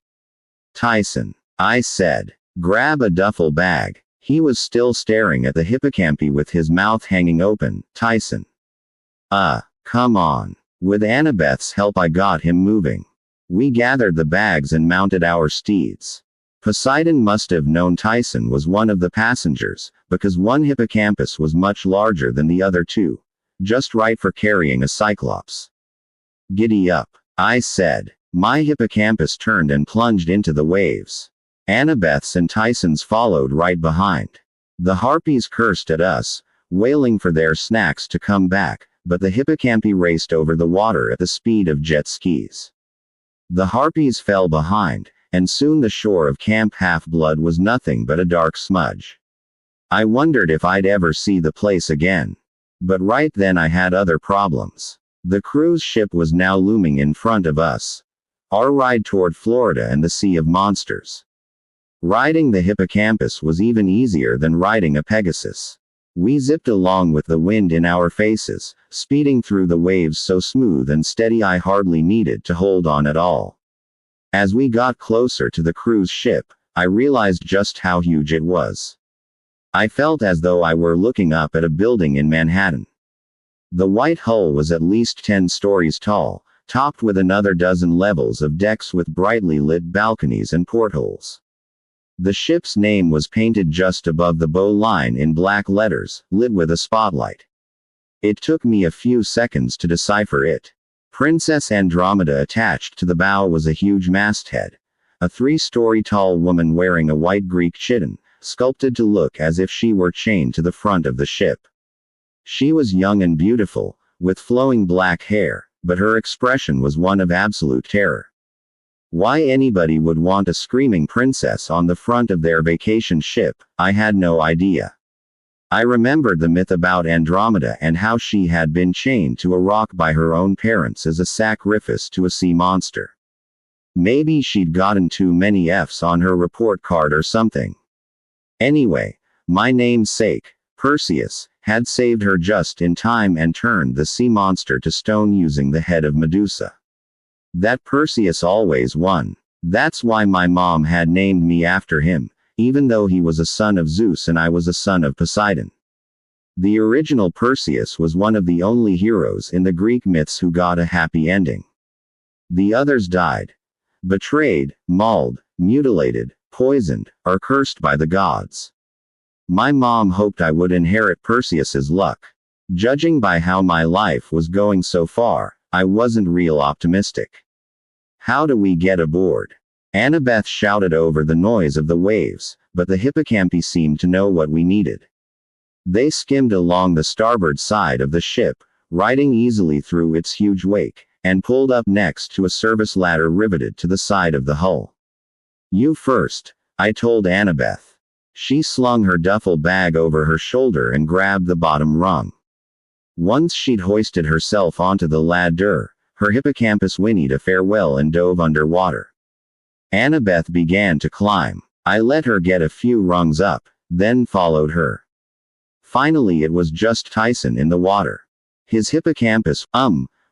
Tyson, I said, grab a duffel bag. He was still staring at the hippocampi with his mouth hanging open. Tyson. Come on. With Annabeth's help I got him moving. We gathered the bags and mounted our steeds. Poseidon must have known Tyson was one of the passengers, because one hippocampus was much larger than the other 2. Just right for carrying a cyclops. Giddy up, I said. My hippocampus turned and plunged into the waves. Annabeth's and Tyson's followed right behind. The harpies cursed at us, wailing for their snacks to come back, but the hippocampi raced over the water at the speed of jet skis. The harpies fell behind, and soon the shore of Camp Half-Blood was nothing but a dark smudge. I wondered if I'd ever see the place again. But right then I had other problems. The cruise ship was now looming in front of us. Our ride toward Florida and the Sea of Monsters. Riding the hippocampus was even easier than riding a Pegasus. We zipped along with the wind in our faces, speeding through the waves so smooth and steady I hardly needed to hold on at all. As we got closer to the cruise ship, I realized just how huge it was. I felt as though I were looking up at a building in Manhattan. The white hull was at least 10 stories tall, topped with another dozen levels of decks with brightly lit balconies and portholes. The ship's name was painted just above the bow line in black letters, lit with a spotlight. It took me a few seconds to decipher it. Princess Andromeda. Attached to the bow was a huge masthead. A 3-story tall woman wearing a white Greek chiton, sculpted to look as if she were chained to the front of the ship. She was young and beautiful, with flowing black hair, but her expression was one of absolute terror. Why anybody would want a screaming princess on the front of their vacation ship, I had no idea. I remembered the myth about Andromeda and how she had been chained to a rock by her own parents as a sacrifice to a sea monster. Maybe she'd gotten too many F's on her report card or something. Anyway, my namesake, Perseus, had saved her just in time and turned the sea monster to stone using the head of Medusa. That Perseus always won. That's why my mom had named me after him, even though he was a son of Zeus and I was a son of Poseidon. The original Perseus was one of the only heroes in the Greek myths who got a happy ending. The others died. Betrayed, mauled, mutilated, poisoned, or cursed by the gods. My mom hoped I would inherit Perseus's luck. Judging by how my life was going so far, I wasn't real optimistic. How do we get aboard? Annabeth shouted over the noise of the waves, but the hippocampi seemed to know what we needed. They skimmed along the starboard side of the ship, riding easily through its huge wake, and pulled up next to a service ladder riveted to the side of the hull. You first, I told Annabeth. She slung her duffel bag over her shoulder and grabbed the bottom rung. Once she'd hoisted herself onto the ladder, her hippocampus whinnied a farewell and dove underwater. Annabeth began to climb. I let her get a few rungs up, then followed her. Finally it was just Tyson in the water. His hippocampus,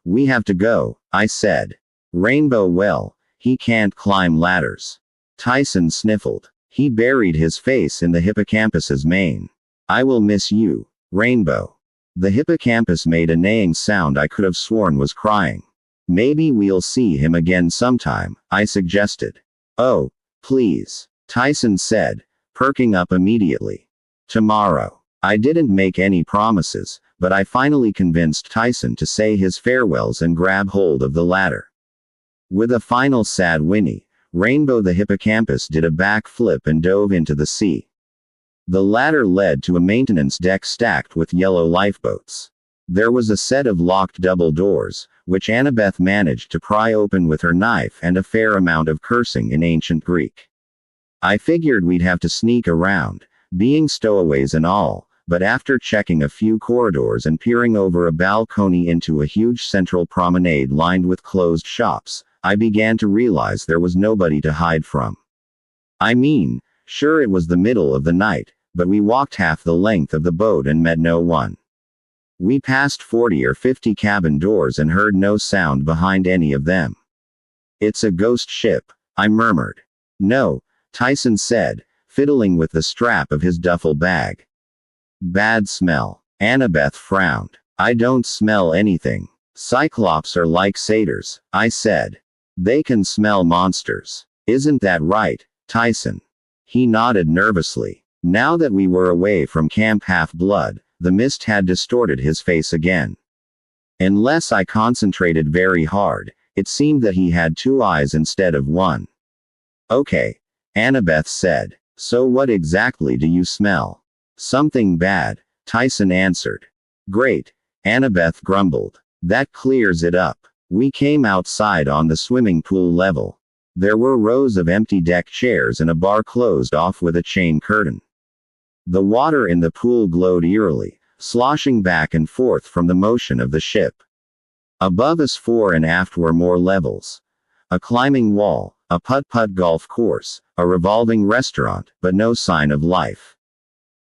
we have to go, I said. Rainbow, well, he can't climb ladders. Tyson sniffled. He buried his face in the hippocampus's mane. I will miss you, Rainbow. The hippocampus made a neighing sound I could have sworn was crying. Maybe we'll see him again sometime, I suggested. Oh, please, Tyson said, perking up immediately. Tomorrow. I didn't make any promises, but I finally convinced Tyson to say his farewells and grab hold of the ladder. With a final sad whinny, Rainbow the hippocampus did a backflip and dove into the sea. The ladder led to a maintenance deck stacked with yellow lifeboats. There was a set of locked double doors, which Annabeth managed to pry open with her knife and a fair amount of cursing in ancient Greek. I figured we'd have to sneak around, being stowaways and all, but after checking a few corridors and peering over a balcony into a huge central promenade lined with closed shops, I began to realize there was nobody to hide from. I mean, sure it was the middle of the night, but we walked half the length of the boat and met no one. We passed 40 or 50 cabin doors and heard no sound behind any of them. It's a ghost ship, I murmured. No, Tyson said, fiddling with the strap of his duffel bag. Bad smell. Annabeth frowned. I don't smell anything. Cyclops are like satyrs, I said. They can smell monsters. Isn't that right, Tyson? He nodded nervously. Now that we were away from Camp Half-Blood, the mist had distorted his face again. Unless I concentrated very hard, it seemed that he had two eyes instead of one. Okay, Annabeth said. So what exactly do you smell? Something bad, Tyson answered. Great, Annabeth grumbled. That clears it up. We came outside on the swimming pool level. There were rows of empty deck chairs and a bar closed off with a chain curtain. The water in the pool glowed eerily, sloshing back and forth from the motion of the ship. Above us fore and aft were more levels. A climbing wall, a putt-putt golf course, a revolving restaurant, but no sign of life.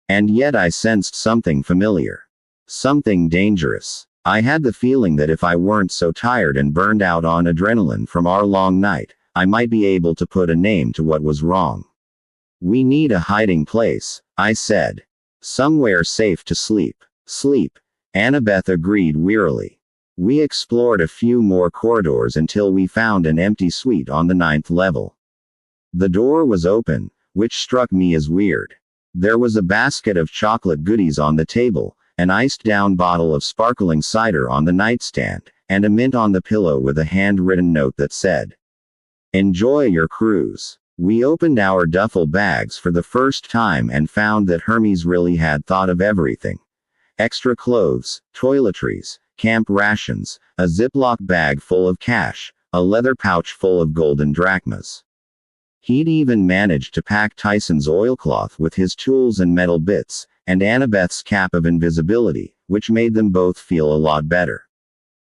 And yet I sensed something familiar. Something dangerous. I had the feeling that if I weren't so tired and burned out on adrenaline from our long night, I might be able to put a name to what was wrong. We need a hiding place, I said. Somewhere safe to sleep. Sleep, Annabeth agreed wearily. We explored a few more corridors until we found an empty suite on the 9th level. The door was open, which struck me as weird. There was a basket of chocolate goodies on the table, an iced-down bottle of sparkling cider on the nightstand, and a mint on the pillow with a handwritten note that said, "Enjoy your cruise." We opened our duffel bags for the first time and found that Hermes really had thought of everything. Extra clothes, toiletries, camp rations, a Ziploc bag full of cash, a leather pouch full of golden drachmas. He'd even managed to pack Tyson's oilcloth with his tools and metal bits, and Annabeth's cap of invisibility, which made them both feel a lot better.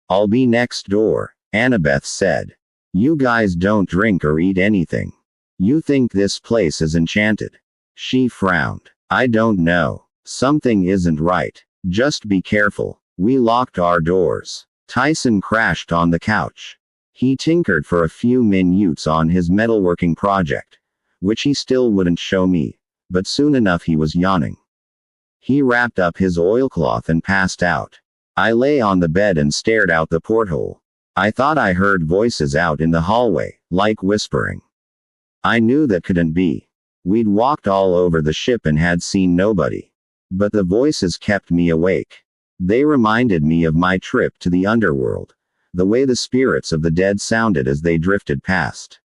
"I'll be next door," Annabeth said. "You guys don't drink or eat anything. You think this place is enchanted?" She frowned. "I don't know. Something isn't right. Just be careful." We locked our doors. Tyson crashed on the couch. He tinkered for a few minutes on his metalworking project, which he still wouldn't show me, but soon enough he was yawning. He wrapped up his oilcloth and passed out. I lay on the bed and stared out the porthole. I thought I heard voices out in the hallway, like whispering. I knew that couldn't be. We'd walked all over the ship and had seen nobody. But the voices kept me awake. They reminded me of my trip to the underworld, the way the spirits of the dead sounded as they drifted past.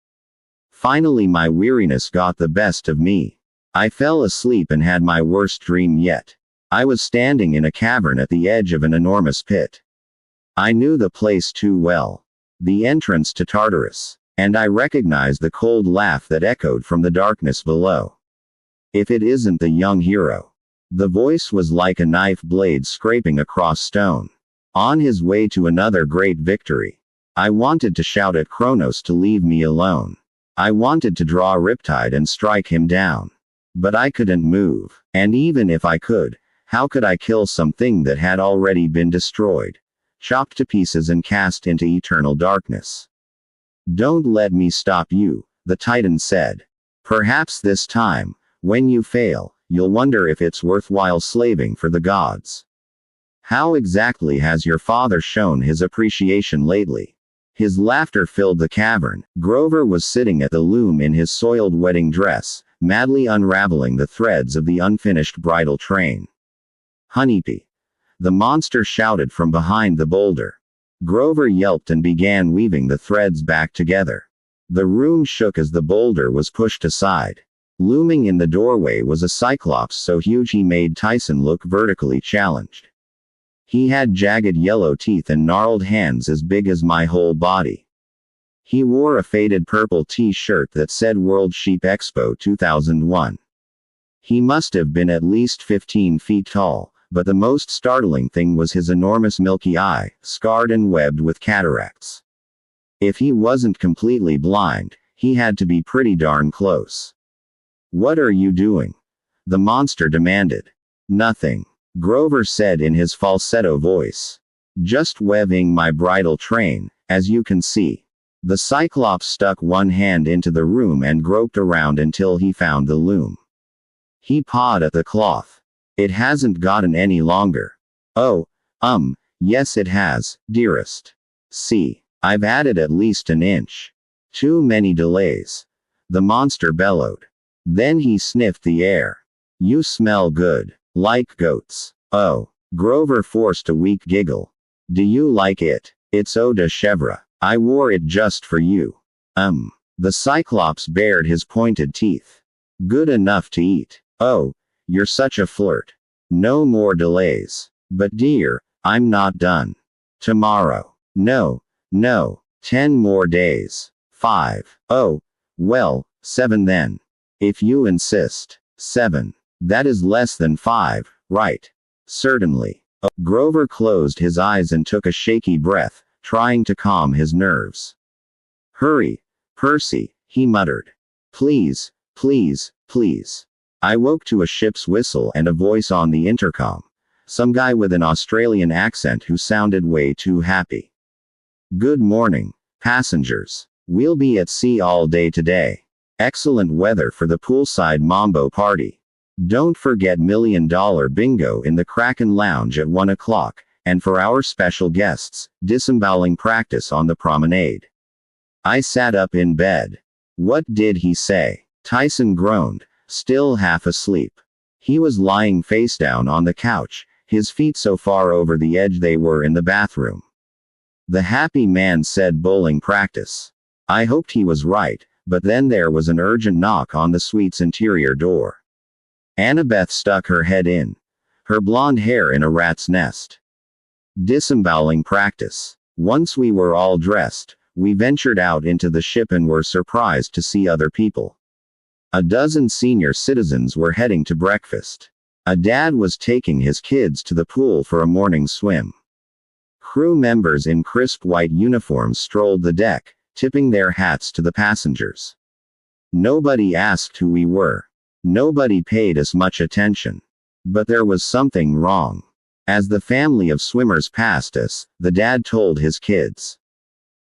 Finally my weariness got the best of me. I fell asleep and had my worst dream yet. I was standing in a cavern at the edge of an enormous pit. I knew the place too well. The entrance to Tartarus. And I recognized the cold laugh that echoed from the darkness below. If it isn't the young hero. The voice was like a knife blade scraping across stone. On his way to another great victory. I wanted to shout at Kronos to leave me alone. I wanted to draw Riptide and strike him down. But I couldn't move. And even if I could, how could I kill something that had already been destroyed, chopped to pieces and cast into eternal darkness? "Don't let me stop you," the Titan said. "Perhaps this time, when you fail, you'll wonder if it's worthwhile slaving for the gods. How exactly has your father shown his appreciation lately?" His laughter filled the cavern. Grover was sitting at the loom in his soiled wedding dress, madly unraveling the threads of the unfinished bridal train. "Honeybee!" The monster shouted from behind the boulder. Grover yelped and began weaving the threads back together. The room shook as the boulder was pushed aside. Looming in the doorway was a cyclops so huge he made Tyson look vertically challenged. He had jagged yellow teeth and gnarled hands as big as my whole body. He wore a faded purple t-shirt that said World Sheep Expo 2001. He must have been at least 15 feet tall, but the most startling thing was his enormous milky eye, scarred and webbed with cataracts. If he wasn't completely blind, he had to be pretty darn close. "What are you doing?" the monster demanded. "Nothing," Grover said in his falsetto voice. "Just weaving my bridal train, as you can see." The Cyclops stuck one hand into the room and groped around until he found the loom. He pawed at the cloth. "It hasn't gotten any longer." "Oh, yes it has, dearest. See, I've added at least an inch. Too many delays," the monster bellowed. Then he sniffed the air. "You smell good. Like goats." "Oh." Grover forced a weak giggle. "Do you like it? It's eau de chèvre. I wore it just for you." The Cyclops bared his pointed teeth. "Good enough to eat." "Oh, you're such a flirt. No more delays." "But dear, I'm not done. Tomorrow." No, 10 more days. 5. "Oh, well, 7 then. If you insist." 7. "That is less than 5, right?" "Certainly." Grover closed his eyes and took a shaky breath, trying to calm his nerves. "Hurry, Percy," he muttered. "Please, please, please." I woke to a ship's whistle and a voice on the intercom. Some guy with an Australian accent who sounded way too happy. "Good morning, passengers. We'll be at sea all day today. Excellent weather for the poolside mambo party. Don't forget $1 million bingo in the Kraken Lounge at 1 o'clock, and for our special guests, disemboweling practice on the promenade." I sat up in bed. "What did he say?" Tyson groaned, still half asleep. He was lying face down on the couch, his feet so far over the edge they were in the bathroom. The happy man said bowling practice. I hoped he was right, but then there was an urgent knock on the suite's interior door. Annabeth stuck her head in, her blonde hair in a rat's nest. Disemboweling practice. Once we were all dressed, we ventured out into the ship and were surprised to see other people. A dozen senior citizens were heading to breakfast. A dad was taking his kids to the pool for a morning swim. Crew members in crisp white uniforms strolled the deck, tipping their hats to the passengers. Nobody asked who we were. Nobody paid us much attention. But there was something wrong. As the family of swimmers passed us, the dad told his kids,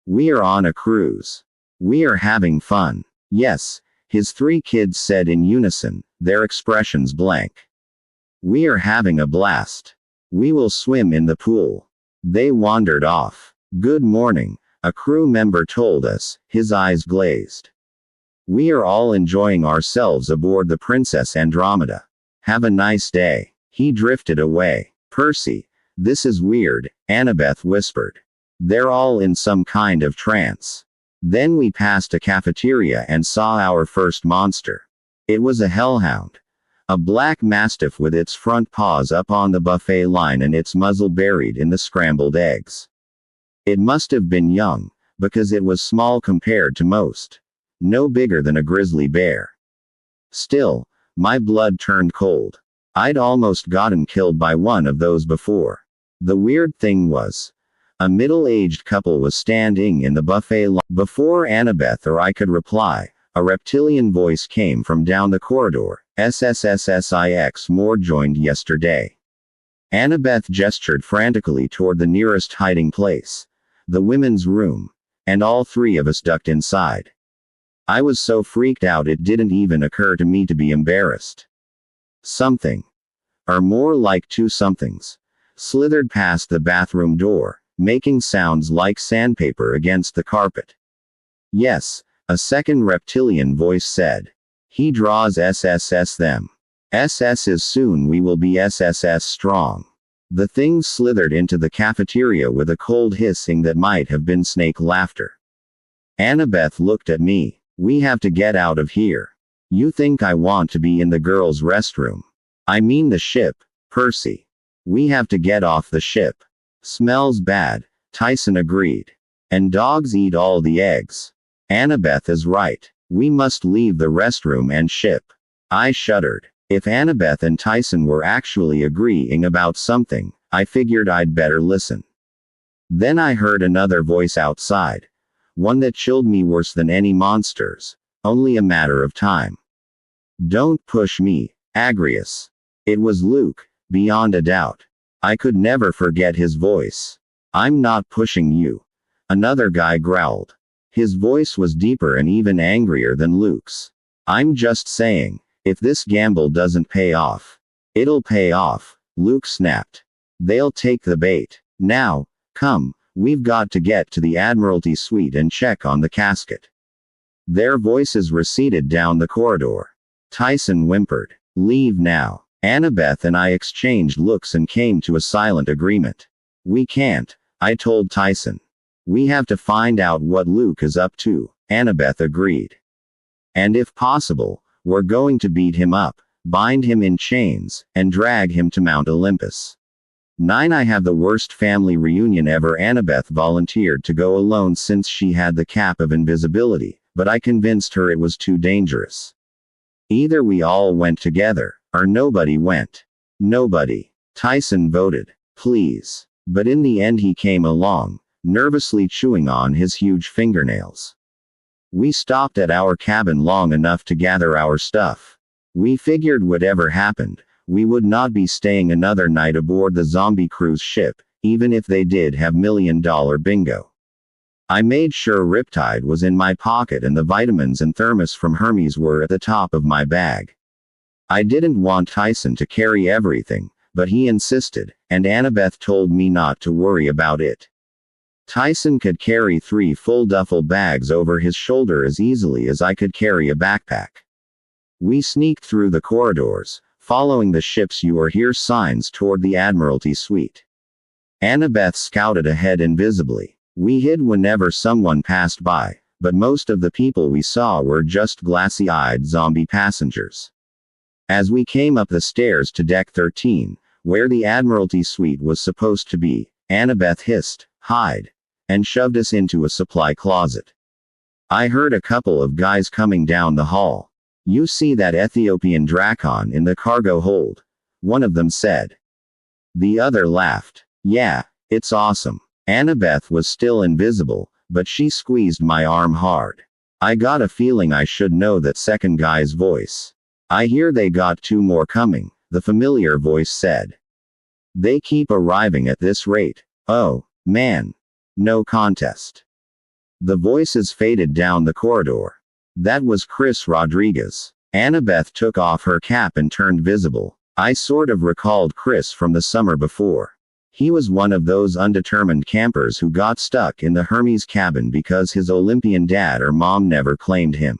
"We are on a cruise. We are having fun." Yes, his 3 kids said in unison, their expressions blank. "We are having a blast. We will swim in the pool." They wandered off. "Good morning," a crew member told us, his eyes glazed. "We are all enjoying ourselves aboard the Princess Andromeda. Have a nice day." He drifted away. "Percy, this is weird," Annabeth whispered. "They're all in some kind of trance." Then we passed a cafeteria and saw our first monster. It was a hellhound. A black mastiff with its front paws up on the buffet line and its muzzle buried in the scrambled eggs. It must have been young, because it was small compared to most. No bigger than a grizzly bear. Still, my blood turned cold. I'd almost gotten killed by one of those before. The weird thing was, a middle-aged couple was standing in the buffet line. Before Annabeth or I could reply, a reptilian voice came from down the corridor. "SSSSIX more joined yesterday." Annabeth gestured frantically toward the nearest hiding place, the women's room, and all 3 of us ducked inside. I was so freaked out it didn't even occur to me to be embarrassed. Something, or more like 2 somethings, slithered past the bathroom door, making sounds like sandpaper against the carpet. "Yes," a second reptilian voice said. "He draws SSS them. SS is soon we will be SSS strong." The thing slithered into the cafeteria with a cold hissing that might have been snake laughter. Annabeth looked at me. "We have to get out of here. You think I want to be in the girls' restroom? I mean the ship, Percy. We have to get off the ship. Smells bad," Tyson agreed. "And dogs eat all the eggs." Annabeth is right. We must leave the restroom and ship. I shuddered. If Annabeth and Tyson were actually agreeing about something, I figured I'd better listen. Then I heard another voice outside. One that chilled me worse than any monsters. Only a matter of time. "Don't push me, Agrius." It was Luke, beyond a doubt. I could never forget his voice. "I'm not pushing you," another guy growled. His voice was deeper and even angrier than Luke's. "I'm just saying, if this gamble doesn't pay off, it'll pay off," Luke snapped. "They'll take the bait. Now, come, we've got to get to the Admiralty suite and check on the casket." Their voices receded down the corridor. Tyson whimpered, "Leave now." Annabeth and I exchanged looks and came to a silent agreement. "We can't," I told Tyson. "We have to find out what Luke is up to," Annabeth agreed. "And if possible, we're going to beat him up, bind him in chains, and drag him to Mount Olympus." 9. I have the worst family reunion ever. Annabeth volunteered to go alone since she had the cap of invisibility, but I convinced her it was too dangerous. Either we all went together, or nobody went. Nobody. Tyson voted, "Please." But in the end he came along, nervously chewing on his huge fingernails. We stopped at our cabin long enough to gather our stuff. We figured whatever happened, we would not be staying another night aboard the zombie cruise ship, even if they did have $1 million bingo. I made sure Riptide was in my pocket and the vitamins and thermos from Hermes were at the top of my bag. I didn't want Tyson to carry everything, but he insisted, and Annabeth told me not to worry about it. Tyson could carry 3 full duffel bags over his shoulder as easily as I could carry a backpack. We sneaked through the corridors, following the ship's "You Are Here" signs toward the Admiralty suite. Annabeth scouted ahead invisibly. We hid whenever someone passed by, but most of the people we saw were just glassy-eyed zombie passengers. As we came up the stairs to Deck 13, where the Admiralty suite was supposed to be, Annabeth hissed, "Hide," and shoved us into a supply closet. I heard a couple of guys coming down the hall. "You see that Ethiopian Drakon in the cargo hold?" one of them said. The other laughed. "Yeah, it's awesome." Annabeth was still invisible, but she squeezed my arm hard. I got a feeling I should know that second guy's voice. "I hear they got 2 more coming," the familiar voice said. "They keep arriving at this rate. Oh, man. No contest." The voices faded down the corridor. That was Chris Rodriguez. Annabeth took off her cap and turned visible. I sort of recalled Chris from the summer before. He was one of those undetermined campers who got stuck in the Hermes cabin because his Olympian dad or mom never claimed him.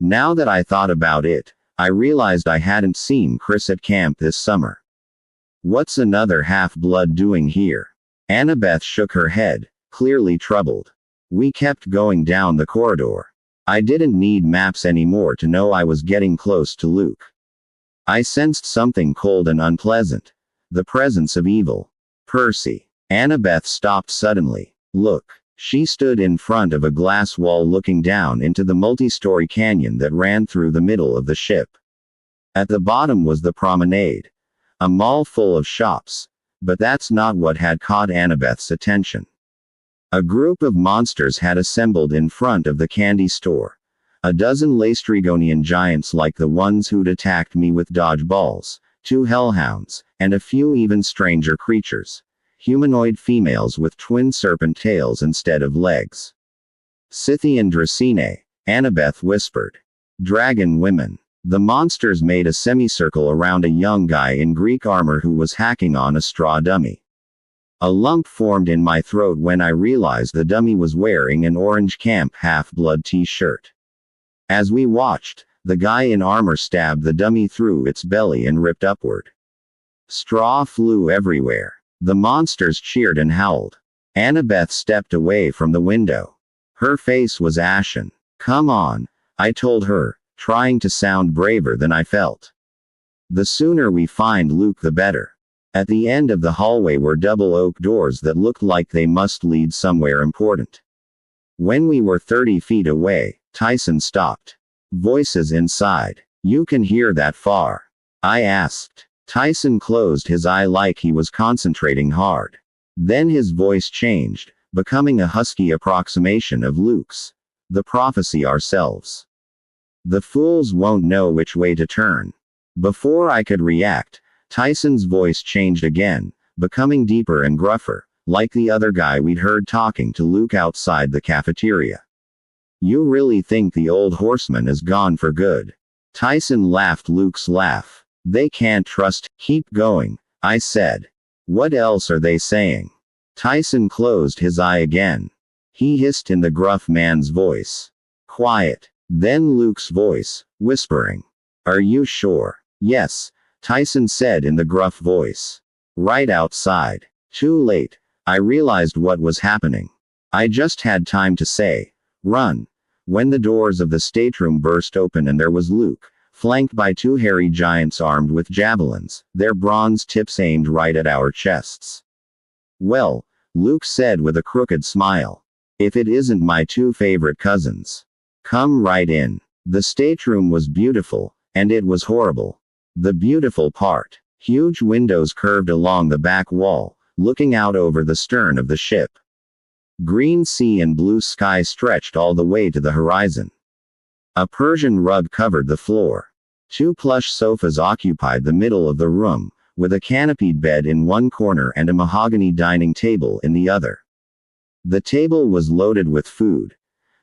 Now that I thought about it, I realized I hadn't seen Chris at camp this summer. "What's another half-blood doing here?" Annabeth shook her head, clearly troubled. We kept going down the corridor. I didn't need maps anymore to know I was getting close to Luke. I sensed something cold and unpleasant. The presence of evil. "Percy." Annabeth stopped suddenly. "Look." She stood in front of a glass wall looking down into the multi-story canyon that ran through the middle of the ship. At the bottom was the promenade. A mall full of shops. But that's not what had caught Annabeth's attention. A group of monsters had assembled in front of the candy store. A dozen Laestrygonian giants like the ones who'd attacked me with dodgeballs, 2 hellhounds, and a few even stranger creatures. Humanoid females with twin serpent tails instead of legs. "Scythian Dracene," Annabeth whispered. "Dragon women." The monsters made a semicircle around a young guy in Greek armor who was hacking on a straw dummy. A lump formed in my throat when I realized the dummy was wearing an orange Camp Half-Blood t-shirt. As we watched, the guy in armor stabbed the dummy through its belly and ripped upward. Straw flew everywhere. The monsters cheered and howled. Annabeth stepped away from the window. Her face was ashen. "Come on," I told her, trying to sound braver than I felt. "The sooner we find Luke the better." At the end of the hallway were double oak doors that looked like they must lead somewhere important. When we were 30 feet away, Tyson stopped. Voices inside. "You can hear that far?" I asked. Tyson closed his eye like he was concentrating hard. Then his voice changed, becoming a husky approximation of Luke's. "The prophecy ourselves. The fools won't know which way to turn." Before I could react, Tyson's voice changed again, becoming deeper and gruffer, like the other guy we'd heard talking to Luke outside the cafeteria. "You really think the old horseman is gone for good?" Tyson laughed Luke's laugh. "They can't trust." "Keep going," I said. "What else are they saying?" Tyson closed his eye again. He hissed in the gruff man's voice. "Quiet." Then Luke's voice, whispering. "Are you sure?" "Yes," Tyson said in the gruff voice. "Right outside." Too late. I realized what was happening. I just had time to say, "Run," when the doors of the stateroom burst open and there was Luke, flanked by 2 hairy giants armed with javelins, their bronze tips aimed right at our chests. "Well," Luke said with a crooked smile, "if it isn't my 2 favorite cousins. Come right in." The stateroom was beautiful, and it was horrible. The beautiful part. Huge windows curved along the back wall, looking out over the stern of the ship. Green sea and blue sky stretched all the way to the horizon. A Persian rug covered the floor. 2 plush sofas occupied the middle of the room, with a canopied bed in one corner and a mahogany dining table in the other. The table was loaded with food.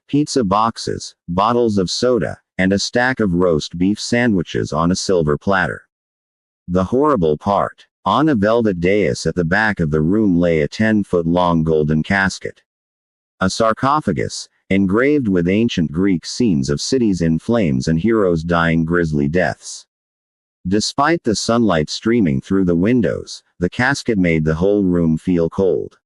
Pizza boxes, bottles of soda, and a stack of roast beef sandwiches on a silver platter. The horrible part. On a velvet dais at the back of the room lay a 10-foot-long golden casket. A sarcophagus, engraved with ancient Greek scenes of cities in flames and heroes dying grisly deaths. Despite the sunlight streaming through the windows, the casket made the whole room feel cold.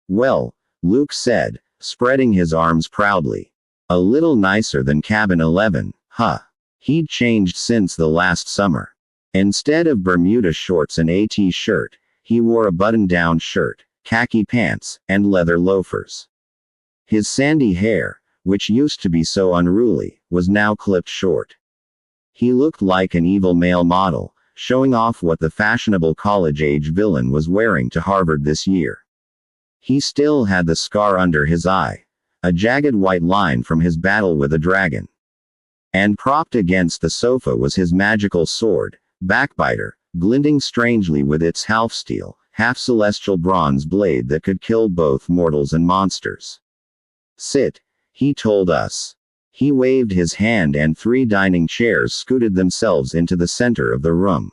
"Well," Luke said, spreading his arms proudly, A little nicer than Cabin 11, huh? He'd changed since the last summer. Instead of Bermuda shorts and a t-shirt, he wore a button-down shirt, khaki pants, and leather loafers. His sandy hair, which used to be so unruly, was now clipped short. He looked like an evil male model, showing off what the fashionable college-age villain was wearing to Harvard this year. He still had the scar under his eye, a jagged white line from his battle with a dragon. And propped against the sofa was his magical sword, Backbiter, glinting strangely with its half-steel, half-celestial bronze blade that could kill both mortals and monsters. Sit, he told us. He waved his hand and 3 dining chairs scooted themselves into the center of the room.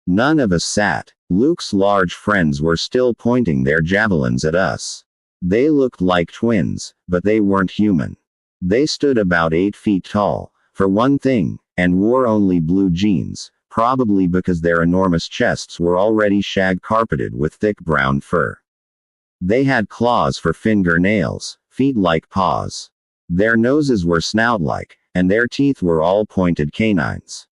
None of us sat. Luke's large friends were still pointing their javelins at us. They looked like twins, but they weren't human. They stood about 8 feet tall, for one thing, and wore only blue jeans, probably because their enormous chests were already shag-carpeted with thick brown fur. They had claws for fingernails, feet like paws. Their noses were snout-like, and their teeth were all pointed canines.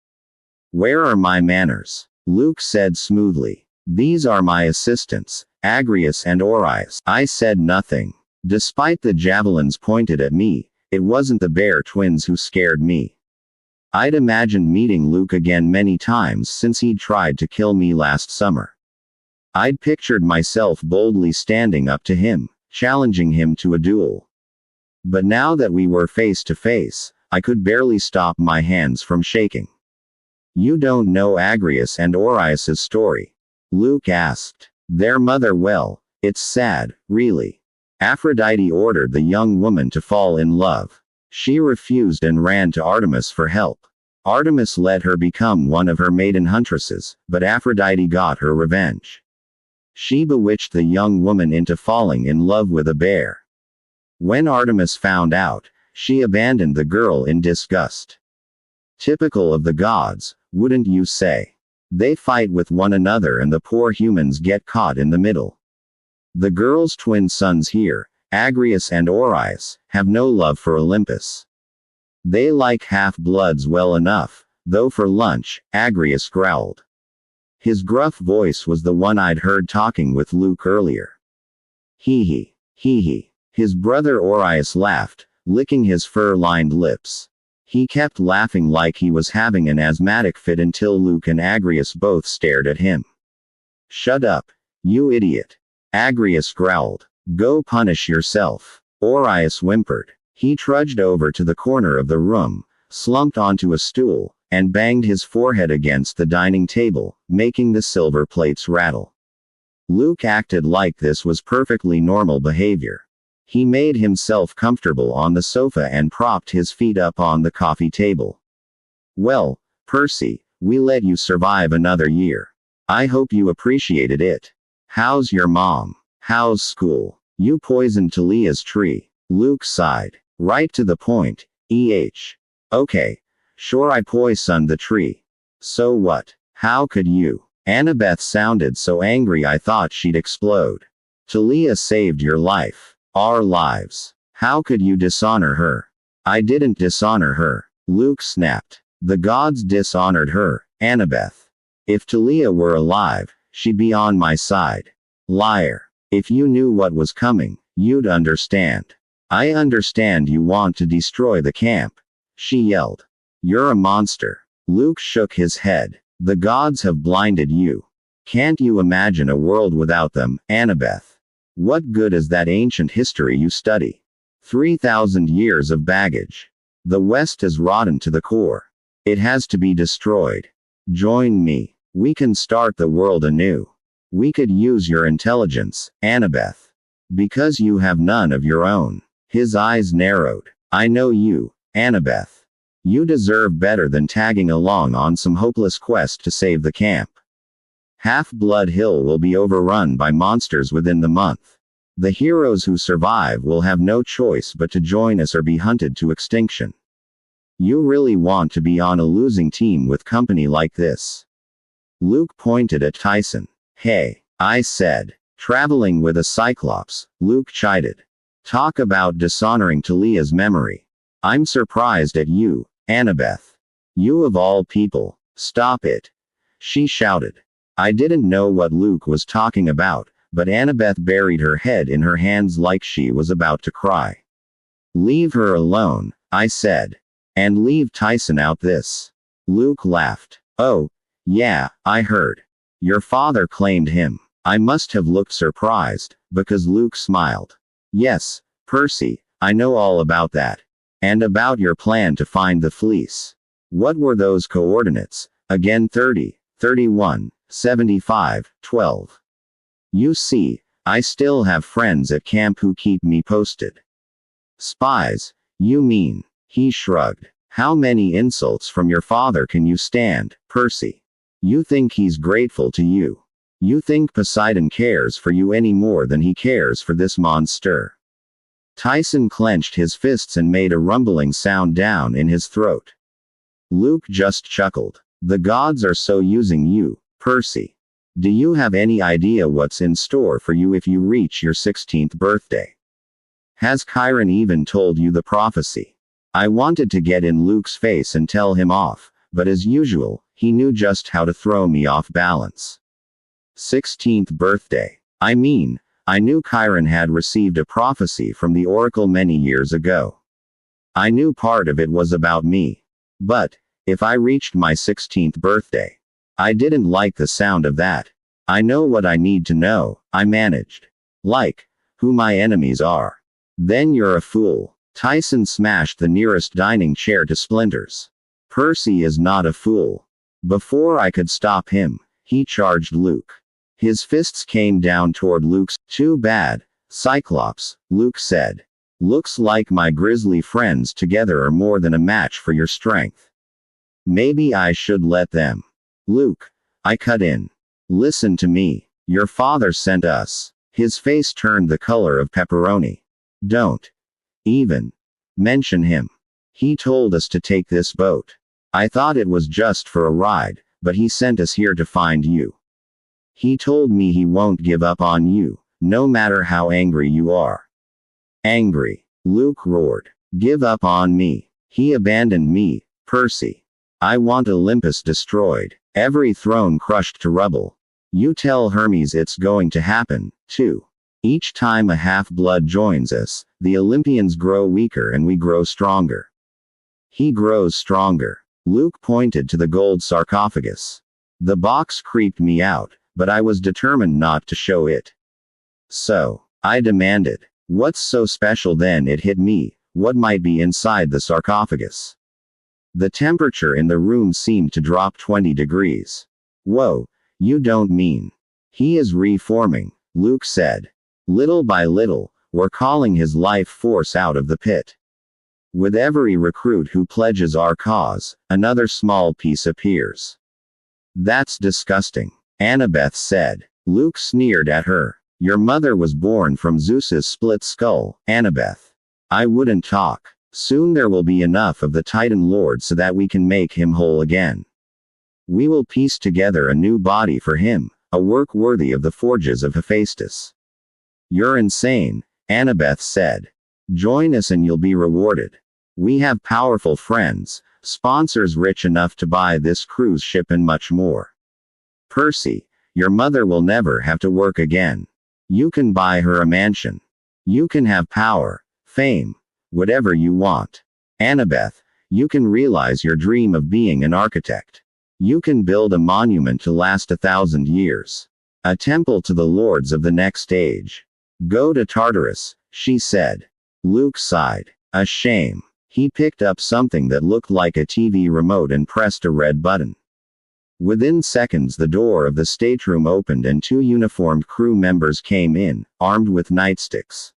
"Where are my manners?" Luke said smoothly. "These are my assistants, Agrias and Orias." I said nothing. Despite the javelins pointed at me, it wasn't the bear twins who scared me. I'd imagined meeting Luke again many times since he'd tried to kill me last summer. I'd pictured myself boldly standing up to him, challenging him to a duel. But now that we were face to face, I could barely stop my hands from shaking. "You don't know Agrias and Orias' story?" Luke asked. "Their mother, well, it's sad, really. Aphrodite ordered the young woman to fall in love. She refused and ran to Artemis for help. Artemis let her become one of her maiden huntresses, but Aphrodite got her revenge. She bewitched the young woman into falling in love with a bear. When Artemis found out, she abandoned the girl in disgust. Typical of the gods, wouldn't you say? They fight with one another and the poor humans get caught in the middle. The girl's twin sons here, Agrias and Orias, have no love for Olympus. They like half-bloods well enough, though for lunch, Agrias growled. His gruff voice was the one I'd heard talking with Luke earlier. Hee hee. His brother Orias laughed, licking his fur-lined lips. He kept laughing like he was having an asthmatic fit until Luke and Agrias both stared at him. "Shut up, you idiot," Agrias growled. "Go punish yourself." Orias whimpered. He trudged over to the corner of the room, slumped onto a stool, and banged his forehead against the dining table, making the silver plates rattle. Luke acted like this was perfectly normal behavior. He made himself comfortable on the sofa and propped his feet up on the coffee table. "Well, Percy, we let you survive another year. I hope you appreciated it. How's your mom? How's school? You poisoned Talia's tree." Luke sighed. "Right to the point, Okay. Sure, I poisoned the tree. So what? How could you?" Annabeth sounded so angry I thought she'd explode. "Talia saved your life. Our lives. How could you dishonor her?" "I didn't dishonor her," Luke snapped. "The gods dishonored her, Annabeth. If Talia were alive, she'd be on my side." "Liar. If you knew what was coming, you'd understand." "I understand you want to destroy the camp," she yelled. "You're a monster." Luke shook his head. "The gods have blinded you. Can't you imagine a world without them, Annabeth? What good is that ancient history you study? 3,000 years of baggage. The West is rotten to the core. It has to be destroyed. Join me. We can start the world anew. We could use your intelligence, Annabeth. Because you have none of your own." His eyes narrowed. "I know you, Annabeth. You deserve better than tagging along on some hopeless quest to save the camp. Half-Blood Hill will be overrun by monsters within the month. The heroes who survive will have no choice but to join us or be hunted to extinction. You really want to be on a losing team with company like this?" Luke pointed at Tyson. "Hey," I said. "Traveling with a Cyclops," Luke chided. "Talk about dishonoring Talia's memory. I'm surprised at you, Annabeth. You of all people. Stop it. She shouted. I didn't know what Luke was talking about, but Annabeth buried her head in her hands like she was about to cry. Leave her alone, I said. And leave Tyson out this. Luke laughed. Oh, yeah, I heard. Your father claimed him. I must have looked surprised, because Luke smiled. Yes, Percy, I know all about that. And about your plan to find the fleece. What were those coordinates? Again 30, 31, 75, 12. You see, I still have friends at camp who keep me posted. Spies, you mean? He shrugged. How many insults from your father can you stand, Percy? You think he's grateful to you. You think Poseidon cares for you any more than he cares for this monster. Tyson clenched his fists and made a rumbling sound down in his throat. Luke just chuckled. The gods are so using you, Percy. Do you have any idea what's in store for you if you reach your 16th birthday? Has Chiron even told you the prophecy? I wanted to get in Luke's face and tell him off, but as usual, he knew just how to throw me off balance. 16th birthday. I mean, I knew Chiron had received a prophecy from the oracle many years ago. I knew part of it was about me. But, if I reached my 16th birthday, I didn't like the sound of that. I know what I need to know, I managed. Like, who my enemies are. Then you're a fool. Tyson smashed the nearest dining chair to splinters. Percy is not a fool. Before I could stop him, he charged Luke. His fists came down toward Luke's. Too bad, Cyclops, Luke said. Looks like my grisly friends together are more than a match for your strength. Maybe I should let them. Luke, I cut in. Listen to me. Your father sent us. His face turned the color of pepperoni. Don't even mention him. He told us to take this boat. I thought it was just for a ride, but he sent us here to find you. He told me he won't give up on you, no matter how angry you are. Angry? Luke roared. Give up on me. He abandoned me, Percy. I want Olympus destroyed, every throne crushed to rubble. You tell Hermes it's going to happen, too. Each time a half-blood joins us, the Olympians grow weaker and we grow stronger. He grows stronger. Luke pointed to the gold sarcophagus. The box creeped me out, but I was determined not to show it. So, I demanded, what's so special then? It hit me, what might be inside the sarcophagus? The temperature in the room seemed to drop 20 degrees. Whoa, you don't mean. He is reforming, Luke said. Little by little, we're calling his life force out of the pit. With every recruit who pledges our cause, another small piece appears. That's disgusting, Annabeth said. Luke sneered at her. Your mother was born from Zeus's split skull, Annabeth. I wouldn't talk. Soon there will be enough of the Titan Lord so that we can make him whole again. We will piece together a new body for him, a work worthy of the forges of Hephaestus. You're insane, Annabeth said. Join us and you'll be rewarded. We have powerful friends, sponsors rich enough to buy this cruise ship and much more. Percy, your mother will never have to work again. You can buy her a mansion. You can have power, fame, whatever you want. Annabeth, you can realize your dream of being an architect. You can build a monument to last 1,000 years. A temple to the lords of the next age. Go to Tartarus, she said. Luke sighed. A shame. He picked up something that looked like a TV remote and pressed a red button. Within seconds the door of the stateroom opened and 2 uniformed crew members came in, armed with nightsticks.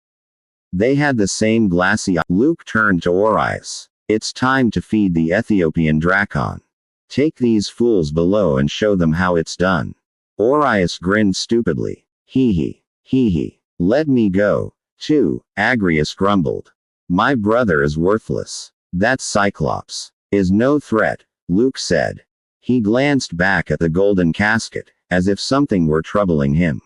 They had the same glassy eye. Luke turned to Orius. It's time to feed the Ethiopian Drakon. Take these fools below and show them how it's done. Orius grinned stupidly. Hee hee. Hee hee. Let me go, too, Agrius grumbled. My brother is worthless. That Cyclops is no threat, Luke said. He glanced back at the golden casket, as if something were troubling him.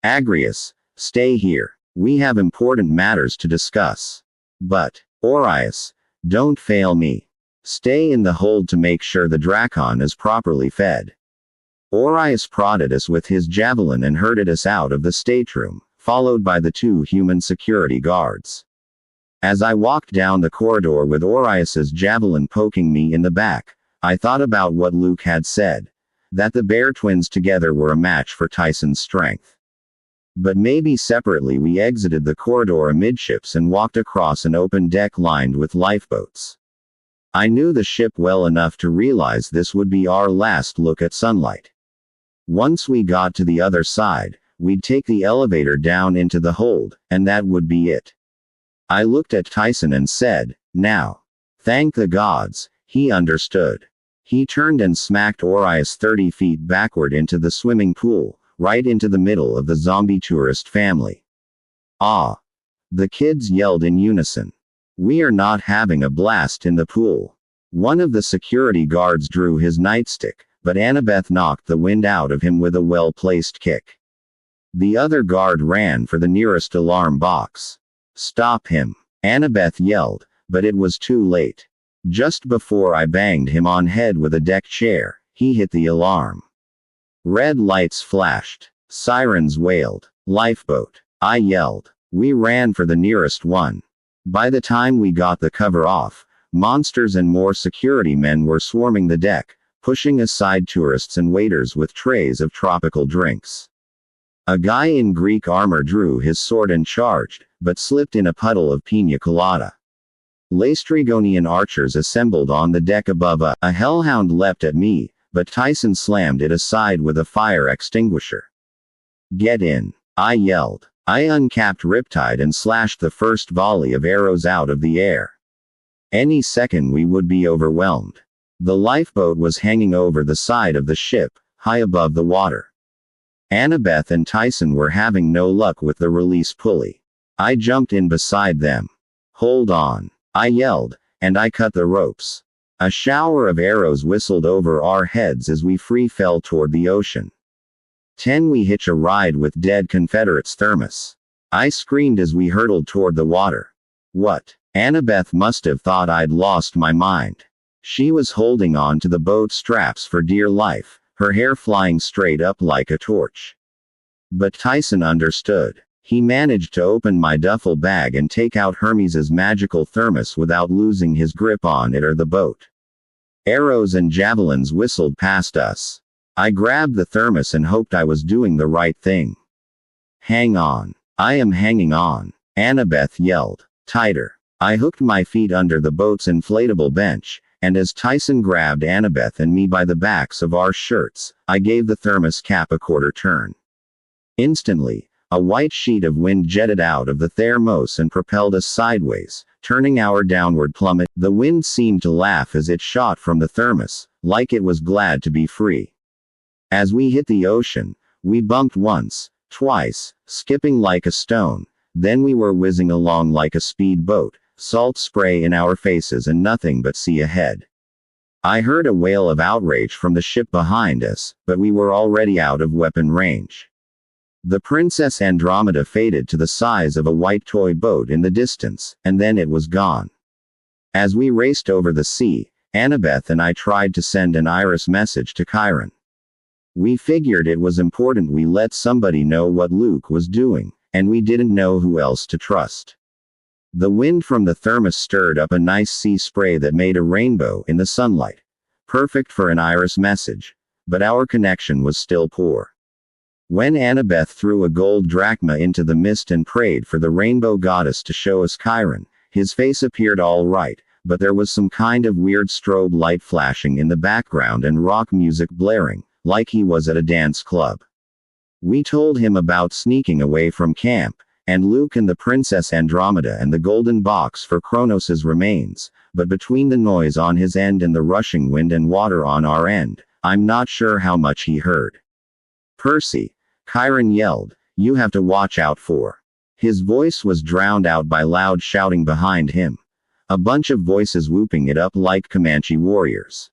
Agrius, stay here. We have important matters to discuss. But, Orius, Don't fail me. Stay in the hold to make sure the Drakon is properly fed. Orius prodded us with his javelin and herded us out of the stateroom, followed by the 2 human security guards. As I walked down the corridor with Orius's javelin poking me in the back, I thought about what Luke had said, that the Bear twins together were a match for Tyson's strength. But maybe separately we exited the corridor amidships and walked across an open deck lined with lifeboats. I knew the ship well enough to realize this would be our last look at sunlight. Once we got to the other side, we'd take the elevator down into the hold, and that would be it. I looked at Tyson and said, "Now. Thank the gods." He understood. He turned and smacked Orius 30 feet backward into the swimming pool, right into the middle of the zombie tourist family. "Ah!" the kids yelled in unison. "We are not having a blast in the pool." One of the security guards drew his nightstick, but Annabeth knocked the wind out of him with a well-placed kick. The other guard ran for the nearest alarm box. "Stop him!" Annabeth yelled, but it was too late. Just before I banged him on head with a deck chair, he hit the alarm. Red lights flashed. Sirens wailed. "Lifeboat!" I yelled. We ran for the nearest one. By the time we got the cover off, monsters and more security men were swarming the deck, pushing aside tourists and waiters with trays of tropical drinks. A guy in Greek armor drew his sword and charged, but slipped in a puddle of pina colada. Laestrygonian archers assembled on the deck above. A hellhound leapt at me, but Tyson slammed it aside with a fire extinguisher. "Get in!" I yelled. I uncapped Riptide and slashed the first volley of arrows out of the air. Any second we would be overwhelmed. The lifeboat was hanging over the side of the ship, high above the water. Annabeth and Tyson were having no luck with the release pulley. I jumped in beside them. "Hold on!" I yelled, and I cut the ropes. A shower of arrows whistled over our heads as we free fell toward the ocean. 10 We hitch a ride with dead Confederates thermos. I screamed as we hurtled toward the water. What? Annabeth must have thought I'd lost my mind. She was holding on to the boat straps for dear life, her hair flying straight up like a torch. But Tyson understood. He managed to open my duffel bag and take out Hermes's magical thermos without losing his grip on it or the boat. Arrows and javelins whistled past us. I grabbed the thermos and hoped I was doing the right thing. "Hang on." "I am hanging on," Annabeth yelled. "Tighter." I hooked my feet under the boat's inflatable bench, and as Tyson grabbed Annabeth and me by the backs of our shirts, I gave the thermos cap a quarter turn. Instantly, a white sheet of wind jetted out of the thermos and propelled us sideways, turning our downward plummet. The wind seemed to laugh as it shot from the thermos, like it was glad to be free. As we hit the ocean, we bumped once, twice, skipping like a stone, then we were whizzing along like a speedboat, salt spray in our faces and nothing but sea ahead. I heard a wail of outrage from the ship behind us, but we were already out of weapon range. The Princess Andromeda faded to the size of a white toy boat in the distance, and then it was gone. As we raced over the sea, Annabeth and I tried to send an Iris message to Chiron. We figured it was important we let somebody know what Luke was doing, and we didn't know who else to trust. The wind from the thermos stirred up a nice sea spray that made a rainbow in the sunlight. Perfect for an Iris message. But our connection was still poor. When Annabeth threw a gold drachma into the mist and prayed for the rainbow goddess to show us Chiron, his face appeared all right, but there was some kind of weird strobe light flashing in the background and rock music blaring, like he was at a dance club. We told him about sneaking away from camp, and Luke and the Princess Andromeda and the golden box for Kronos' remains, but between the noise on his end and the rushing wind and water on our end, I'm not sure how much he heard. "Percy," Chiron yelled, "you have to watch out for." His voice was drowned out by loud shouting behind him. A bunch of voices whooping it up like Comanche warriors.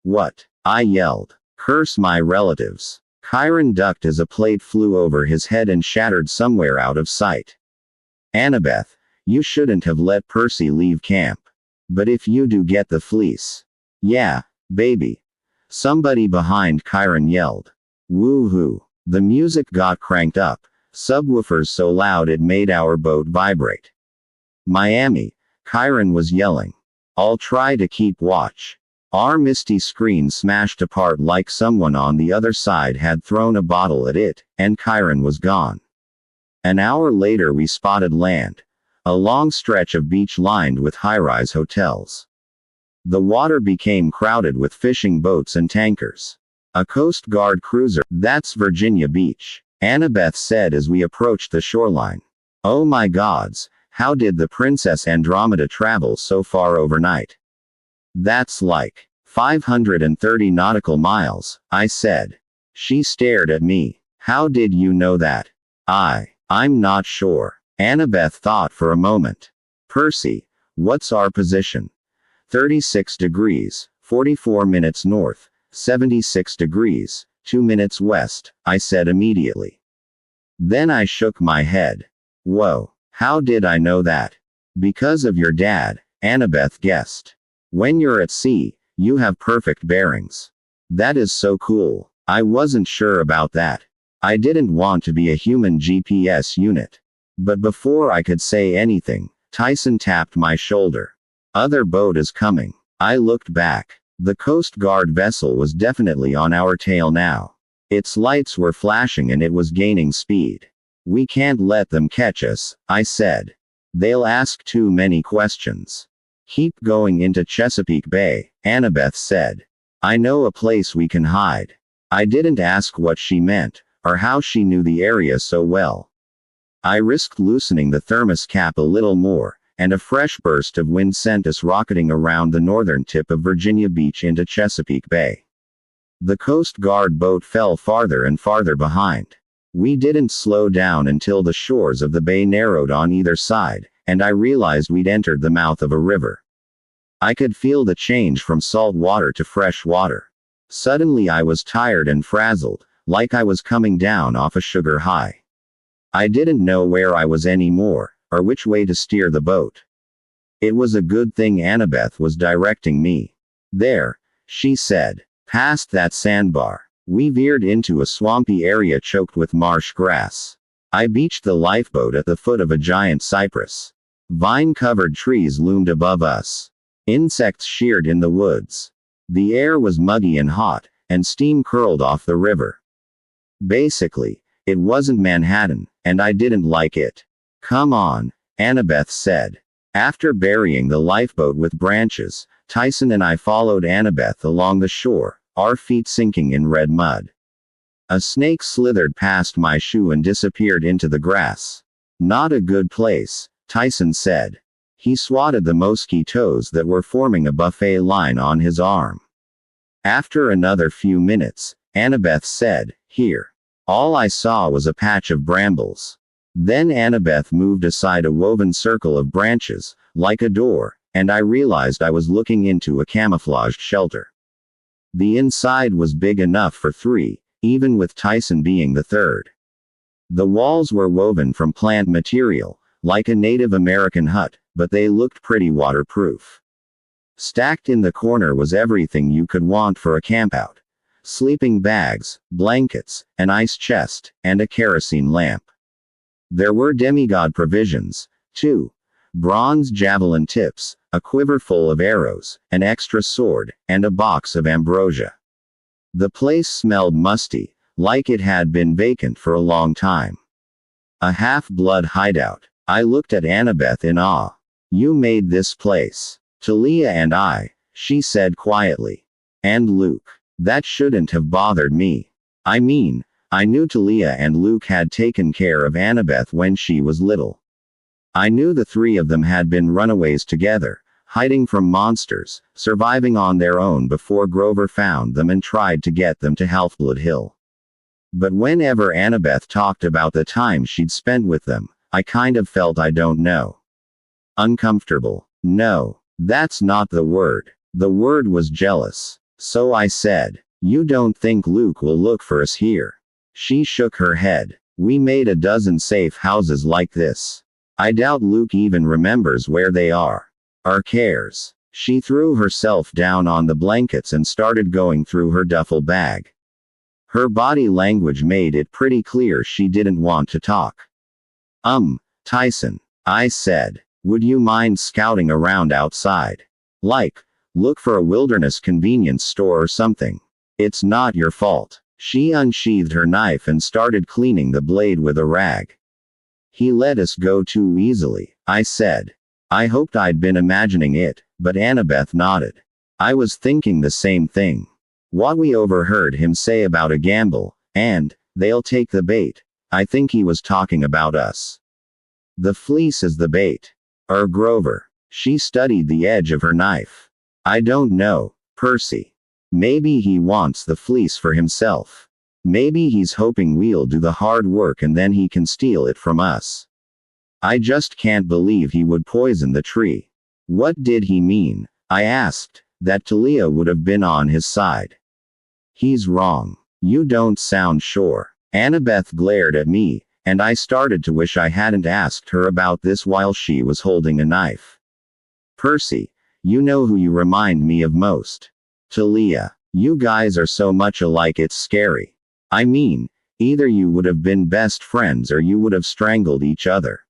"What?" I yelled. "Curse my relatives." Chiron ducked as a plate flew over his head and shattered somewhere out of sight. "Annabeth, you shouldn't have let Percy leave camp." But if you do get the fleece. Yeah, baby. Somebody behind Kyron yelled. Woo-hoo. The music got cranked up, subwoofers so loud it made our boat vibrate. Miami, Kyron was yelling. I'll try to keep watch. Our misty screen smashed apart like someone on the other side had thrown a bottle at it, and Kyron was gone. An hour later we spotted land. A long stretch of beach lined with high-rise hotels. The water became crowded with fishing boats and tankers. A Coast Guard cruiser, that's Virginia Beach, Annabeth said as we approached the shoreline. Oh my gods, how did the Princess Andromeda travel so far overnight? That's like 530 nautical miles, I said. She stared at me. How did you know that? I'm not sure. Annabeth thought for a moment. Percy, what's our position? 36 degrees, 44 minutes north, 76 degrees, 2 minutes west, I said immediately. Then I shook my head. Whoa, how did I know that? Because of your dad, Annabeth guessed. When you're at sea, you have perfect bearings. That is so cool. I wasn't sure about that. I didn't want to be a human GPS unit. But before I could say anything, Tyson tapped my shoulder. Other boat is coming. I looked back. The Coast Guard vessel was definitely on our tail now. Its lights were flashing and it was gaining speed. We can't let them catch us, I said. They'll ask too many questions. Keep going into Chesapeake Bay, Annabeth said. I know a place we can hide. I didn't ask what she meant, or how she knew the area so well. I risked loosening the thermos cap a little more, and a fresh burst of wind sent us rocketing around the northern tip of Virginia Beach into Chesapeake Bay. The Coast Guard boat fell farther and farther behind. We didn't slow down until the shores of the bay narrowed on either side, and I realized we'd entered the mouth of a river. I could feel the change from salt water to fresh water. Suddenly I was tired and frazzled, like I was coming down off a sugar high. I didn't know where I was anymore, or which way to steer the boat. It was a good thing Annabeth was directing me. There, she said, past that sandbar. We veered into a swampy area choked with marsh grass. I beached the lifeboat at the foot of a giant cypress. Vine-covered trees loomed above us. Insects sheared in the woods. The air was muggy and hot, and steam curled off the river. Basically, it wasn't Manhattan, and I didn't like it. Come on, Annabeth said. After burying the lifeboat with branches, Tyson and I followed Annabeth along the shore, our feet sinking in red mud. A snake slithered past my shoe and disappeared into the grass. Not a good place, Tyson said. He swatted the mosquitoes that were forming a buffet line on his arm. After another few minutes, Annabeth said, Here. All I saw was a patch of brambles. Then Annabeth moved aside a woven circle of branches, like a door, and I realized I was looking into a camouflaged shelter. The inside was big enough for 3, even with Tyson being the third. The walls were woven from plant material, like a Native American hut, but they looked pretty waterproof. Stacked in the corner was everything you could want for a campout. Sleeping bags, blankets, an ice chest, and a kerosene lamp. There were demigod provisions, too. Bronze javelin tips, a quiver full of arrows, an extra sword, and a box of ambrosia. The place smelled musty, like it had been vacant for a long time. A half-blood hideout. I looked at Annabeth in awe. You made this place. Talia and I, she said quietly. And Luke. That shouldn't have bothered me. I mean, I knew Talia and Luke had taken care of Annabeth when she was little. I knew the 3 of them had been runaways together, hiding from monsters, surviving on their own before Grover found them and tried to get them to Halfblood Hill. But whenever Annabeth talked about the time she'd spent with them, I kind of felt uncomfortable. No, that's not the word. The word was jealous. So I said, You don't think Luke will look for us here? She shook her head. We made a dozen safe houses like this. I doubt Luke even remembers where they are. Our cares. She threw herself down on the blankets and started going through her duffel bag. Her body language made it pretty clear she didn't want to talk. Tyson, I said, would you mind scouting around outside? Like, look for a wilderness convenience store or something. It's not your fault. She unsheathed her knife and started cleaning the blade with a rag. He let us go too easily, I said. I hoped I'd been imagining it, but Annabeth nodded. I was thinking the same thing. What we overheard him say about a gamble, and, they'll take the bait. I think he was talking about us. The fleece is the bait. Grover. She studied the edge of her knife. I don't know, Percy. Maybe he wants the fleece for himself. Maybe he's hoping we'll do the hard work and then he can steal it from us. I just can't believe he would poison the tree. What did he mean? I asked. That Talia would have been on his side. He's wrong. You don't sound sure. Annabeth glared at me, and I started to wish I hadn't asked her about this while she was holding a knife. Percy, you know who you remind me of most. Talia. You guys are so much alike it's scary. I mean, either you would have been best friends or you would have strangled each other.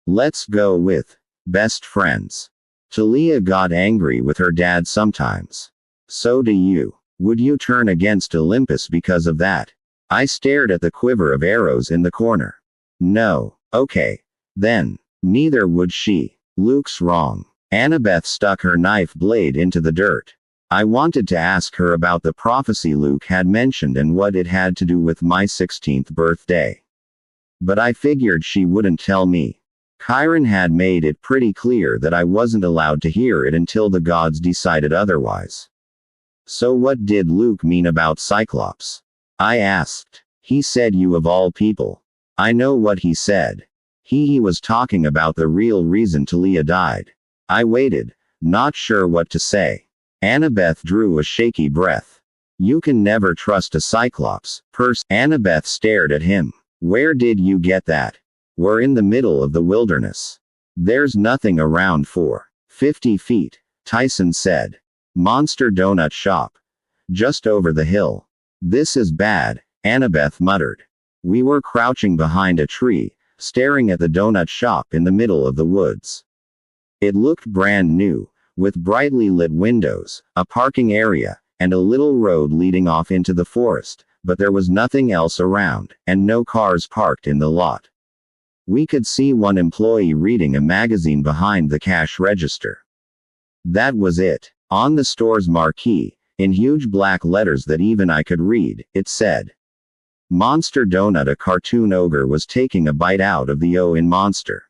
Let's go with best friends. Talia got angry with her dad sometimes. So do you. Would you turn against Olympus because of that? I stared at the quiver of arrows in the corner. No. Okay. Then. Neither would she. Luke's wrong. Annabeth stuck her knife blade into the dirt. I wanted to ask her about the prophecy Luke had mentioned and what it had to do with my 16th birthday. But I figured she wouldn't tell me. Chiron had made it pretty clear that I wasn't allowed to hear it until the gods decided otherwise. So what did Luke mean about Cyclops? I asked. He said you of all people. I know what he said. He was talking about the real reason Talia died. I waited, not sure what to say. Annabeth drew a shaky breath. You can never trust a Cyclops, Percy. Annabeth stared at him. Where did you get that? We're in the middle of the wilderness. There's nothing around for 50 feet, Tyson said. Monster Donut Shop. Just over the hill. This is bad, Annabeth muttered. We were crouching behind a tree, staring at the donut shop in the middle of the woods. It looked brand new, with brightly lit windows, a parking area, and a little road leading off into the forest, but there was nothing else around, and no cars parked in the lot. We could see one employee reading a magazine behind the cash register. That was it. On the store's marquee, in huge black letters that even I could read, it said, Monster Donut. A cartoon ogre was taking a bite out of the O in Monster.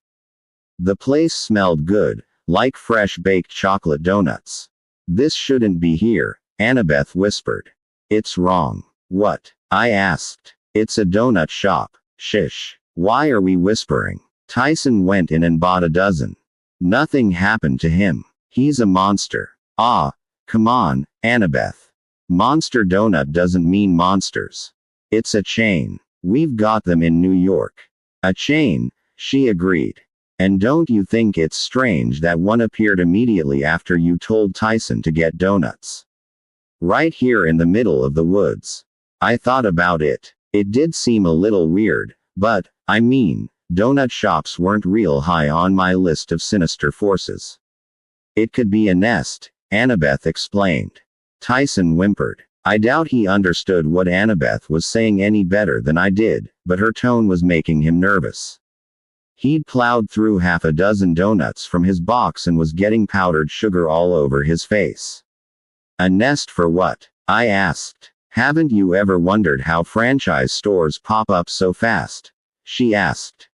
The place smelled good, like fresh baked chocolate donuts. This shouldn't be here, Annabeth whispered. It's wrong. What? I asked. It's a donut shop. Shish. Why are we whispering? Tyson went in and bought a dozen. Nothing happened to him. He's a monster. Ah, come on, Annabeth. Monster Donut doesn't mean monsters. It's a chain. We've got them in New York. A chain, she agreed. And don't you think it's strange that one appeared immediately after you told Tyson to get donuts? Right here in the middle of the woods. I thought about it. It did seem a little weird, but, I mean, donut shops weren't real high on my list of sinister forces. It could be a nest, Annabeth explained. Tyson whimpered. I doubt he understood what Annabeth was saying any better than I did, but her tone was making him nervous. He'd plowed through half a dozen donuts from his box and was getting powdered sugar all over his face. A nest for what? I asked. Haven't you ever wondered how franchise stores pop up so fast? She asked.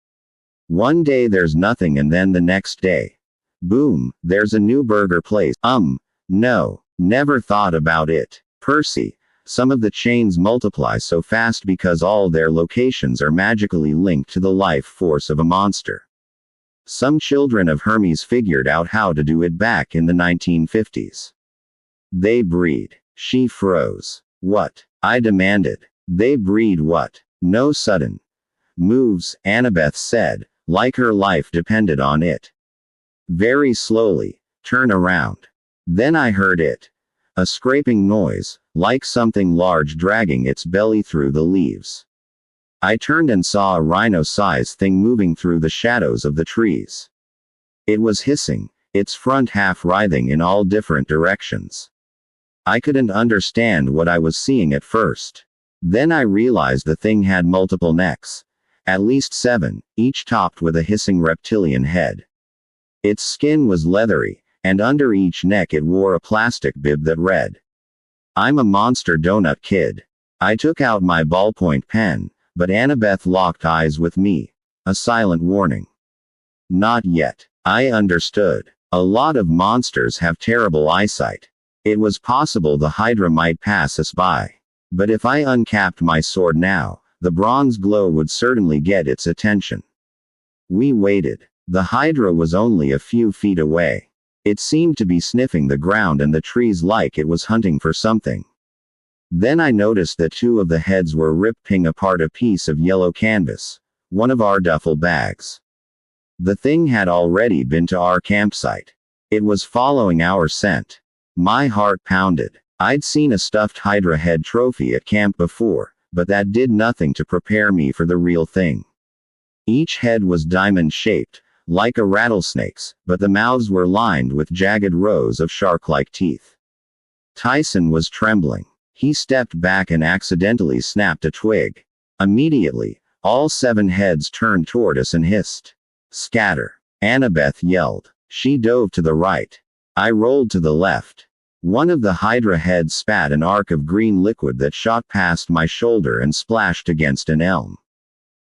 One day there's nothing and then the next day. Boom, there's a new burger place. No, never thought about it. Percy, some of the chains multiply so fast because all their locations are magically linked to the life force of a monster. Some children of Hermes figured out how to do it back in the 1950s. They breed. She froze. What? I demanded. They breed what? No sudden moves, Annabeth said, like her life depended on it. Very slowly, Turn around. Then I heard it. A scraping noise, like something large dragging its belly through the leaves. I turned and saw a rhino-sized thing moving through the shadows of the trees. It was hissing, its front half writhing in all different directions. I couldn't understand what I was seeing at first. Then I realized the thing had multiple necks. At least 7, each topped with a hissing reptilian head. Its skin was leathery, and under each neck it wore a plastic bib that read, "I'm a monster donut kid." I took out my ballpoint pen, but Annabeth locked eyes with me. A silent warning. Not yet. I understood. A lot of monsters have terrible eyesight. It was possible the Hydra might pass us by. But if I uncapped my sword now, the bronze glow would certainly get its attention. We waited. The Hydra was only a few feet away. It seemed to be sniffing the ground and the trees like it was hunting for something. Then I noticed that 2 of the heads were ripping apart a piece of yellow canvas, one of our duffel bags. The thing had already been to our campsite. It was following our scent. My heart pounded. I'd seen a stuffed Hydra head trophy at camp before, but that did nothing to prepare me for the real thing. Each head was diamond-shaped, like a rattlesnake's, but the mouths were lined with jagged rows of shark-like teeth. Tyson was trembling. He stepped back and accidentally snapped a twig. Immediately, all 7 heads turned toward us and hissed. "Scatter!" Annabeth yelled. She dove to the right. I rolled to the left. One of the Hydra heads spat an arc of green liquid that shot past my shoulder and splashed against an elm.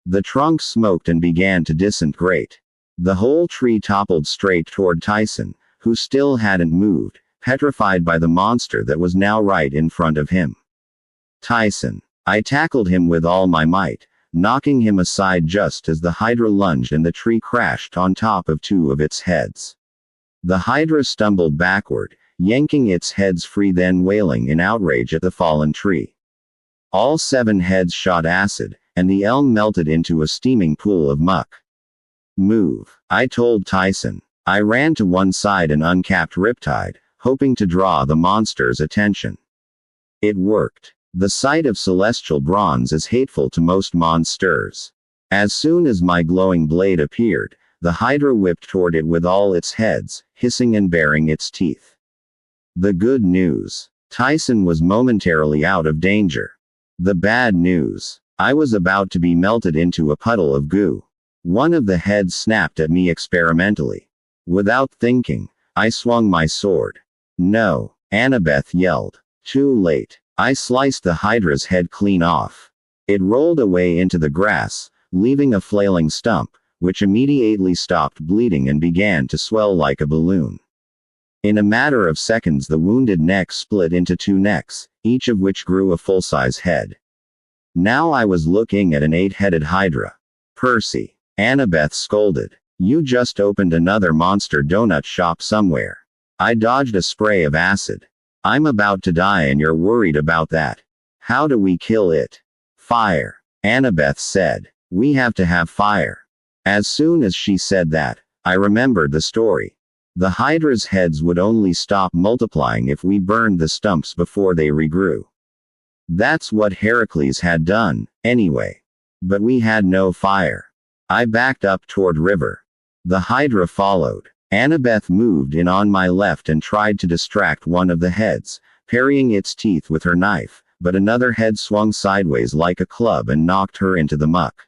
The trunk smoked and began to disintegrate. The whole tree toppled straight toward Tyson, who still hadn't moved, petrified by the monster that was now right in front of him. Tyson. I tackled him with all my might, knocking him aside just as the Hydra lunged and the tree crashed on top of 2 of its heads. The Hydra stumbled backward, yanking its heads free, then wailing in outrage at the fallen tree. All 7 heads shot acid, and the elm melted into a steaming pool of muck. "Move," I told Tyson. I ran to one side and uncapped Riptide, hoping to draw the monster's attention. It worked. The sight of celestial bronze is hateful to most monsters. As soon as my glowing blade appeared, the Hydra whipped toward it with all its heads, hissing and baring its teeth. The good news. Tyson was momentarily out of danger. The bad news. I was about to be melted into a puddle of goo. One of the heads snapped at me experimentally. Without thinking, I swung my sword. "No," Annabeth yelled. Too late. I sliced the Hydra's head clean off. It rolled away into the grass, leaving a flailing stump, which immediately stopped bleeding and began to swell like a balloon. In a matter of seconds the wounded neck split into 2 necks, each of which grew a full-size head. Now I was looking at an 8-headed Hydra. "Percy," Annabeth scolded. "You just opened another monster donut shop somewhere." I dodged a spray of acid. "I'm about to die and you're worried about that. How do we kill it?" "Fire," Annabeth said. "We have to have fire." As soon as she said that, I remembered the story. The Hydra's heads would only stop multiplying if we burned the stumps before they regrew. That's what Heracles had done, anyway. But we had no fire. I backed up toward river. The Hydra followed. Annabeth moved in on my left and tried to distract one of the heads, parrying its teeth with her knife, but another head swung sideways like a club and knocked her into the muck.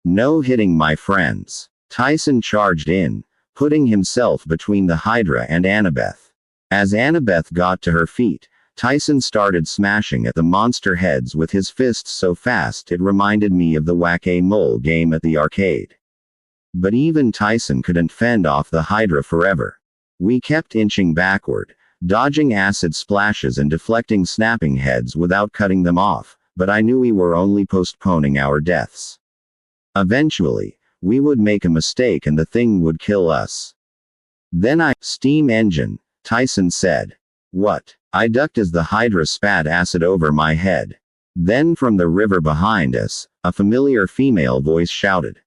No hitting, my friends. Tyson charged in, putting himself between the Hydra and Annabeth. As Annabeth got to her feet, Tyson started smashing at the monster heads with his fists so fast it reminded me of the Whack-A-Mole game at the arcade. But even Tyson couldn't fend off the Hydra forever. We kept inching backward, dodging acid splashes and deflecting snapping heads without cutting them off, but I knew we were only postponing our deaths. Eventually, we would make a mistake and the thing would kill us. Then steam engine, Tyson said. What? I ducked as the Hydra spat acid over my head. Then from the river behind us, a familiar female voice shouted.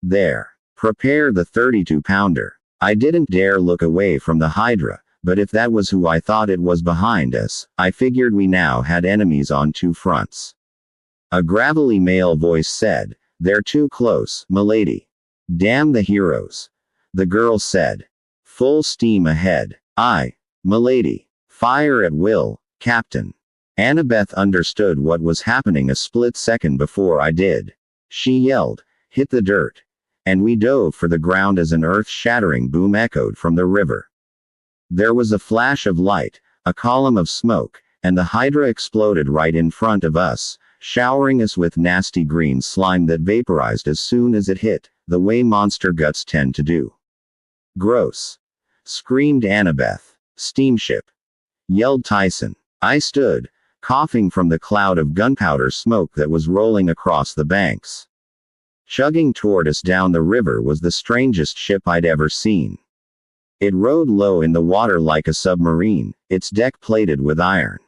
There. Prepare the 32-pounder. I didn't dare look away from the Hydra, but if that was who I thought it was behind us, I figured we now had enemies on two fronts. A gravelly male voice said, "They're too close, milady." "Damn the heroes." The girl said. "Full steam ahead." "Aye, milady. Fire at will, Captain." Annabeth understood what was happening a split second before I did. She yelled, "Hit the dirt." And we dove for the ground as an earth-shattering boom echoed from the river. There was a flash of light, a column of smoke, and the Hydra exploded right in front of us, showering us with nasty green slime that vaporized as soon as it hit, the way monster guts tend to do. "Gross!" screamed Annabeth. "Steamship!" yelled Tyson. I stood, coughing from the cloud of gunpowder smoke that was rolling across the banks. Chugging toward us down the river was the strangest ship I'd ever seen. It rode low in the water like a submarine, its deck plated with iron.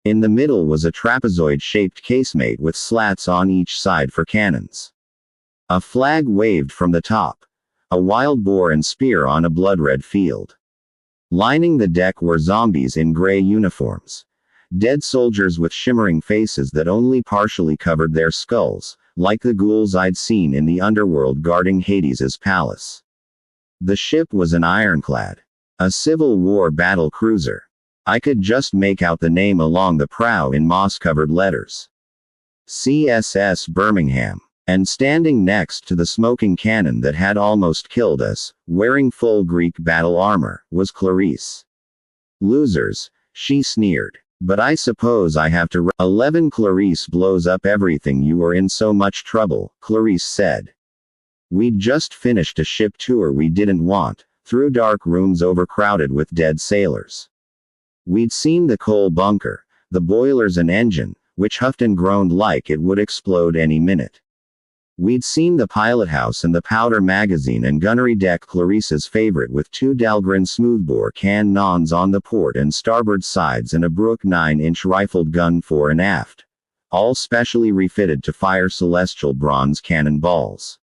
In the middle was a trapezoid-shaped casemate with slats on each side for cannons. A flag waved from the top, a wild boar and spear on a blood-red field. Lining the deck were zombies in gray uniforms. Dead soldiers with shimmering faces that only partially covered their skulls, like the ghouls I'd seen in the underworld guarding Hades's palace. The ship was an ironclad. A Civil War battle cruiser. I could just make out the name along the prow in moss-covered letters. CSS Birmingham. And standing next to the smoking cannon that had almost killed us, wearing full Greek battle armor, was Clarice. "Losers," she sneered. "But I suppose I have to 11 Clarice blows up everything. You were in so much trouble," Clarice said. "We'd just finished a ship tour we didn't want, through dark rooms overcrowded with dead sailors. We'd seen the coal bunker, the boilers and engine, which huffed and groaned like it would explode any minute. We'd seen the pilot house and the powder magazine and gunnery deck, Clarice's favorite, with 2 Dahlgren smoothbore cannons on the port and starboard sides and a Brook 9-inch rifled gun fore and aft, all specially refitted to fire celestial bronze cannonballs.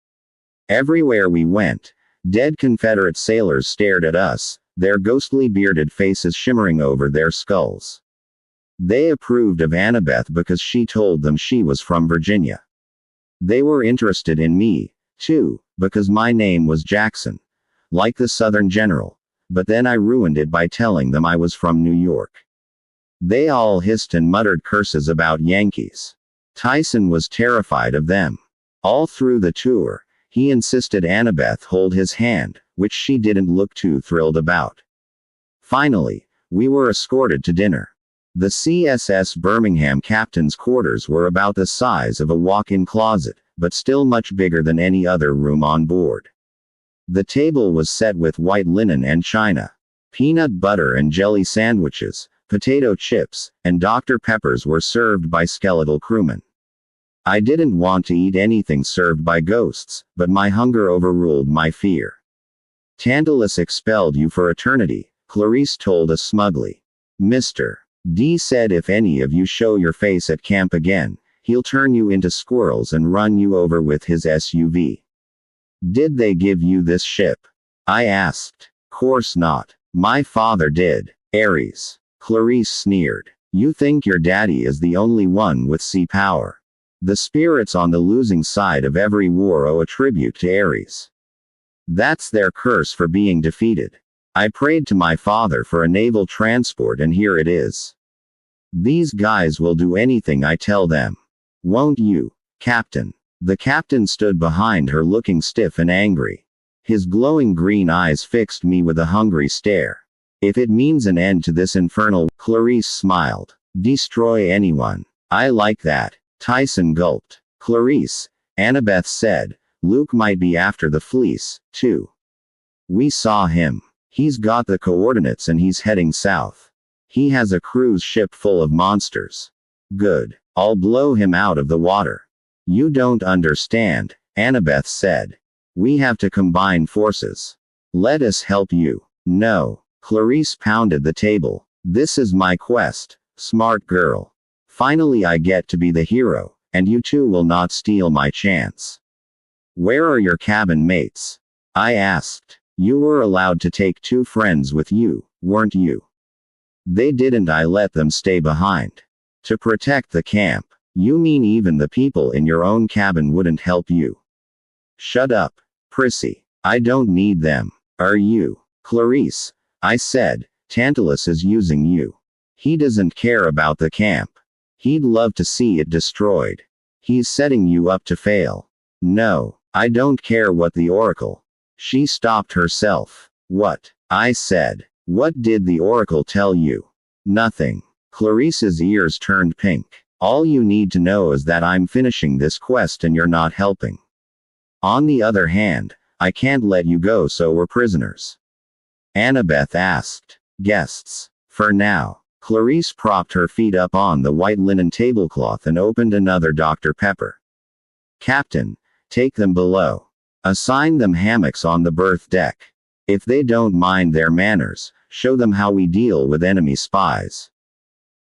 Everywhere we went, dead Confederate sailors stared at us, their ghostly bearded faces shimmering over their skulls. They approved of Annabeth because she told them she was from Virginia. They were interested in me, too, because my name was Jackson, like the Southern general, but then I ruined it by telling them I was from New York. They all hissed and muttered curses about Yankees. Tyson was terrified of them. All through the tour, he insisted Annabeth hold his hand, which she didn't look too thrilled about. Finally, we were escorted to dinner. The CSS Birmingham captain's quarters were about the size of a walk-in closet, but still much bigger than any other room on board. The table was set with white linen and china. Peanut butter and jelly sandwiches, potato chips, and Dr. Peppers were served by skeletal crewmen. I didn't want to eat anything served by ghosts, but my hunger overruled my fear. "Tantalus expelled you for eternity," Clarice told us smugly. "Mr. D said if any of you show your face at camp again, he'll turn you into squirrels and run you over with his SUV." "Did they give you this ship?" I asked. "Course not. My father did." "Ares." Clarice sneered. "You think your daddy is the only one with sea power. The spirits on the losing side of every war owe a tribute to Ares. That's their curse for being defeated. I prayed to my father for a naval transport and here it is. These guys will do anything I tell them. Won't you, Captain?" The captain stood behind her looking stiff and angry. His glowing green eyes fixed me with a hungry stare. "If it means an end to this infernal," Clarice smiled. "Destroy anyone. I like that." Tyson gulped. "Clarice," Annabeth said, "Luke might be after the fleece, too. We saw him. He's got the coordinates and he's heading south. He has a cruise ship full of monsters. Good. I'll blow him out of the water." "You don't understand," Annabeth said. "We have to combine forces. Let us help you." "No." Clarice pounded the table. "This is my quest, smart girl. Finally I get to be the hero, and you two will not steal my chance." "Where are your cabin mates?" I asked. You were allowed to take 2 friends with you, weren't you? They didn't. I let them stay behind. To protect the camp. You mean even the people in your own cabin wouldn't help you? Shut up, Prissy. I don't need them. Are you? Clarice, I said, Tantalus is using you. He doesn't care about the camp. He'd love to see it destroyed. He's setting you up to fail. No, I don't care what the Oracle. She stopped herself. What? I said. What did the Oracle tell you? Nothing. Clarice's ears turned pink. All you need to know is that I'm finishing this quest and you're not helping. On the other hand, I can't let you go, so we're prisoners. Annabeth asked. Guests. For now. Clarice propped her feet up on the white linen tablecloth and opened another Dr. Pepper. Captain, take them below. Assign them hammocks on the berth deck. If they don't mind their manners, show them how we deal with enemy spies.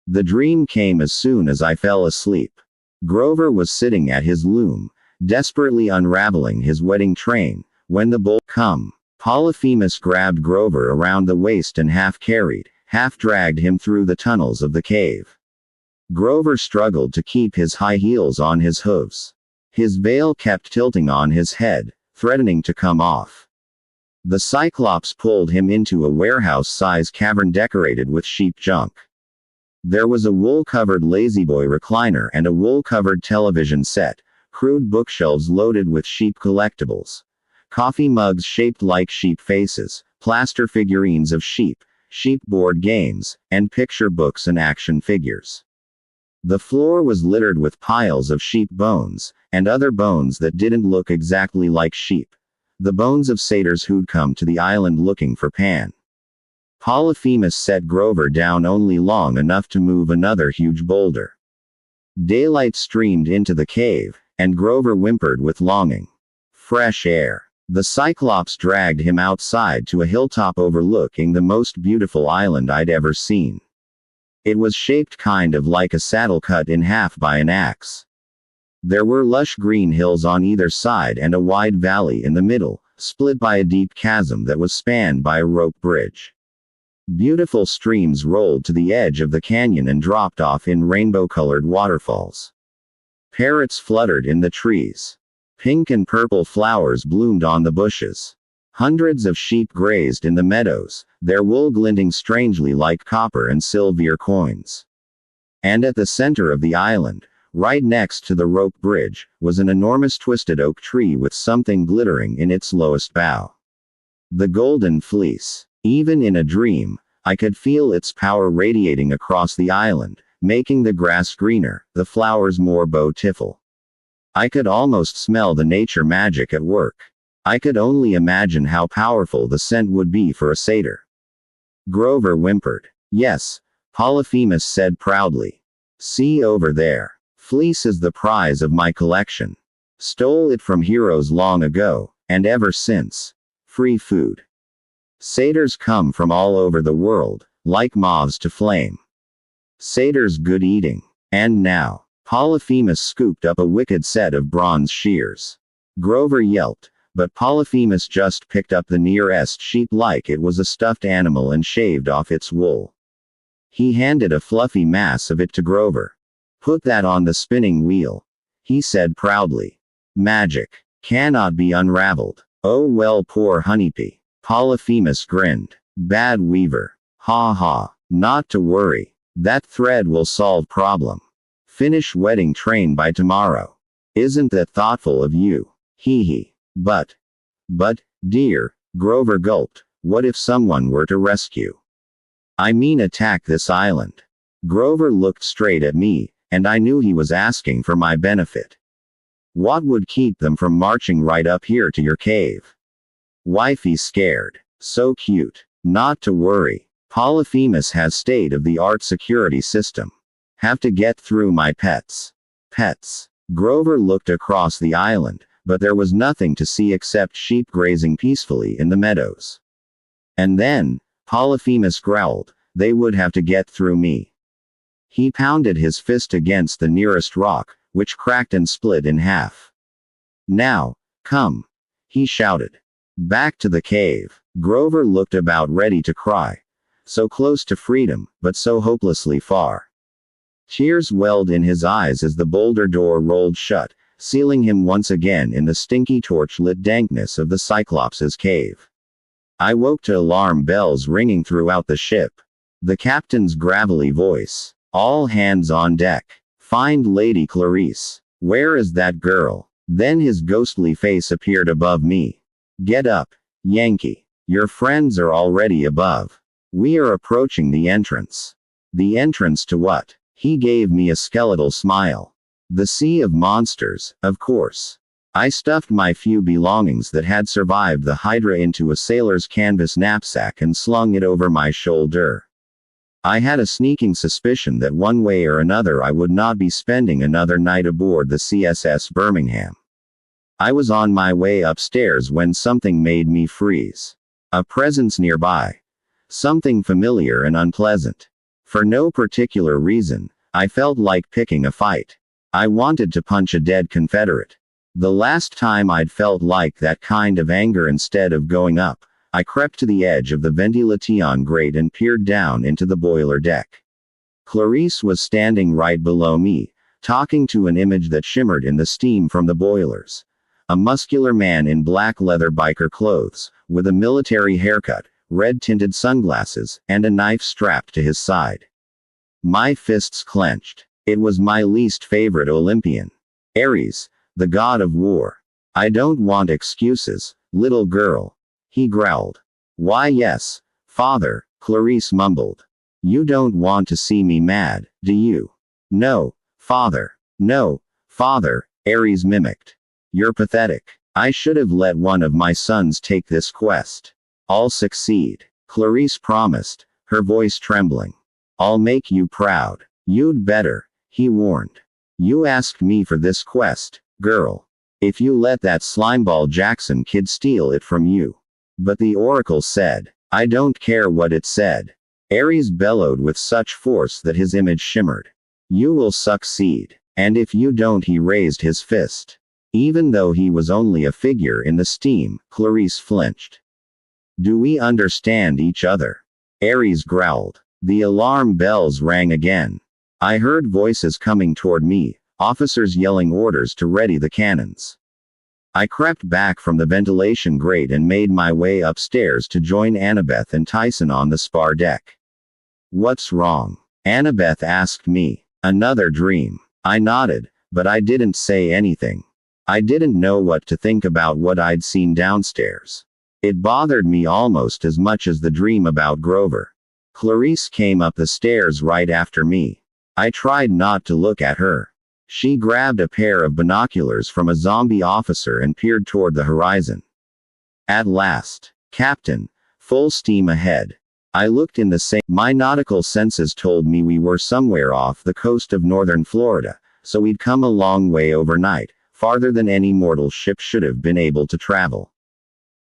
The dream came as soon as I fell asleep. Grover was sitting at his loom, desperately unraveling his wedding train, when the bull come. Polyphemus grabbed Grover around the waist and half-carried, half-dragged him through the tunnels of the cave. Grover struggled to keep his high heels on his hooves. His veil kept tilting on his head, threatening to come off. The Cyclops pulled him into a warehouse-size cavern decorated with sheep junk. There was a wool-covered lazyboy recliner and a wool-covered television set, crude bookshelves loaded with sheep collectibles, coffee mugs shaped like sheep faces, plaster figurines of sheep, sheep board games, and picture books and action figures. The floor was littered with piles of sheep bones, and other bones that didn't look exactly like sheep. The bones of satyrs who'd come to the island looking for Pan. Polyphemus set Grover down only long enough to move another huge boulder. Daylight streamed into the cave, and Grover whimpered with longing. Fresh air. The Cyclops dragged him outside to a hilltop overlooking the most beautiful island I'd ever seen. It was shaped kind of like a saddle cut in half by an axe. There were lush green hills on either side and a wide valley in the middle, split by a deep chasm that was spanned by a rope bridge. Beautiful streams rolled to the edge of the canyon and dropped off in rainbow-colored waterfalls. Parrots fluttered in the trees. Pink and purple flowers bloomed on the bushes. Hundreds of sheep grazed in the meadows, their wool glinting strangely like copper and silver coins. And at the center of the island, right next to the rope bridge, was an enormous twisted oak tree with something glittering in its lowest bough. The golden fleece. Even in a dream, I could feel its power radiating across the island, making the grass greener, the flowers more beautiful. I could almost smell the nature magic at work. I could only imagine how powerful the scent would be for a satyr. Grover whimpered. Yes, Polyphemus said proudly. See over there. Fleece is the prize of my collection. Stole it from heroes long ago, and ever since. Free food. Satyrs come from all over the world, like moths to flame. Satyrs good eating. And now, Polyphemus scooped up a wicked set of bronze shears. Grover yelped, but Polyphemus just picked up the nearest sheep like it was a stuffed animal and shaved off its wool. He handed a fluffy mass of it to Grover. Put that on the spinning wheel, he said proudly. Magic. Cannot be unraveled. Oh well, poor honeybee. Polyphemus grinned. Bad weaver. Ha ha. Not to worry. That thread will solve problem. Finish wedding train by tomorrow. Isn't that thoughtful of you? Hee hee. But, dear, Grover gulped, what if someone were to rescue? I mean attack this island. Grover looked straight at me, and I knew he was asking for my benefit. What would keep them from marching right up here to your cave? Wifey's scared. So cute. Not to worry. Polyphemus has state-of-the-art security system. Have to get through my pets. Pets. Grover looked across the island, but there was nothing to see except sheep grazing peacefully in the meadows. And then, Polyphemus growled, they would have to get through me. He pounded his fist against the nearest rock, which cracked and split in half. Now, come, he shouted. Back to the cave. Grover looked about ready to cry. So close to freedom, but so hopelessly far. Tears welled in his eyes as the boulder door rolled shut, sealing him once again in the stinky torch-lit dankness of the Cyclops' cave. I woke to alarm bells ringing throughout the ship. The captain's gravelly voice. All hands on deck. Find Lady Clarice. Where is that girl? Then his ghostly face appeared above me. Get up, Yankee. Your friends are already above. We are approaching the entrance. The entrance to what? He gave me a skeletal smile. The Sea of Monsters, of course. I stuffed my few belongings that had survived the Hydra into a sailor's canvas knapsack and slung it over my shoulder. I had a sneaking suspicion that one way or another I would not be spending another night aboard the CSS Birmingham. I was on my way upstairs when something made me freeze. A presence nearby. Something familiar and unpleasant. For no particular reason, I felt like picking a fight. I wanted to punch a dead Confederate. The last time I'd felt like that kind of anger. Instead of going up, I crept to the edge of the ventilation grate and peered down into the boiler deck. Clarice was standing right below me, talking to an image that shimmered in the steam from the boilers. A muscular man in black leather biker clothes, with a military haircut, red-tinted sunglasses, and a knife strapped to his side. My fists clenched. It was my least favorite Olympian. Ares, the god of war. I don't want excuses, little girl. He growled. Why yes, father, Clarice mumbled. You don't want to see me mad, do you? No, father. No, father, Ares mimicked. You're pathetic. I should have let one of my sons take this quest. I'll succeed, Clarice promised, her voice trembling. I'll make you proud. You'd better, he warned. You asked me for this quest, girl. If you let that slimeball Jackson kid steal it from you. But the oracle said, I don't care what it said. Ares bellowed with such force that his image shimmered. You will succeed. And if you don't, he raised his fist. Even though he was only a figure in the steam, Clarice flinched. Do we understand each other? Ares growled. The alarm bells rang again. I heard voices coming toward me, officers yelling orders to ready the cannons. I crept back from the ventilation grate and made my way upstairs to join Annabeth and Tyson on the spar deck. What's wrong? Annabeth asked me. Another dream. I nodded, but I didn't say anything. I didn't know what to think about what I'd seen downstairs. It bothered me almost as much as the dream about Grover. Clarice came up the stairs right after me. I tried not to look at her. She grabbed a pair of binoculars from a zombie officer and peered toward the horizon. At last, Captain, full steam ahead. I looked in the same. My nautical senses told me we were somewhere off the coast of northern Florida, so we'd come a long way overnight, farther than any mortal ship should have been able to travel.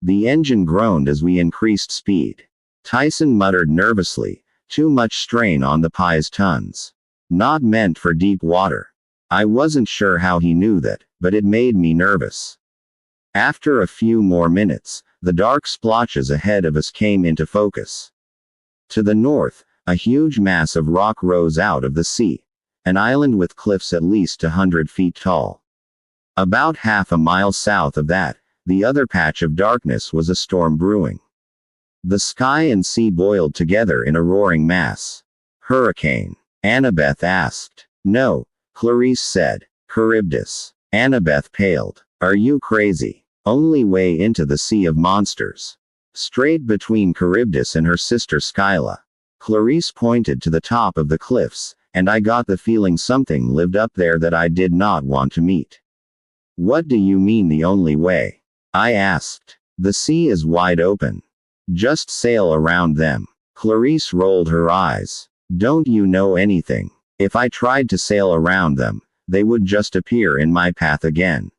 The engine groaned as we increased speed. Tyson muttered nervously, too much strain on the Pi's tons. Not meant for deep water. I wasn't sure how he knew that, but it made me nervous. After a few more minutes, the dark splotches ahead of us came into focus. To the north, a huge mass of rock rose out of the sea. An island with cliffs at least 100 feet tall. About half a mile south of that, the other patch of darkness was a storm brewing. The sky and sea boiled together in a roaring mass. Hurricane? Annabeth asked. No, Clarice said. Charybdis. Annabeth paled. Are you crazy? Only way into the Sea of Monsters. Straight between Charybdis and her sister Skyla. Clarice pointed to the top of the cliffs, and I got the feeling something lived up there that I did not want to meet. What do you mean the only way? I asked. The sea is wide open. Just sail around them. Clarice rolled her eyes. Don't you know anything? If I tried to sail around them, they would just appear in my path again.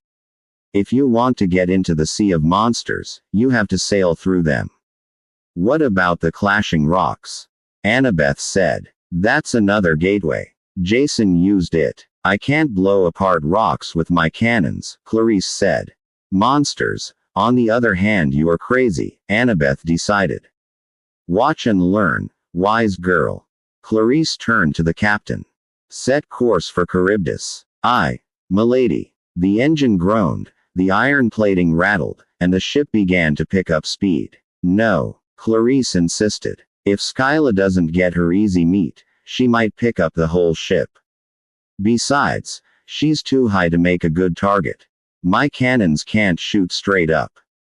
If you want to get into the Sea of Monsters, you have to sail through them. What about the clashing rocks? Annabeth said. That's another gateway. Jason used it. I can't blow apart rocks with my cannons, Clarice said. Monsters, On the other hand, you are crazy, Annabeth decided. Watch and learn, wise girl. Clarisse turned to the captain. Set course for Charybdis. Aye, milady. The engine groaned, the iron plating rattled, and the ship began to pick up speed. No, Clarisse insisted. If Skyla doesn't get her easy meat, she might pick up the whole ship. Besides, she's too high to make a good target. My cannons can't shoot straight up.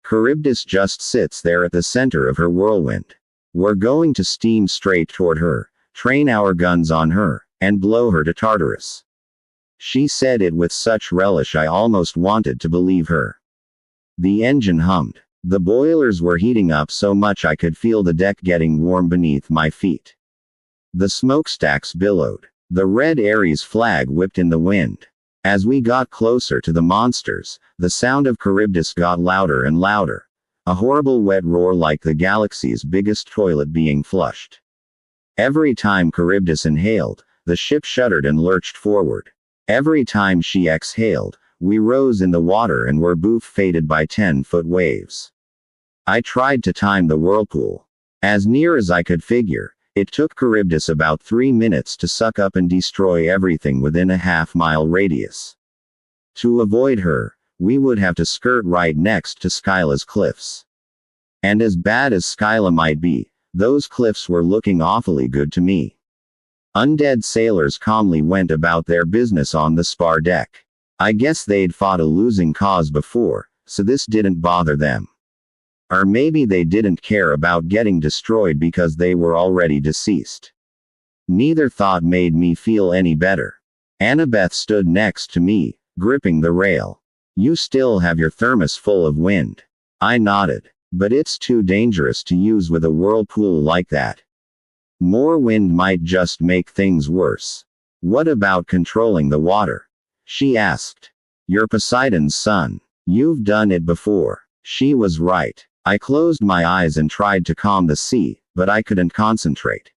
Charybdis just sits there at the center of her whirlwind. We're going to steam straight toward her, train our guns on her, and blow her to Tartarus. She said it with such relish I almost wanted to believe her. The engine hummed. The boilers were heating up so much I could feel the deck getting warm beneath my feet. The smokestacks billowed. The red Ares flag whipped in the wind. As we got closer to the monsters, the sound of Charybdis got louder and louder. A horrible wet roar like the galaxy's biggest toilet being flushed. Every time Charybdis inhaled, the ship shuddered and lurched forward. Every time she exhaled, we rose in the water and were faded by 10-foot waves. I tried to time the whirlpool. As near as I could figure, it took Charybdis about 3 minutes to suck up and destroy everything within a half-mile radius. To avoid her, we would have to skirt right next to Skyla's cliffs. And as bad as Skyla might be, those cliffs were looking awfully good to me. Undead sailors calmly went about their business on the spar deck. I guess they'd fought a losing cause before, so this didn't bother them. Or maybe they didn't care about getting destroyed because they were already deceased. Neither thought made me feel any better. Annabeth stood next to me, gripping the rail. You still have your thermos full of wind. I nodded. But it's too dangerous to use with a whirlpool like that. More wind might just make things worse. What about controlling the water? She asked. You're Poseidon's son. You've done it before. She was right. I closed my eyes and tried to calm the sea, but I couldn't concentrate.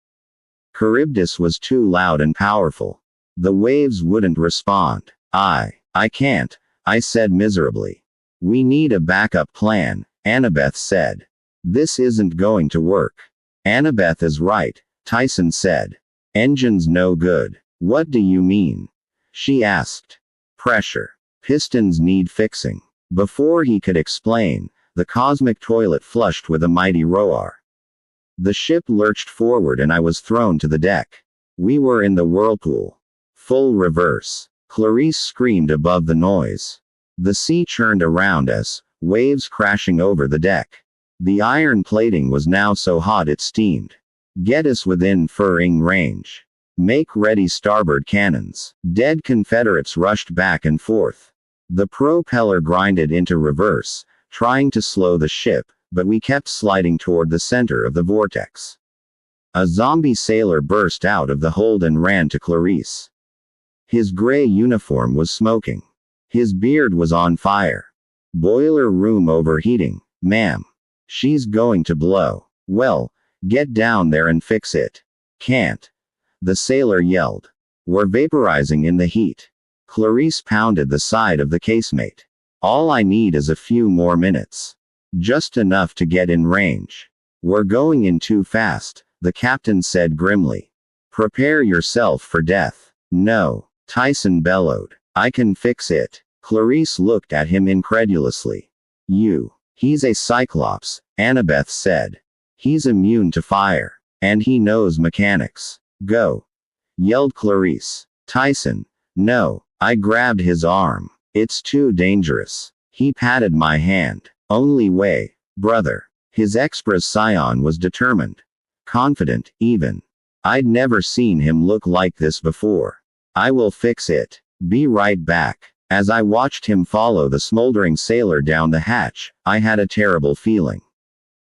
Charybdis was too loud and powerful. The waves wouldn't respond. I can't, I said miserably. We need a backup plan, Annabeth said. This isn't going to work. Annabeth is right, Tyson said. Engine's no good. What do you mean? She asked. Pressure. Pistons need fixing. Before he could explain, the cosmic toilet flushed with a mighty roar. The ship lurched forward and I was thrown to the deck. We were in the whirlpool. Full reverse. Clarisse screamed above the noise. The sea churned around us, waves crashing over the deck. The iron plating was now so hot it steamed. Get us within firing range. Make ready starboard cannons. Dead Confederates rushed back and forth. The propeller grinded into reverse, trying to slow the ship, but we kept sliding toward the center of the vortex. A zombie sailor burst out of the hold and ran to Clarisse. His gray uniform was smoking. His beard was on fire. Boiler room overheating, ma'am. She's going to blow. Well, get down there and fix it. Can't. The sailor yelled. We're vaporizing in the heat. Clarisse pounded the side of the casemate. All I need is a few more minutes. Just enough to get in range. We're going in too fast, the captain said grimly. Prepare yourself for death. No, Tyson bellowed. I can fix it. Clarisse looked at him incredulously. He's a Cyclops, Annabeth said. He's immune to fire. And he knows mechanics. Go. Yelled Clarisse. Tyson. No. I grabbed his arm. It's too dangerous. He patted my hand. Only way, brother. His expression was determined. Confident, even. I'd never seen him look like this before. I will fix it. Be right back. As I watched him follow the smoldering sailor down the hatch, I had a terrible feeling.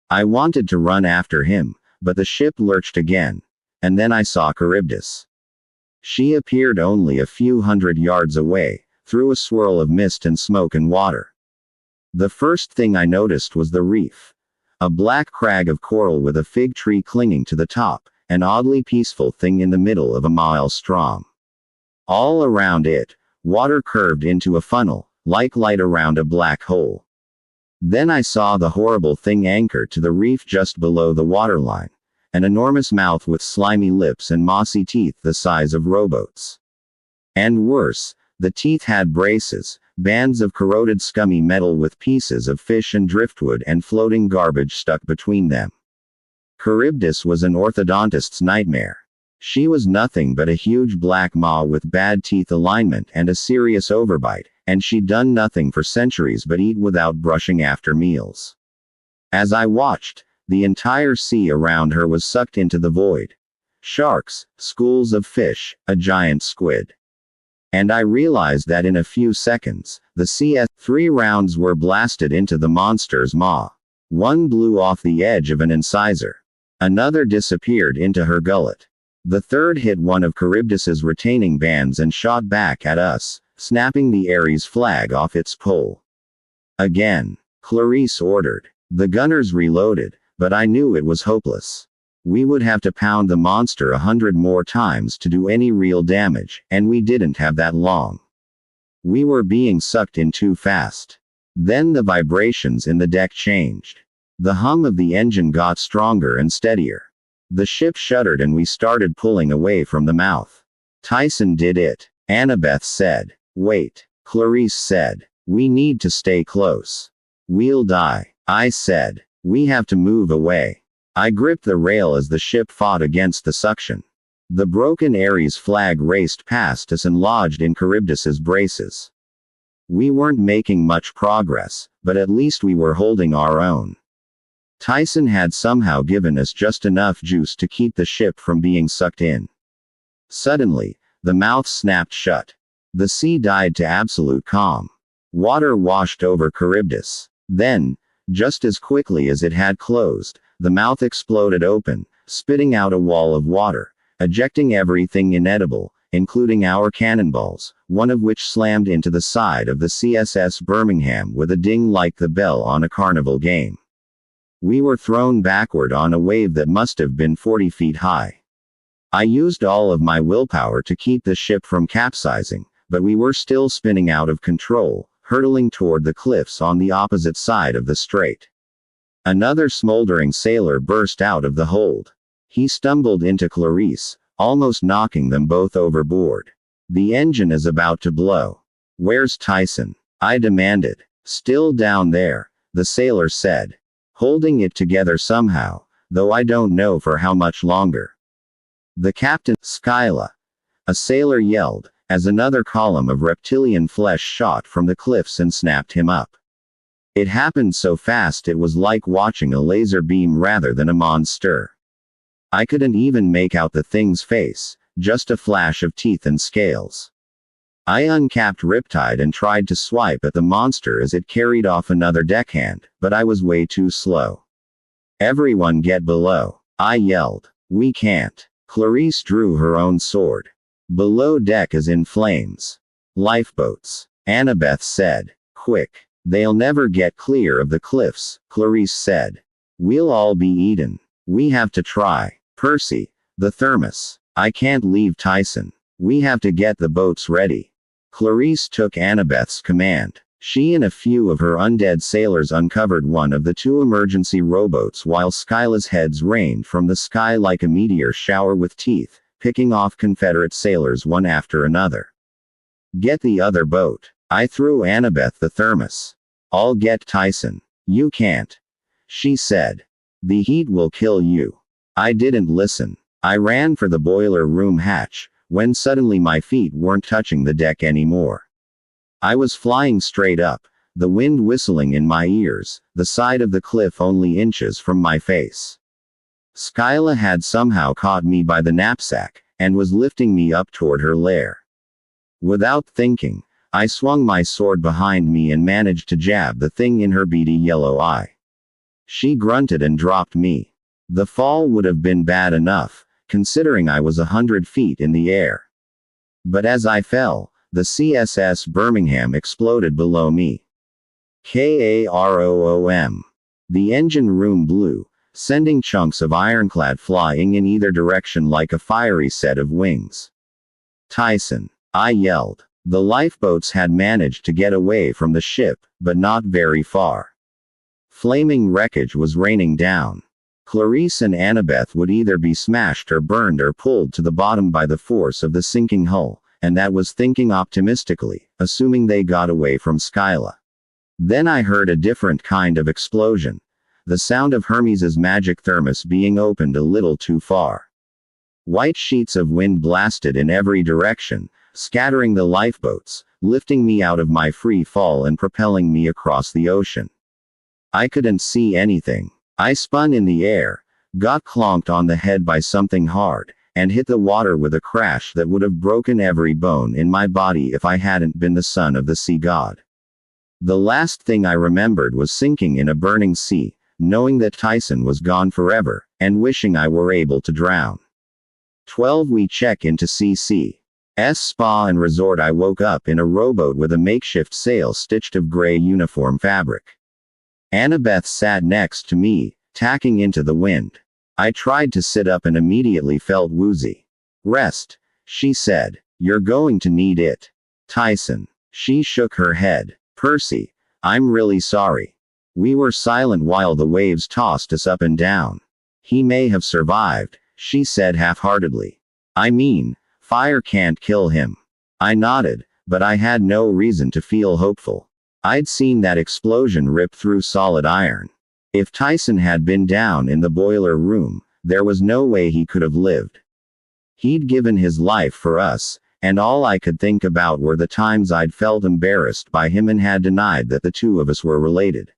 I wanted to run after him, but the ship lurched again. And then I saw Charybdis. She appeared only a few hundred yards away, through a swirl of mist and smoke and water. The first thing I noticed was the reef. A black crag of coral with a fig tree clinging to the top, an oddly peaceful thing in the middle of a maelstrom. All around it, water curved into a funnel, like light around a black hole. Then I saw the horrible thing anchored to the reef just below the waterline. An enormous mouth with slimy lips and mossy teeth the size of rowboats. And worse, the teeth had braces, bands of corroded scummy metal with pieces of fish and driftwood and floating garbage stuck between them. Charybdis was an orthodontist's nightmare. She was nothing but a huge black maw with bad teeth alignment and a serious overbite, and she'd done nothing for centuries but eat without brushing after meals. As I watched, the entire sea around her was sucked into the void. Sharks, schools of fish, a giant squid. And I realized that in a few seconds, the CS-3 rounds were blasted into the monster's maw. One blew off the edge of an incisor. Another disappeared into her gullet. The third hit one of Charybdis's retaining bands and shot back at us, snapping the Ares flag off its pole. Again, Clarice ordered. The gunners reloaded, but I knew it was hopeless. We would have to pound the monster 100 more times to do any real damage, and we didn't have that long. We were being sucked in too fast. Then the vibrations in the deck changed. The hum of the engine got stronger and steadier. The ship shuddered and we started pulling away from the mouth. Tyson did it, Annabeth said. Wait, Clarice said. We need to stay close. We'll die, I said. We have to move away. I gripped the rail as the ship fought against the suction. The broken Ares flag raced past us and lodged in Charybdis's braces. We weren't making much progress, but at least we were holding our own. Tyson had somehow given us just enough juice to keep the ship from being sucked in. Suddenly, the mouth snapped shut. The sea died to absolute calm. Water washed over Charybdis. Then, just as quickly as it had closed, the mouth exploded open, spitting out a wall of water, ejecting everything inedible, including our cannonballs, one of which slammed into the side of the CSS Birmingham with a ding like the bell on a carnival game. We were thrown backward on a wave that must have been 40 feet high. I used all of my willpower to keep the ship from capsizing, but we were still spinning out of control, hurtling toward the cliffs on the opposite side of the strait. Another smoldering sailor burst out of the hold. He stumbled into Clarice, almost knocking them both overboard. The engine is about to blow. Where's Tyson? I demanded. Still down there, the sailor said. Holding it together somehow, though I don't know for how much longer. The captain, Skyla, a sailor yelled, as another column of reptilian flesh shot from the cliffs and snapped him up. It happened so fast it was like watching a laser beam rather than a monster. I couldn't even make out the thing's face, just a flash of teeth and scales. I uncapped Riptide and tried to swipe at the monster as it carried off another deckhand, but I was way too slow. Everyone get below, I yelled. We can't. Clarice drew her own sword. Below deck is in flames. Lifeboats, Annabeth said. Quick. They'll never get clear of the cliffs, Clarice said. We'll all be eaten. We have to try. Percy, the thermos. I can't leave Tyson. We have to get the boats ready. Clarice took Annabeth's command. She and a few of her undead sailors uncovered one of the two emergency rowboats while Skyla's heads rained from the sky like a meteor shower with teeth, picking off Confederate sailors one after another. Get the other boat. I threw Annabeth the thermos. I'll get Tyson. You can't. She said. The heat will kill you. I didn't listen. I ran for the boiler room hatch, when suddenly my feet weren't touching the deck anymore. I was flying straight up, the wind whistling in my ears, the side of the cliff only inches from my face. Skyla had somehow caught me by the knapsack, and was lifting me up toward her lair. Without thinking, I swung my sword behind me and managed to jab the thing in her beady yellow eye. She grunted and dropped me. The fall would have been bad enough, considering I was 100 feet in the air. But as I fell, the CSS Birmingham exploded below me. KAROOM. The engine room blew, sending chunks of ironclad flying in either direction like a fiery set of wings. Tyson, I yelled. The lifeboats had managed to get away from the ship, but not very far. Flaming wreckage was raining down. Clarice and Annabeth would either be smashed or burned or pulled to the bottom by the force of the sinking hull, and that was thinking optimistically, assuming they got away from Skyla. Then I heard a different kind of explosion. The sound of Hermes's magic thermos being opened a little too far. White sheets of wind blasted in every direction, scattering the lifeboats, lifting me out of my free fall and propelling me across the ocean. I couldn't see anything. I spun in the air, got clonked on the head by something hard, and hit the water with a crash that would have broken every bone in my body if I hadn't been the son of the sea god. The last thing I remembered was sinking in a burning sea, knowing that Tyson was gone forever, and wishing I were able to drown. 12 We check into CC's spa and resort. I woke up in a rowboat with a makeshift sail stitched of gray uniform fabric. Annabeth sat next to me, tacking into the wind. I tried to sit up and immediately felt woozy. Rest, she said. You're going to need it. Tyson. She shook her head. Percy. I'm really sorry. We were silent while the waves tossed us up and down. He may have survived, she said half-heartedly. I mean, fire can't kill him. I nodded, but I had no reason to feel hopeful. I'd seen that explosion rip through solid iron. If Tyson had been down in the boiler room, there was no way he could have lived. He'd given his life for us, and all I could think about were the times I'd felt embarrassed by him and had denied that the two of us were related.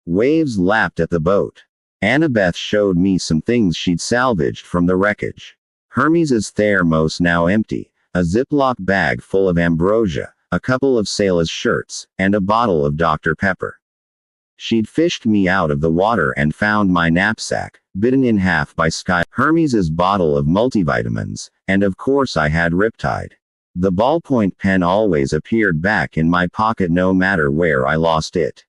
Waves lapped at the boat. Annabeth showed me some things she'd salvaged from the wreckage. Hermes's thermos now empty, a Ziploc bag full of ambrosia, a couple of Sayla's shirts, and a bottle of Dr. Pepper. She'd fished me out of the water and found my knapsack, bitten in half by Sky, Hermes's bottle of multivitamins, and of course I had Riptide. The ballpoint pen always appeared back in my pocket no matter where I lost it.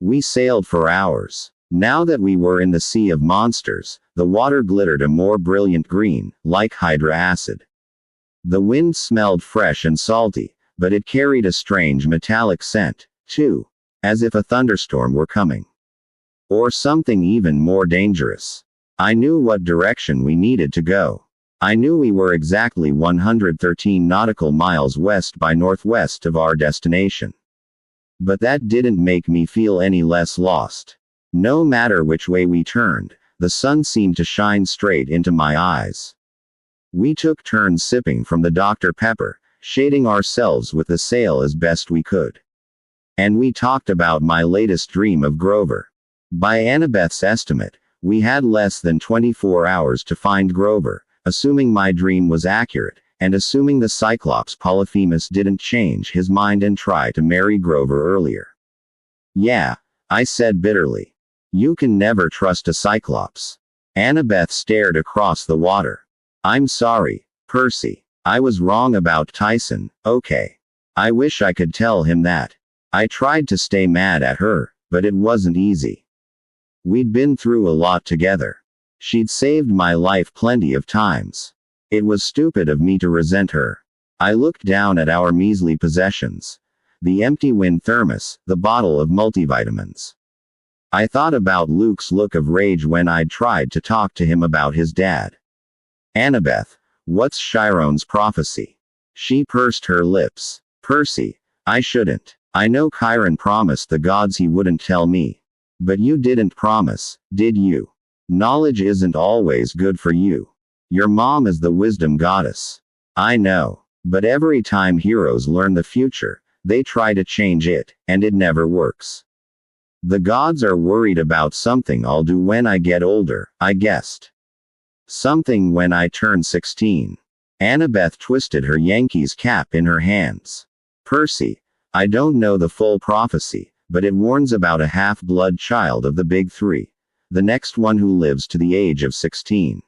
We sailed for hours. Now that we were in the sea of monsters, the water glittered a more brilliant green, like hydra acid. The wind smelled fresh and salty, but it carried a strange metallic scent, too, as if a thunderstorm were coming. Or something even more dangerous. I knew what direction we needed to go. I knew we were exactly 113 nautical miles west by northwest of our destination. But that didn't make me feel any less lost. No matter which way we turned, the sun seemed to shine straight into my eyes. We took turns sipping from the Dr. Pepper, shading ourselves with the sail as best we could. And we talked about my latest dream of Grover. By Annabeth's estimate, we had less than 24 hours to find Grover, assuming my dream was accurate, and assuming the Cyclops Polyphemus didn't change his mind and try to marry Grover earlier. Yeah, I said bitterly. You can never trust a Cyclops. Annabeth stared across the water. I'm sorry, Percy. I was wrong about Tyson, okay. I wish I could tell him that. I tried to stay mad at her, but it wasn't easy. We'd been through a lot together. She'd saved my life plenty of times. It was stupid of me to resent her. I looked down at our measly possessions. The empty wind thermos, the bottle of multivitamins. I thought about Luke's look of rage when I'd tried to talk to him about his dad. Annabeth, what's Chiron's prophecy? She pursed her lips. Percy, I shouldn't. I know Chiron promised the gods he wouldn't tell me. But you didn't promise, did you? Knowledge isn't always good for you. Your mom is the wisdom goddess. I know. But every time heroes learn the future, they try to change it, and it never works. The gods are worried about something I'll do when I get older, I guessed. Something when I turn 16. Annabeth twisted her Yankees cap in her hands. Percy, I don't know the full prophecy, but it warns about a half-blood child of the big three. The next one who lives to the age of 16.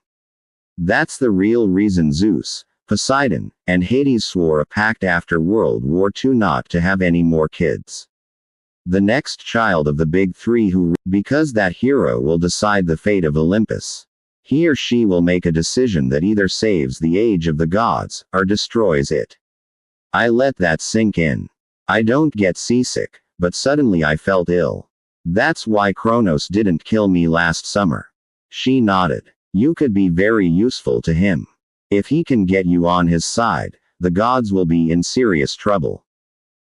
That's the real reason Zeus, Poseidon, and Hades swore a pact after World War II not to have any more kids. The next child of the big three because that hero will decide the fate of Olympus. He or she will make a decision that either saves the age of the gods, or destroys it. I let that sink in. I don't get seasick, but suddenly I felt ill. That's why Kronos didn't kill me last summer. She nodded. You could be very useful to him. If he can get you on his side, the gods will be in serious trouble.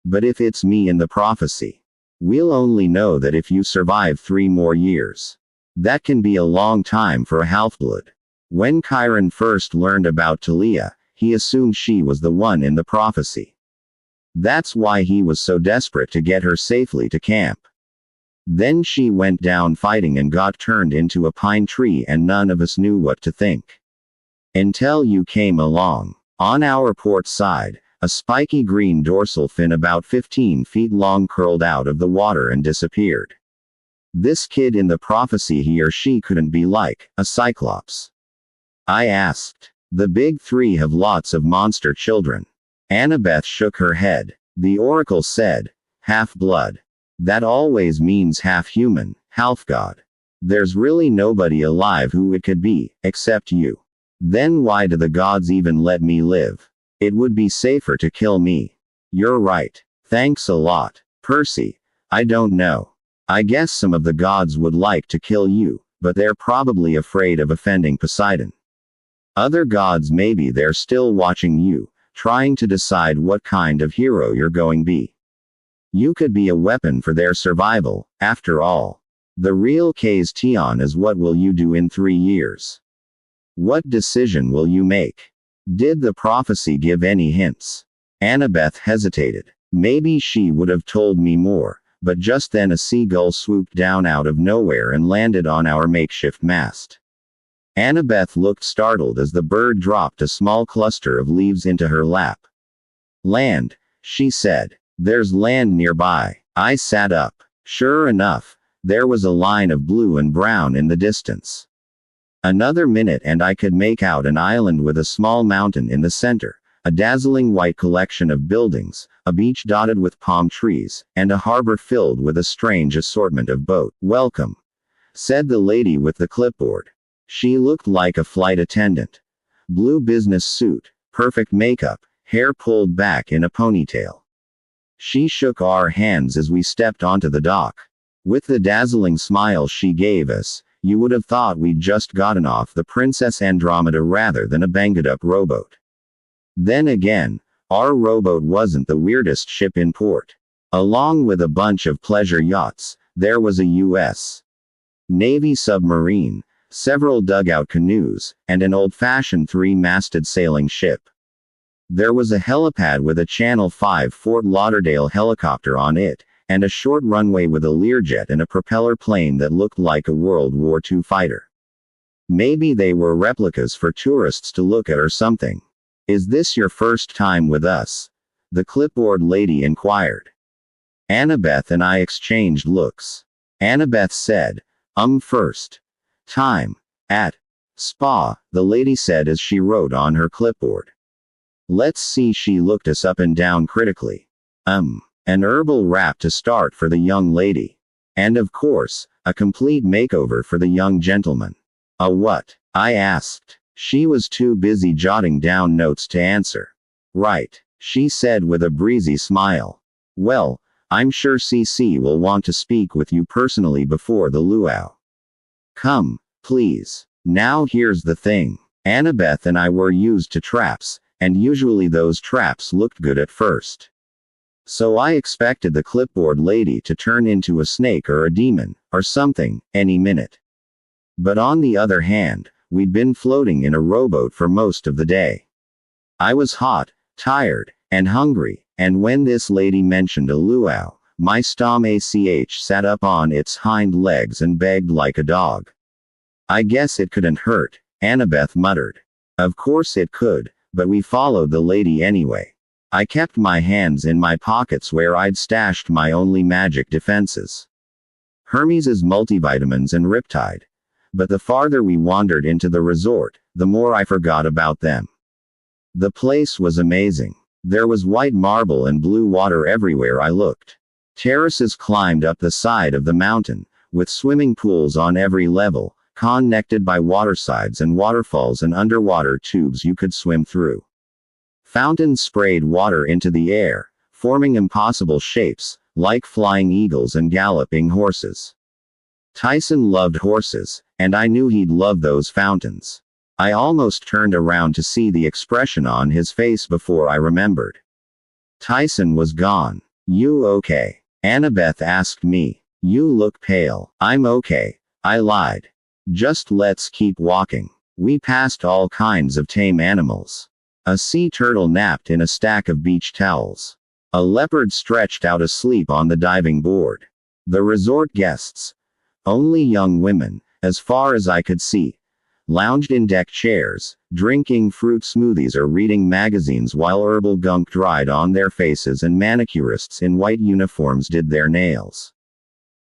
But if it's me in the prophecy, we'll only know that if you survive 3 more years. That can be a long time for a half-blood. When Chiron first learned about Talia, he assumed she was the one in the prophecy. That's why he was so desperate to get her safely to camp. Then she went down fighting and got turned into a pine tree, and none of us knew what to think. Until you came along. On our port side, a spiky green dorsal fin about 15 feet long curled out of the water and disappeared. This kid in the prophecy, he or she couldn't be like a cyclops? I asked. The big 3 have lots of monster children. Annabeth shook her head. The oracle said, half-blood. That always means half-human, half-god. There's really nobody alive who it could be, except you. Then why do the gods even let me live? It would be safer to kill me. You're right. Thanks a lot, Percy. I don't know. I guess some of the gods would like to kill you, but they're probably afraid of offending Poseidon. Other gods, maybe they're still watching you, trying to decide what kind of hero you're going to be. You could be a weapon for their survival, after all. The real question is, what will you do in 3 years? What decision will you make? Did the prophecy give any hints? Annabeth hesitated. Maybe she would have told me more, but just then a seagull swooped down out of nowhere and landed on our makeshift mast. Annabeth looked startled as the bird dropped a small cluster of leaves into her lap. Land, she said. There's land nearby. I sat up. Sure enough, there was a line of blue and brown in the distance. Another minute and I could make out an island with a small mountain in the center, a dazzling white collection of buildings, a beach dotted with palm trees, and a harbor filled with a strange assortment of boats. Welcome, said the lady with the clipboard. She looked like a flight attendant. Blue business suit, perfect makeup, hair pulled back in a ponytail. She shook our hands as we stepped onto the dock. With the dazzling smile she gave us, you would have thought we'd just gotten off the Princess Andromeda rather than a banged-up rowboat. Then again, our rowboat wasn't the weirdest ship in port. Along with a bunch of pleasure yachts, there was a U.S. Navy submarine, several dugout canoes, and an old-fashioned 3-masted sailing ship. There was a helipad with a Channel 5 Fort Lauderdale helicopter on it, and a short runway with a Learjet and a propeller plane that looked like a World War II fighter. Maybe they were replicas for tourists to look at or something. Is this your first time with us? The clipboard lady inquired. Annabeth and I exchanged looks. Annabeth said, first time, at spa, the lady said as she wrote on her clipboard. Let's see, she looked us up and down critically. An herbal wrap to start for the young lady. And of course, a complete makeover for the young gentleman. A what? I asked. She was too busy jotting down notes to answer. Right, she said with a breezy smile. Well, I'm sure CC will want to speak with you personally before the luau. Come, please. Now here's the thing. Annabeth and I were used to traps, and usually those traps looked good at first. So I expected the clipboard lady to turn into a snake or a demon, or something, any minute. But on the other hand, we'd been floating in a rowboat for most of the day. I was tired, and hungry, and when this lady mentioned a luau, my stomach sat up on its hind legs and begged like a dog. I guess it couldn't hurt, Annabeth muttered. Of course it could, but we followed the lady anyway. I kept my hands in my pockets where I'd stashed my only magic defenses. Hermes's multivitamins and Riptide. But the farther we wandered into the resort, the more I forgot about them. The place was amazing. There was white marble and blue water everywhere I looked. Terraces climbed up the side of the mountain, with swimming pools on every level, connected by watersides and waterfalls and underwater tubes you could swim through. Fountains sprayed water into the air, forming impossible shapes, like flying eagles and galloping horses. Tyson loved horses, and I knew he'd love those fountains. I almost turned around to see the expression on his face before I remembered. Tyson was gone. You okay? Annabeth asked me. You look pale. I'm okay, I lied. Just let's keep walking. We passed all kinds of tame animals. A sea turtle napped in a stack of beach towels. A leopard stretched out asleep on the diving board. The resort guests, only young women, as far as I could see, lounged in deck chairs, drinking fruit smoothies or reading magazines while herbal gunk dried on their faces and manicurists in white uniforms did their nails.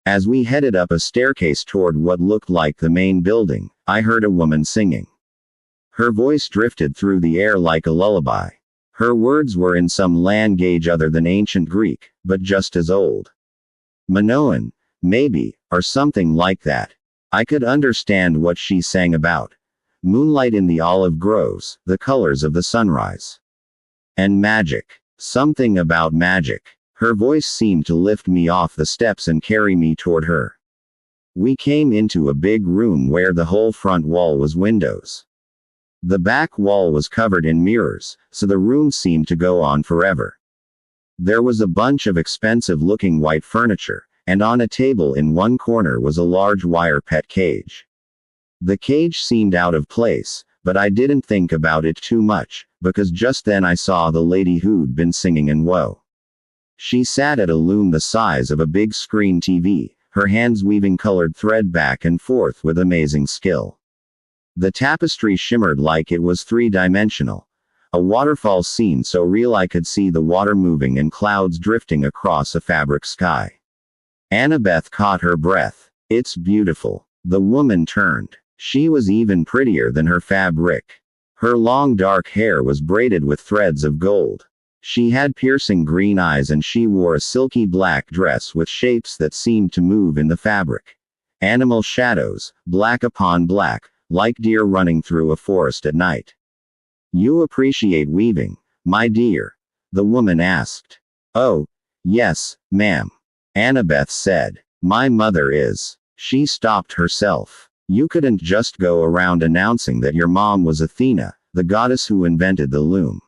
As we headed up a staircase toward what looked like the main building, I heard a woman singing. Her voice drifted through the air like a lullaby. Her words were in some language other than ancient Greek, but just as old. Minoan, maybe, or something like that. I could understand what she sang about. Moonlight in the olive groves, the colors of the sunrise. And magic. Something about magic. Her voice seemed to lift me off the steps and carry me toward her. We came into a big room where the whole front wall was windows. The back wall was covered in mirrors, so the room seemed to go on forever. There was a bunch of expensive-looking white furniture, and on a table in one corner was a large wire pet cage. The cage seemed out of place, but I didn't think about it too much, because just then I saw the lady who'd been singing in Woe. She sat at a loom the size of a big screen TV, her hands weaving colored thread back and forth with amazing skill. The tapestry shimmered like it was three-dimensional. A waterfall scene so real I could see the water moving and clouds drifting across a fabric sky. Annabeth caught her breath. It's beautiful. The woman turned. She was even prettier than her fabric. Her long dark hair was braided with threads of gold. She had piercing green eyes and she wore a silky black dress with shapes that seemed to move in the fabric. Animal shadows, black upon black, like deer running through a forest at night. You appreciate weaving, my dear? The woman asked. Oh, yes, ma'am. Annabeth said. My mother is. She stopped herself. You couldn't just go around announcing that your mom was Athena, the goddess who invented the loom.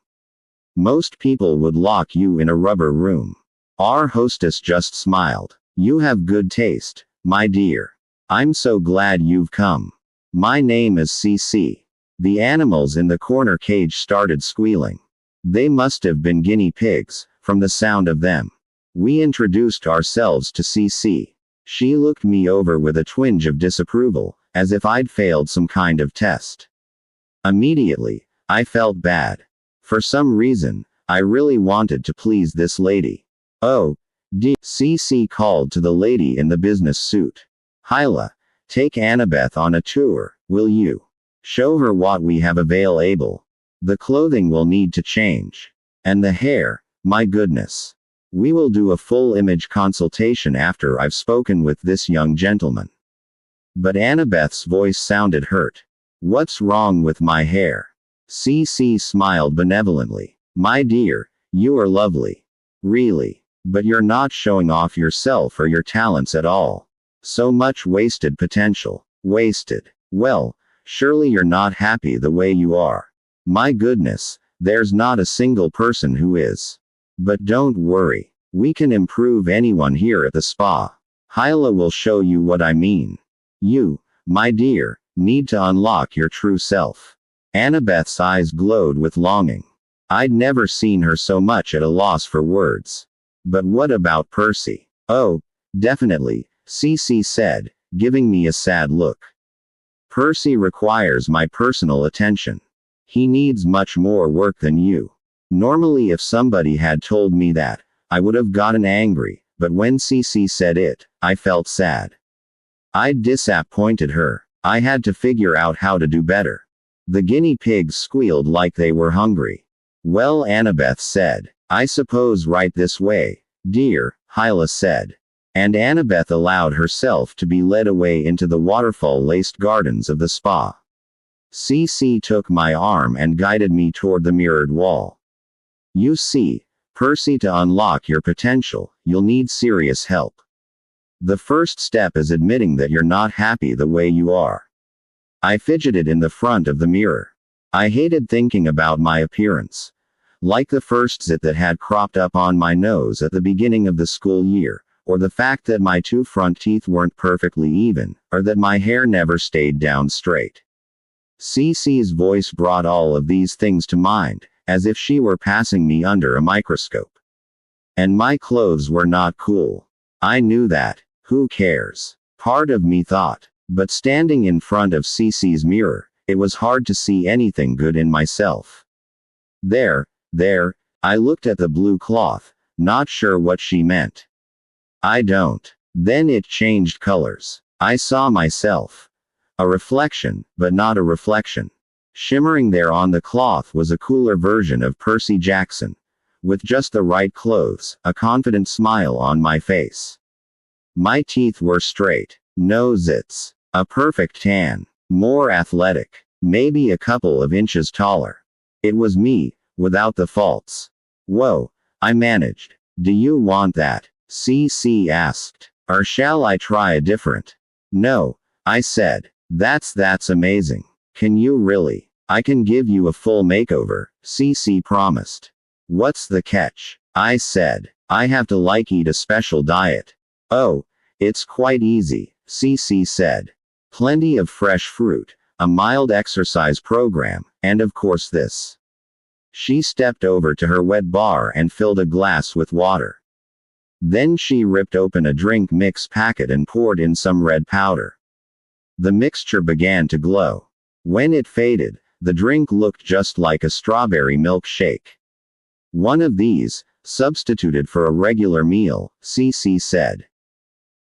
Most people would lock you in a rubber room. Our hostess just smiled. You have good taste, my dear. I'm so glad you've come. My name is CC. The animals in the corner cage started squealing. They must have been guinea pigs, from the sound of them. We introduced ourselves to CC. She looked me over with a twinge of disapproval, as if I'd failed some kind of test. Immediately, I felt bad. For some reason, I really wanted to please this lady. Oh, CC called to the lady in the business suit. Hyla, take Annabeth on a tour, will you? Show her what we have available. The clothing will need to change. And the hair, my goodness. We will do a full image consultation after I've spoken with this young gentleman. But Annabeth's voice sounded hurt. What's wrong with my hair? CC smiled benevolently. My dear, you are lovely. Really. But you're not showing off yourself or your talents at all. So much wasted potential. Wasted. Well, surely you're not happy the way you are. My goodness, there's not a single person who is. But don't worry. We can improve anyone here at the spa. Hyla will show you what I mean. You, my dear, need to unlock your true self. Annabeth's eyes glowed with longing. I'd never seen her so much at a loss for words. But what about Percy? Oh, definitely, CC said, giving me a sad look. Percy requires my personal attention. He needs much more work than you. Normally if somebody had told me that, I would have gotten angry, but when CC said it, I felt sad. I'd disappointed her. I had to figure out how to do better. The guinea pigs squealed like they were hungry. Well, Annabeth said. I suppose right this way, dear, Hyla said. And Annabeth allowed herself to be led away into the waterfall-laced gardens of the spa. CC took my arm and guided me toward the mirrored wall. You see, Percy, to unlock your potential, you'll need serious help. The first step is admitting that you're not happy the way you are. I fidgeted in the front of the mirror. I hated thinking about my appearance. Like the first zit that had cropped up on my nose at the beginning of the school year, or the fact that my 2 front teeth weren't perfectly even, or that my hair never stayed down straight. Cece's voice brought all of these things to mind, as if she were passing me under a microscope. And my clothes were not cool. I knew that. Who cares? Part of me thought. But standing in front of Cece's mirror, it was hard to see anything good in myself. There, I looked at the blue cloth, not sure what she meant. I don't. Then it changed colors. I saw myself. A reflection, but not a reflection. Shimmering there on the cloth was a cooler version of Percy Jackson. With just the right clothes, a confident smile on my face. My teeth were straight. No zits. A perfect tan. More athletic. Maybe a couple of inches taller. It was me, without the faults. Whoa, I managed. Do you want that? Cece asked. Or shall I try a different? No, I said. That's amazing. Can you really? I can give you a full makeover, Cece promised. What's the catch? I said. I have to eat a special diet. Oh, it's quite easy, Cece said. Plenty of fresh fruit, a mild exercise program, and of course this. She stepped over to her wet bar and filled a glass with water. Then she ripped open a drink mix packet and poured in some red powder. The mixture began to glow. When it faded, the drink looked just like a strawberry milkshake. One of these, substituted for a regular meal, Cece said.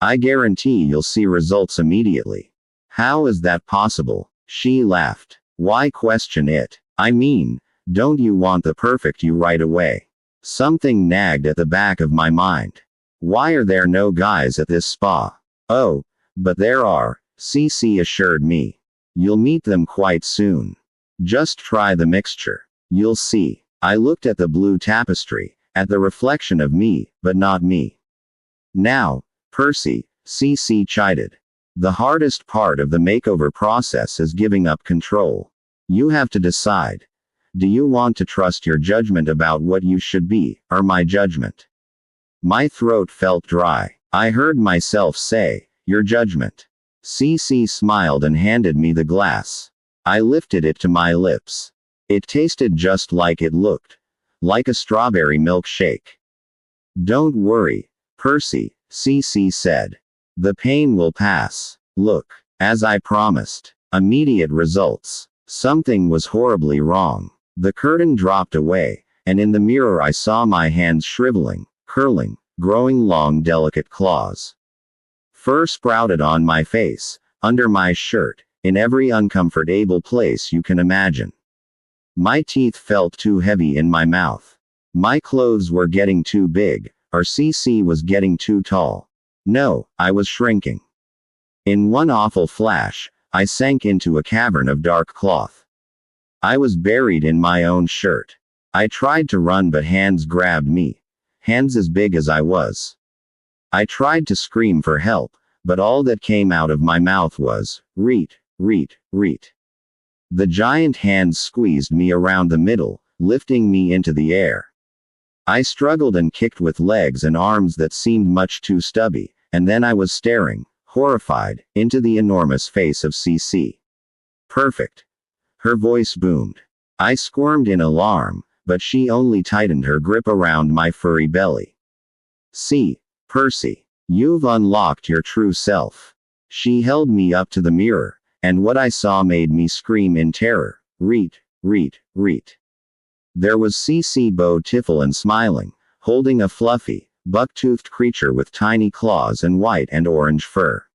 I guarantee you'll see results immediately. How is that possible? She laughed. Why question it? I mean, don't you want the perfect you right away? Something nagged at the back of my mind. Why are there no guys at this spa? Oh, but there are, Cece assured me. You'll meet them quite soon. Just try the mixture. You'll see. I looked at the blue tapestry, at the reflection of me, but not me. Now, Percy, Cece chided. The hardest part of the makeover process is giving up control. You have to decide. Do you want to trust your judgment about what you should be, or my judgment? My throat felt dry. I heard myself say, your judgment. Cece smiled and handed me the glass. I lifted it to my lips. It tasted just like it looked. Like a strawberry milkshake. Don't worry, Percy, Cece said. The pain will pass. Look, as I promised. Immediate results. Something was horribly wrong. The curtain dropped away, and in the mirror I saw my hands shriveling, curling, growing long delicate claws. Fur sprouted on my face, under my shirt, in every uncomfortable place you can imagine. My teeth felt too heavy in my mouth. My clothes were getting too big, or Cece was getting too tall. No, I was shrinking. In one awful flash, I sank into a cavern of dark cloth. I was buried in my own shirt. I tried to run but hands grabbed me. Hands as big as I was. I tried to scream for help, but all that came out of my mouth was, reet, reet, reet. The giant hands squeezed me around the middle, lifting me into the air. I struggled and kicked with legs and arms that seemed much too stubby, and then I was staring, horrified, into the enormous face of Cece. Perfect. Her voice boomed. I squirmed in alarm, but she only tightened her grip around my furry belly. See, Percy, you've unlocked your true self. She held me up to the mirror, and what I saw made me scream in terror. Reet, reet, reet. There was Cece beautiful and smiling, holding a fluffy, buck-toothed creature with tiny claws and white and orange fur.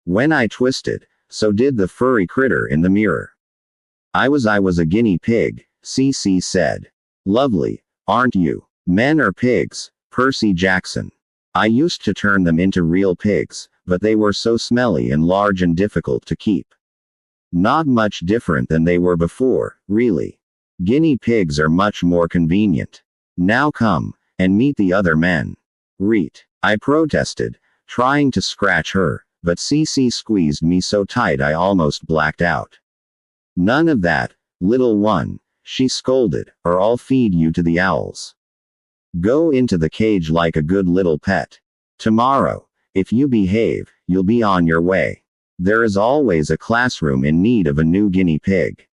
When I twisted, so did the furry critter in the mirror. I was a guinea pig, Cece said. Lovely, aren't you? Men are pigs, Percy Jackson. I used to turn them into real pigs, but they were so smelly and large and difficult to keep. Not much different than they were before, really. Guinea pigs are much more convenient. Now come, and meet the other men. Reet, I protested, trying to scratch her, but Cece squeezed me so tight I almost blacked out. None of that, little one, she scolded, or I'll feed you to the owls. Go into the cage like a good little pet. Tomorrow, if you behave, you'll be on your way. There is always a classroom in need of a new guinea pig.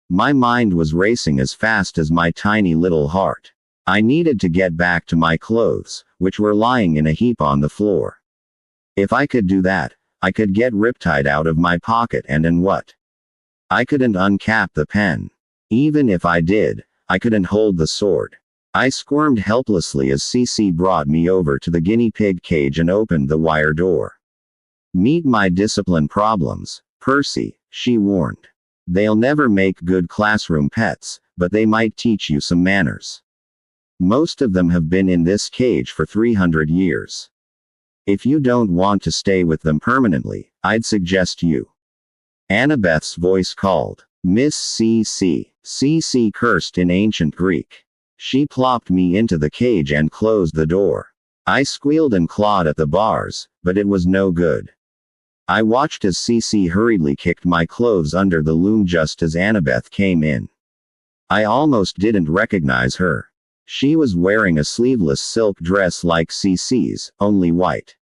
My mind was racing as fast as my tiny little heart. I needed to get back to my clothes, which were lying in a heap on the floor. If I could do that, I could get Riptide out of my pocket and what? I couldn't uncap the pen. Even if I did, I couldn't hold the sword. I squirmed helplessly as Cece brought me over to the guinea pig cage and opened the wire door. Meet my discipline problems, Percy, she warned. They'll never make good classroom pets, but they might teach you some manners. Most of them have been in this cage for 300 years. If you don't want to stay with them permanently, I'd suggest you. Annabeth's voice called, Miss Cece. Cece cursed in ancient Greek. She plopped me into the cage and closed the door. I squealed and clawed at the bars, but it was no good. I watched as Cece hurriedly kicked my clothes under the loom just as Annabeth came in. I almost didn't recognize her. She was wearing a sleeveless silk dress like Cece's, only white.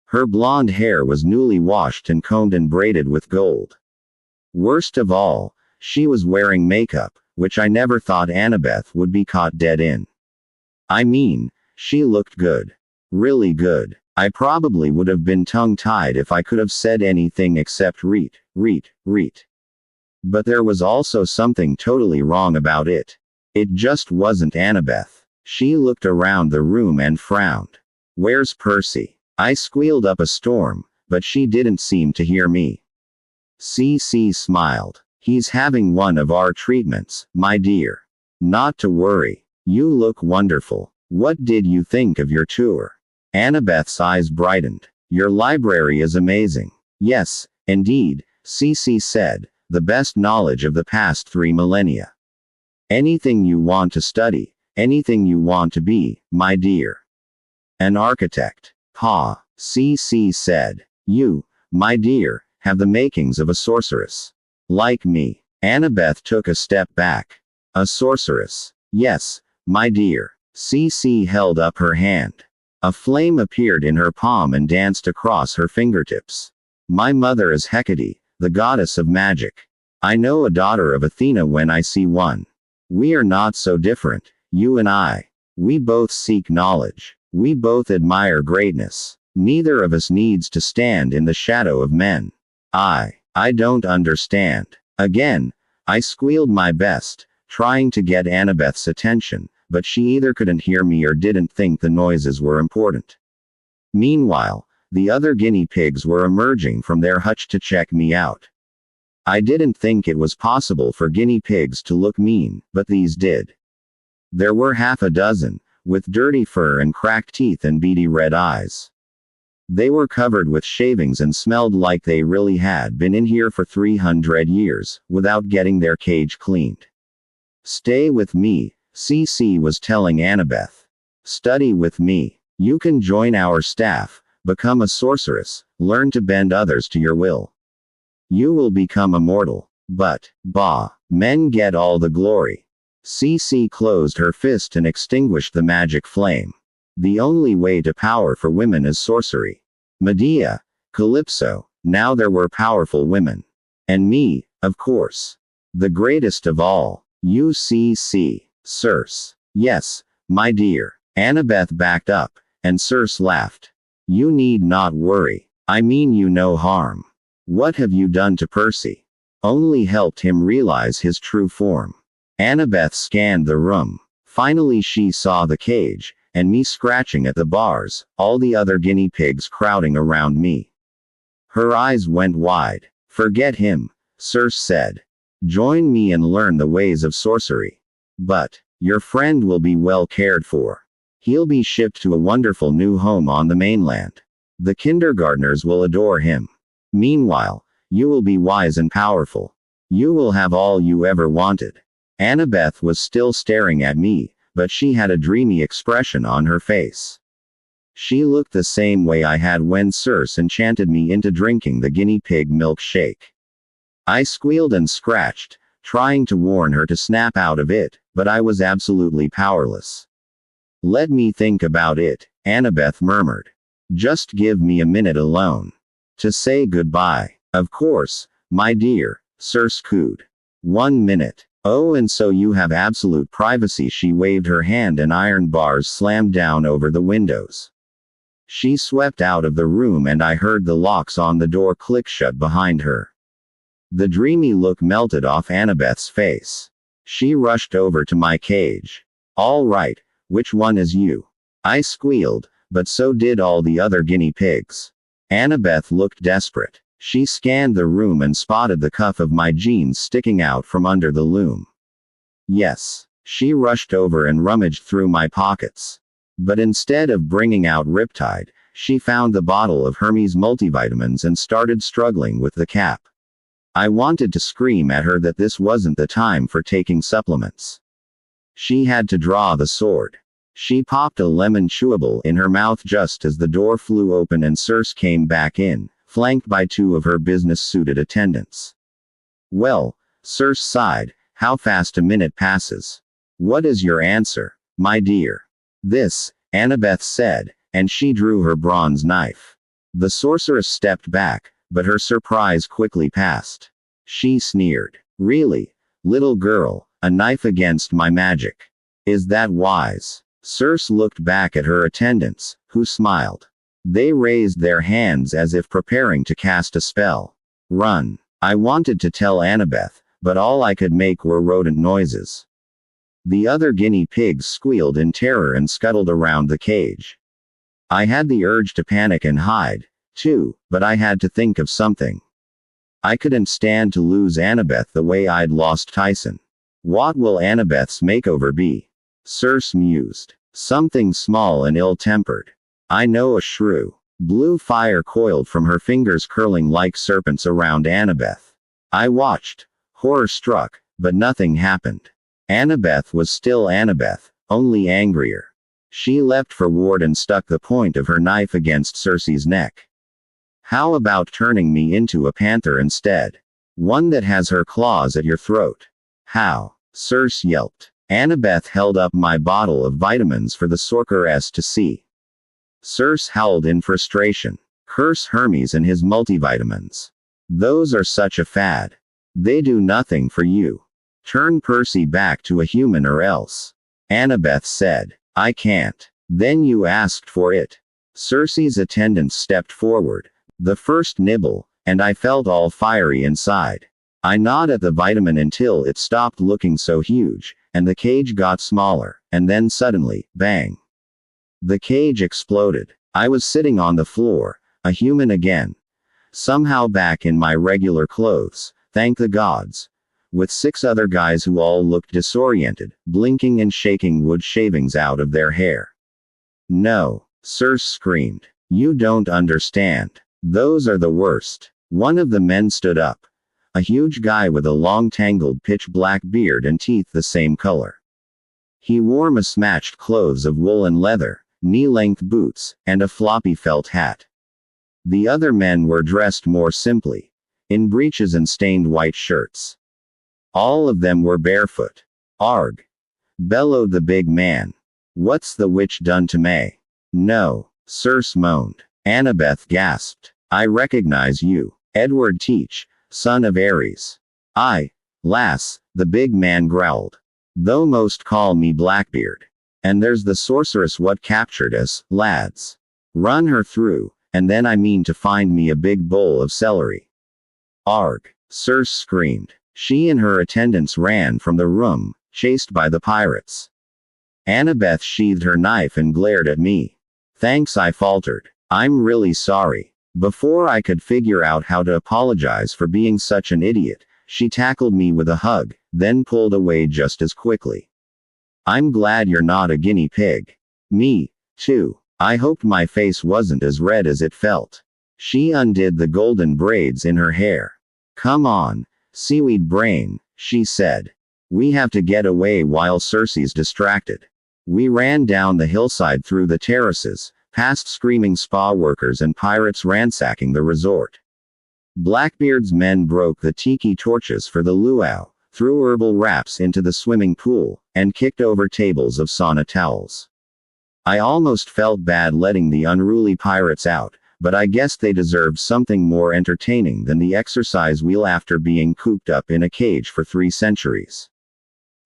Her blonde hair was newly washed and combed and braided with gold. Worst of all, she was wearing makeup, which I never thought Annabeth would be caught dead in. I mean, she looked good. Really good. I probably would have been tongue-tied if I could have said anything except Reet, Reet, Reet. But there was also something totally wrong about it. It just wasn't Annabeth. She looked around the room and frowned. Where's Percy? I squealed up a storm, but she didn't seem to hear me. Cece smiled. He's having one of our treatments, my dear. Not to worry. You look wonderful. What did you think of your tour? Annabeth's eyes brightened. Your library is amazing. Yes, indeed, Cece said, the best knowledge of the past 3 millennia. Anything you want to study, anything you want to be, my dear. An architect. Pa, Cece said. You, my dear, have the makings of a sorceress. Like me. Annabeth took a step back. A sorceress. Yes, my dear. Cece held up her hand. A flame appeared in her palm and danced across her fingertips. My mother is Hecate, the goddess of magic. I know a daughter of Athena when I see one. We are not so different, you and I. We both seek knowledge. We both admire greatness. Neither of us needs to stand in the shadow of men. I don't understand. Again, I squealed my best, trying to get Annabeth's attention, but she either couldn't hear me or didn't think the noises were important. Meanwhile, the other guinea pigs were emerging from their hutch to check me out. I didn't think it was possible for guinea pigs to look mean, but these did. There were half a dozen, with dirty fur and cracked teeth and beady red eyes. They were covered with shavings and smelled like they really had been in here for 300 years, without getting their cage cleaned. Stay with me, Cece was telling Annabeth. Study with me. You can join our staff, become a sorceress, learn to bend others to your will. You will become immortal. But, bah, men get all the glory. Cece closed her fist and extinguished the magic flame. The only way to power for women is sorcery. Medea, Calypso, now there were powerful women. And me, of course. The greatest of all, UCC, Circe. Yes, my dear. Annabeth backed up, and Circe laughed. You need not worry. I mean you no harm. What have you done to Percy? Only helped him realize his true form. Annabeth scanned the room. Finally she saw the cage, and me scratching at the bars, all the other guinea pigs crowding around me. Her eyes went wide. Forget him, Circe said. Join me and learn the ways of sorcery. But, your friend will be well cared for. He'll be shipped to a wonderful new home on the mainland. The kindergartners will adore him. Meanwhile, you will be wise and powerful. You will have all you ever wanted. Annabeth was still staring at me, but she had a dreamy expression on her face. She looked the same way I had when Circe enchanted me into drinking the guinea pig milkshake. I squealed and scratched, trying to warn her to snap out of it, but I was absolutely powerless. "Let me think about it," Annabeth murmured. "Just give me a minute alone. To say goodbye." "Of course, my dear," Circe cooed. "1 minute. Oh, and so you have absolute privacy." She waved her hand and iron bars slammed down over the windows. She swept out of the room and I heard the locks on the door click shut behind her. The dreamy look melted off Annabeth's face. She rushed over to my cage. "All right, which one is you?" I squealed, but so did all the other guinea pigs. Annabeth looked desperate. She scanned the room and spotted the cuff of my jeans sticking out from under the loom. "Yes." She rushed over and rummaged through my pockets. But instead of bringing out Riptide, she found the bottle of Hermes multivitamins and started struggling with the cap. I wanted to scream at her that this wasn't the time for taking supplements. She had to draw the sword. She popped a lemon chewable in her mouth just as the door flew open and Circe came back in, flanked by 2 of her business-suited attendants. "Well," Circe sighed, "how fast a minute passes. What is your answer, my dear?" "This," Annabeth said, and she drew her bronze knife. The sorceress stepped back, but her surprise quickly passed. She sneered. "Really, little girl, a knife against my magic? Is that wise?" Circe looked back at her attendants, who smiled. They raised their hands as if preparing to cast a spell. "Run." I wanted to tell Annabeth, but all I could make were rodent noises. The other guinea pigs squealed in terror and scuttled around the cage. I had the urge to panic and hide, too, but I had to think of something. I couldn't stand to lose Annabeth the way I'd lost Tyson. "What will Annabeth's makeover be?" Circe mused. "Something small and ill-tempered. I know a shrew." Blue fire coiled from her fingers, curling like serpents around Annabeth. I watched, horror-struck, but nothing happened. Annabeth was still Annabeth, only angrier. She leapt forward and stuck the point of her knife against Circe's neck. "How about turning me into a panther instead? One that has her claws at your throat." "How?" Circe yelped. Annabeth held up my bottle of vitamins for the sorceress to see. Circe howled in frustration. "Curse Hermes and his multivitamins. Those are such a fad. They do nothing for you. Turn Percy back to a human or else." Annabeth said. "I can't." "Then you asked for it." Circe's attendants stepped forward. The first nibble, and I felt all fiery inside. I gnawed at the vitamin until it stopped looking so huge, and the cage got smaller, and then suddenly, bang. The cage exploded. I was sitting on the floor, a human again. Somehow back in my regular clothes, thank the gods. With 6 other guys who all looked disoriented, blinking and shaking wood shavings out of their hair. "No," Circe screamed. "You don't understand. Those are the worst." One of the men stood up. A huge guy with a long tangled pitch black beard and teeth the same color. He wore mismatched clothes of wool and leather, knee-length boots, and a floppy felt hat. The other men were dressed more simply, in breeches and stained white shirts. All of them were barefoot. "Arg!" bellowed the big man. "What's the witch done to May?" "No," Circe moaned. Annabeth gasped. "I recognize you. Edward Teach, son of Ares." "I, lass," the big man growled. "Though most call me Blackbeard. And there's the sorceress what captured us, lads. Run her through, and then I mean to find me a big bowl of celery." "Arg!" Circe screamed. She and her attendants ran from the room, chased by the pirates. Annabeth sheathed her knife and glared at me. "Thanks," I faltered. "I'm really sorry." Before I could figure out how to apologize for being such an idiot, she tackled me with a hug, then pulled away just as quickly. "I'm glad you're not a guinea pig." "Me, too." I hoped my face wasn't as red as it felt. She undid the golden braids in her hair. "Come on, seaweed brain," she said. "We have to get away while Circe's distracted." We ran down the hillside through the terraces, past screaming spa workers and pirates ransacking the resort. Blackbeard's men broke the tiki torches for the luau, threw herbal wraps into the swimming pool, and kicked over tables of sauna towels. I almost felt bad letting the unruly pirates out, but I guess they deserved something more entertaining than the exercise wheel after being cooped up in a cage for 3 centuries.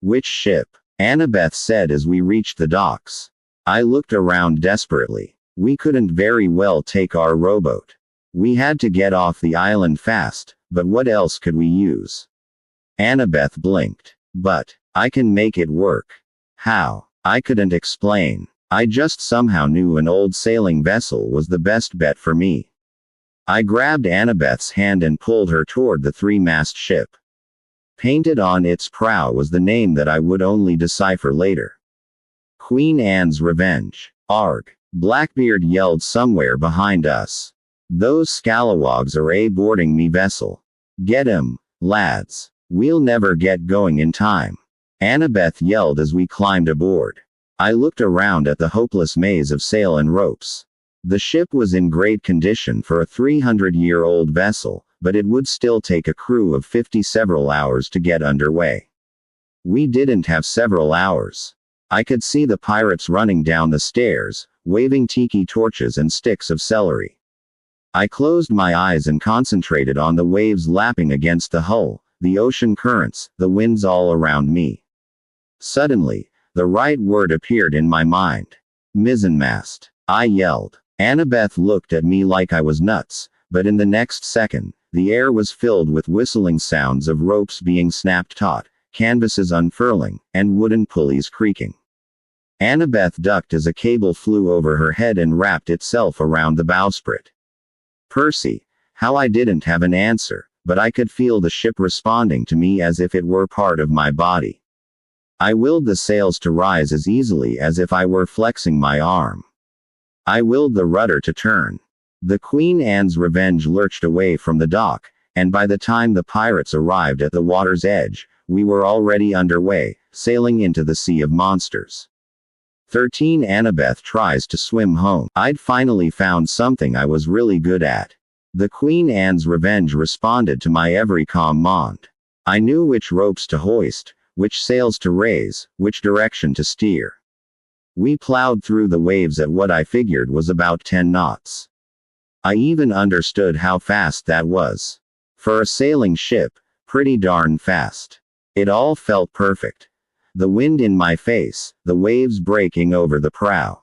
Which ship? Annabeth said as we reached the docks. I looked around desperately. We couldn't very well take our rowboat. We had to get off the island fast, but what else could we use? Annabeth blinked. But I can make it work. How? I couldn't explain. I just somehow knew an old sailing vessel was the best bet for me. I grabbed Annabeth's hand and pulled her toward the 3-mast ship. Painted on its prow was the name that I would only decipher later. Queen Anne's Revenge. Arg! Blackbeard yelled somewhere behind us. Those scalawags are boarding me vessel. Get 'em, lads. We'll never get going in time. Annabeth yelled as we climbed aboard. I looked around at the hopeless maze of sail and ropes. The ship was in great condition for a 300-year-old vessel, but it would still take a crew of 50 several hours to get underway. We didn't have several hours. I could see the pirates running down the stairs, waving tiki torches and sticks of celery. I closed my eyes and concentrated on the waves lapping against the hull, the ocean currents, the winds all around me. Suddenly, the right word appeared in my mind. Mizzenmast. I yelled. Annabeth looked at me like I was nuts, but in the next second, the air was filled with whistling sounds of ropes being snapped taut, canvases unfurling, and wooden pulleys creaking. Annabeth ducked as a cable flew over her head and wrapped itself around the bowsprit. Percy. How I didn't have an answer, but I could feel the ship responding to me as if it were part of my body. I willed the sails to rise as easily as if I were flexing my arm. I willed the rudder to turn. The Queen Anne's Revenge lurched away from the dock, and by the time the pirates arrived at the water's edge, we were already underway, sailing into the Sea of Monsters. 13 Annabeth tries to swim home. I'd finally found something I was really good at. The Queen Anne's Revenge responded to my every command. I knew which ropes to hoist, which sails to raise, which direction to steer. We plowed through the waves at what I figured was about 10 knots. I even understood how fast that was. For a sailing ship, pretty darn fast. It all felt perfect. The wind in my face, the waves breaking over the prow.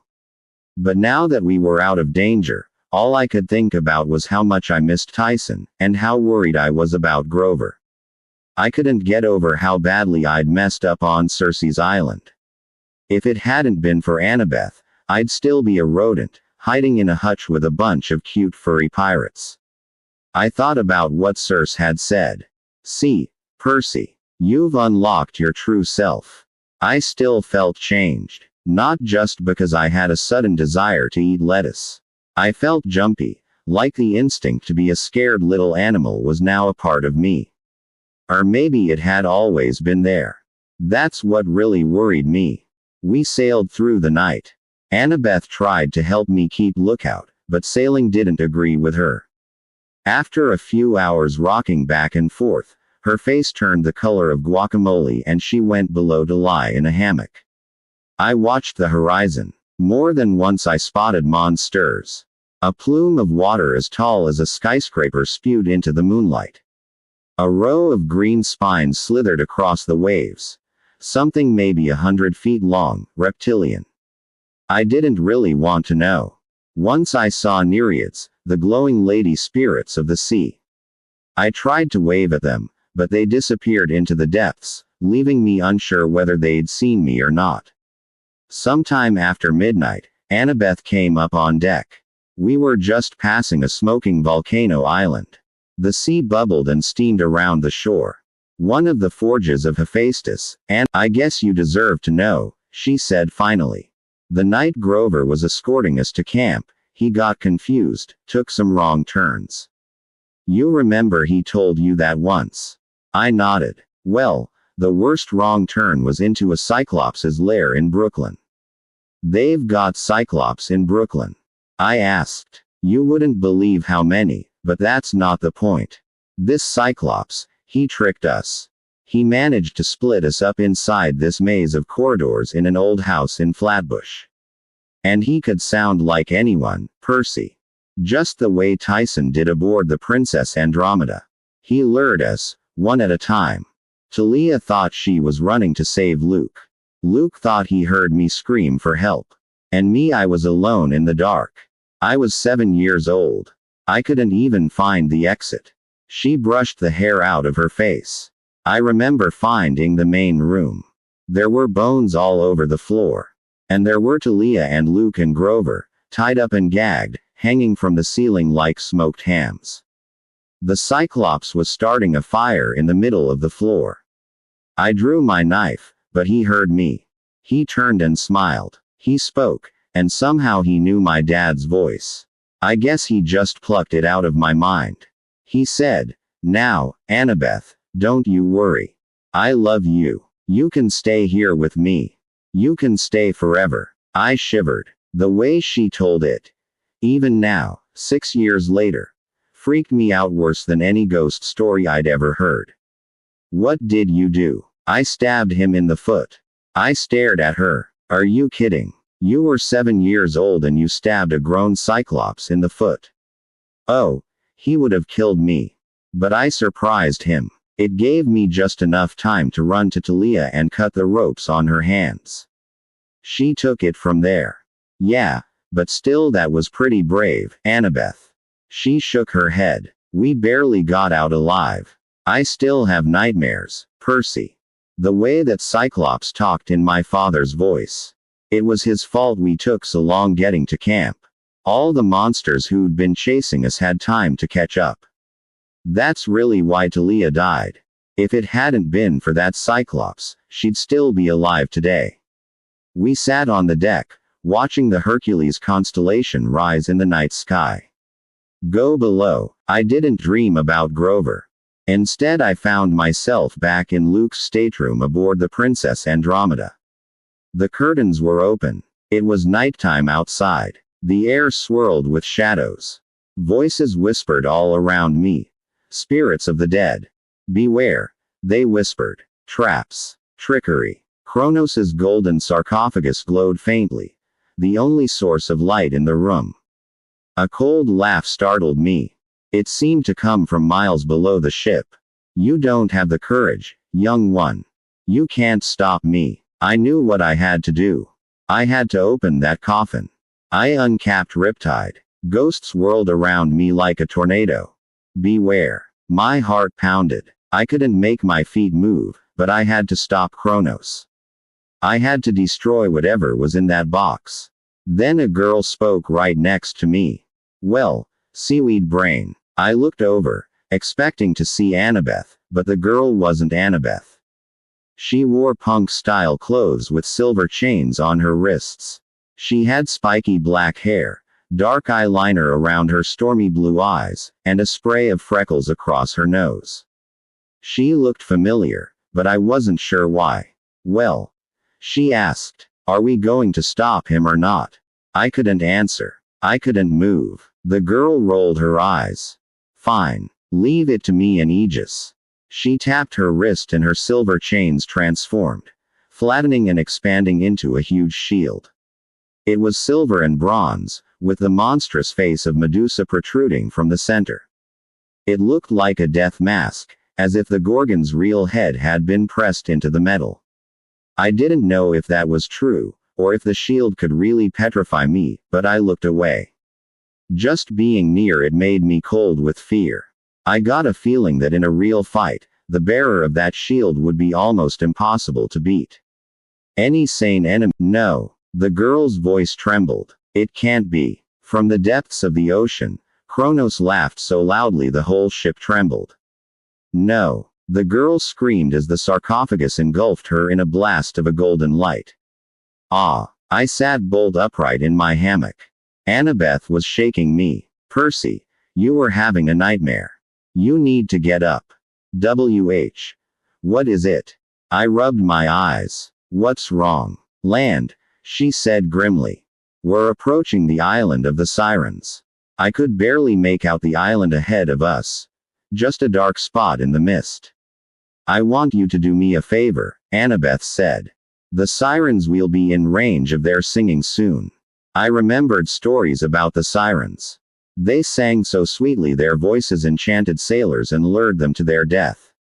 But now that we were out of danger, all I could think about was how much I missed Tyson, and how worried I was about Grover. I couldn't get over how badly I'd messed up on Circe's Island. If it hadn't been for Annabeth, I'd still be a rodent, hiding in a hutch with a bunch of cute furry pirates. I thought about what Circe had said. See, Percy, you've unlocked your true self. I still felt changed, not just because I had a sudden desire to eat lettuce. I felt jumpy, like the instinct to be a scared little animal was now a part of me. Or maybe it had always been there. That's what really worried me. We sailed through the night. Annabeth tried to help me keep lookout, but sailing didn't agree with her. After a few hours rocking back and forth, her face turned the color of guacamole and she went below to lie in a hammock. I watched the horizon. More than once I spotted monsters. A plume of water as tall as a skyscraper spewed into the moonlight. A row of green spines slithered across the waves. Something maybe 100 feet long, reptilian. I didn't really want to know. Once I saw Nereids, the glowing lady spirits of the sea. I tried to wave at them, but they disappeared into the depths, leaving me unsure whether they'd seen me or not. Sometime after midnight, Annabeth came up on deck. We were just passing a smoking volcano island. The sea bubbled and steamed around the shore. One of the forges of Hephaestus, and I guess you deserve to know, she said finally. The night Grover was escorting us to camp, he got confused, took some wrong turns. You remember he told you that once? I nodded. Well, the worst wrong turn was into a Cyclops' lair in Brooklyn. They've got Cyclops in Brooklyn. I asked. You wouldn't believe how many, but that's not the point. This Cyclops, he tricked us. He managed to split us up inside this maze of corridors in an old house in Flatbush. And he could sound like anyone, Percy. Just the way Tyson did aboard the Princess Andromeda. He lured us, one at a time. Talia thought she was running to save Luke. Luke thought he heard me scream for help. And me, I was alone in the dark. I was 7 years old. I couldn't even find the exit. She brushed the hair out of her face. I remember finding the main room. There were bones all over the floor. And there were Talia and Luke and Grover, tied up and gagged, hanging from the ceiling like smoked hams. The Cyclops was starting a fire in the middle of the floor. I drew my knife, but he heard me. He turned and smiled. He spoke, and somehow he knew my dad's voice. I guess he just plucked it out of my mind. He said, "Now, Annabeth, don't you worry. I love you. You can stay here with me. You can stay forever." I shivered. The way she told it, even now, 6 years later, freaked me out worse than any ghost story I'd ever heard. "What did you do?" "I stabbed him in the foot." I stared at her. "Are you kidding? You were 7 years old and you stabbed a grown Cyclops in the foot." "Oh, he would have killed me. But I surprised him. It gave me just enough time to run to Talia and cut the ropes on her hands. She took it from there." "Yeah, but still that was pretty brave, Annabeth." She shook her head. "We barely got out alive. I still have nightmares, Percy. The way that Cyclops talked in my father's voice. It was his fault we took so long getting to camp. All the monsters who'd been chasing us had time to catch up. That's really why Talia died. If it hadn't been for that Cyclops, she'd still be alive today." We sat on the deck, watching the Hercules constellation rise in the night sky. Go below. I didn't dream about Grover. Instead, I found myself back in Luke's stateroom aboard the Princess Andromeda. The curtains were open. It was nighttime outside. The air swirled with shadows. Voices whispered all around me. Spirits of the dead. Beware, they whispered. Traps. Trickery. Kronos' golden sarcophagus glowed faintly, the only source of light in the room. A cold laugh startled me. It seemed to come from miles below the ship. "You don't have the courage, young one. You can't stop me." I knew what I had to do. I had to open that coffin. I uncapped Riptide. Ghosts whirled around me like a tornado. Beware. My heart pounded. I couldn't make my feet move, but I had to stop Kronos. I had to destroy whatever was in that box. Then a girl spoke right next to me. "Well, seaweed brain." I looked over, expecting to see Annabeth, but the girl wasn't Annabeth. She wore punk-style clothes with silver chains on her wrists. She had spiky black hair, dark eyeliner around her stormy blue eyes, and a spray of freckles across her nose. She looked familiar, but I wasn't sure why. "Well," she asked, "are we going to stop him or not?" I couldn't answer. I couldn't move. The girl rolled her eyes. "Fine. Leave it to me and Aegis." She tapped her wrist and her silver chains transformed, flattening and expanding into a huge shield. It was silver and bronze, with the monstrous face of Medusa protruding from the center. It looked like a death mask, as if the Gorgon's real head had been pressed into the metal. I didn't know if that was true, or if the shield could really petrify me, but I looked away. Just being near it made me cold with fear. I got a feeling that in a real fight, the bearer of that shield would be almost impossible to beat. Any sane enemy. "No." The girl's voice trembled. "It can't be." From the depths of the ocean, Kronos laughed so loudly the whole ship trembled. "No." The girl screamed as the sarcophagus engulfed her in a blast of a golden light. Ah! I sat bolt upright in my hammock. Annabeth was shaking me. "Percy, you were having a nightmare. You need to get up." "WH. What is it?" I rubbed my eyes. "What's wrong?" "Land." she said grimly. We're approaching the island of the sirens. I could barely make out the island ahead of us. Just a dark spot in the mist. I want you to do me a favor, Annabeth said. The sirens will be in range of their singing soon. I remembered stories about the sirens. They sang so sweetly their voices enchanted sailors and lured them to their death.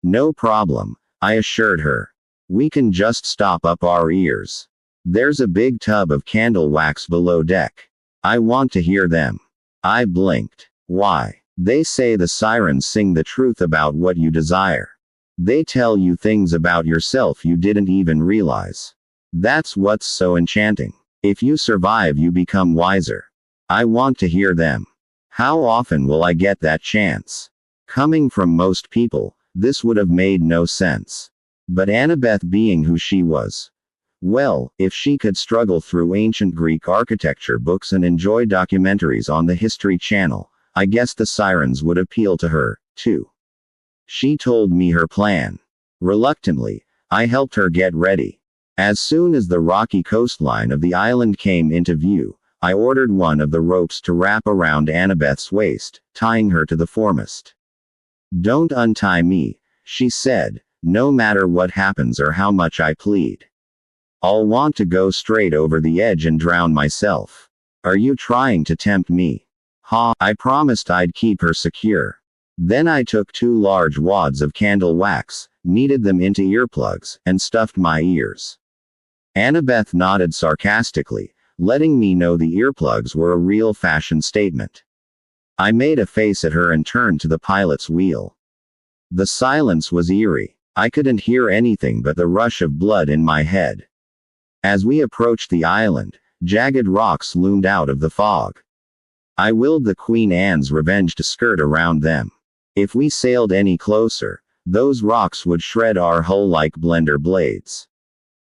No problem, I assured her. We can just stop up our ears. There's a big tub of candle wax below deck. I want to hear them. I blinked. Why? They say the sirens sing the truth about what you desire. They tell you things about yourself you didn't even realize. That's what's so enchanting. If you survive, you become wiser. I want to hear them. How often will I get that chance? Coming from most people, this would have made no sense. But Annabeth, being who she was, well, if she could struggle through ancient Greek architecture books and enjoy documentaries on the History Channel, I guess the sirens would appeal to her, too. She told me her plan. Reluctantly, I helped her get ready. As soon as the rocky coastline of the island came into view, I ordered one of the ropes to wrap around Annabeth's waist, tying her to the foremast. Don't untie me, she said, no matter what happens or how much I plead. I'll want to go straight over the edge and drown myself. Are you trying to tempt me? Ha, I promised I'd keep her secure. Then I took 2 large wads of candle wax, kneaded them into earplugs, and stuffed my ears. Annabeth nodded sarcastically, letting me know the earplugs were a real fashion statement. I made a face at her and turned to the pilot's wheel. The silence was eerie. I couldn't hear anything but the rush of blood in my head. As we approached the island, jagged rocks loomed out of the fog. I willed the Queen Anne's Revenge to skirt around them. If we sailed any closer, those rocks would shred our hull like blender blades.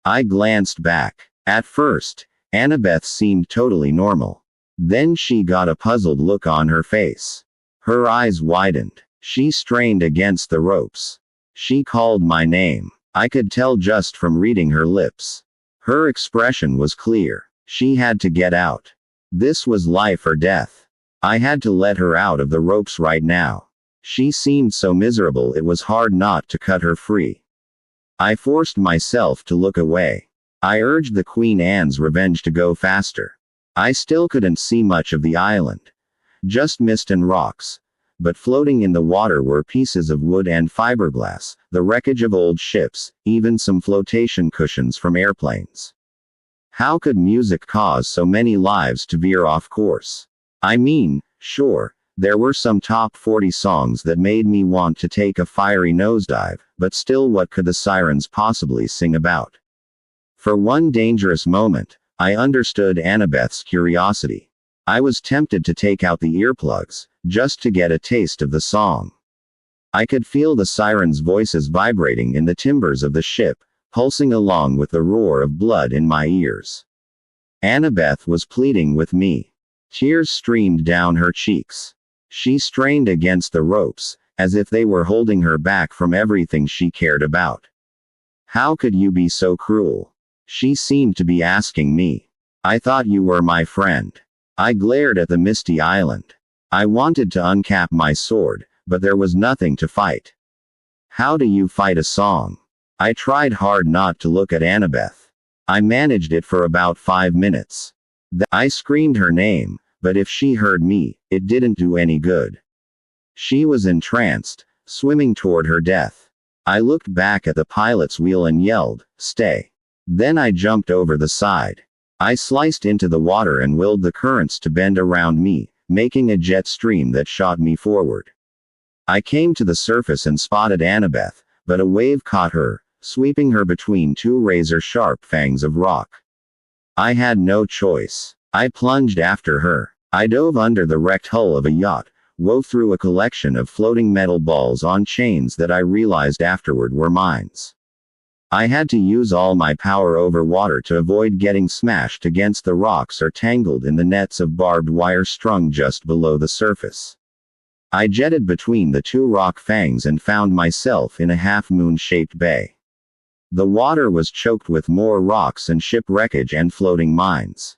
I glanced back. At first, Annabeth seemed totally normal. Then she got a puzzled look on her face. Her eyes widened. She strained against the ropes. She called my name. I could tell just from reading her lips. Her expression was clear. She had to get out. This was life or death. I had to let her out of the ropes right now. She seemed so miserable it was hard not to cut her free. I forced myself to look away. I urged the Queen Anne's Revenge to go faster. I still couldn't see much of the island. Just mist and rocks. But floating in the water were pieces of wood and fiberglass, the wreckage of old ships, even some flotation cushions from airplanes. How could music cause so many lives to veer off course? I mean, sure, there were some top 40 songs that made me want to take a fiery nosedive, but still, what could the sirens possibly sing about? For one dangerous moment, I understood Annabeth's curiosity. I was tempted to take out the earplugs, just to get a taste of the song. I could feel the sirens' voices vibrating in the timbers of the ship, pulsing along with the roar of blood in my ears. Annabeth was pleading with me. Tears streamed down her cheeks. She strained against the ropes, as if they were holding her back from everything she cared about. How could you be so cruel? She seemed to be asking me. I thought you were my friend. I glared at the misty island. I wanted to uncap my sword, but there was nothing to fight. How do you fight a song? I tried hard not to look at Annabeth. I managed it for about 5 minutes. I screamed her name, but if she heard me, it didn't do any good. She was entranced, swimming toward her death. I looked back at the pilot's wheel and yelled, "Stay." Then I jumped over the side. I sliced into the water and willed the currents to bend around me, making a jet stream that shot me forward. I came to the surface and spotted Annabeth, but a wave caught her, sweeping her between 2 razor-sharp fangs of rock. I had no choice. I plunged after her. I dove under the wrecked hull of a yacht, wove through a collection of floating metal balls on chains that I realized afterward were mines. I had to use all my power over water to avoid getting smashed against the rocks or tangled in the nets of barbed wire strung just below the surface. I jetted between the 2 rock fangs and found myself in a half-moon-shaped bay. The water was choked with more rocks and shipwreckage and floating mines.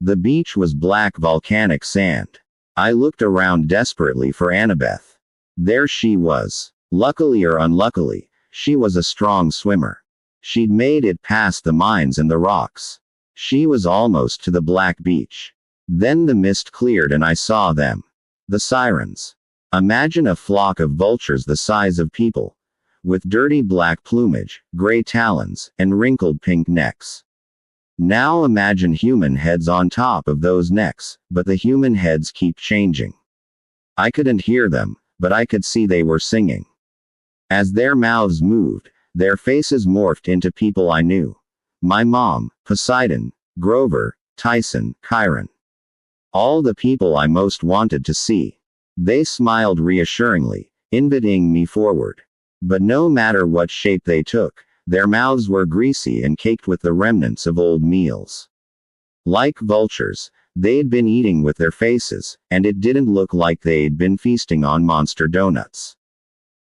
The beach was black volcanic sand. I looked around desperately for Annabeth. There she was. Luckily or unluckily, she was a strong swimmer. She'd made it past the mines and the rocks. She was almost to the black beach. Then the mist cleared and I saw them. The sirens. Imagine a flock of vultures the size of people, with dirty black plumage, gray talons, and wrinkled pink necks. Now imagine human heads on top of those necks, but the human heads keep changing. I couldn't hear them, but I could see they were singing. As their mouths moved, their faces morphed into people I knew. My mom, Poseidon, Grover, Tyson, Chiron. All the people I most wanted to see. They smiled reassuringly, inviting me forward. But no matter what shape they took, their mouths were greasy and caked with the remnants of old meals. Like vultures, they'd been eating with their faces, and it didn't look like they'd been feasting on monster donuts.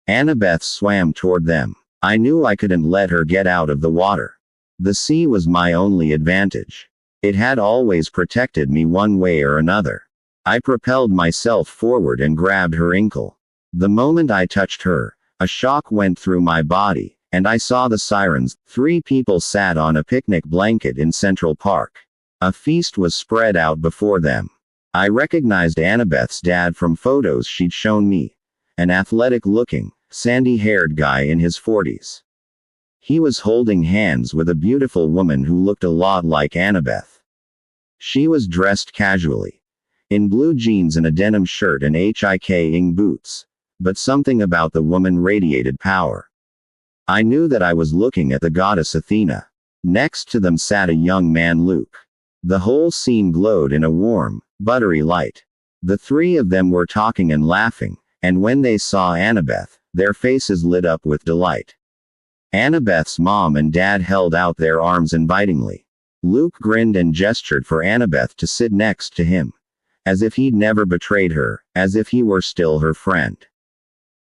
Annabeth swam toward them. I knew I couldn't let her get out of the water. The sea was my only advantage. It had always protected me one way or another. I propelled myself forward and grabbed her ankle. The moment I touched her, a shock went through my body, and I saw the sirens. 3 people sat on a picnic blanket in Central Park. A feast was spread out before them. I recognized Annabeth's dad from photos she'd shown me. An athletic-looking, sandy-haired guy in his 40s. He was holding hands with a beautiful woman who looked a lot like Annabeth. She was dressed casually, in blue jeans and a denim shirt and hiking boots, but something about the woman radiated power. I knew that I was looking at the goddess Athena. Next to them sat a young man, Luke. The whole scene glowed in a warm, buttery light. The 3 of them were talking and laughing, and when they saw Annabeth, their faces lit up with delight. Annabeth's mom and dad held out their arms invitingly. Luke grinned and gestured for Annabeth to sit next to him, as if he'd never betrayed her, as if he were still her friend.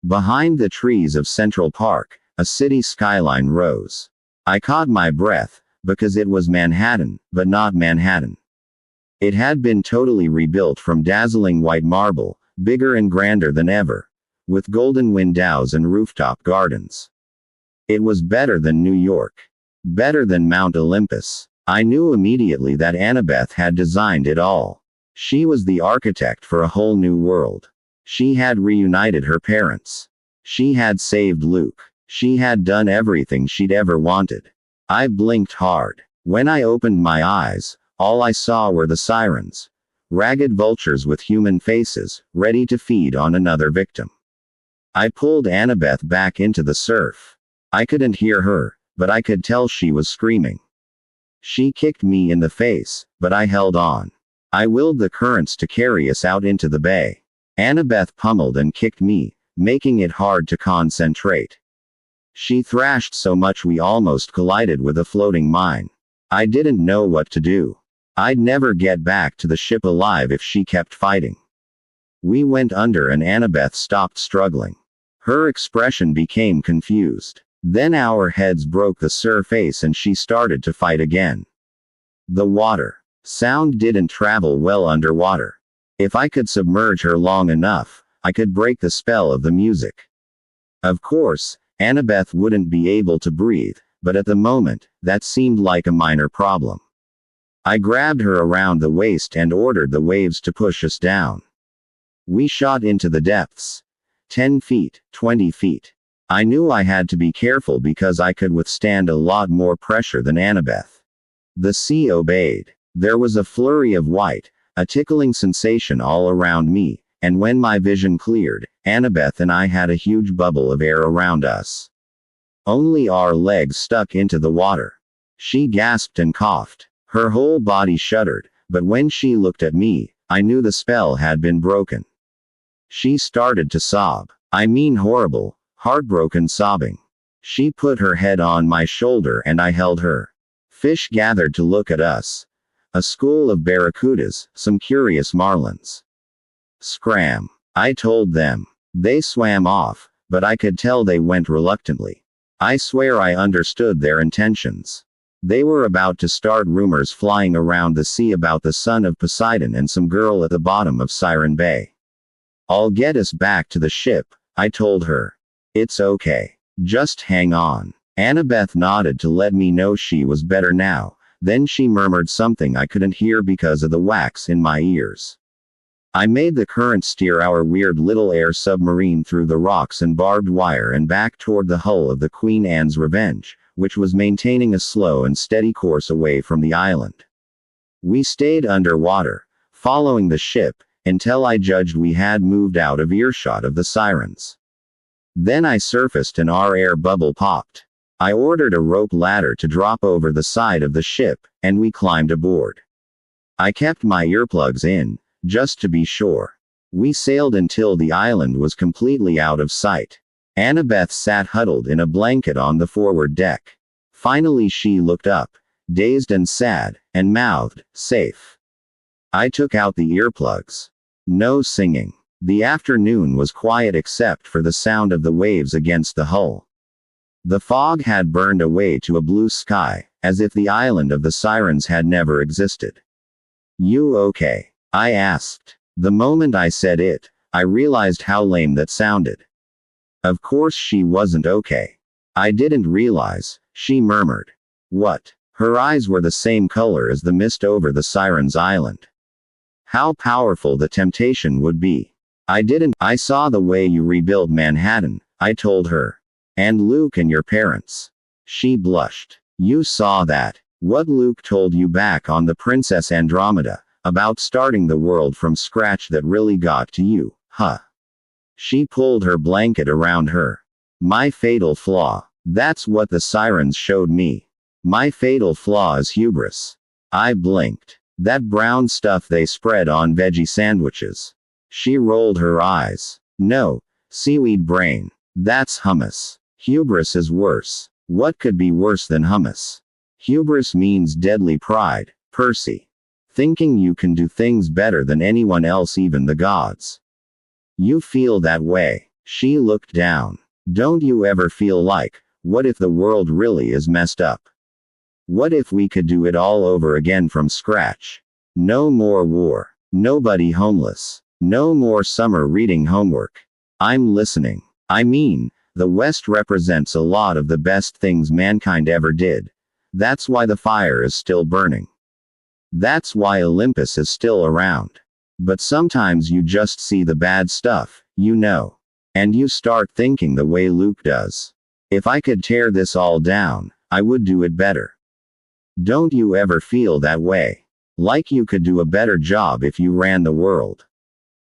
Behind the trees of Central Park, a city skyline rose. I caught my breath, because it was Manhattan, but not Manhattan. It had been totally rebuilt from dazzling white marble, bigger and grander than ever, with golden windows and rooftop gardens. It was better than New York. Better than Mount Olympus. I knew immediately that Annabeth had designed it all. She was the architect for a whole new world. She had reunited her parents. She had saved Luke. She had done everything she'd ever wanted. I blinked hard. When I opened my eyes, all I saw were the sirens. Ragged vultures with human faces, ready to feed on another victim. I pulled Annabeth back into the surf. I couldn't hear her, but I could tell she was screaming. She kicked me in the face, but I held on. I willed the currents to carry us out into the bay. Annabeth pummeled and kicked me, making it hard to concentrate. She thrashed so much we almost collided with a floating mine. I didn't know what to do. I'd never get back to the ship alive if she kept fighting. We went under and Annabeth stopped struggling. Her expression became confused. Then our heads broke the surface and she started to fight again. The water. Sound didn't travel well underwater. If I could submerge her long enough, I could break the spell of the music. Of course, Annabeth wouldn't be able to breathe, but at the moment, that seemed like a minor problem. I grabbed her around the waist and ordered the waves to push us down. We shot into the depths. 10 feet, 20 feet. I knew I had to be careful because I could withstand a lot more pressure than Annabeth. The sea obeyed. There was a flurry of white, a tickling sensation all around me, and when my vision cleared, Annabeth and I had a huge bubble of air around us. Only our legs stuck into the water. She gasped and coughed. Her whole body shuddered, but when she looked at me, I knew the spell had been broken. She started to sob. I mean horrible, heartbroken sobbing. She put her head on my shoulder and I held her. Fish gathered to look at us. A school of barracudas, some curious marlins. Scram. I told them. They swam off, but I could tell they went reluctantly. I swear I understood their intentions. They were about to start rumors flying around the sea about the son of Poseidon and some girl at the bottom of Siren Bay. I'll get us back to the ship, I told her. It's okay. Just hang on. Annabeth nodded to let me know she was better now, then she murmured something I couldn't hear because of the wax in my ears. I made the current steer our weird little air submarine through the rocks and barbed wire and back toward the hull of the Queen Anne's Revenge, which was maintaining a slow and steady course away from the island. We stayed underwater, following the ship, until I judged we had moved out of earshot of the sirens. Then I surfaced and our air bubble popped. I ordered a rope ladder to drop over the side of the ship, and we climbed aboard. I kept my earplugs in, just to be sure. We sailed until the island was completely out of sight. Annabeth sat huddled in a blanket on the forward deck. Finally she looked up, dazed and sad, and mouthed, "Safe." I took out the earplugs. No singing. The afternoon was quiet except for the sound of the waves against the hull. The fog had burned away to a blue sky, as if the island of the sirens had never existed. "You okay?" I asked. The moment I said it, I realized how lame that sounded. Of course she wasn't okay. I didn't realize, she murmured. What? Her eyes were the same color as the mist over the Sirens' Island. How powerful the temptation would be. I saw the way you rebuilt Manhattan, I told her. And Luke and your parents. She blushed. You saw that. What Luke told you back on the Princess Andromeda, about starting the world from scratch, that really got to you, huh? She pulled her blanket around her. My fatal flaw. That's what the sirens showed me. My fatal flaw is hubris. I blinked. That brown stuff they spread on veggie sandwiches. She rolled her eyes. No, seaweed brain. That's hummus. Hubris is worse. What could be worse than hummus? Hubris means deadly pride, Percy. Thinking you can do things better than anyone else, even the gods. You feel that way. She looked down. Don't you ever feel like, what if the world really is messed up? What if we could do it all over again from scratch? No more war. Nobody homeless. No more summer reading homework. I'm listening. I mean, the West represents a lot of the best things mankind ever did. That's why the fire is still burning. That's why Olympus is still around. But sometimes you just see the bad stuff, you know. And you start thinking the way Luke does. If I could tear this all down, I would do it better. Don't you ever feel that way? Like you could do a better job if you ran the world?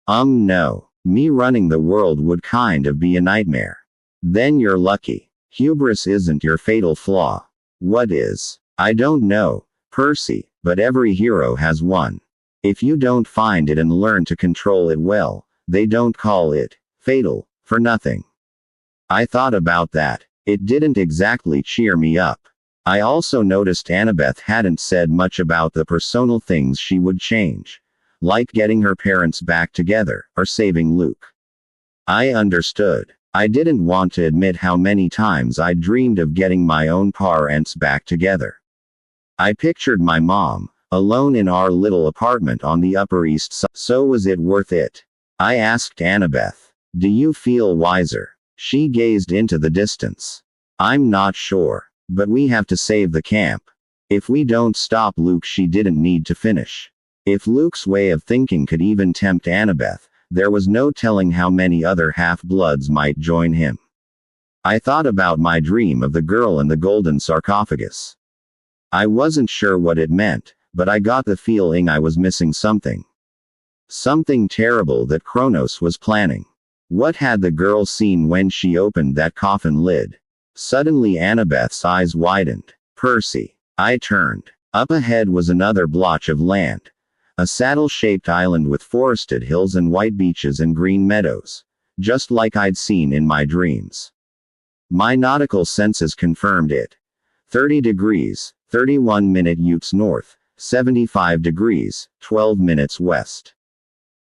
No. Me running the world would kind of be a nightmare. Then you're lucky. Hubris isn't your fatal flaw. What is? I don't know, Percy, but every hero has one. If you don't find it and learn to control it well, they don't call it fatal for nothing. I thought about that. It didn't exactly cheer me up. I also noticed Annabeth hadn't said much about the personal things she would change, like getting her parents back together, or saving Luke. I understood. I didn't want to admit how many times I dreamed of getting my own parents back together. I pictured my mom, alone in our little apartment on the Upper East Side. So was it worth it? I asked Annabeth. Do you feel wiser? She gazed into the distance. I'm not sure. But we have to save the camp. If we don't stop Luke, she didn't need to finish. If Luke's way of thinking could even tempt Annabeth, there was no telling how many other half-bloods might join him. I thought about my dream of the girl in the golden sarcophagus. I wasn't sure what it meant, but I got the feeling I was missing something. Something terrible that Kronos was planning. What had the girl seen when she opened that coffin lid? Suddenly Annabeth's eyes widened. Percy. I turned. Up ahead was another blotch of land. A saddle-shaped island with forested hills and white beaches and green meadows. Just like I'd seen in my dreams. My nautical senses confirmed it. 30 degrees, 31-minute Utes north, 75 degrees, 12 minutes west.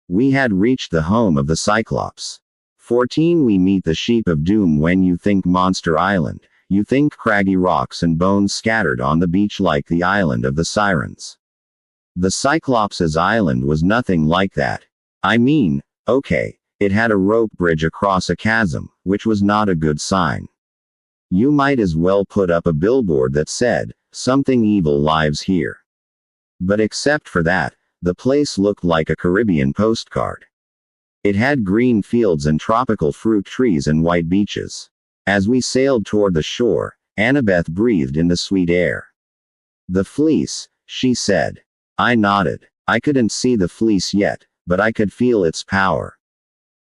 We had reached the home of the Cyclops. 14 We meet the Sheep of Doom. When you think Monster Island, You think craggy rocks and bones scattered on the beach like the island of the Sirens. The Cyclops' island was nothing like that. I mean, okay, it had a rope bridge across a chasm, which was not a good sign. You might as well put up a billboard that said, "Something evil lives here." But except for that, the place looked like a Caribbean postcard. It had green fields and tropical fruit trees and white beaches. As we sailed toward the shore, Annabeth breathed in the sweet air. "The fleece," she said. I nodded. I couldn't see the fleece yet, but I could feel its power.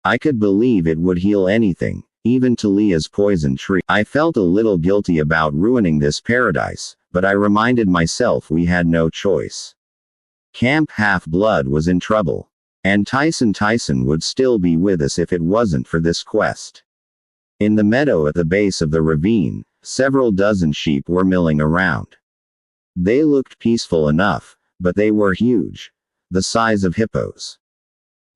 I could believe it would heal anything, even Talia's poison tree. I felt a little guilty about ruining this paradise, but I reminded myself we had no choice. Camp Half-Blood was in trouble. And Tyson would still be with us if it wasn't for this quest. In the meadow at the base of the ravine, several dozen sheep were milling around. They looked peaceful enough, but they were huge. The size of hippos.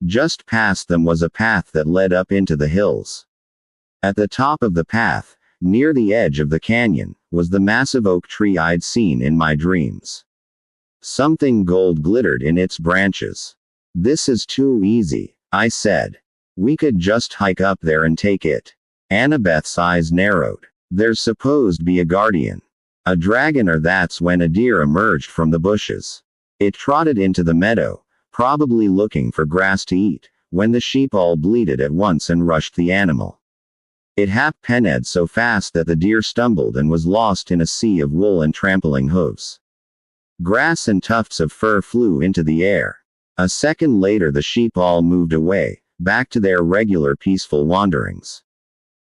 Just past them was a path that led up into the hills. At the top of the path, near the edge of the canyon, was the massive oak tree I'd seen in my dreams. Something gold glittered in its branches. "This is too easy," I said. "We could just hike up there and take it." Annabeth's eyes narrowed. "There's supposed to be a guardian. A dragon, or that's when a deer emerged from the bushes. It trotted into the meadow, probably looking for grass to eat, when the sheep all bleated at once and rushed the animal. It happened so fast that the deer stumbled and was lost in a sea of wool and trampling hooves. Grass and tufts of fur flew into the air. A second later the sheep all moved away, back to their regular peaceful wanderings.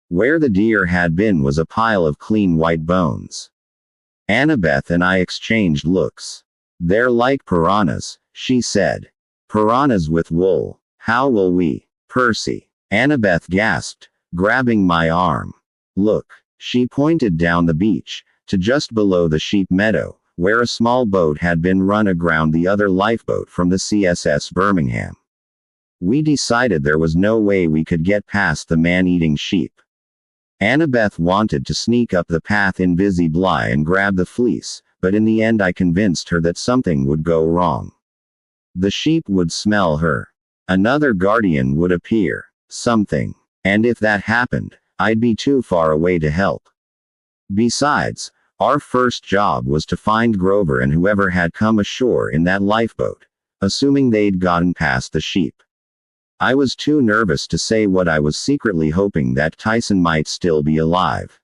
Where the deer had been was a pile of clean white bones. Annabeth and I exchanged looks. "They're like piranhas," she said. "Piranhas with wool. How will we?" "Percy." Annabeth gasped, grabbing my arm. "Look." She pointed down the beach, to just below the sheep meadow, where a small boat had been run aground the other lifeboat from the CSS Birmingham. We decided there was no way we could get past the man-eating sheep. Annabeth wanted to sneak up the path invisibly and grab the fleece, but in the end I convinced her that something would go wrong. The sheep would smell her. Another guardian would appear. Something. And if that happened, I'd be too far away to help. Besides, our first job was to find Grover and whoever had come ashore in that lifeboat, assuming they'd gotten past the sheep. I was too nervous to say what I was secretly hoping that Tyson might still be alive.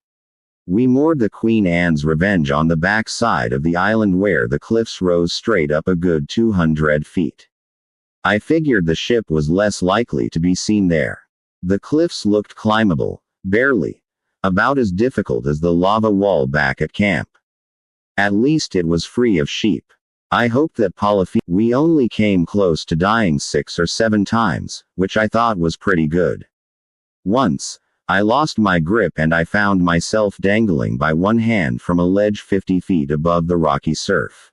We moored the Queen Anne's Revenge on the back side of the island where the cliffs rose straight up a good 200 feet. I figured the ship was less likely to be seen there. The cliffs looked climbable, barely. About as difficult as the lava wall back at camp. At least it was free of sheep. I hoped that we only came close to dying 6 or 7 times, which I thought was pretty good. Once, I lost my grip and I found myself dangling by one hand from a ledge 50 feet above the rocky surf.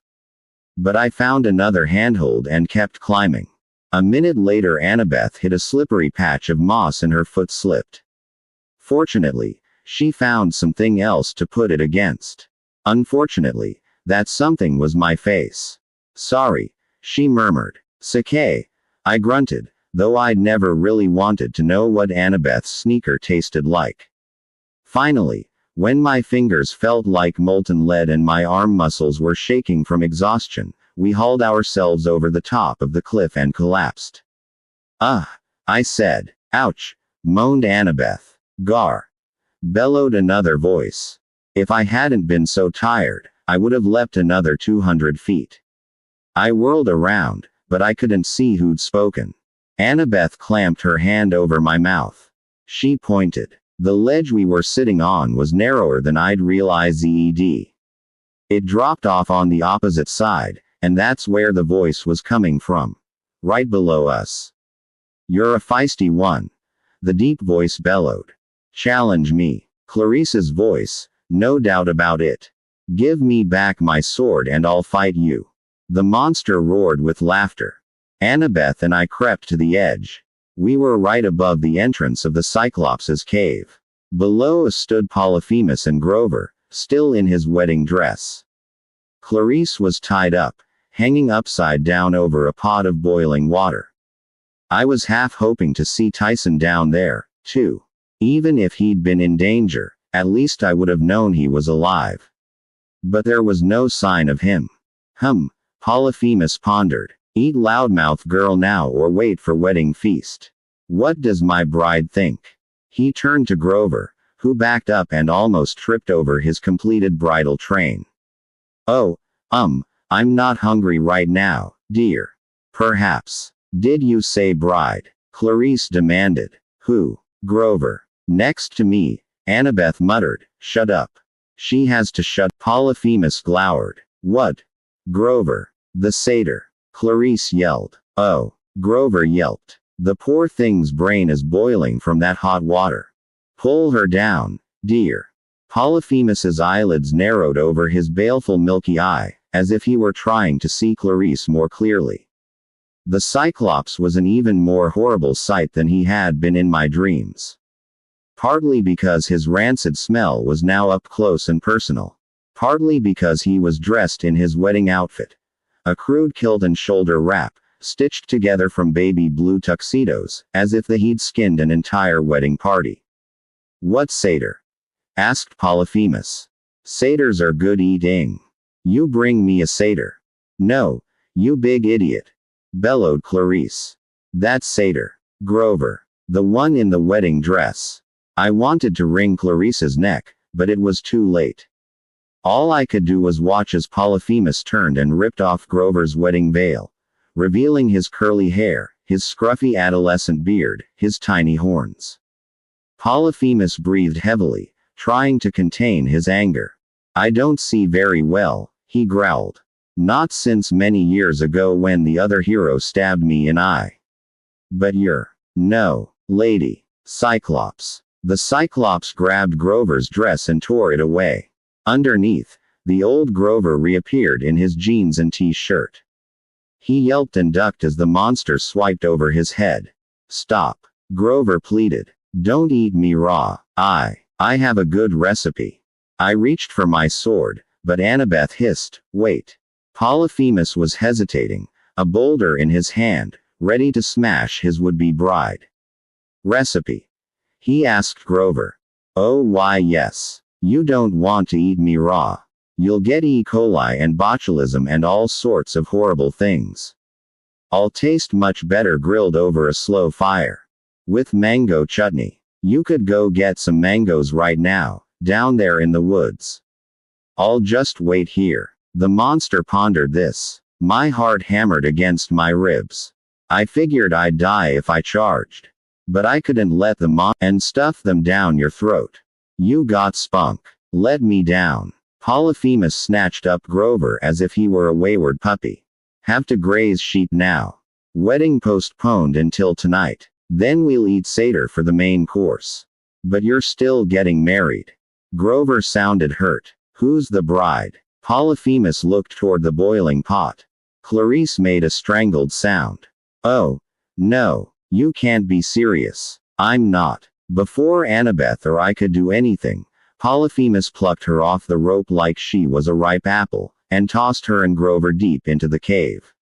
But I found another handhold and kept climbing. A minute later Annabeth hit a slippery patch of moss and her foot slipped. Fortunately, she found something else to put it against. Unfortunately, that something was my face. "Sorry," she murmured. "Sake," I grunted, though I'd never really wanted to know what Annabeth's sneaker tasted like. Finally, when my fingers felt like molten lead and my arm muscles were shaking from exhaustion, we hauled ourselves over the top of the cliff and collapsed. I said. "Ouch," moaned Annabeth. "Gar," bellowed another voice. If I hadn't been so tired, I would have leapt another 200 feet. I whirled around, but I couldn't see who'd spoken. Annabeth clamped her hand over my mouth. She pointed. The ledge we were sitting on was narrower than I'd realized. It dropped off on the opposite side, and that's where the voice was coming from. Right below us. "You're a feisty one," the deep voice bellowed. "Challenge me." Clarissa's voice, no doubt about it. "Give me back my sword and I'll fight you." The monster roared with laughter. Annabeth and I crept to the edge. We were right above the entrance of the Cyclops' cave. Below us stood Polyphemus and Grover, still in his wedding dress. Clarisse was tied up, hanging upside down over a pot of boiling water. I was half hoping to see Tyson down there, too. Even if he'd been in danger, at least I would have known he was alive. But there was no sign of him. Polyphemus pondered. Eat loudmouth girl now or wait for wedding feast. What does my bride think? He turned to Grover, who backed up and almost tripped over his completed bridal train. Oh, I'm not hungry right now, dear. Perhaps. Did you say bride? Clarisse demanded. Who? Grover. Next to me, Annabeth muttered. Shut up. She has to shut. Polyphemus glowered. What? Grover. The satyr. Clarisse yelled. Oh. Grover yelped. The poor thing's brain is boiling from that hot water. Pull her down, dear. Polyphemus's eyelids narrowed over his baleful milky eye, as if he were trying to see Clarisse more clearly. The Cyclops was an even more horrible sight than he had been in my dreams. Partly because his rancid smell was now up close and personal. Partly because he was dressed in his wedding outfit. A crude kilt and shoulder wrap, stitched together from baby blue tuxedos, as if he'd skinned an entire wedding party. What satyr? Asked Polyphemus. Satyrs are good eating. You bring me a satyr. No, you big idiot. Bellowed Clarisse. That satyr. Grover. The one in the wedding dress. I wanted to wring Clarisse's neck, but it was too late. All I could do was watch as Polyphemus turned and ripped off Grover's wedding veil, revealing his curly hair, his scruffy adolescent beard, his tiny horns. Polyphemus breathed heavily, trying to contain his anger. I don't see very well, he growled. Not since many years ago when the other hero stabbed me in eye. But you're. No, lady. Cyclops. The Cyclops grabbed Grover's dress and tore it away. Underneath, the old Grover reappeared in his jeans and t-shirt. He yelped and ducked as the monster swiped over his head. Stop. Grover pleaded. Don't eat me raw. I have a good recipe. I reached for my sword, but Annabeth hissed, wait. Polyphemus was hesitating, a boulder in his hand, ready to smash his would-be bride. Recipe? He asked Grover. Oh why yes. You don't want to eat me raw. You'll get E. coli and botulism and all sorts of horrible things. I'll taste much better grilled over a slow fire. With mango chutney. You could go get some mangoes right now, down there in the woods. I'll just wait here. The monster pondered this. My heart hammered against my ribs. I figured I'd die if I charged. But I couldn't let the and stuff them down your throat. You got spunk. Let me down. Polyphemus snatched up Grover as if he were a wayward puppy. Have to graze sheep now. Wedding postponed until tonight. Then we'll eat satyr for the main course. But you're still getting married. Grover sounded hurt. Who's the bride? Polyphemus looked toward the boiling pot. Clarisse made a strangled sound. Oh. No. You can't be serious. I'm not. Before Annabeth or I could do anything, Polyphemus plucked her off the rope like she was a ripe apple, and tossed her and Grover deep into the cave.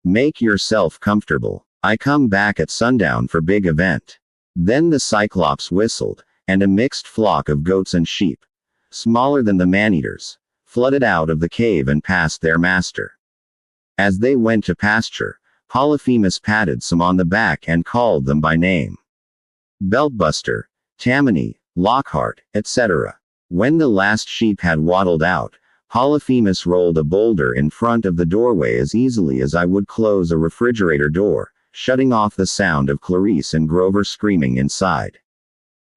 Make yourself comfortable. I come back at sundown for big event. Then the Cyclops whistled, and a mixed flock of goats and sheep, smaller than the man-eaters, flooded out of the cave and past their master. As they went to pasture, Polyphemus patted some on the back and called them by name. Beltbuster, Tammany, Lockhart, etc. When the last sheep had waddled out, Polyphemus rolled a boulder in front of the doorway as easily as I would close a refrigerator door, shutting off the sound of Clarisse and Grover screaming inside.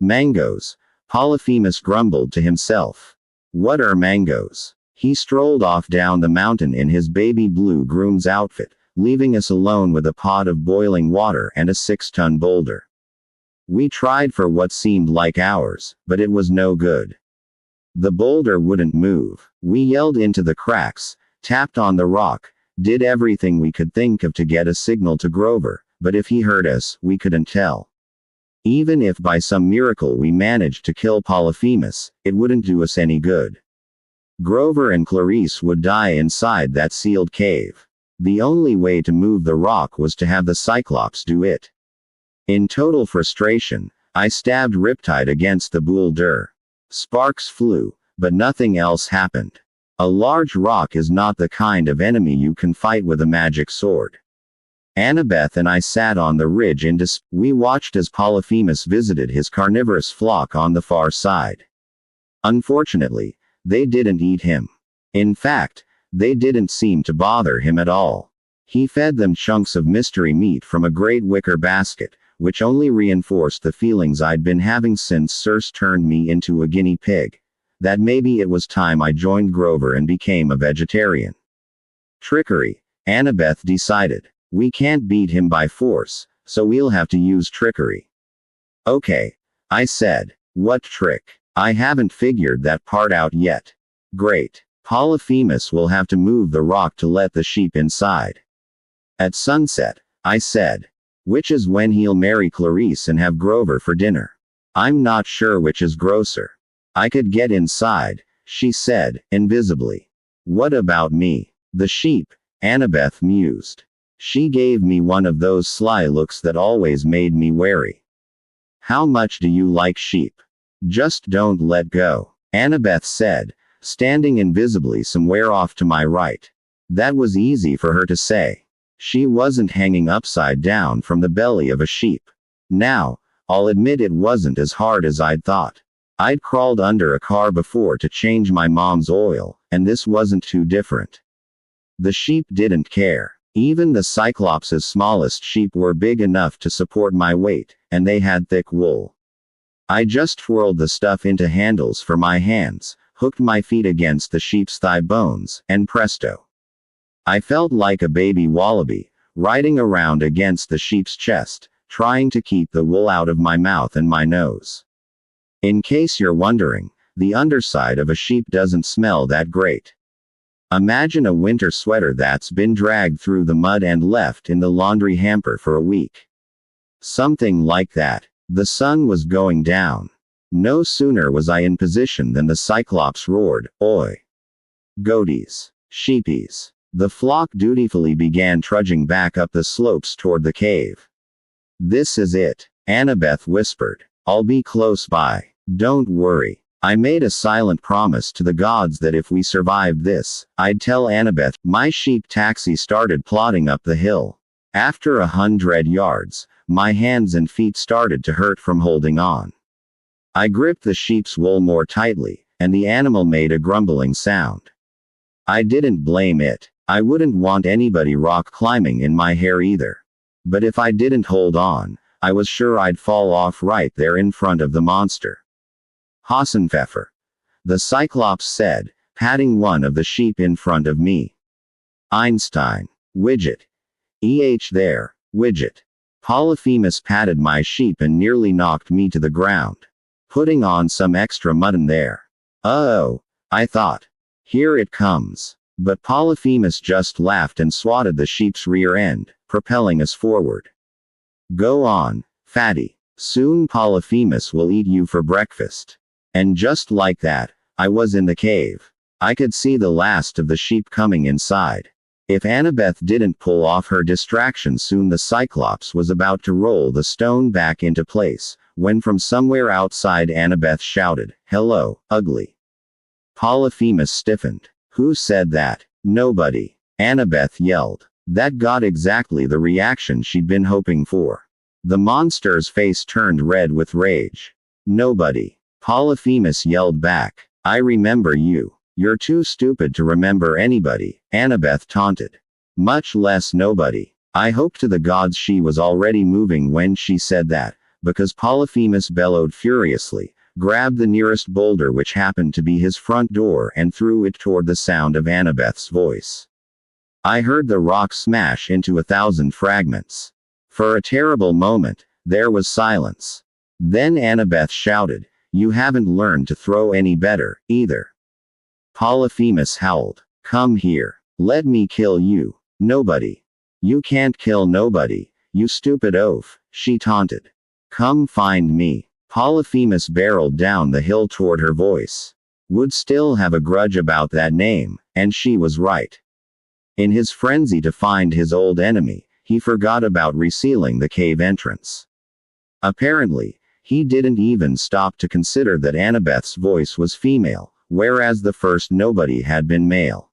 Mangoes, Polyphemus grumbled to himself. What are mangoes? He strolled off down the mountain in his baby blue groom's outfit, leaving us alone with a pot of boiling water and a 6-ton boulder. We tried for what seemed like hours, but it was no good. The boulder wouldn't move. We yelled into the cracks, tapped on the rock, did everything we could think of to get a signal to Grover, but if he heard us, we couldn't tell. Even if by some miracle we managed to kill Polyphemus, it wouldn't do us any good. Grover and Clarice would die inside that sealed cave. The only way to move the rock was to have the Cyclops do it. In total frustration, I stabbed Riptide against the boulder. Sparks flew, but nothing else happened. A large rock is not the kind of enemy you can fight with a magic sword. Annabeth and I sat on the ridge in despair. We watched as Polyphemus visited his carnivorous flock on the far side. Unfortunately, they didn't eat him. In fact, they didn't seem to bother him at all. He fed them chunks of mystery meat from a great wicker basket, which only reinforced the feelings I'd been having since Circe turned me into a guinea pig. That maybe it was time I joined Grover and became a vegetarian. Trickery, Annabeth decided. We can't beat him by force, so we'll have to use trickery. Okay, I said. What trick? I haven't figured that part out yet. Great. Polyphemus will have to move the rock to let the sheep inside. At sunset, I said. Which is when he'll marry Clarice and have Grover for dinner. I'm not sure which is grosser. I could get inside, she said, invisibly. What about me? The sheep, Annabeth mused. She gave me one of those sly looks that always made me wary. How much do you like sheep? Just don't let go, Annabeth said, standing invisibly somewhere off to my right. That was easy for her to say. She wasn't hanging upside down from the belly of a sheep. Now, I'll admit it wasn't as hard as I'd thought. I'd crawled under a car before to change my mom's oil, and this wasn't too different. The sheep didn't care. Even the Cyclops' smallest sheep were big enough to support my weight, and they had thick wool. I just twirled the stuff into handles for my hands, hooked my feet against the sheep's thigh bones, and presto. I felt like a baby wallaby, riding around against the sheep's chest, trying to keep the wool out of my mouth and my nose. In case you're wondering, the underside of a sheep doesn't smell that great. Imagine a winter sweater that's been dragged through the mud and left in the laundry hamper for a week. Something like that. The sun was going down. No sooner was I in position than the Cyclops roared, "Oi! Goaties! Sheepies!" The flock dutifully began trudging back up the slopes toward the cave. This is it, Annabeth whispered. I'll be close by. Don't worry. I made a silent promise to the gods that if we survived this, I'd tell Annabeth. My sheep taxi started plodding up the hill. After 100 yards, my hands and feet started to hurt from holding on. I gripped the sheep's wool more tightly, and the animal made a grumbling sound. I didn't blame it. I wouldn't want anybody rock climbing in my hair either. But if I didn't hold on, I was sure I'd fall off right there in front of the monster. Hassenpfeffer, the Cyclops said, patting one of the sheep in front of me. Einstein, Widget. There, Widget. Polyphemus patted my sheep and nearly knocked me to the ground. Putting on some extra mutton there. Oh, I thought. Here it comes. But Polyphemus just laughed and swatted the sheep's rear end, propelling us forward. Go on, fatty. Soon Polyphemus will eat you for breakfast. And just like that, I was in the cave. I could see the last of the sheep coming inside. If Annabeth didn't pull off her distraction soon, the Cyclops was about to roll the stone back into place, when from somewhere outside Annabeth shouted, "Hello, ugly." Polyphemus stiffened. Who said that? Nobody. Annabeth yelled. That got exactly the reaction she'd been hoping for. The monster's face turned red with rage. Nobody. Polyphemus yelled back. I remember you. You're too stupid to remember anybody, Annabeth taunted. Much less nobody. I hope to the gods she was already moving when she said that, because Polyphemus bellowed furiously, grabbed the nearest boulder, which happened to be his front door, and threw it toward the sound of Annabeth's voice. I heard the rock smash into 1,000 fragments. For a terrible moment, there was silence. Then Annabeth shouted, "You haven't learned to throw any better, either." Polyphemus howled. Come here. Let me kill you. Nobody. You can't kill nobody, you stupid oaf, she taunted. Come find me. Polyphemus barreled down the hill toward her voice. Would still have a grudge about that name, and she was right. In his frenzy to find his old enemy, he forgot about resealing the cave entrance. Apparently, he didn't even stop to consider that Annabeth's voice was female, whereas the first nobody had been male.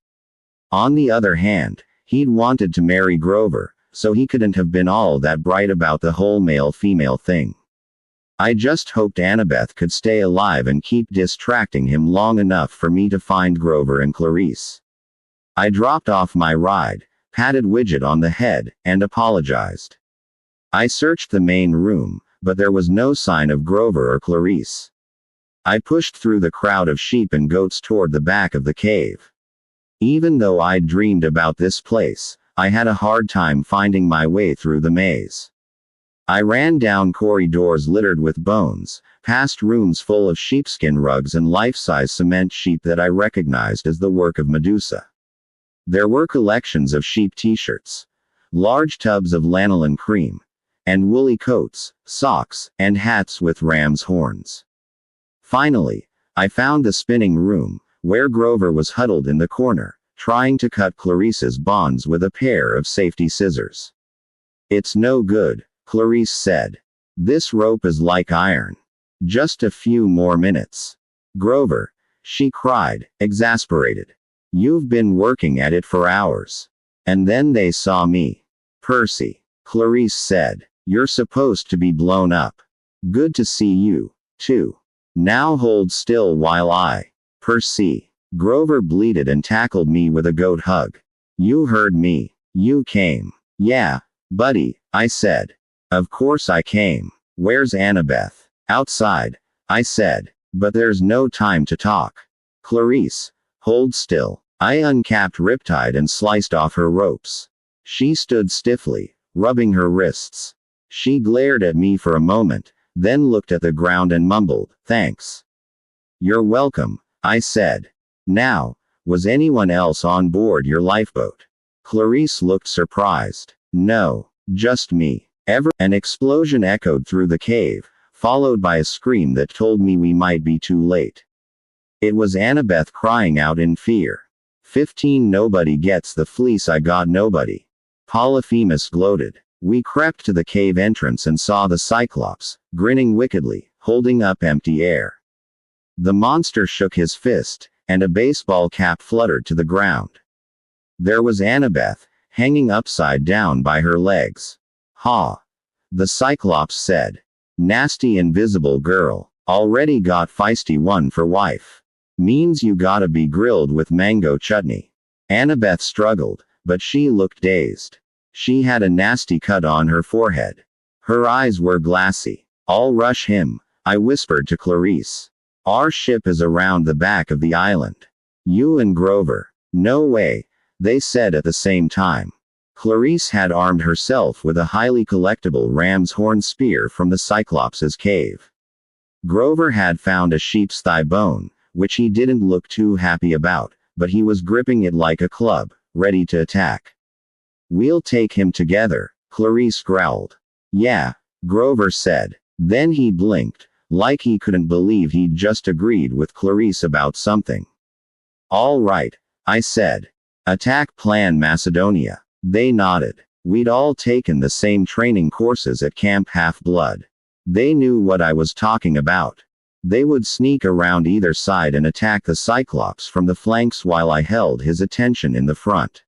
On the other hand, he'd wanted to marry Grover, so he couldn't have been all that bright about the whole male-female thing. I just hoped Annabeth could stay alive and keep distracting him long enough for me to find Grover and Clarice. I dropped off my ride, patted Widget on the head, and apologized. I searched the main room, but there was no sign of Grover or Clarice. I pushed through the crowd of sheep and goats toward the back of the cave. Even though I'd dreamed about this place, I had a hard time finding my way through the maze. I ran down corridors littered with bones, past rooms full of sheepskin rugs and life-size cement sheep that I recognized as the work of Medusa. There were collections of sheep t-shirts, large tubs of lanolin cream, and woolly coats, socks, and hats with ram's horns. Finally, I found the spinning room, where Grover was huddled in the corner, trying to cut Clarice's bonds with a pair of safety scissors. It's no good, Clarice said. This rope is like iron. Just a few more minutes. Grover, she cried, exasperated. You've been working at it for hours. And then they saw me. Percy, Clarice said. You're supposed to be blown up. Good to see you, too. Now hold still while I. Percy. Grover bleated and tackled me with a goat hug. You heard me. You came. Yeah, buddy, I said. Of course I came. Where's Annabeth? Outside, I said. But there's no time to talk. Clarice, hold still. I uncapped Riptide and sliced off her ropes. She stood stiffly, rubbing her wrists. She glared at me for a moment, then looked at the ground and mumbled, thanks. You're welcome, I said. Now, was anyone else on board your lifeboat? Clarice looked surprised. No, just me. An explosion echoed through the cave, followed by a scream that told me we might be too late. It was Annabeth crying out in fear. 15 Nobody gets the fleece, I got nobody. Polyphemus gloated. We crept to the cave entrance and saw the Cyclops, grinning wickedly, holding up empty air. The monster shook his fist, and a baseball cap fluttered to the ground. There was Annabeth, hanging upside down by her legs. Ha! The Cyclops said. Nasty invisible girl. Already got feisty one for wife. Means you gotta be grilled with mango chutney. Annabeth struggled, but she looked dazed. She had a nasty cut on her forehead. Her eyes were glassy. I'll rush him, I whispered to Clarice. Our ship is around the back of the island. You and Grover. No way, they said at the same time. Clarice had armed herself with a highly collectible ram's horn spear from the Cyclops' cave. Grover had found a sheep's thigh bone, which he didn't look too happy about, but he was gripping it like a club, ready to attack. We'll take him together, Clarice growled. Yeah, Grover said. Then he blinked, like he couldn't believe he'd just agreed with Clarice about something. All right, I said. Attack Plan Macedonia. They nodded. We'd all taken the same training courses at Camp Half-Blood. They knew what I was talking about. They would sneak around either side and attack the Cyclops from the flanks while I held his attention in the front.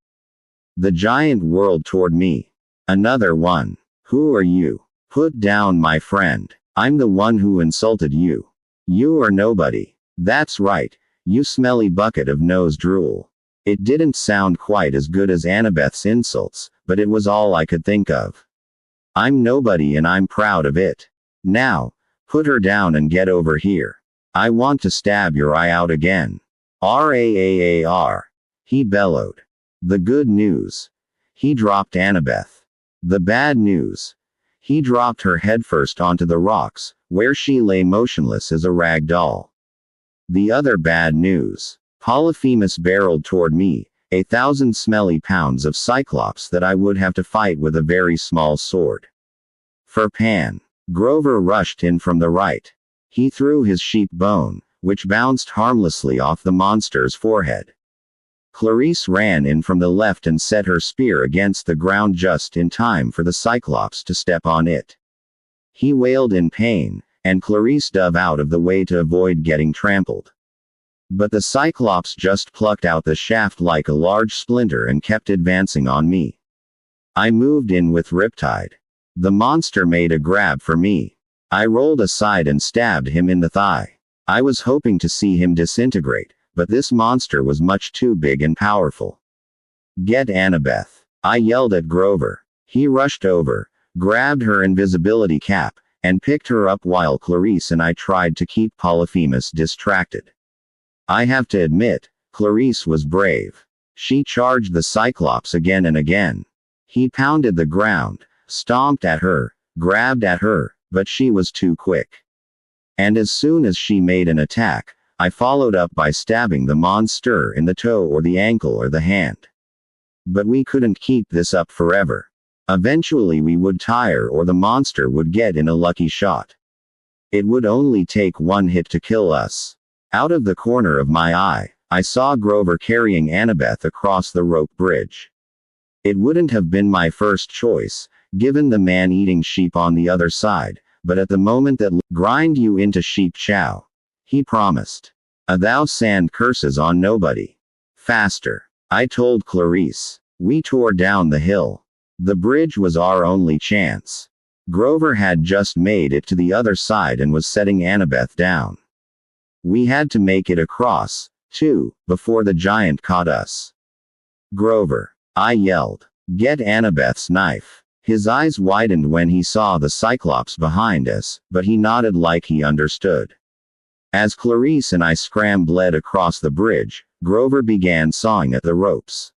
The giant whirled toward me. Another one. Who are you? Put down my friend. I'm the one who insulted you. You are nobody. That's right, you smelly bucket of nose drool. It didn't sound quite as good as Annabeth's insults, but it was all I could think of. I'm nobody and I'm proud of it. Now, put her down and get over here. I want to stab your eye out again. RAAAR. He bellowed. The good news. He dropped Annabeth. The bad news. He dropped her headfirst onto the rocks, where she lay motionless as a rag doll. The other bad news. Polyphemus barreled toward me, 1,000 smelly pounds of Cyclops that I would have to fight with a very small sword. For Pan. Grover rushed in from the right. He threw his sheep bone, which bounced harmlessly off the monster's forehead. Clarice ran in from the left and set her spear against the ground just in time for the Cyclops to step on it. He wailed in pain, and Clarice dove out of the way to avoid getting trampled. But the Cyclops just plucked out the shaft like a large splinter and kept advancing on me. I moved in with Riptide. The monster made a grab for me. I rolled aside and stabbed him in the thigh. I was hoping to see him disintegrate, but this monster was much too big and powerful. "Get Annabeth!" I yelled at Grover. He rushed over, grabbed her invisibility cap, and picked her up while Clarice and I tried to keep Polyphemus distracted. I have to admit, Clarice was brave. She charged the Cyclops again and again. He pounded the ground, stomped at her, grabbed at her, but she was too quick. And as soon as she made an attack, I followed up by stabbing the monster in the toe or the ankle or the hand. But we couldn't keep this up forever. Eventually we would tire or the monster would get in a lucky shot. It would only take one hit to kill us. Out of the corner of my eye, I saw Grover carrying Annabeth across the rope bridge. It wouldn't have been my first choice, given the man-eating sheep on the other side, but at the moment that grind you into sheep chow, he promised. Thou sand curses on nobody. Faster, I told Clarice. We tore down the hill. The bridge was our only chance. Grover had just made it to the other side and was setting Annabeth down. We had to make it across, too, before the giant caught us. "Grover," I yelled, "get Annabeth's knife." His eyes widened when he saw the Cyclops behind us, but he nodded like he understood. As Clarice and I scrambled across the bridge, Grover began sawing at the ropes.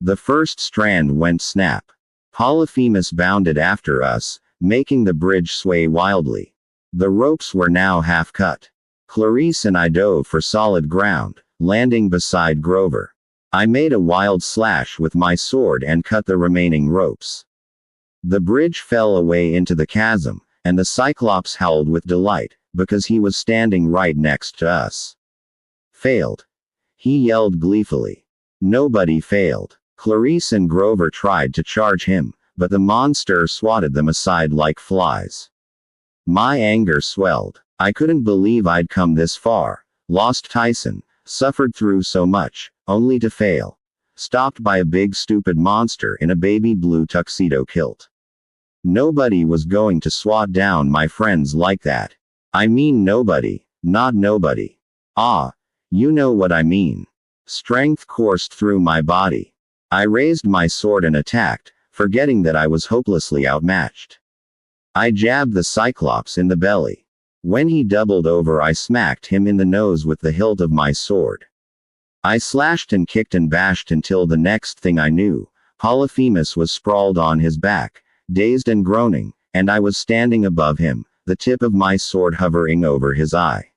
The first strand went snap. Polyphemus bounded after us, making the bridge sway wildly. The ropes were now half cut. Clarice and I dove for solid ground, landing beside Grover. I made a wild slash with my sword and cut the remaining ropes. The bridge fell away into the chasm, and the Cyclops howled with delight, because he was standing right next to us. "Failed," he yelled gleefully. Nobody failed. Clarice and Grover tried to charge him, but the monster swatted them aside like flies. My anger swelled. I couldn't believe I'd come this far, lost Tyson, suffered through so much, only to fail. Stopped by a big stupid monster in a baby blue tuxedo kilt. Nobody was going to swat down my friends like that. I mean nobody, not nobody. Ah, you know what I mean. Strength coursed through my body. I raised my sword and attacked, forgetting that I was hopelessly outmatched. I jabbed the Cyclops in the belly. When he doubled over, I smacked him in the nose with the hilt of my sword. I slashed and kicked and bashed until the next thing I knew, Polyphemus was sprawled on his back, dazed and groaning, and I was standing above him, the tip of my sword hovering over his eye.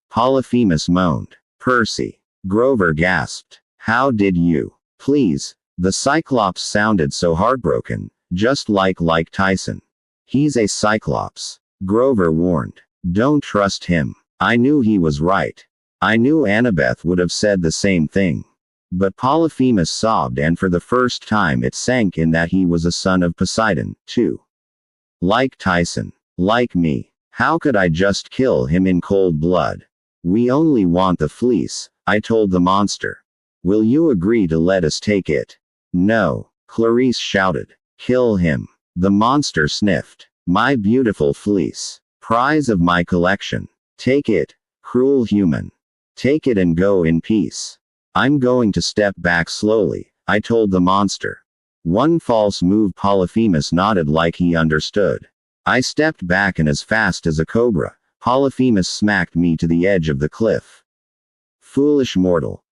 Polyphemus moaned. "Percy." Grover gasped. "How did you?" "Please." The Cyclops sounded so heartbroken, just like Tyson. "He's a Cyclops," Grover warned. "Don't trust him." I knew he was right. I knew Annabeth would have said the same thing. But Polyphemus sobbed, and for the first time it sank in that he was a son of Poseidon, too. Like Tyson. Like me. How could I just kill him in cold blood? "We only want the fleece," I told the monster. "Will you agree to let us take it?" "No," Clarice shouted. "Kill him." The monster sniffed. "My beautiful fleece. Prize of my collection. Take it, cruel human. Take it and go in peace." "I'm going to step back slowly," I told the monster. One false move. Polyphemus nodded like he understood. I stepped back, and as fast as a cobra, Polyphemus smacked me to the edge of the cliff. "Foolish mortal,"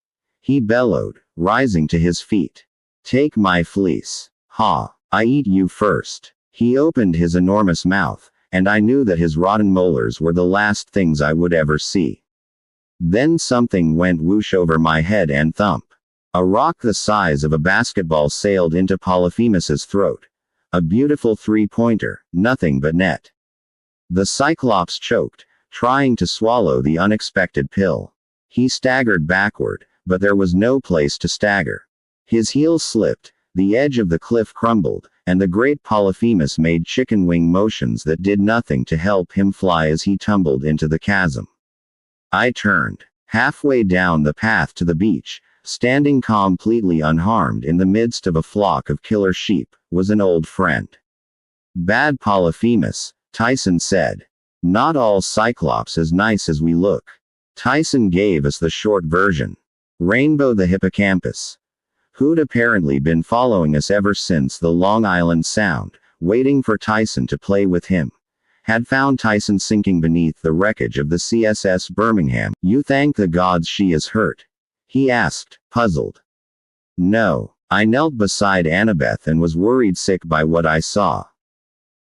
he bellowed, rising to his feet. "Take my fleece. Ha! I eat you first." He opened his enormous mouth, and I knew that his rotten molars were the last things I would ever see. Then something went whoosh over my head and thump. A rock the size of a basketball sailed into Polyphemus's throat, A beautiful three-pointer, nothing but net. The Cyclops choked, trying to swallow the unexpected pill. He staggered backward, but there was no place to stagger. His heels slipped, the edge of the cliff crumbled, and the great Polyphemus made chicken wing motions that did nothing to help him fly as he tumbled into the chasm. I turned. Halfway down the path to the beach, standing completely unharmed in the midst of a flock of killer sheep, was an old friend. "Bad Polyphemus," Tyson said. "Not all Cyclops as nice as we look." Tyson gave us the short version. Rainbow the hippocampus, who'd apparently been following us ever since the Long Island Sound, waiting for Tyson to play with him, had found Tyson sinking beneath the wreckage of the CSS Birmingham. "You thank the gods she is hurt?" he asked, puzzled. "No." I knelt beside Annabeth and was worried sick by what I saw.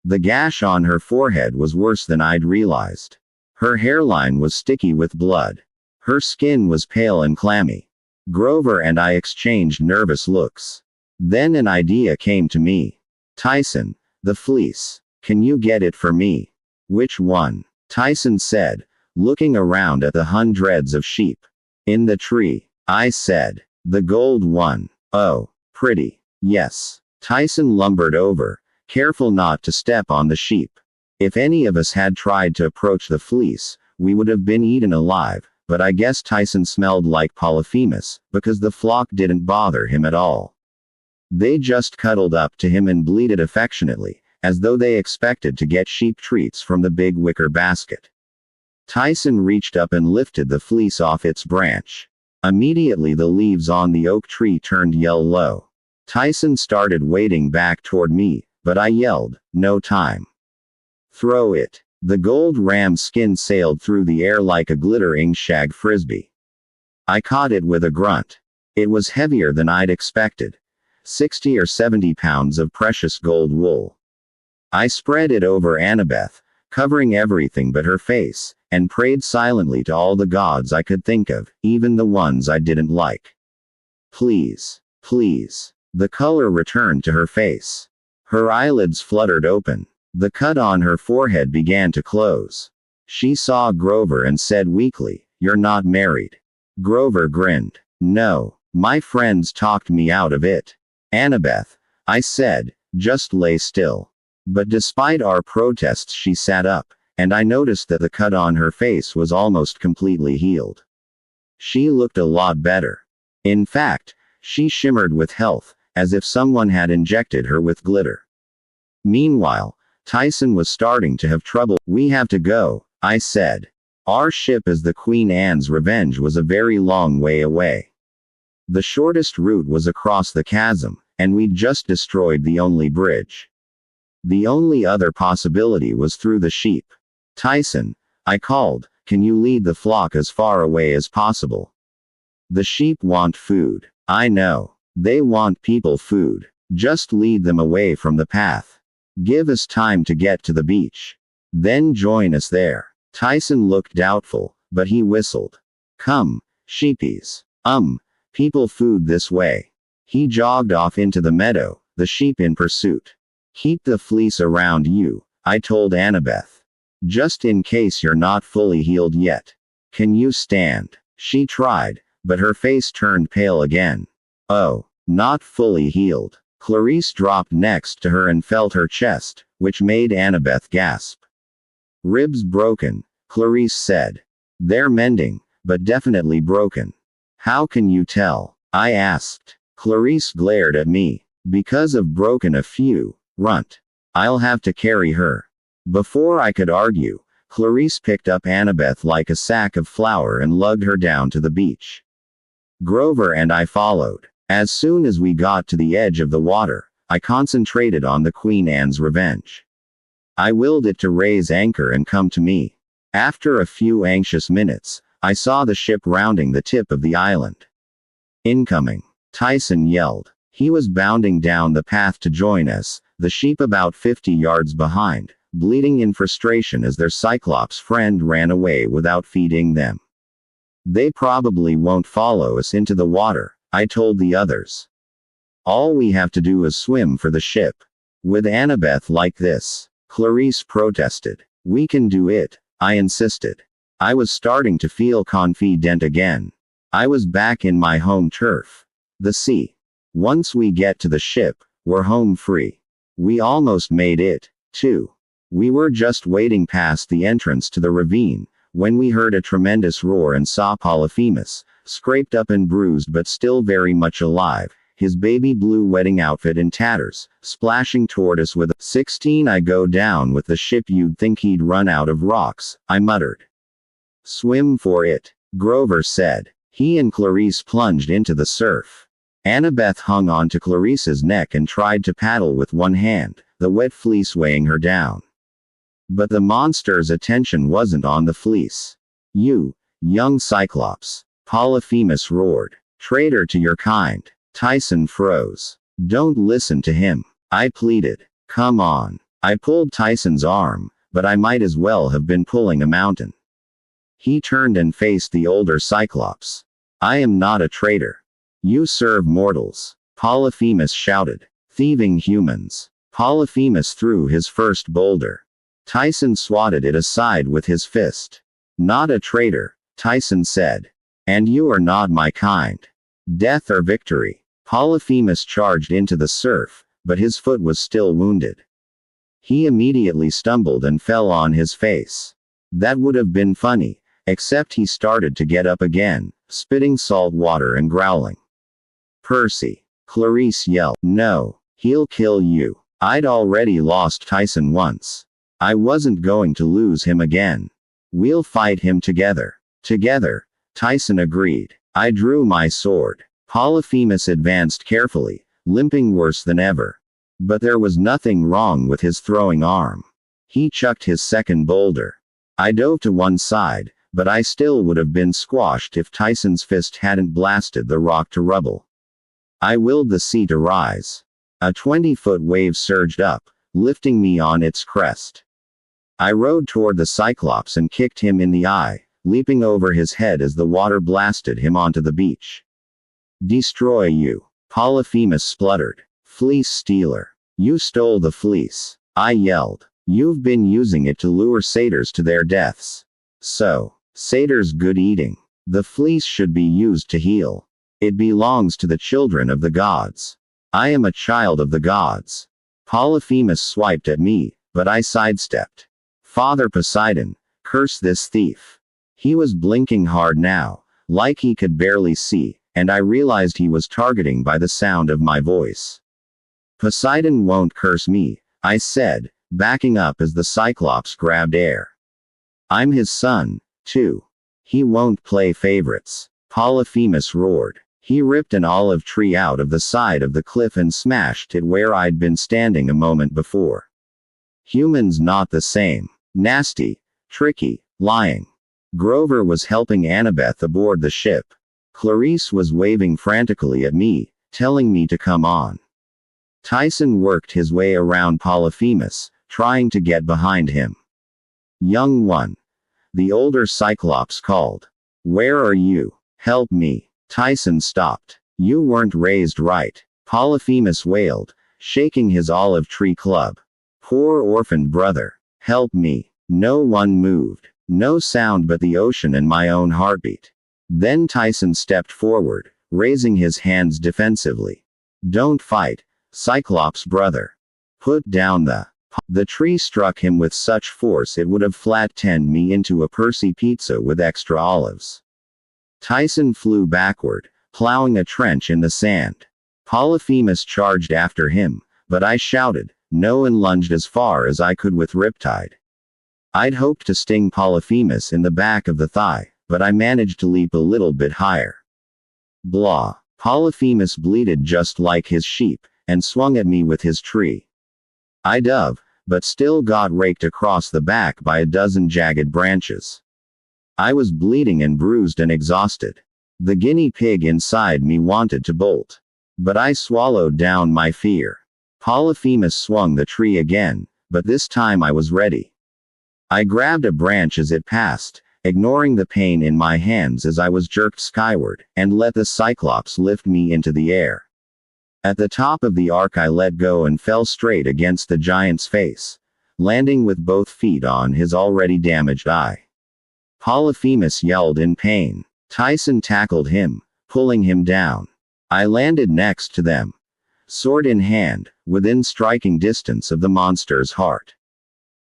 The gash on her forehead was worse than I'd realized. Her hairline was sticky with blood. Her skin was pale and clammy. Grover and I exchanged nervous looks. Then an idea came to me. "Tyson, the fleece. Can you get it for me?" "Which one?" Tyson said, looking around at the hundreds of sheep. "In the tree," I said. "The gold one." "Oh, pretty." "Yes." Tyson lumbered over, careful not to step on the sheep. If any of us had tried to approach the fleece, we would have been eaten alive, but I guess Tyson smelled like Polyphemus, because the flock didn't bother him at all. They just cuddled up to him and bleated affectionately, as though they expected to get sheep treats from the big wicker basket. Tyson reached up and lifted the fleece off its branch. Immediately the leaves on the oak tree turned yellow. Tyson started wading back toward me, but I yelled, "No time. Throw it." The gold ram skin sailed through the air like a glittering shag frisbee. I caught it with a grunt. It was heavier than I'd expected. 60 or 70 pounds of precious gold wool. I spread it over Annabeth, covering everything but her face, and prayed silently to all the gods I could think of, even the ones I didn't like. "Please, please." The color returned to her face. Her eyelids fluttered open. The cut on her forehead began to close. She saw Grover and said weakly, "You're not married." Grover grinned. "No, my friends talked me out of it." "Annabeth," I said, "just lay still." But despite our protests she sat up, and I noticed that the cut on her face was almost completely healed. She looked a lot better. In fact, she shimmered with health, as if someone had injected her with glitter. Meanwhile, Tyson was starting to have trouble. "We have to go," I said. Our ship as the Queen Anne's Revenge was a very long way away. The shortest route was across the chasm, and we'd just destroyed the only bridge. The only other possibility was through the sheep. "Tyson," I called, "can you lead the flock as far away as possible?" "The sheep want food." "I know. They want people food. Just lead them away from the path. Give us time to get to the beach. Then join us there." Tyson looked doubtful, but he whistled. "Come, sheepies. People food this way." He jogged off into the meadow, the sheep in pursuit. "Keep the fleece around you," I told Annabeth. "Just in case you're not fully healed yet. Can you stand?" She tried, but her face turned pale again. "Oh, not fully healed." Clarice dropped next to her and felt her chest, which made Annabeth gasp. "Ribs broken," Clarice said. "They're mending, but definitely broken." "How can you tell?" I asked. Clarice glared at me. "Because of broken a few, runt. I'll have to carry her." Before I could argue, Clarice picked up Annabeth like a sack of flour and lugged her down to the beach. Grover and I followed. As soon as we got to the edge of the water, I concentrated on the Queen Anne's Revenge. I willed it to raise anchor and come to me. After a few anxious minutes, I saw the ship rounding the tip of the island. "Incoming," Tyson yelled. He was bounding down the path to join us, the sheep about 50 yards behind, bleating in frustration as their Cyclops friend ran away without feeding them. "They probably won't follow us into the water," I told the others. "All we have to do is swim for the ship. With Annabeth like this, Clarice protested. We can do it, I insisted. I was starting to feel confident again. I was back in my home turf. The sea. Once we get to the ship, we're home free. We almost made it, too. We were just wading past the entrance to the ravine, when we heard a tremendous roar and saw Polyphemus, scraped up and bruised but still very much alive, his baby blue wedding outfit in tatters, splashing toward us with a 16. I go down with the ship, you'd think he'd run out of rocks, I muttered. Swim for it, Grover said. He and Clarice plunged into the surf. Annabeth hung on to Clarice's neck and tried to paddle with one hand, the wet fleece weighing her down. But the monster's attention wasn't on the fleece. You, young Cyclops, Polyphemus roared. Traitor to your kind. Tyson froze. Don't listen to him, I pleaded. Come on. I pulled Tyson's arm, but I might as well have been pulling a mountain. He turned and faced the older Cyclops. I am not a traitor. You serve mortals, Polyphemus shouted. Thieving humans. Polyphemus threw his first boulder. Tyson swatted it aside with his fist. Not a traitor, Tyson said. And you are not my kind. Death or victory. Polyphemus charged into the surf, but his foot was still wounded. He immediately stumbled and fell on his face. That would have been funny, except he started to get up again, spitting salt water and growling. Percy. Clarice yelled. No, he'll kill you. I'd already lost Tyson once. I wasn't going to lose him again. We'll fight him together. Together, Tyson agreed. I drew my sword. Polyphemus advanced carefully, limping worse than ever. But there was nothing wrong with his throwing arm. He chucked his second boulder. I dove to one side, but I still would have been squashed if Tyson's fist hadn't blasted the rock to rubble. I willed the sea to rise. A 20-foot wave surged up, lifting me on its crest. I rode toward the Cyclops and kicked him in the eye, leaping over his head as the water blasted him onto the beach. Destroy you, Polyphemus spluttered. Fleece stealer. You stole the fleece, I yelled. You've been using it to lure satyrs to their deaths. So, satyrs good eating. The fleece should be used to heal. It belongs to the children of the gods. I am a child of the gods. Polyphemus swiped at me, but I sidestepped. Father Poseidon, curse this thief. He was blinking hard now, like he could barely see, and I realized he was targeting by the sound of my voice. Poseidon won't curse me, I said, backing up as the Cyclops grabbed air. I'm his son, too. He won't play favorites. Polyphemus roared. He ripped an olive tree out of the side of the cliff and smashed it where I'd been standing a moment before. Humans not the same. Nasty. Tricky. Lying. Grover was helping Annabeth aboard the ship. Clarice was waving frantically at me, telling me to come on. Tyson worked his way around Polyphemus, trying to get behind him. Young one. The older Cyclops called. Where are you? Help me. Tyson stopped. You weren't raised right. Polyphemus wailed, shaking his olive tree club. Poor orphaned brother. Help me. No one moved. No sound but the ocean and my own heartbeat. Then Tyson stepped forward, raising his hands defensively. Don't fight, Cyclops brother. Put down the tree struck him with such force it would have flat-tenned me into a Percy pizza with extra olives. Tyson flew backward, plowing a trench in the sand. Polyphemus charged after him, but I shouted, no, and lunged as far as I could with Riptide. I'd hoped to sting Polyphemus in the back of the thigh, but I managed to leap a little bit higher. Blah. Polyphemus bleated just like his sheep, and swung at me with his tree. I dove, but still got raked across the back by a dozen jagged branches. I was bleeding and bruised and exhausted. The guinea pig inside me wanted to bolt. But I swallowed down my fear. Polyphemus swung the tree again, but this time I was ready. I grabbed a branch as it passed, ignoring the pain in my hands as I was jerked skyward, and let the Cyclops lift me into the air. At the top of the arc I let go and fell straight against the giant's face, landing with both feet on his already damaged eye. Polyphemus yelled in pain. Tyson tackled him, pulling him down. I landed next to them, sword in hand, within striking distance of the monster's heart.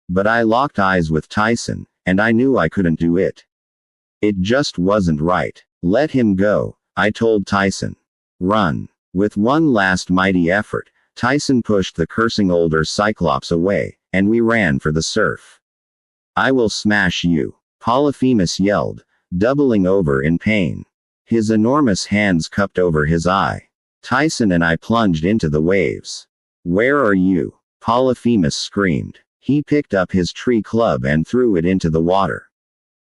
But I locked eyes with Tyson, and I knew I couldn't do it. It just wasn't right. Let him go, I told Tyson. Run. With one last mighty effort, Tyson pushed the cursing older Cyclops away, and we ran for the surf. I will smash you, Polyphemus yelled, doubling over in pain. His enormous hands cupped over his eye. Tyson and I plunged into the waves. Where are you? Polyphemus screamed. He picked up his tree club and threw it into the water.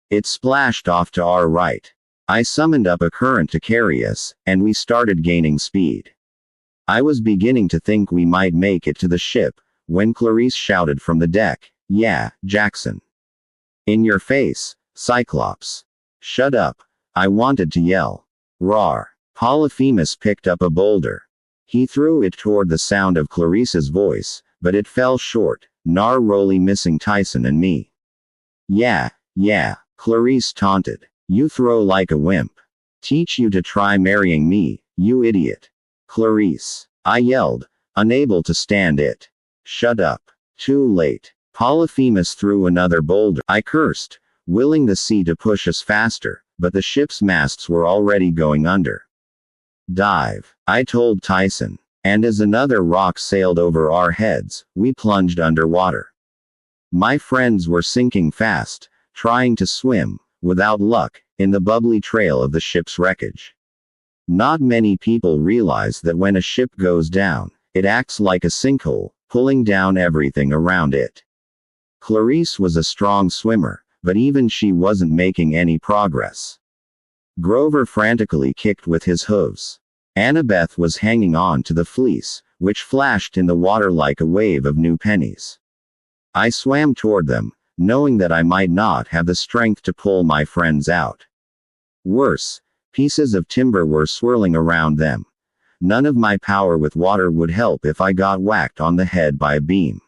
It splashed off to our right. I summoned up a current to carry us, and we started gaining speed. I was beginning to think we might make it to the ship, when Clarice shouted from the deck, "Yeah, Jackson. In your face, Cyclops." Shut up. I wanted to yell. Roar. Polyphemus picked up a boulder. He threw it toward the sound of Clarice's voice, but it fell short, narrowly missing Tyson and me. Yeah, Clarice taunted. You throw like a wimp. Teach you to try marrying me, you idiot. Clarice. I yelled, unable to stand it. Shut up. Too late. Polyphemus threw another boulder. I cursed, willing the sea to push us faster, but the ship's masts were already going under. Dive, I told Tyson, and as another rock sailed over our heads, we plunged underwater. My friends were sinking fast, trying to swim, without luck, in the bubbly trail of the ship's wreckage. Not many people realize that when a ship goes down, it acts like a sinkhole, pulling down everything around it. Clarice was a strong swimmer, but even she wasn't making any progress. Grover frantically kicked with his hooves. Annabeth was hanging on to the fleece, which flashed in the water like a wave of new pennies. I swam toward them, knowing that I might not have the strength to pull my friends out. Worse, pieces of timber were swirling around them. None of my power with water would help if I got whacked on the head by a beam.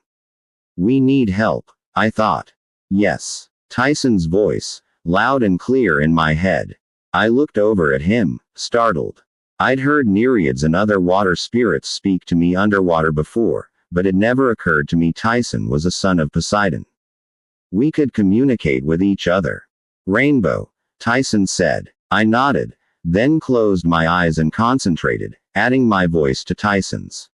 We need help, I thought. Yes. Tyson's voice, loud and clear in my head. I looked over at him, startled. I'd heard Nereids and other water spirits speak to me underwater before, but it never occurred to me Tyson was a son of Poseidon. We could communicate with each other. Rainbow, Tyson said. I nodded, then closed my eyes and concentrated, adding my voice to Tyson's.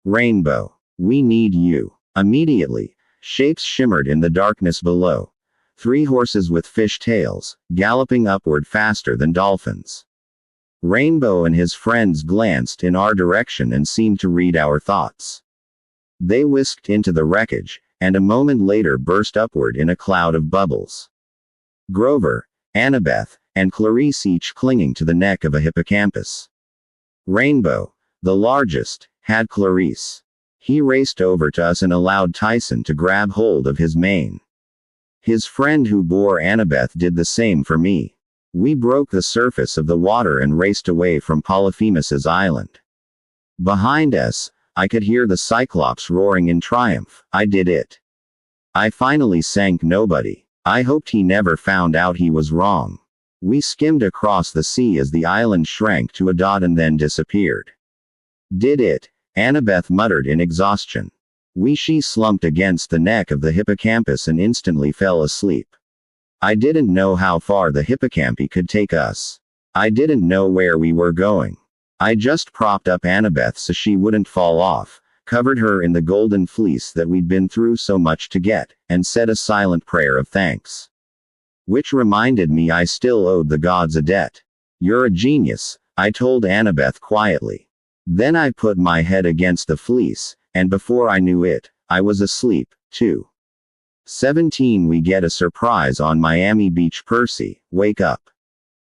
Rainbow, we need you. Immediately, shapes shimmered in the darkness below. 3 horses with fish tails, galloping upward faster than dolphins. Rainbow and his friends glanced in our direction and seemed to read our thoughts. They whisked into the wreckage, and a moment later burst upward in a cloud of bubbles. Grover, Annabeth, and Clarice each clinging to the neck of a hippocampus. Rainbow, the largest, had Clarice. He raced over to us and allowed Tyson to grab hold of his mane. His friend who bore Annabeth did the same for me. We broke the surface of the water and raced away from Polyphemus's island. Behind us, I could hear the Cyclops roaring in triumph. I did it. I finally sank nobody. I hoped he never found out he was wrong. We skimmed across the sea as the island shrank to a dot and then disappeared. Did it, Annabeth muttered in exhaustion. She slumped against the neck of the hippocampus and instantly fell asleep. I didn't know how far the hippocampi could take us. I didn't know where we were going. I just propped up Annabeth so she wouldn't fall off, covered her in the golden fleece that we'd been through so much to get, and said a silent prayer of thanks. Which reminded me I still owed the gods a debt. You're a genius, I told Annabeth quietly. Then I put my head against the fleece, and before I knew it, I was asleep, too. 17 We get a surprise on Miami Beach. Percy, wake up.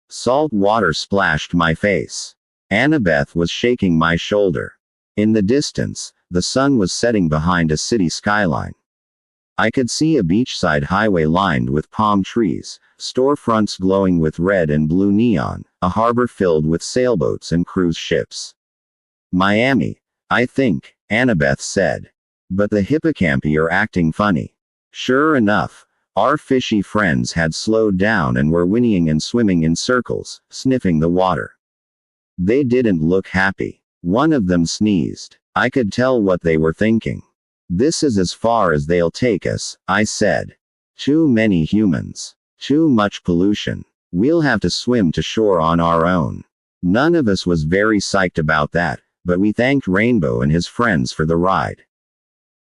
Salt water splashed my face. Annabeth was shaking my shoulder. In the distance, the sun was setting behind a city skyline. I could see a beachside highway lined with palm trees, storefronts glowing with red and blue neon, a harbor filled with sailboats and cruise ships. Miami, I think, Annabeth said. But the hippocampi are acting funny. Sure enough, our fishy friends had slowed down and were whinnying and swimming in circles, sniffing the water. They didn't look happy. One of them sneezed. I could tell what they were thinking. This is as far as they'll take us, I said. Too many humans. Too much pollution. We'll have to swim to shore on our own. None of us was very psyched about that, but we thanked Rainbow and his friends for the ride.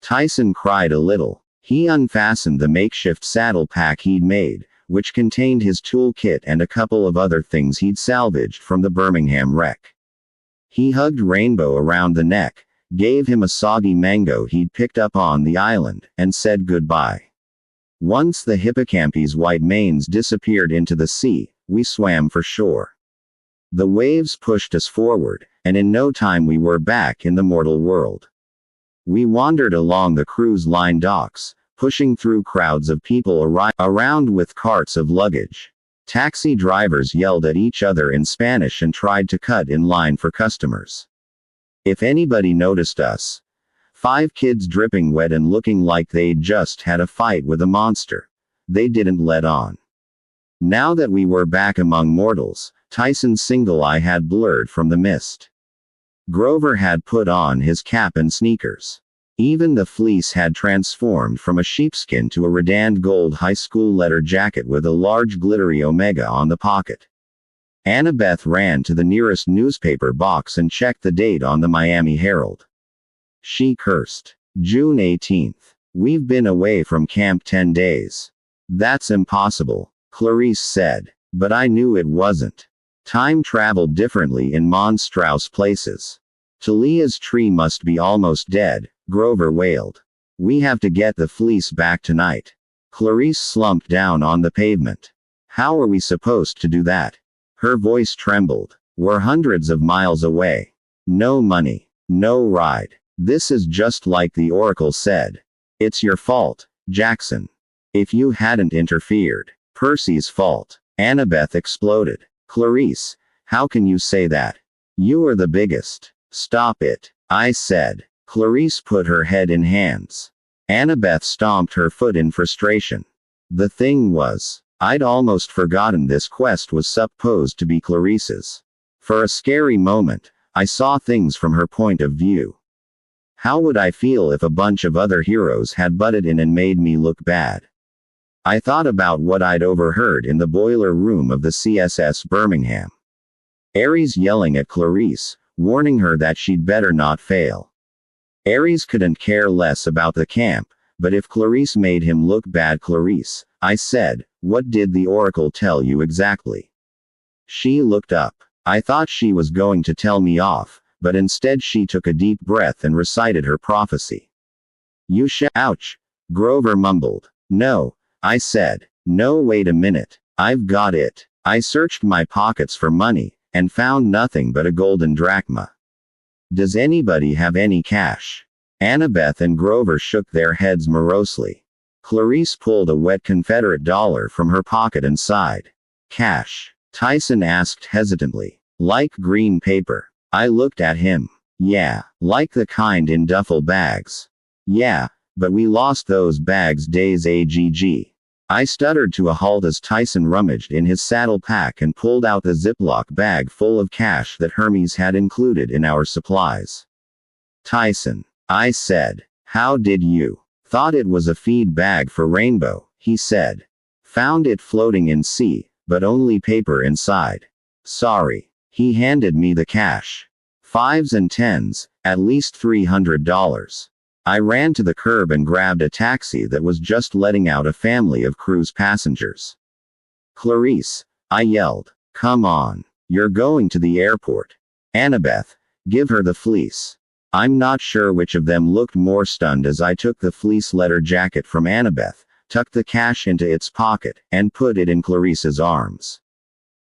Tyson cried a little. He unfastened the makeshift saddle pack he'd made, which contained his toolkit and a couple of other things he'd salvaged from the Birmingham wreck. He hugged Rainbow around the neck, gave him a soggy mango he'd picked up on the island, and said goodbye. Once the hippocampi's white manes disappeared into the sea, we swam for shore. The waves pushed us forward, and in no time we were back in the mortal world. We wandered along the cruise line docks, pushing through crowds of people around with carts of luggage. Taxi drivers yelled at each other in Spanish and tried to cut in line for customers. If anybody noticed us, 5 kids dripping wet and looking like they'd just had a fight with a monster, they didn't let on. Now that we were back among mortals, Tyson's single eye had blurred from the mist. Grover had put on his cap and sneakers. Even the fleece had transformed from a sheepskin to a redanned gold high school letter jacket with a large glittery omega on the pocket. Annabeth ran to the nearest newspaper box and checked the date on the Miami Herald. She cursed. June 18th. We've been away from camp 10 days. That's impossible, Clarice said. But I knew it wasn't. Time traveled differently in monstrous places. Talia's tree must be almost dead, Grover wailed. We have to get the fleece back tonight. Clarice slumped down on the pavement. How are we supposed to do that? Her voice trembled. We're hundreds of miles away. No money. No ride. This is just like the Oracle said. It's your fault, Jackson. If you hadn't interfered. Percy's fault. Annabeth exploded. Clarice, how can you say that? You are the biggest. Stop it, I said. Clarice put her head in hands. Annabeth stomped her foot in frustration. The thing was, I'd almost forgotten this quest was supposed to be Clarice's. For a scary moment, I saw things from her point of view. How would I feel if a bunch of other heroes had butted in and made me look bad? I thought about what I'd overheard in the boiler room of the CSS Birmingham. Ares yelling at Clarice, warning her that she'd better not fail. Ares couldn't care less about the camp, but if Clarice made him look bad. Clarice, I said, what did the Oracle tell you exactly? She looked up. I thought she was going to tell me off, but instead she took a deep breath and recited her prophecy. You shall. Ouch, Grover mumbled. No, I said. No, wait a minute. I've got it. I searched my pockets for money, and found nothing but a golden drachma. Does anybody have any cash? Annabeth and Grover shook their heads morosely. Clarice pulled a wet Confederate dollar from her pocket and sighed. Cash? Tyson asked hesitantly. Like green paper. I looked at him. Yeah, like the kind in duffel bags. Yeah, but we lost those bags days agg. I stuttered to a halt as Tyson rummaged in his saddle pack and pulled out the Ziploc bag full of cash that Hermes had included in our supplies. Tyson, I said, how did you? Thought it was a feed bag for Rainbow, he said. Found it floating in sea, but only paper inside. Sorry. He handed me the cash. 5s and 10s, at least $300. I ran to the curb and grabbed a taxi that was just letting out a family of cruise passengers. Clarice, I yelled. Come on. You're going to the airport. Annabeth, give her the fleece. I'm not sure which of them looked more stunned as I took the fleece letter jacket from Annabeth, tucked the cash into its pocket, and put it in Clarice's arms.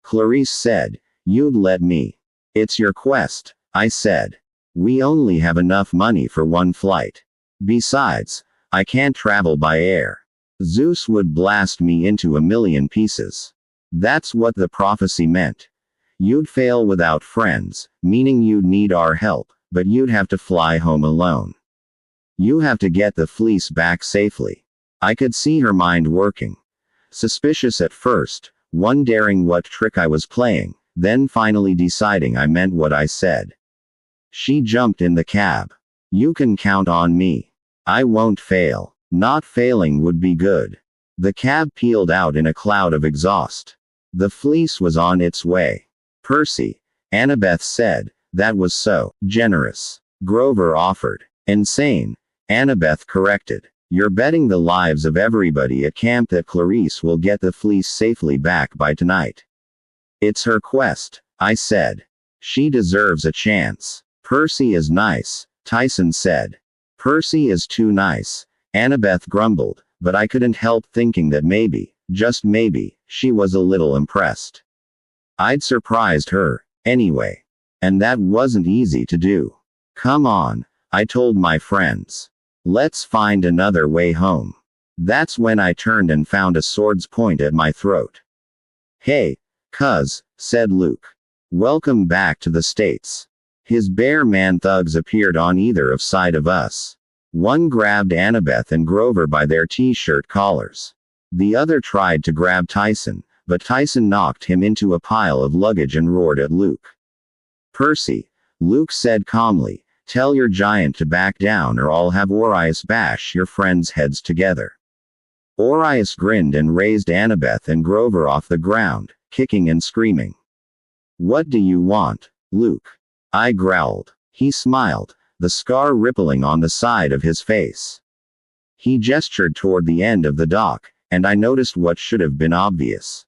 Clarice said, You'd let me. It's your quest, I said. We only have enough money for one flight. Besides, I can't travel by air. Zeus would blast me into a million pieces. That's what the prophecy meant. You'd fail without friends, meaning you'd need our help, but you'd have to fly home alone. You have to get the fleece back safely. I could see her mind working. Suspicious at first, wondering what trick I was playing, then finally deciding I meant what I said. She jumped in the cab. You can count on me. I won't fail. Not failing would be good. The cab peeled out in a cloud of exhaust. The fleece was on its way. Percy, Annabeth said, that was so generous. Grover offered. Insane, Annabeth corrected. You're betting the lives of everybody at camp that Clarice will get the fleece safely back by tonight. It's her quest, I said. She deserves a chance. Percy is nice, Tyson said. Percy is too nice, Annabeth grumbled, but I couldn't help thinking that maybe, just maybe, she was a little impressed. I'd surprised her, anyway. And that wasn't easy to do. Come on, I told my friends. Let's find another way home. That's when I turned and found a sword's point at my throat. Hey, cuz, said Luke. Welcome back to the States. His bear man thugs appeared on either side of us. One grabbed Annabeth and Grover by their t-shirt collars. The other tried to grab Tyson, but Tyson knocked him into a pile of luggage and roared at Luke. Percy, Luke said calmly, tell your giant to back down or I'll have Orius bash your friends' heads together. Orius grinned and raised Annabeth and Grover off the ground, kicking and screaming. What do you want, Luke? I growled. He smiled, the scar rippling on the side of his face. He gestured toward the end of the dock, and I noticed what should have been obvious.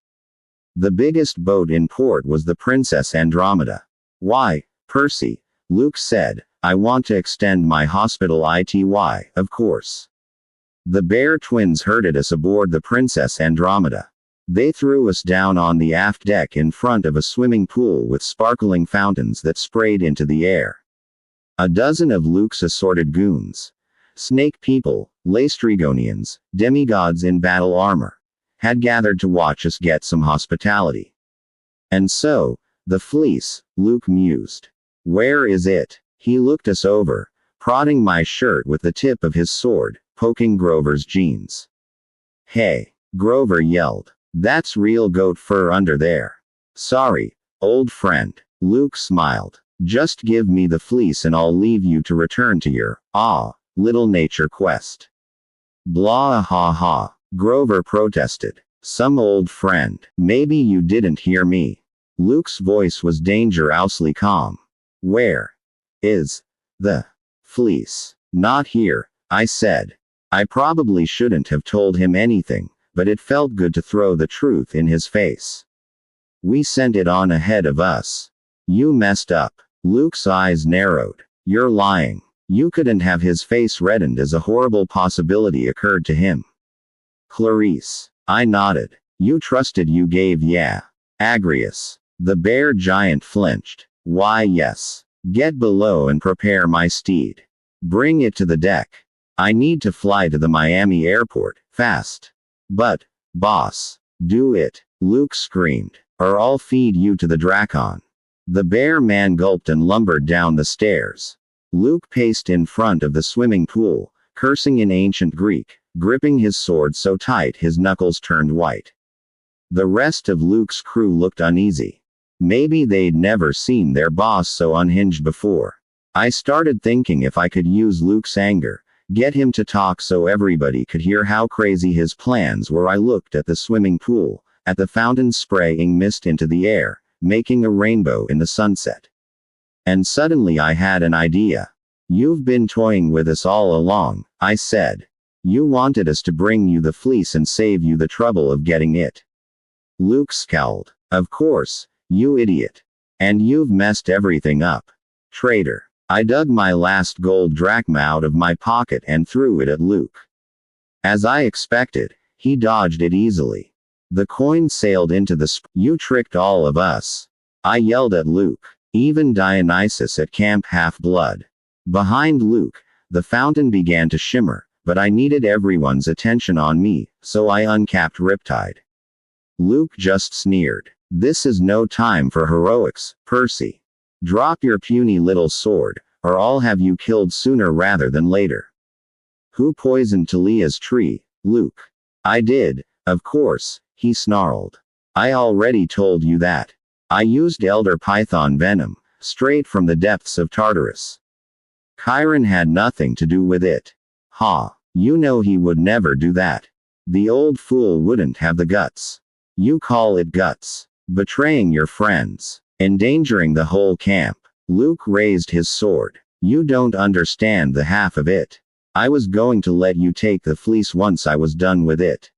The biggest boat in port was the Princess Andromeda. Why, Percy, Luke said, I want to extend my hospital ity, of course. The Bear twins herded us aboard the Princess Andromeda. They threw us down on the aft deck in front of a swimming pool with sparkling fountains that sprayed into the air. A dozen of Luke's assorted goons, snake people, Laestrygonians, demigods in battle armor, had gathered to watch us get some hospitality. And so, the fleece, Luke mused. Where is it? He looked us over, prodding my shirt with the tip of his sword, poking Grover's jeans. Hey, Grover yelled. That's real goat fur under there. Sorry, old friend. Luke smiled. Just give me the fleece and I'll leave you to return to your, little nature quest. Blah ha ha. Grover protested. Some old friend. Maybe you didn't hear me. Luke's voice was dangerously calm. Where is the fleece? Not here, I said. I probably shouldn't have told him anything, but it felt good to throw the truth in his face. We sent it on ahead of us. You messed up. Luke's eyes narrowed. You're lying. You couldn't have. His face reddened as a horrible possibility occurred to him. Clarice. I nodded. You trusted. You gave. Yeah. Agrius. The bear giant flinched. Why yes. Get below and prepare my steed. Bring it to the deck. I need to fly to the Miami airport, fast. But, boss. Do it, Luke screamed, or I'll feed you to the Drakon. The bear man gulped and lumbered down the stairs. Luke paced in front of the swimming pool, cursing in ancient Greek, gripping his sword so tight his knuckles turned white. The rest of Luke's crew looked uneasy. Maybe they'd never seen their boss so unhinged before. I started thinking if I could use Luke's anger, get him to talk so everybody could hear how crazy his plans were. I looked at the swimming pool, at the fountain spraying mist into the air, making a rainbow in the sunset. And suddenly I had an idea. You've been toying with us all along, I said. You wanted us to bring you the fleece and save you the trouble of getting it. Luke scowled. Of course, you idiot. And you've messed everything up. Traitor. I dug my last gold drachma out of my pocket and threw it at Luke. As I expected, he dodged it easily. The coin sailed into the You tricked all of us. I yelled at Luke. Even Dionysus at Camp Half-Blood. Behind Luke, the fountain began to shimmer, but I needed everyone's attention on me, so I uncapped Riptide. Luke just sneered. This is no time for heroics, Percy. Drop your puny little sword, or I'll have you killed sooner rather than later. Who poisoned Talia's tree, Luke? I did, of course, he snarled. I already told you that. I used elder python venom, straight from the depths of Tartarus. Chiron had nothing to do with it. Ha, you know he would never do that. The old fool wouldn't have the guts. You call it guts. Betraying your friends. Endangering the whole camp. Luke raised his sword. You don't understand the half of it. I was going to let you take the fleece once I was done with it.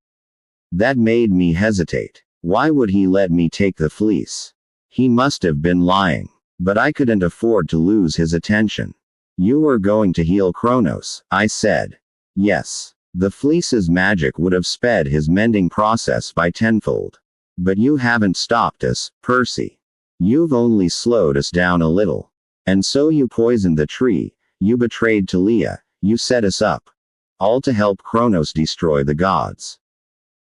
That made me hesitate. Why would he let me take the fleece? He must have been lying. But I couldn't afford to lose his attention. You were going to heal Kronos, I said. Yes. The fleece's magic would have sped his mending process by tenfold. But you haven't stopped us, Percy. You've only slowed us down a little. And so you poisoned the tree, you betrayed Talia, you set us up. All to help Kronos destroy the gods.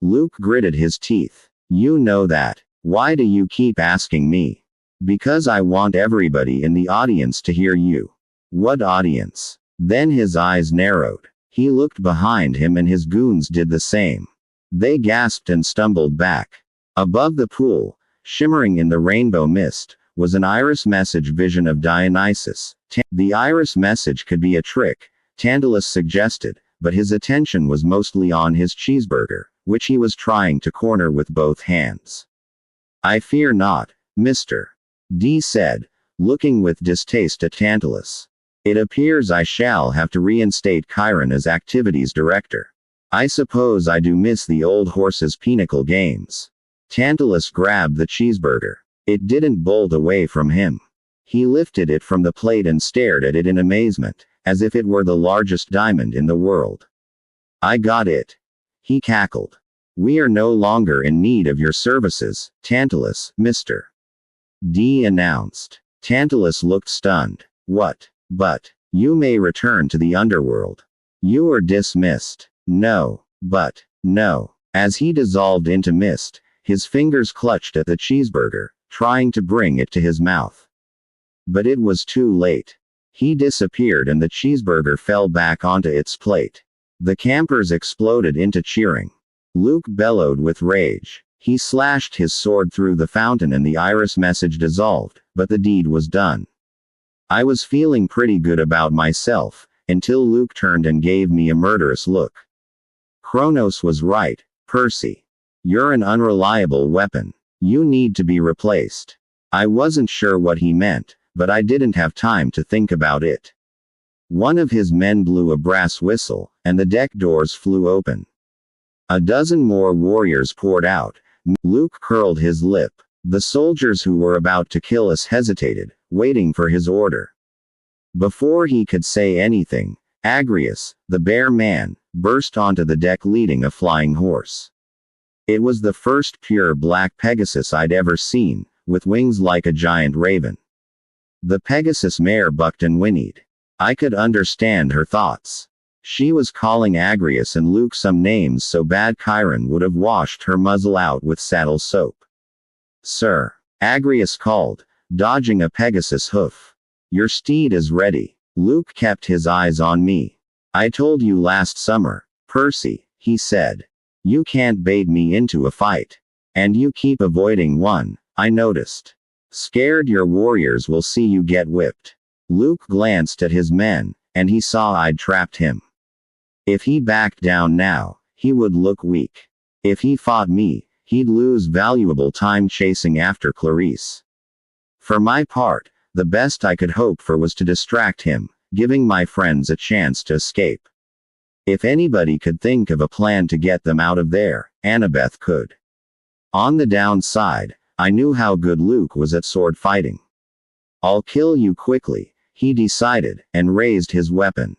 Luke gritted his teeth. You know that. Why do you keep asking me? Because I want everybody in the audience to hear you. What audience? Then his eyes narrowed. He looked behind him and his goons did the same. They gasped and stumbled back. Above the pool, shimmering in the rainbow mist, was an iris message vision of Dionysus. The iris message could be a trick, Tantalus suggested, but his attention was mostly on his cheeseburger, which he was trying to corner with both hands. I fear not, Mr. D said, looking with distaste at Tantalus. It appears I shall have to reinstate Chiron as activities director. I suppose I do miss the old horse's pinnacle games. Tantalus grabbed the cheeseburger. It didn't bolt away from him. He lifted it from the plate and stared at it in amazement, as if it were the largest diamond in the world. I got it. He cackled. We are no longer in need of your services, Tantalus, Mr. D announced. Tantalus looked stunned. What? But, you may return to the underworld. You are dismissed. No. But, no. As he dissolved into mist, his fingers clutched at the cheeseburger, trying to bring it to his mouth. But it was too late. He disappeared and the cheeseburger fell back onto its plate. The campers exploded into cheering. Luke bellowed with rage. He slashed his sword through the fountain and the iris message dissolved, but the deed was done. I was feeling pretty good about myself, until Luke turned and gave me a murderous look. Kronos was right, Percy. You're an unreliable weapon. You need to be replaced. I wasn't sure what he meant, but I didn't have time to think about it. One of his men blew a brass whistle, and the deck doors flew open. A dozen more warriors poured out. Luke curled his lip. The soldiers who were about to kill us hesitated, waiting for his order. Before he could say anything, Agrius, the bear man, burst onto the deck leading a flying horse. It was the first pure black Pegasus I'd ever seen, with wings like a giant raven. The Pegasus mare bucked and whinnied. I could understand her thoughts. She was calling Agrius and Luke some names so bad Chiron would have washed her muzzle out with saddle soap. Sir, Agrius called, dodging a Pegasus hoof. Your steed is ready. Luke kept his eyes on me. I told you last summer, Percy, he said. You can't bait me into a fight. And you keep avoiding one, I noticed. Scared your warriors will see you get whipped. Luke glanced at his men, and he saw I'd trapped him. If he backed down now, he would look weak. If he fought me, he'd lose valuable time chasing after Clarice. For my part, the best I could hope for was to distract him, giving my friends a chance to escape. If anybody could think of a plan to get them out of there, Annabeth could. On the downside, I knew how good Luke was at sword fighting. I'll kill you quickly, he decided, and raised his weapon.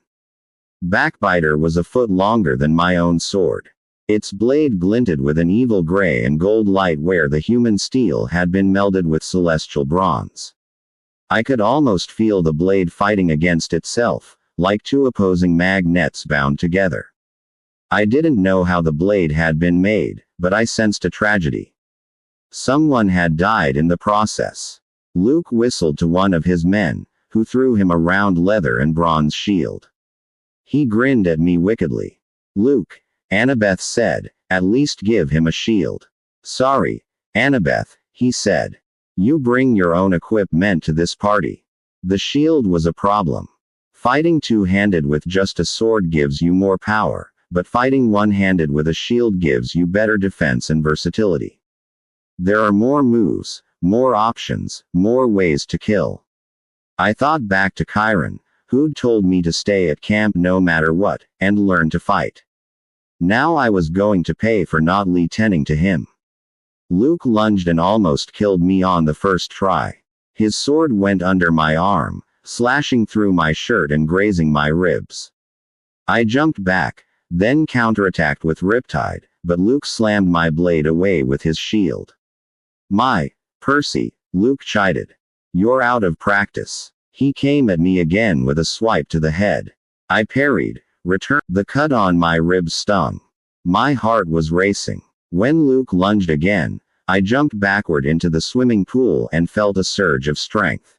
Backbiter was a foot longer than my own sword. Its blade glinted with an evil gray and gold light where the human steel had been melded with celestial bronze. I could almost feel the blade fighting against itself, like two opposing magnets bound together. I didn't know how the blade had been made, but I sensed a tragedy. Someone had died in the process. Luke whistled to one of his men, who threw him a round leather and bronze shield. He grinned at me wickedly. "Luke," Annabeth said, "at least give him a shield." "Sorry, Annabeth," he said. "You bring your own equipment to this party." The shield was a problem. Fighting two-handed with just a sword gives you more power, but fighting one-handed with a shield gives you better defense and versatility. There are more moves, more options, more ways to kill. I thought back to Chiron, who'd told me to stay at camp no matter what, and learn to fight. Now I was going to pay for not listening to him. Luke lunged and almost killed me on the first try. His sword went under my arm, slashing through my shirt and grazing my ribs. I jumped back, then counterattacked with Riptide, but Luke slammed my blade away with his shield. "My, Percy," Luke chided. "You're out of practice." He came at me again with a swipe to the head. I parried, returned. The cut on my ribs stung. My heart was racing. When Luke lunged again, I jumped backward into the swimming pool and felt a surge of strength.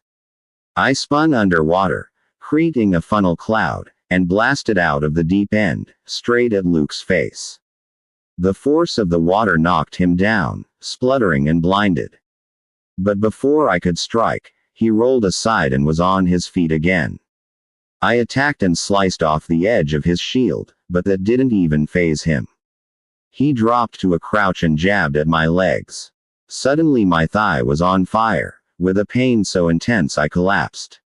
I spun underwater, creating a funnel cloud, and blasted out of the deep end, straight at Luke's face. The force of the water knocked him down, spluttering and blinded. But before I could strike, he rolled aside and was on his feet again. I attacked and sliced off the edge of his shield, but that didn't even faze him. He dropped to a crouch and jabbed at my legs. Suddenly my thigh was on fire, with a pain so intense I collapsed.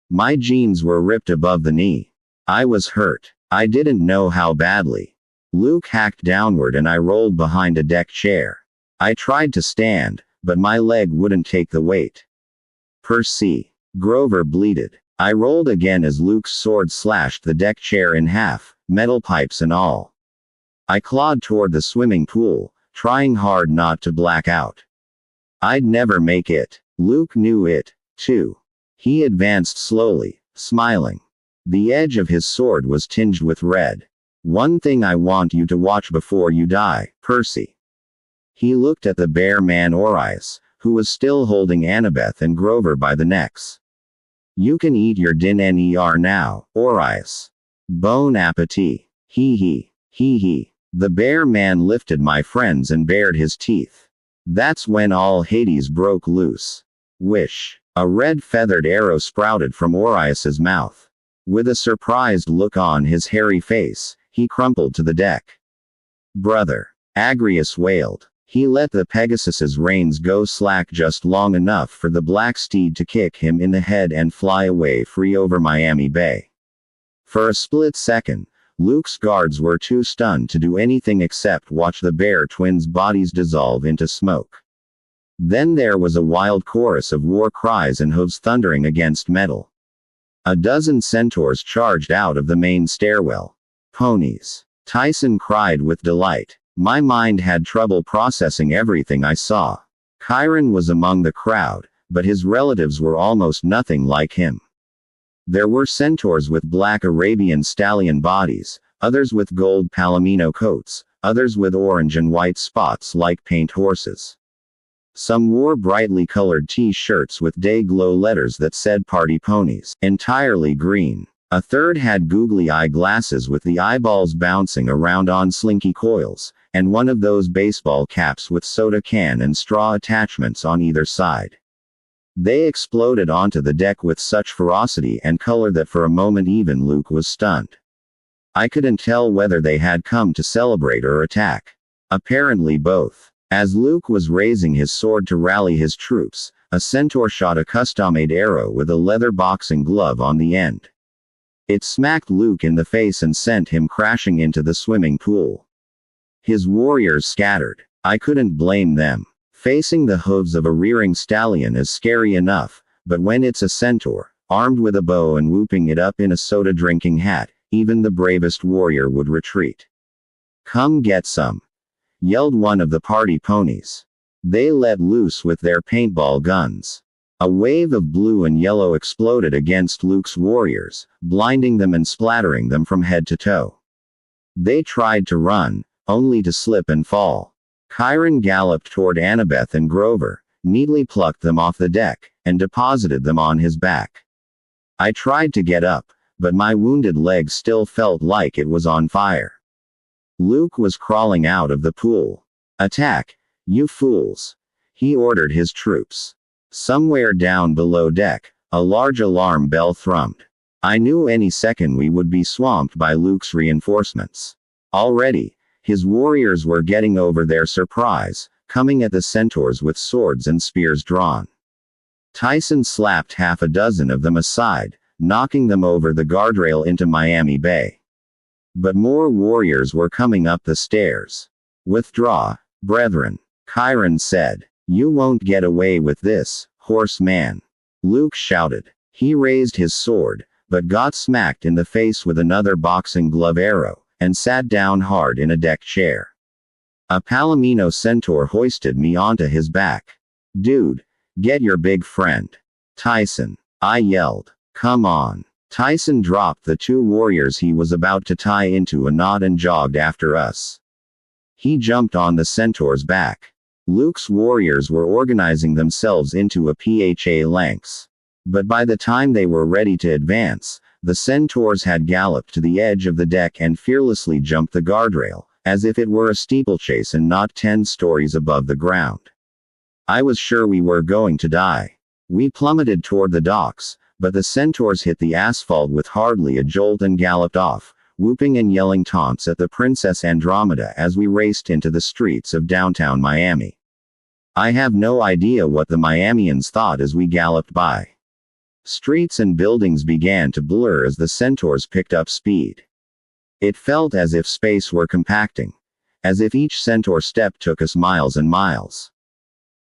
My jeans were ripped above the knee. I was hurt. I didn't know how badly. Luke hacked downward and I rolled behind a deck chair. I tried to stand, but my leg wouldn't take the weight. "Percy." Grover bleated. I rolled again as Luke's sword slashed the deck chair in half, metal pipes and all. I clawed toward the swimming pool, trying hard not to black out. I'd never make it. Luke knew it, too. He advanced slowly, smiling. The edge of his sword was tinged with red. "One thing I want you to watch before you die, Percy." He looked at the bear man Orias, who was still holding Annabeth and Grover by the necks. "You can eat your dinner now, Orias. Bon appetit. Hee hee. Hee hee." The bear man lifted my friends and bared his teeth. That's when all Hades broke loose. Wish. A red feathered arrow sprouted from Orias's mouth. With a surprised look on his hairy face, he crumpled to the deck. "Brother," Agrius wailed. He let the Pegasus's reins go slack just long enough for the black steed to kick him in the head and fly away free over Miami Bay. For a split second, Luke's guards were too stunned to do anything except watch the bear twins' bodies dissolve into smoke. Then there was a wild chorus of war cries and hooves thundering against metal. A dozen centaurs charged out of the main stairwell. "Ponies!" Tyson cried with delight. My mind had trouble processing everything I saw. Chiron was among the crowd, but his relatives were almost nothing like him. There were centaurs with black Arabian stallion bodies, others with gold palomino coats, others with orange and white spots like paint horses. Some wore brightly colored T-shirts with day-glow letters that said "Party Ponies," entirely green. A third had googly eye glasses with the eyeballs bouncing around on slinky coils, and one of those baseball caps with soda can and straw attachments on either side. They exploded onto the deck with such ferocity and color that for a moment even Luke was stunned. I couldn't tell whether they had come to celebrate or attack. Apparently both. As Luke was raising his sword to rally his troops, a centaur shot a custom-made arrow with a leather boxing glove on the end. It smacked Luke in the face and sent him crashing into the swimming pool. His warriors scattered. I couldn't blame them. Facing the hooves of a rearing stallion is scary enough, but when it's a centaur, armed with a bow and whooping it up in a soda-drinking hat, even the bravest warrior would retreat. "Come get some," yelled one of the party ponies. They let loose with their paintball guns. A wave of blue and yellow exploded against Luke's warriors, blinding them and splattering them from head to toe. They tried to run, only to slip and fall. Chiron galloped toward Annabeth and Grover, neatly plucked them off the deck, and deposited them on his back. I tried to get up, but my wounded leg still felt like it was on fire. Luke was crawling out of the pool. Attack, you fools! He ordered his troops. Somewhere down below deck, a large alarm bell thrummed. I knew any second we would be swamped by Luke's reinforcements. Already, his warriors were getting over their surprise, coming at the centaurs with swords and spears drawn. Tyson slapped half a dozen of them aside, knocking them over the guardrail into Miami Bay. But more warriors were coming up the stairs. Withdraw, brethren, Chiron said. You won't get away with this, horseman. Luke shouted. He raised his sword, but got smacked in the face with another boxing glove arrow, and sat down hard in a deck chair. A Palomino centaur hoisted me onto his back. Dude, get your big friend. Tyson, I yelled. Come on. Tyson dropped the two warriors he was about to tie into a knot and jogged after us. He jumped on the centaur's back. Luke's warriors were organizing themselves into a phalanx. But by the time they were ready to advance, the centaurs had galloped to the edge of the deck and fearlessly jumped the guardrail, as if it were a steeplechase and not 10 stories above the ground. I was sure we were going to die. We plummeted toward the docks, but the centaurs hit the asphalt with hardly a jolt and galloped off, whooping and yelling taunts at the Princess Andromeda as we raced into the streets of downtown Miami. I have no idea what the Miamians thought as we galloped by. Streets and buildings began to blur as the centaurs picked up speed. It felt as if space were compacting, as if each centaur step took us miles and miles.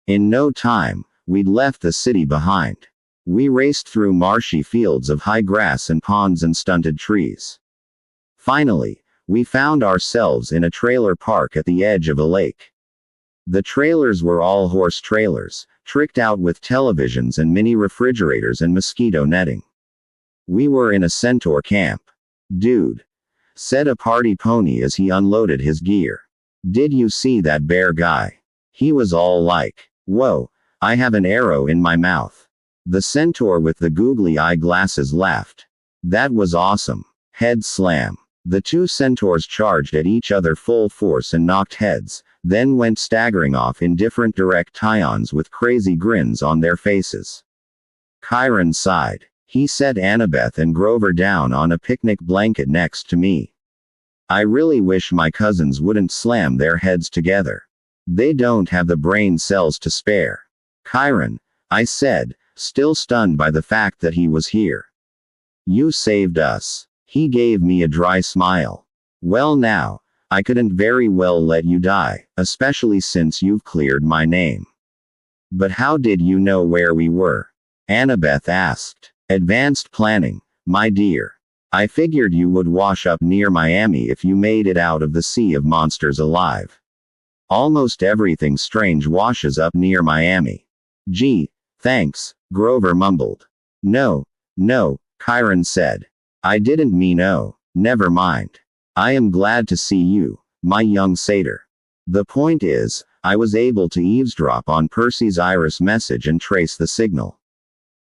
In no time, we'd left the city behind. We raced through marshy fields of high grass and ponds and stunted trees. Finally, we found ourselves in a trailer park at the edge of a lake. The trailers were all horse trailers, tricked out with televisions and mini refrigerators and mosquito netting. We were in a centaur camp. Dude, said a party pony as he unloaded his gear. Did you see that bear guy? He was all like, whoa, I have an arrow in my mouth. The centaur with the googly eye glasses laughed. That was awesome. Head slam. The two centaurs charged at each other full force and knocked heads, then went staggering off in different directions with crazy grins on their faces. Chiron sighed. He set Annabeth and Grover down on a picnic blanket next to me. I really wish my cousins wouldn't slam their heads together. They don't have the brain cells to spare. Chiron, I said, still stunned by the fact that he was here. You saved us. He gave me a dry smile. Well now, I couldn't very well let you die, especially since you've cleared my name. But how did you know where we were? Annabeth asked. Advanced planning, my dear. I figured you would wash up near Miami if you made it out of the sea of monsters alive. Almost everything strange washes up near Miami. Gee, thanks, Grover mumbled. No, Chiron said. I didn't mean oh, never mind. I am glad to see you, my young satyr. The point is, I was able to eavesdrop on Percy's Iris message and trace the signal.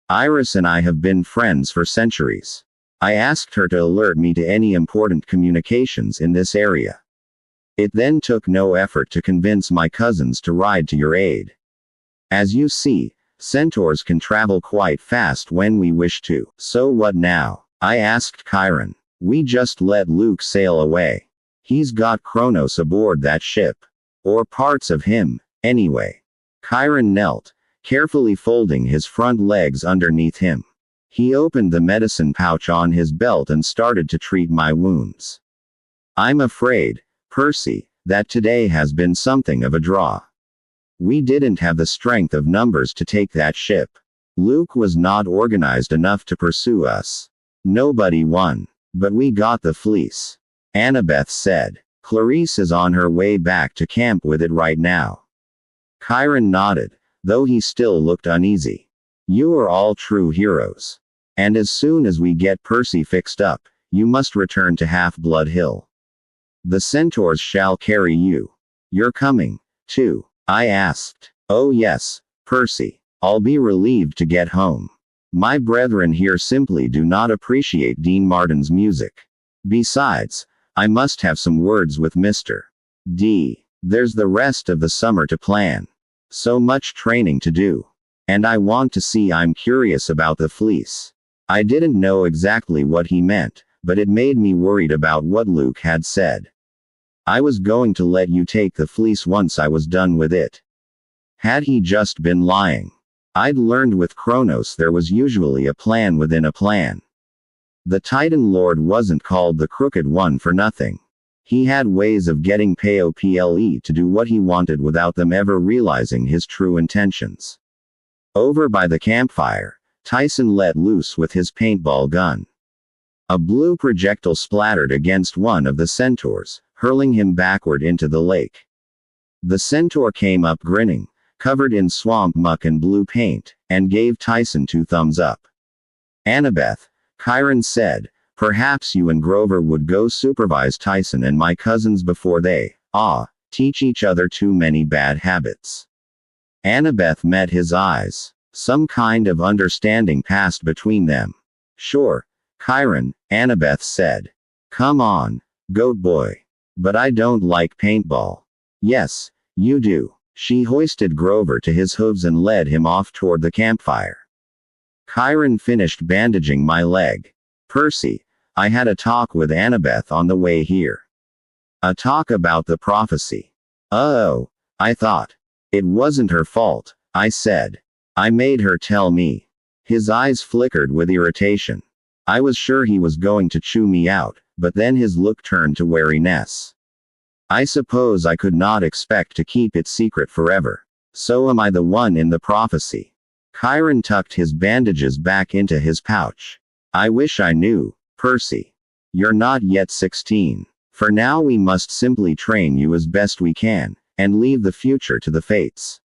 Iris and I have been friends for centuries. I asked her to alert me to any important communications in this area. It then took no effort to convince my cousins to ride to your aid. As you see, centaurs can travel quite fast when we wish to. So what now? I asked Chiron. We just let Luke sail away. He's got Kronos aboard that ship. Or parts of him, anyway. Chiron knelt, carefully folding his front legs underneath him. He opened the medicine pouch on his belt and started to treat my wounds. I'm afraid, Percy, that today has been something of a draw. We didn't have the strength of numbers to take that ship. Luke was not organized enough to pursue us. Nobody won. But we got the fleece. Annabeth said. Clarice is on her way back to camp with it right now. Chiron nodded, though he still looked uneasy. You are all true heroes. And as soon as we get Percy fixed up, you must return to Half-Blood Hill. The centaurs shall carry you. You're coming, too? I asked. Oh yes, Percy. I'll be relieved to get home. My brethren here simply do not appreciate Dean Martin's music. Besides, I must have some words with Mr. D. There's the rest of the summer to plan. So much training to do. And I want to see. I'm curious about the fleece. I didn't know exactly what he meant, but it made me worried about what Luke had said. I was going to let you take the fleece once I was done with it. Had he just been lying? I'd learned with Kronos there was usually a plan within a plan. The Titan Lord wasn't called the Crooked One for nothing. He had ways of getting Pople to do what he wanted without them ever realizing his true intentions. Over by the campfire, Tyson let loose with his paintball gun. A blue projectile splattered against one of the centaurs, hurling him backward into the lake. The centaur came up grinning, covered in swamp muck and blue paint, and gave Tyson 2 thumbs up. Annabeth, Chiron said, perhaps you and Grover would go supervise Tyson and my cousins before they, teach each other too many bad habits. Annabeth met his eyes. Some kind of understanding passed between them. Sure, Chiron, Annabeth said. Come on, goat boy. But I don't like paintball. Yes, you do. She hoisted Grover to his hooves and led him off toward the campfire. Chiron finished bandaging my leg. Percy, I had a talk with Annabeth on the way here. A talk about the prophecy. Oh, I thought. It wasn't her fault, I said. I made her tell me. His eyes flickered with irritation. I was sure he was going to chew me out, but then his look turned to wariness. I suppose I could not expect to keep it secret forever. So am I the one in the prophecy? Chiron tucked his bandages back into his pouch. I wish I knew, Percy. You're not yet 16. For now we must simply train you as best we can, and leave the future to the fates.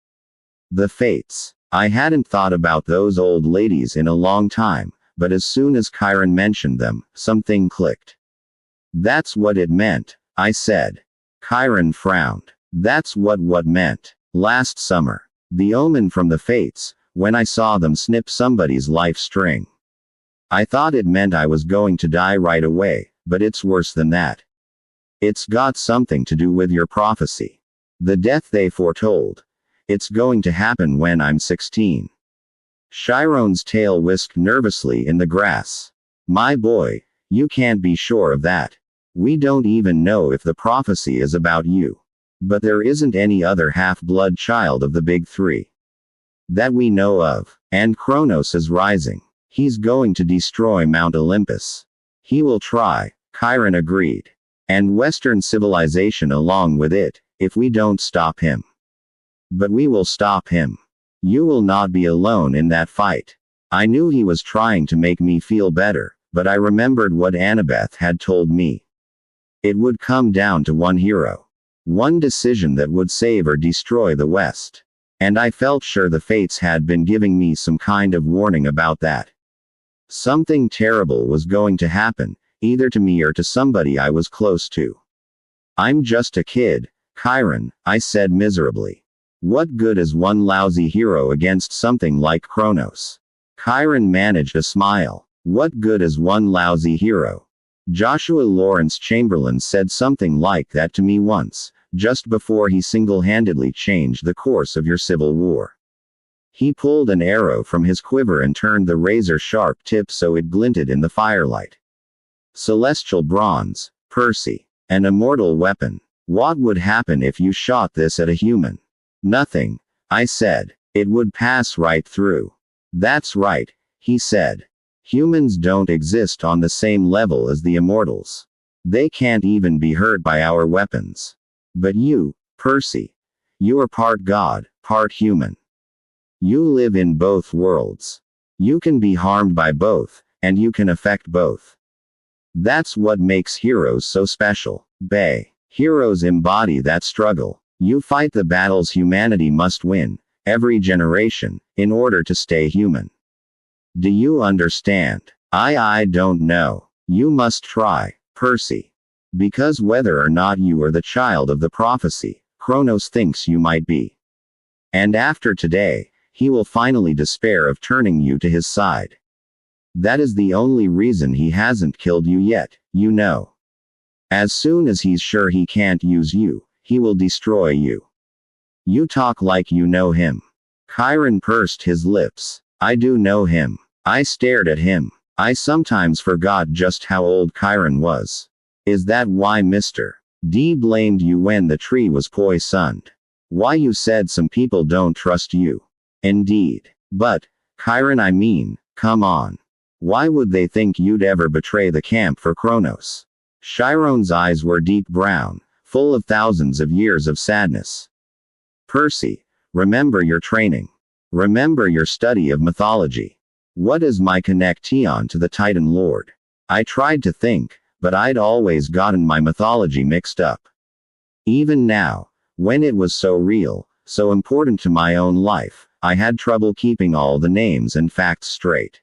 The fates. I hadn't thought about those old ladies in a long time, but as soon as Chiron mentioned them, something clicked. That's what it meant, I said. Chiron frowned. That's what meant. Last summer. The omen from the fates, when I saw them snip somebody's life string. I thought it meant I was going to die right away, but it's worse than that. It's got something to do with your prophecy. The death they foretold. It's going to happen when I'm 16. Chiron's tail whisked nervously in the grass. My boy, you can't be sure of that. We don't even know if the prophecy is about you. But there isn't any other half-blood child of the big 3. That we know of. And Kronos is rising. He's going to destroy Mount Olympus. He will try, Chiron agreed. And Western civilization along with it, if we don't stop him. But we will stop him. You will not be alone in that fight. I knew he was trying to make me feel better, but I remembered what Annabeth had told me. It would come down to one hero. One decision that would save or destroy the West. And I felt sure the fates had been giving me some kind of warning about that. Something terrible was going to happen, either to me or to somebody I was close to. I'm just a kid, Chiron, I said miserably. What good is one lousy hero against something like Kronos? Chiron managed a smile. What good is one lousy hero? Joshua Lawrence Chamberlain said something like that to me once, just before he single-handedly changed the course of your Civil War. He pulled an arrow from his quiver and turned the razor-sharp tip so it glinted in the firelight. Celestial bronze, Percy. An immortal weapon. What would happen if you shot this at a human? Nothing, I said. It would pass right through. That's right, he said. Humans don't exist on the same level as the immortals. They can't even be hurt by our weapons. But you, Percy. You are part god, part human. You live in both worlds. You can be harmed by both, and you can affect both. That's what makes heroes so special, Bay. Heroes embody that struggle. You fight the battles humanity must win, every generation, in order to stay human. Do you understand? I don't know. You must try, Percy. Because whether or not you are the child of the prophecy, Kronos thinks you might be. And after today, he will finally despair of turning you to his side. That is the only reason he hasn't killed you yet, you know. As soon as he's sure he can't use you, he will destroy you. You talk like you know him. Chiron pursed his lips. I do know him. I stared at him. I sometimes forgot just how old Chiron was. Is that why Mr. D blamed you when the tree was poisoned? Why you said some people don't trust you? Indeed. But, Chiron, I mean, come on. Why would they think you'd ever betray the camp for Kronos? Chiron's eyes were deep brown, full of thousands of years of sadness. Percy, remember your training. Remember your study of mythology. What is my connection to the Titan Lord? I tried to think, but I'd always gotten my mythology mixed up. Even now, when it was so real, so important to my own life, I had trouble keeping all the names and facts straight.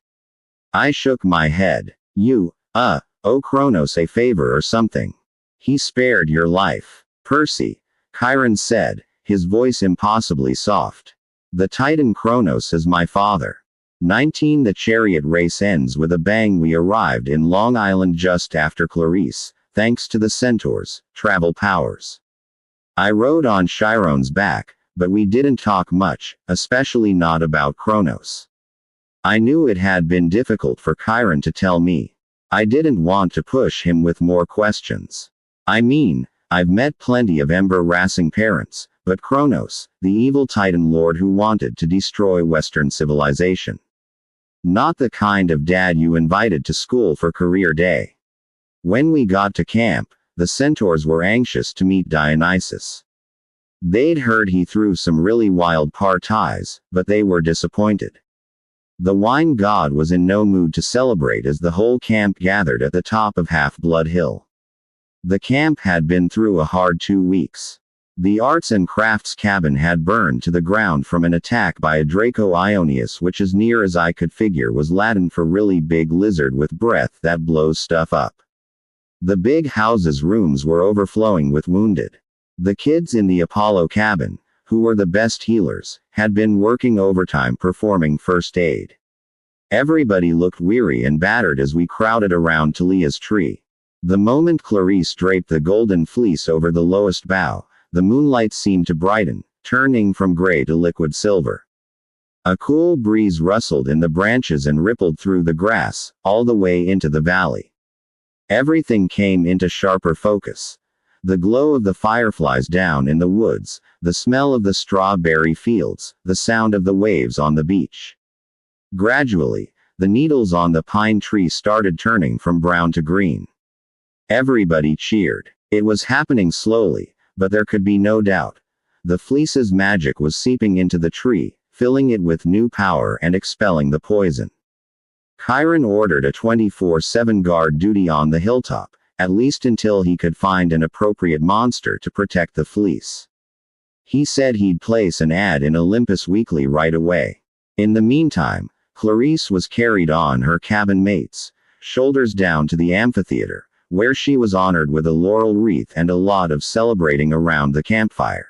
I shook my head. You, owe Kronos a favor or something. He spared your life. Percy, Chiron said, his voice impossibly soft. The Titan Kronos is my father. 19 The chariot race ends with a bang. We arrived in Long Island just after Clarisse, thanks to the Centaur's travel powers. I rode on Chiron's back, but we didn't talk much, especially not about Kronos. I knew it had been difficult for Chiron to tell me. I didn't want to push him with more questions. I mean, I've met plenty of embarrassing parents, but Kronos, the evil Titan Lord who wanted to destroy Western civilization. Not the kind of dad you invited to school for career day. When we got to camp, the Centaurs were anxious to meet Dionysus. They'd heard he threw some really wild parties, but they were disappointed. The wine god was in no mood to celebrate as the whole camp gathered at the top of Half-Blood Hill. The camp had been through a hard 2 weeks. The arts and crafts cabin had burned to the ground from an attack by a Draco Ionius, which as near as I could figure was Latin for really big lizard with breath that blows stuff up. The big house's rooms were overflowing with wounded. The kids in the Apollo cabin, who were the best healers, had been working overtime performing first aid. Everybody looked weary and battered as we crowded around Talia's tree. The moment Clarisse draped the golden fleece over the lowest bough, the moonlight seemed to brighten, turning from gray to liquid silver. A cool breeze rustled in the branches and rippled through the grass, all the way into the valley. Everything came into sharper focus. The glow of the fireflies down in the woods, the smell of the strawberry fields, the sound of the waves on the beach. Gradually, the needles on the pine tree started turning from brown to green. Everybody cheered. It was happening slowly, but there could be no doubt. The fleece's magic was seeping into the tree, filling it with new power and expelling the poison. Chiron ordered a 24/7 guard duty on the hilltop, at least until he could find an appropriate monster to protect the fleece. He said he'd place an ad in Olympus Weekly right away. In the meantime, Clarisse was carried on her cabin mates, shoulders down to the amphitheater, where she was honored with a laurel wreath and a lot of celebrating around the campfire.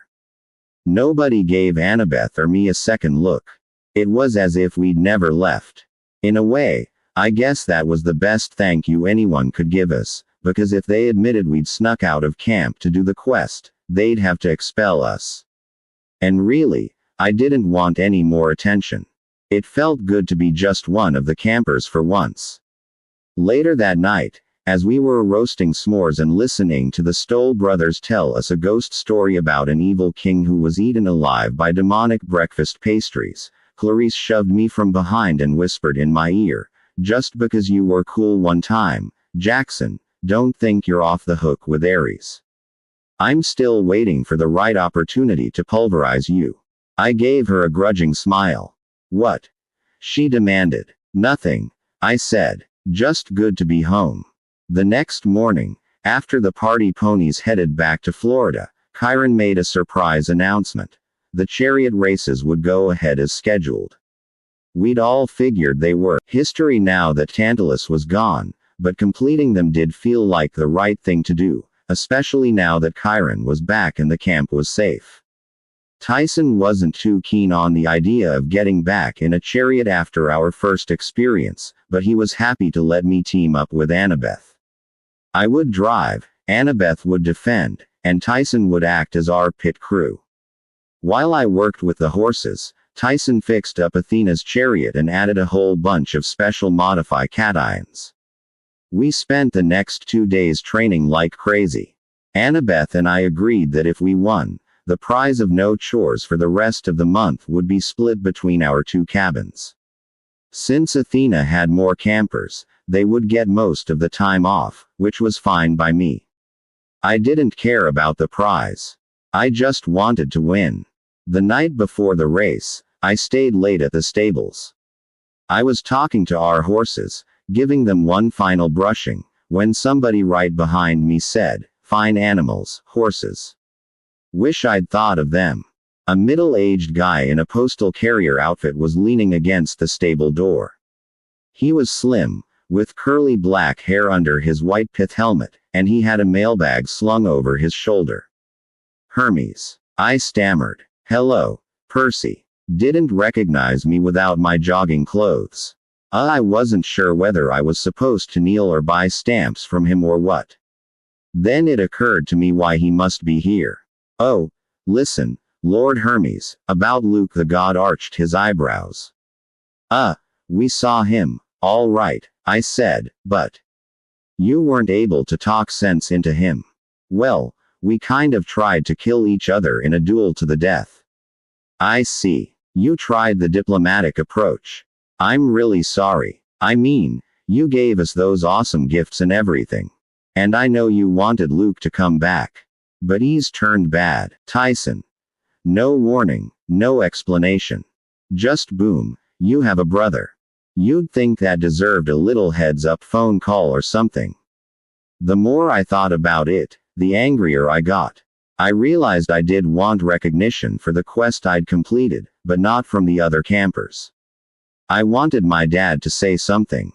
Nobody gave Annabeth or me a second look. It was as if we'd never left. In a way, I guess that was the best thank you anyone could give us, because if they admitted we'd snuck out of camp to do the quest, they'd have to expel us. And really, I didn't want any more attention. It felt good to be just one of the campers for once. Later that night, as we were roasting s'mores and listening to the Stoll brothers tell us a ghost story about an evil king who was eaten alive by demonic breakfast pastries, Clarisse shoved me from behind and whispered in my ear, "Just because you were cool one time, Jackson, don't think you're off the hook with Ares. I'm still waiting for the right opportunity to pulverize you." I gave her a grudging smile. "What?" she demanded. "Nothing," I said. "Just good to be home." The next morning, after the party ponies headed back to Florida, Chiron made a surprise announcement. The chariot races would go ahead as scheduled. We'd all figured they were history now that Tantalus was gone, but completing them did feel like the right thing to do, especially now that Chiron was back and the camp was safe. Tyson wasn't too keen on the idea of getting back in a chariot after our first experience, but he was happy to let me team up with Annabeth. I would drive, Annabeth would defend, and Tyson would act as our pit crew. While I worked with the horses, Tyson fixed up Athena's chariot and added a whole bunch of special modify cations. We spent the next 2 days training like crazy. Annabeth and I agreed that if we won, the prize of no chores for the rest of the month would be split between our 2 cabins. Since Athena had more campers, they would get most of the time off, which was fine by me. I didn't care about the prize. I just wanted to win. The night before the race, I stayed late at the stables. I was talking to our horses, giving them one final brushing, when somebody right behind me said, "Fine animals, horses. Wish I'd thought of them." A middle-aged guy in a postal carrier outfit was leaning against the stable door. He was slim, with curly black hair under his white pith helmet, and he had a mailbag slung over his shoulder. "Hermes," I stammered. "Hello, Percy." Didn't recognize me without my jogging clothes. I wasn't sure whether I was supposed to kneel or buy stamps from him or what. Then it occurred to me why he must be here. "Oh, listen, Lord Hermes," about Luke the god arched his eyebrows. We saw him, all right," I said, "but you weren't able to talk sense into him." "Well, we kind of tried to kill each other in a duel to the death." "I see. You tried the diplomatic approach. I'm really sorry. I mean, you gave us those awesome gifts and everything. And I know you wanted Luke to come back. But he's turned bad." Tyson. No warning, no explanation. Just boom, you have a brother. You'd think that deserved a little heads-up phone call or something. The more I thought about it, the angrier I got. I realized I did want recognition for the quest I'd completed, but not from the other campers. I wanted my dad to say something.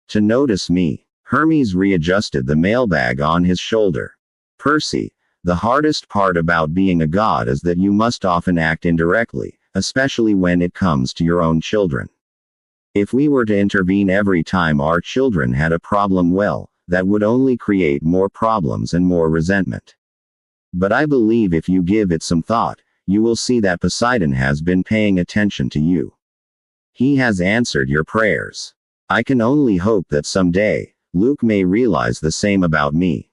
To notice me. Hermes readjusted the mailbag on his shoulder. "Percy, the hardest part about being a god is that you must often act indirectly, especially when it comes to your own children. If we were to intervene every time our children had a problem, well, that would only create more problems and more resentment. But I believe if you give it some thought, you will see that Poseidon has been paying attention to you. He has answered your prayers. I can only hope that someday, Luke may realize the same about me.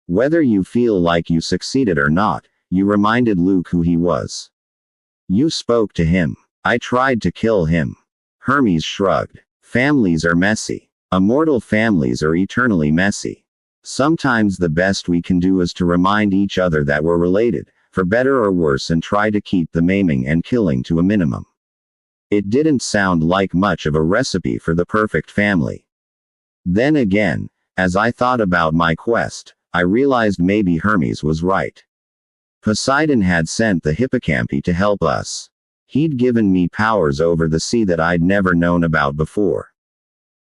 Whether you feel like you succeeded or not, you reminded Luke who he was. You spoke to him. I tried to kill him." Hermes shrugged. "Families are messy. Immortal families are eternally messy. Sometimes the best we can do is to remind each other that we're related, for better or worse, and try to keep the maiming and killing to a minimum." It didn't sound like much of a recipe for the perfect family. Then again, as I thought about my quest, I realized maybe Hermes was right. Poseidon had sent the hippocampi to help us. He'd given me powers over the sea that I'd never known about before.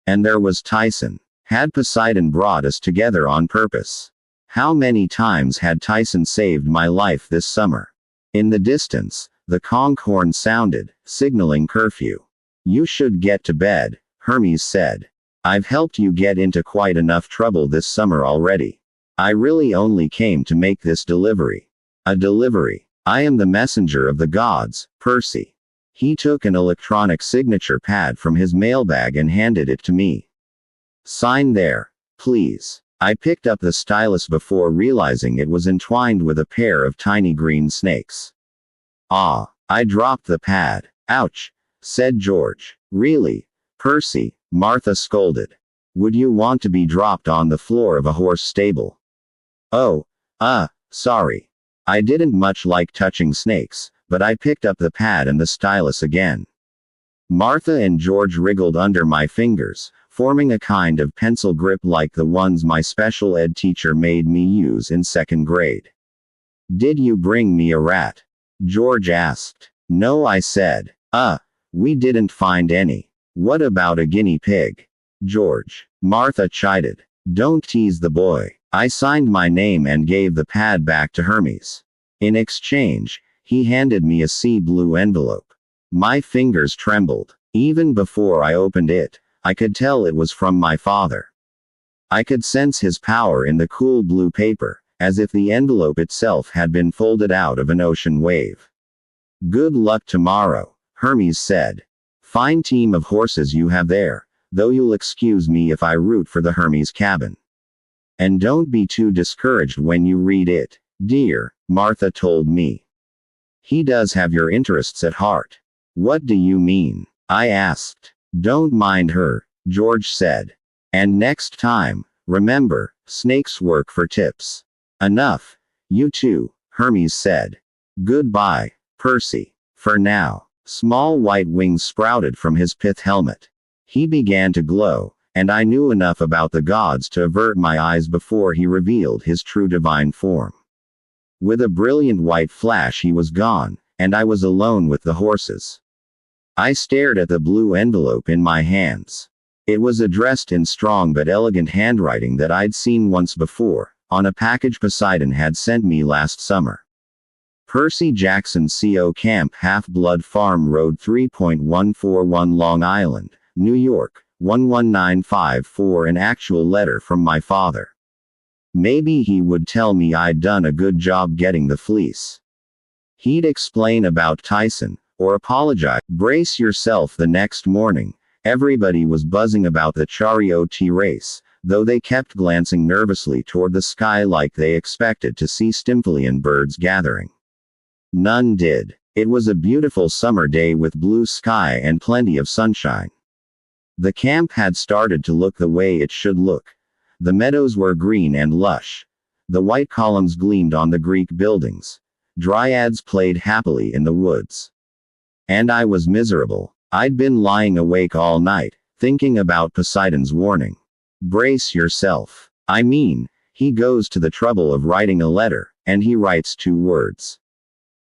And there was Tyson. Had Poseidon brought us together on purpose? How many times had Tyson saved my life this summer? In the distance, the conch horn sounded, signaling curfew. "You should get to bed," Hermes said. "I've helped you get into quite enough trouble this summer already. I really only came to make this delivery." "A delivery? I am the messenger of the gods, Percy." He took an electronic signature pad from his mailbag and handed it to me. "Sign there, please." I picked up the stylus before realizing it was entwined with a pair of tiny green snakes. I dropped the pad. "Ouch," said George. "Really, Percy?" Martha scolded. "Would you want to be dropped on the floor of a horse stable?" "Oh, sorry. I didn't much like touching snakes, but I picked up the pad and the stylus again." Martha and George wriggled under my fingers, forming a kind of pencil grip like the ones my special ed teacher made me use in 2nd grade. "Did you bring me a rat?" George asked. "No," I said. We didn't find any." "What about a guinea pig?" George. Martha chided. "Don't tease the boy." I signed my name and gave the pad back to Hermes. In exchange, He handed me a sea blue envelope. My fingers trembled. Even before I opened it, I could tell it was from my father. I could sense his power in the cool blue paper, as if the envelope itself had been folded out of an ocean wave. "Good luck tomorrow," Hermes said. "Fine team of horses you have there, though you'll excuse me if I root for the Hermes cabin. And don't be too discouraged when you read it, dear," Martha told me. "He does have your interests at heart." "What do you mean?" I asked. "Don't mind her," George said. "And next time, remember, snakes work for tips." "Enough. You too," Hermes said. "Goodbye, Percy. For now." Small white wings sprouted from his pith helmet. He began to glow, and I knew enough about the gods to avert my eyes before he revealed his true divine form. With a brilliant white flash he was gone, and I was alone with the horses. I stared at the blue envelope in my hands. It was addressed in strong but elegant handwriting that I'd seen once before, on a package Poseidon had sent me last summer. Percy Jackson CO Camp Half-Blood Farm Road 3.141 Long Island, New York, 11954. An actual letter from my father. Maybe he would tell me I'd done a good job getting the fleece. He'd explain about Tyson, or apologize. Brace yourself. The next morning, everybody was buzzing about the Chariot race, though they kept glancing nervously toward the sky like they expected to see Stymphallian birds gathering. None did. It was a beautiful summer day with blue sky and plenty of sunshine. The camp had started to look the way it should look. The meadows were green and lush. The white columns gleamed on the Greek buildings. Dryads played happily in the woods. And I was miserable. I'd been lying awake all night, thinking about Poseidon's warning. Brace yourself. I mean, he goes to the trouble of writing a letter, and he writes 2 words.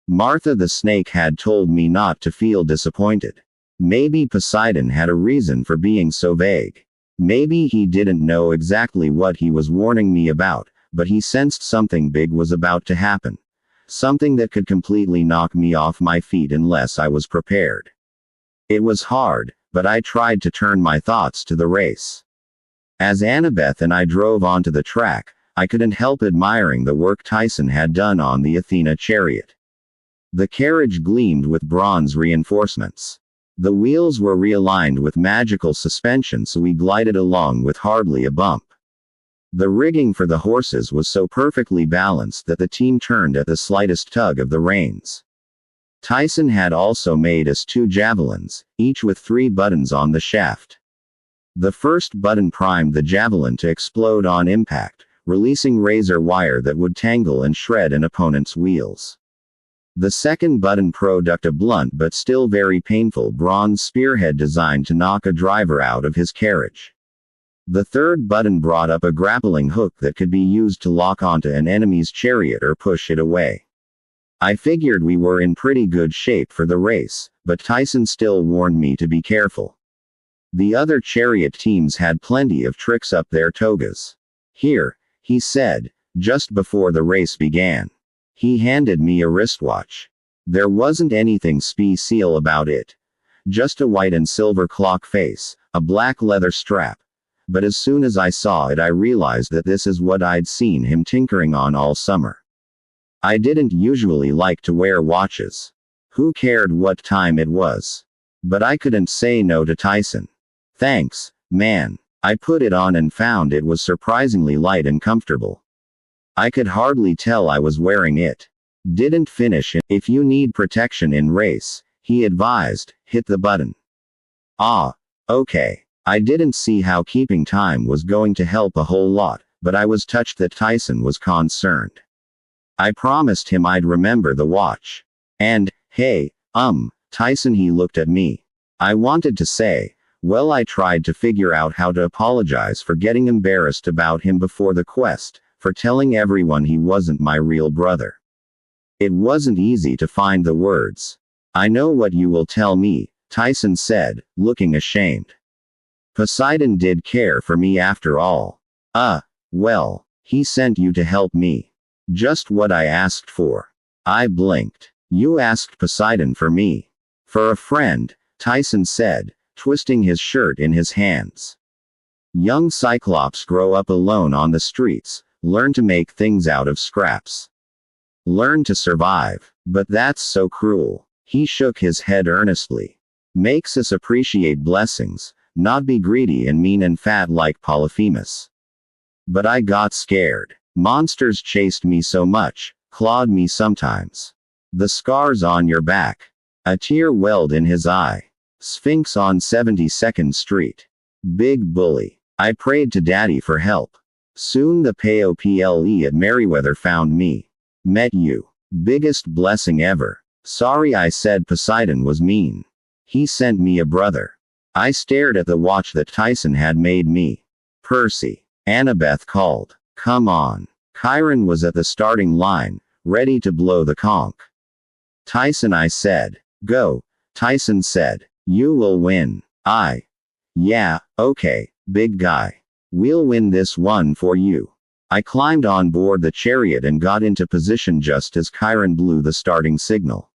Martha the snake had told me not to feel disappointed. Maybe Poseidon had a reason for being so vague. Maybe he didn't know exactly what he was warning me about, but he sensed something big was about to happen. Something that could completely knock me off my feet unless I was prepared. It was hard, but I tried to turn my thoughts to the race. As Annabeth and I drove onto the track, I couldn't help admiring the work Tyson had done on the Athena chariot. The carriage gleamed with bronze reinforcements. The wheels were realigned with magical suspension, so we glided along with hardly a bump. The rigging for the horses was so perfectly balanced that the team turned at the slightest tug of the reins. Tyson had also made us 2 javelins, each with 3 buttons on the shaft. The first button primed the javelin to explode on impact, releasing razor wire that would tangle and shred an opponent's wheels. The second button produced a blunt but still very painful bronze spearhead designed to knock a driver out of his carriage. The third button brought up a grappling hook that could be used to lock onto an enemy's chariot or push it away. I figured we were in pretty good shape for the race, but Tyson still warned me to be careful. The other chariot teams had plenty of tricks up their togas. "Here," he said, just before the race began. He handed me a wristwatch. There wasn't anything special about it. Just a white and silver clock face, a black leather strap. But as soon as I saw it I realized that this is what I'd seen him tinkering on all summer. I didn't usually like to wear watches. Who cared what time it was? But I couldn't say no to Tyson. "Thanks, man." I put it on and found it was surprisingly light and comfortable. I could hardly tell I was wearing it. Didn't finish it. "If you need protection in race," he advised, "hit the button." Ah, okay. I didn't see how keeping time was going to help a whole lot, but I was touched that Tyson was concerned. I promised him I'd remember the watch. And, hey, Tyson, he looked at me. I wanted to say, well, I tried to figure out how to apologize for getting embarrassed about him before the quest, for telling everyone he wasn't my real brother. It wasn't easy to find the words. "I know what you will tell me," Tyson said, looking ashamed. "Poseidon did care for me after all." Well, he sent you to help me. Just what I asked for." I blinked. You asked Poseidon for me. For a friend, Tyson said, twisting his shirt in his hands. Young Cyclops grow up alone on the streets, learn to make things out of scraps. Learn to survive. But that's so cruel. He shook his head earnestly. Makes us appreciate blessings, not be greedy and mean and fat like Polyphemus. But I got scared. Monsters chased me so much, clawed me sometimes. The scars on your back. A tear welled in his eye. Sphinx on 72nd Street. Big bully. I prayed to Daddy for help. Soon the POPLE at Merryweather found me. Met you. Biggest blessing ever. Sorry I said Poseidon was mean. He sent me a brother. I stared at the watch that Tyson had made me. Percy. Annabeth called. Come on. Chiron was at the starting line, ready to blow the conch. Tyson, I said. Go. Tyson said. You will win. Yeah, okay, big guy. We'll win this one for you. I climbed on board the chariot and got into position just as Chiron blew the starting signal.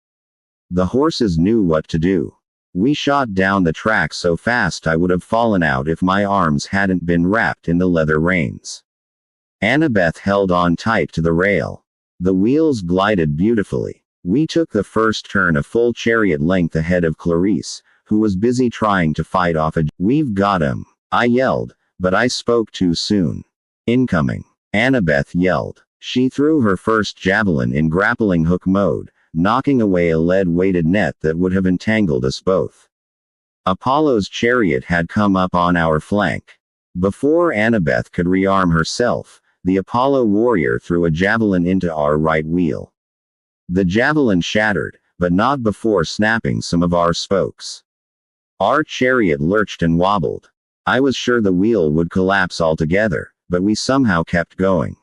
The horses knew what to do. We shot down the track so fast I would have fallen out if my arms hadn't been wrapped in the leather reins. Annabeth held on tight to the rail. The wheels glided beautifully. We took the first turn a full chariot length ahead of Clarice, who was busy trying to fight off a... We've got him, I yelled, but I spoke too soon. Incoming. Annabeth yelled. She threw her first javelin in grappling hook mode, knocking away a lead-weighted net that would have entangled us both. Apollo's chariot had come up on our flank. Before Annabeth could rearm herself, the Apollo warrior threw a javelin into our right wheel. The javelin shattered, but not before snapping some of our spokes. Our chariot lurched and wobbled. I was sure the wheel would collapse altogether, but we somehow kept going.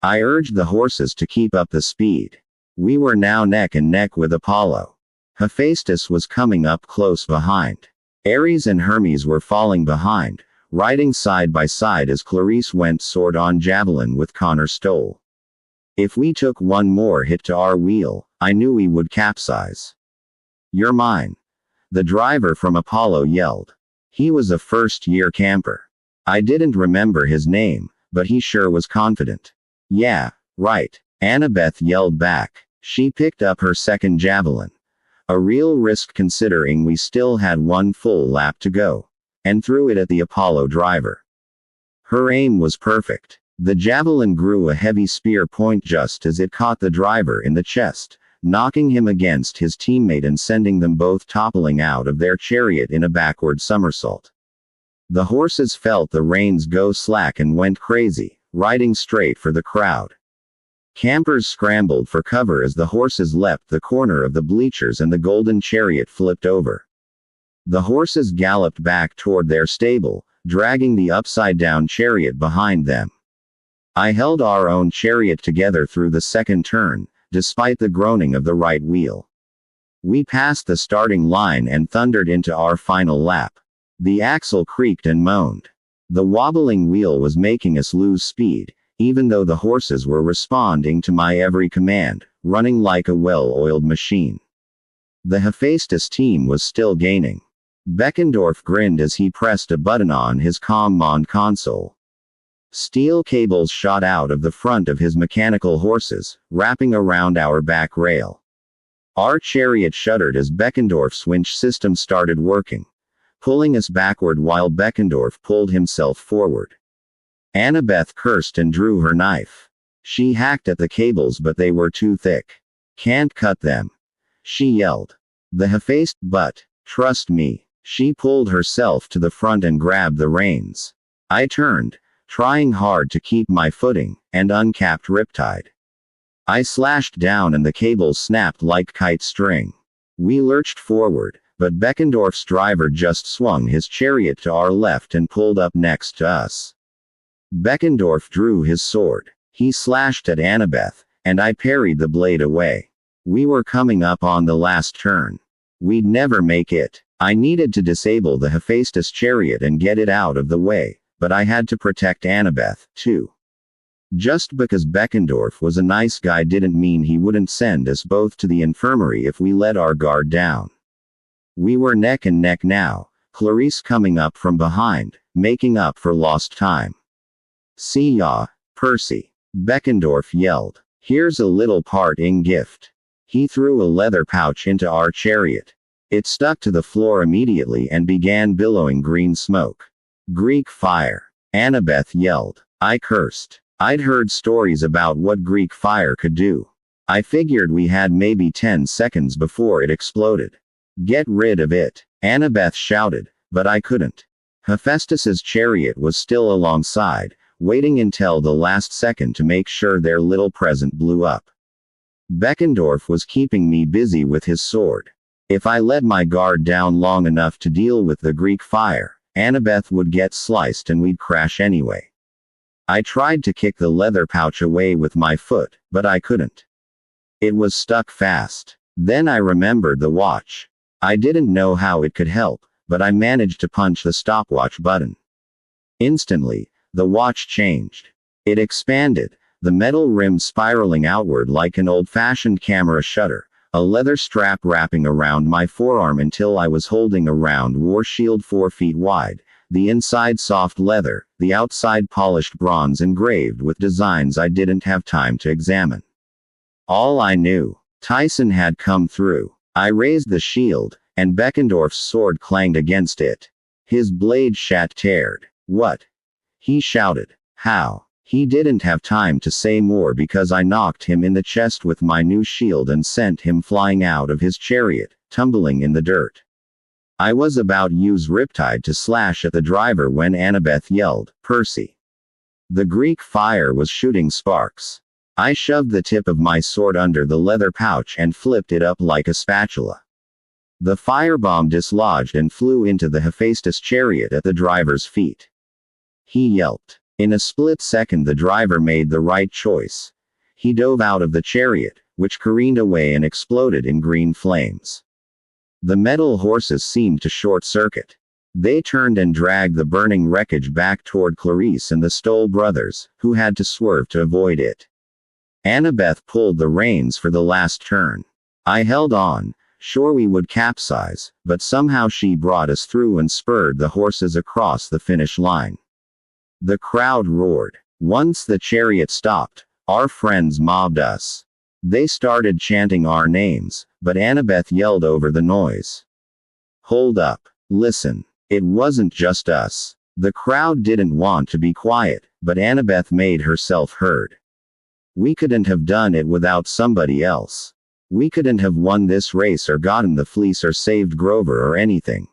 I urged the horses to keep up the speed. We were now neck and neck with Apollo. Hephaestus was coming up close behind. Ares and Hermes were falling behind, riding side by side as Clarice went sword on javelin with Connor Stoll. If we took one more hit to our wheel, I knew we would capsize. You're mine. The driver from Apollo yelled. He was a first-year camper. I didn't remember his name, but he sure was confident. Yeah, right. Annabeth yelled back. She picked up her second javelin. A real risk considering we still had one full lap to go. And threw it at the Apollo driver. Her aim was perfect. The javelin grew a heavy spear point just as it caught the driver in the chest, knocking him against his teammate and sending them both toppling out of their chariot in a backward somersault. The horses felt the reins go slack and went crazy, riding straight for the crowd. Campers scrambled for cover as the horses leapt the corner of the bleachers and the golden chariot flipped over. The horses galloped back toward their stable, dragging the upside-down chariot behind them. I held our own chariot together through the second turn, despite the groaning of the right wheel. We passed the starting line and thundered into our final lap. The axle creaked and moaned. The wobbling wheel was making us lose speed, even though the horses were responding to my every command, running like a well-oiled machine. The Hephaestus team was still gaining. Beckendorf grinned as he pressed a button on his command console. Steel cables shot out of the front of his mechanical horses, wrapping around our back rail. Our chariot shuddered as Beckendorf's winch system started working, pulling us backward while Beckendorf pulled himself forward. Annabeth cursed and drew her knife. She hacked at the cables but they were too thick. Can't cut them. She yelled. The Hephaestus, but, trust me. She pulled herself to the front and grabbed the reins. I turned, trying hard to keep my footing, and uncapped Riptide. I slashed down and the cables snapped like kite string. We lurched forward, but Beckendorf's driver just swung his chariot to our left and pulled up next to us. Beckendorf drew his sword. He slashed at Annabeth, and I parried the blade away. We were coming up on the last turn. We'd never make it. I needed to disable the Hephaestus chariot and get it out of the way, but I had to protect Annabeth, too. Just because Beckendorf was a nice guy didn't mean he wouldn't send us both to the infirmary if we let our guard down. We were neck and neck now, Clarice coming up from behind, making up for lost time. "See ya, Percy," Beckendorf yelled. "Here's a little parting gift." He threw a leather pouch into our chariot. It stuck to the floor immediately and began billowing green smoke. "Greek fire," Annabeth yelled. I cursed. I'd heard stories about what Greek fire could do. I figured we had maybe 10 seconds before it exploded. "Get rid of it," Annabeth shouted, but I couldn't. Hephaestus's chariot was still alongside, waiting until the last second to make sure their little present blew up. Beckendorf was keeping me busy with his sword. If I let my guard down long enough to deal with the Greek fire, Annabeth would get sliced and we'd crash anyway. I tried to kick the leather pouch away with my foot, but I couldn't. It was stuck fast. Then I remembered the watch. I didn't know how it could help, but I managed to punch the stopwatch button. Instantly, the watch changed. It expanded, the metal rim spiraling outward like an old-fashioned camera shutter, a leather strap wrapping around my forearm until I was holding a round war shield 4 feet wide, the inside soft leather, the outside polished bronze engraved with designs I didn't have time to examine. All I knew, Tyson had come through. I raised the shield, and Beckendorf's sword clanged against it. His blade shattered. "What?" he shouted. "How?" He didn't have time to say more because I knocked him in the chest with my new shield and sent him flying out of his chariot, tumbling in the dirt. I was about to use Riptide to slash at the driver when Annabeth yelled, "Percy!" The Greek fire was shooting sparks. I shoved the tip of my sword under the leather pouch and flipped it up like a spatula. The firebomb dislodged and flew into the Hephaestus chariot at the driver's feet. He yelped. In a split second the driver made the right choice. He dove out of the chariot, which careened away and exploded in green flames. The metal horses seemed to short-circuit. They turned and dragged the burning wreckage back toward Clarice and the Stoll brothers, who had to swerve to avoid it. Annabeth pulled the reins for the last turn. I held on, sure we would capsize, but somehow she brought us through and spurred the horses across the finish line. The crowd roared. Once the chariot stopped, our friends mobbed us. They started chanting our names, but Annabeth yelled over the noise. "Hold up. Listen. It wasn't just us." The crowd didn't want to be quiet, but Annabeth made herself heard. "We couldn't have done it without somebody else. We couldn't have won this race or gotten the fleece or saved Grover or anything.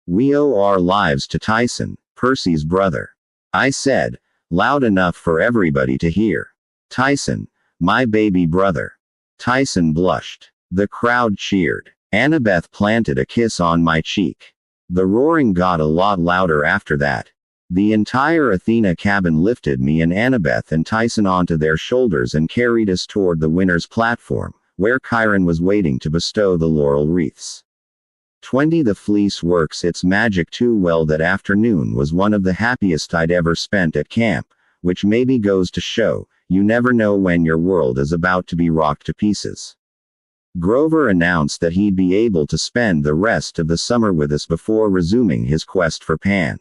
We owe our lives to Tyson, Percy's brother," I said, loud enough for everybody to hear. "Tyson, my baby brother." Tyson blushed. The crowd cheered. Annabeth planted a kiss on my cheek. The roaring got a lot louder after that. The entire Athena cabin lifted me and Annabeth and Tyson onto their shoulders and carried us toward the winner's platform, where Chiron was waiting to bestow the laurel wreaths. 20 The fleece works its magic too well. That afternoon was one of the happiest I'd ever spent at camp, which maybe goes to show, you never know when your world is about to be rocked to pieces. Grover announced that he'd be able to spend the rest of the summer with us before resuming his quest for Pan.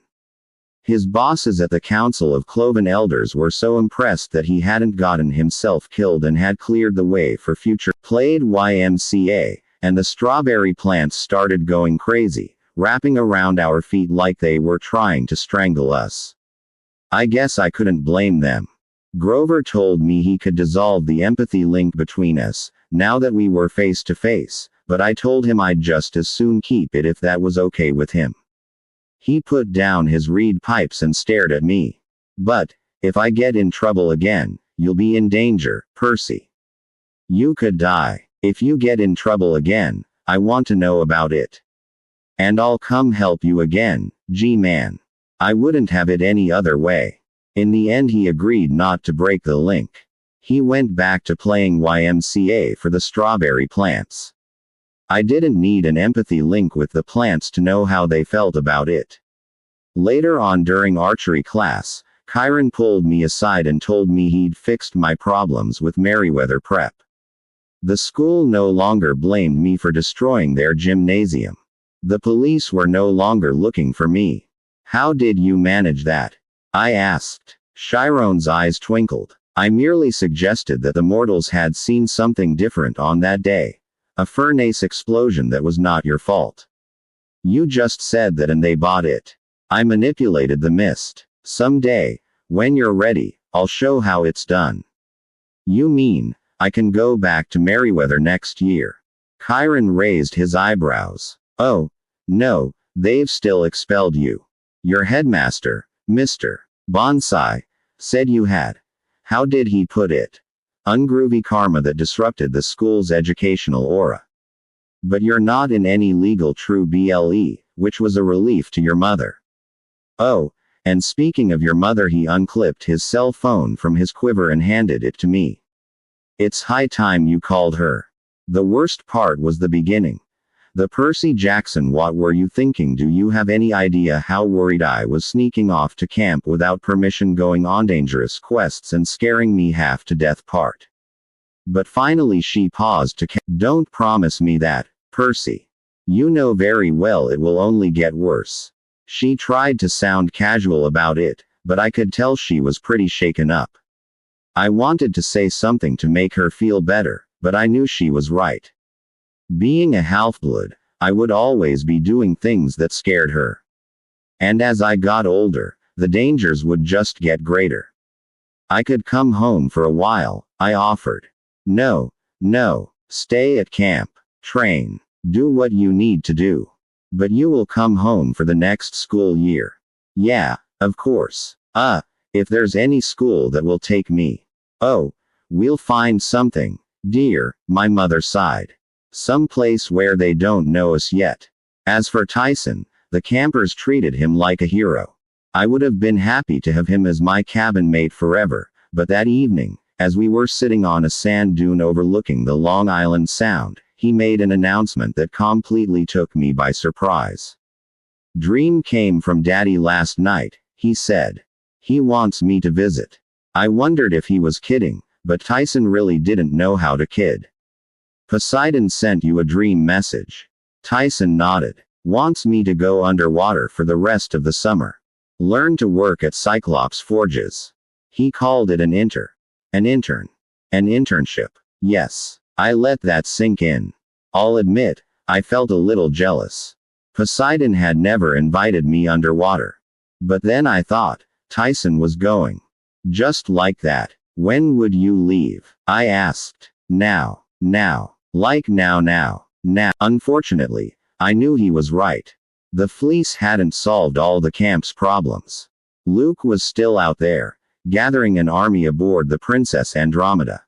His bosses at the Council of Cloven Elders were so impressed that he hadn't gotten himself killed and had cleared the way for future. Played YMCA, and the strawberry plants started going crazy, wrapping around our feet like they were trying to strangle us. I guess I couldn't blame them. Grover told me he could dissolve the empathy link between us, now that we were face to face, but I told him I'd just as soon keep it if that was okay with him. He put down his reed pipes and stared at me. "But, if I get in trouble again, you'll be in danger, Percy. You could die. If you get in trouble again, I want to know about it. And I'll come help you again, G-Man." I wouldn't have it any other way. In the end he agreed not to break the link. He went back to playing YMCA for the strawberry plants. I didn't need an empathy link with the plants to know how they felt about it. Later on during archery class, Chiron pulled me aside and told me he'd fixed my problems with Merryweather Prep. The school no longer blamed me for destroying their gymnasium. The police were no longer looking for me. How did you manage that? I asked. Chiron's eyes twinkled. I merely suggested that the mortals had seen something different on that day. A furnace explosion that was not your fault. You just said that and they bought it. I manipulated the mist. Someday, when you're ready, I'll show how it's done. You mean, I can go back to Merryweather next year? Chiron raised his eyebrows. Oh, no, they've still expelled you. Your headmaster, Mr. Bonsai, said you had. How did he put it? Ungroovy karma that disrupted the school's educational aura. But you're not in any legal true BLE, which was a relief to your mother. Oh, and speaking of your mother, he unclipped his cell phone from his quiver and handed it to me. It's high time you called her. The worst part was the beginning. The Percy Jackson, what were you thinking? Do you have any idea how worried I was sneaking off to camp without permission, going on dangerous quests and scaring me half to death part? But finally she paused to Don't promise me that, Percy. You know very well it will only get worse. She tried to sound casual about it, but I could tell she was pretty shaken up. I wanted to say something to make her feel better, but I knew she was right. Being a half-blood, I would always be doing things that scared her. And as I got older, the dangers would just get greater. I could come home for a while, I offered. No, stay at camp, train, do what you need to do. But you will come home for the next school year. Yeah, of course. If there's any school that will take me. Oh, we'll find something, dear, my mother sighed. Some place where they don't know us yet. As for Tyson, the campers treated him like a hero. I would have been happy to have him as my cabin mate forever, but that evening, as we were sitting on a sand dune overlooking the Long Island Sound, he made an announcement that completely took me by surprise. Dream came from Daddy last night, he said. He wants me to visit. I wondered if he was kidding, but Tyson really didn't know how to kid. Poseidon sent you a dream message. Tyson nodded. Wants me to go underwater for the rest of the summer. Learn to work at Cyclops Forges. He called it an intern. An internship. Yes. I let that sink in. I'll admit, I felt a little jealous. Poseidon had never invited me underwater. But then I thought, Tyson was going. Just like that. When would you leave? I asked. Now. Like now. Unfortunately, I knew he was right. The fleece hadn't solved all the camp's problems. Luke was still out there, gathering an army aboard the Princess Andromeda.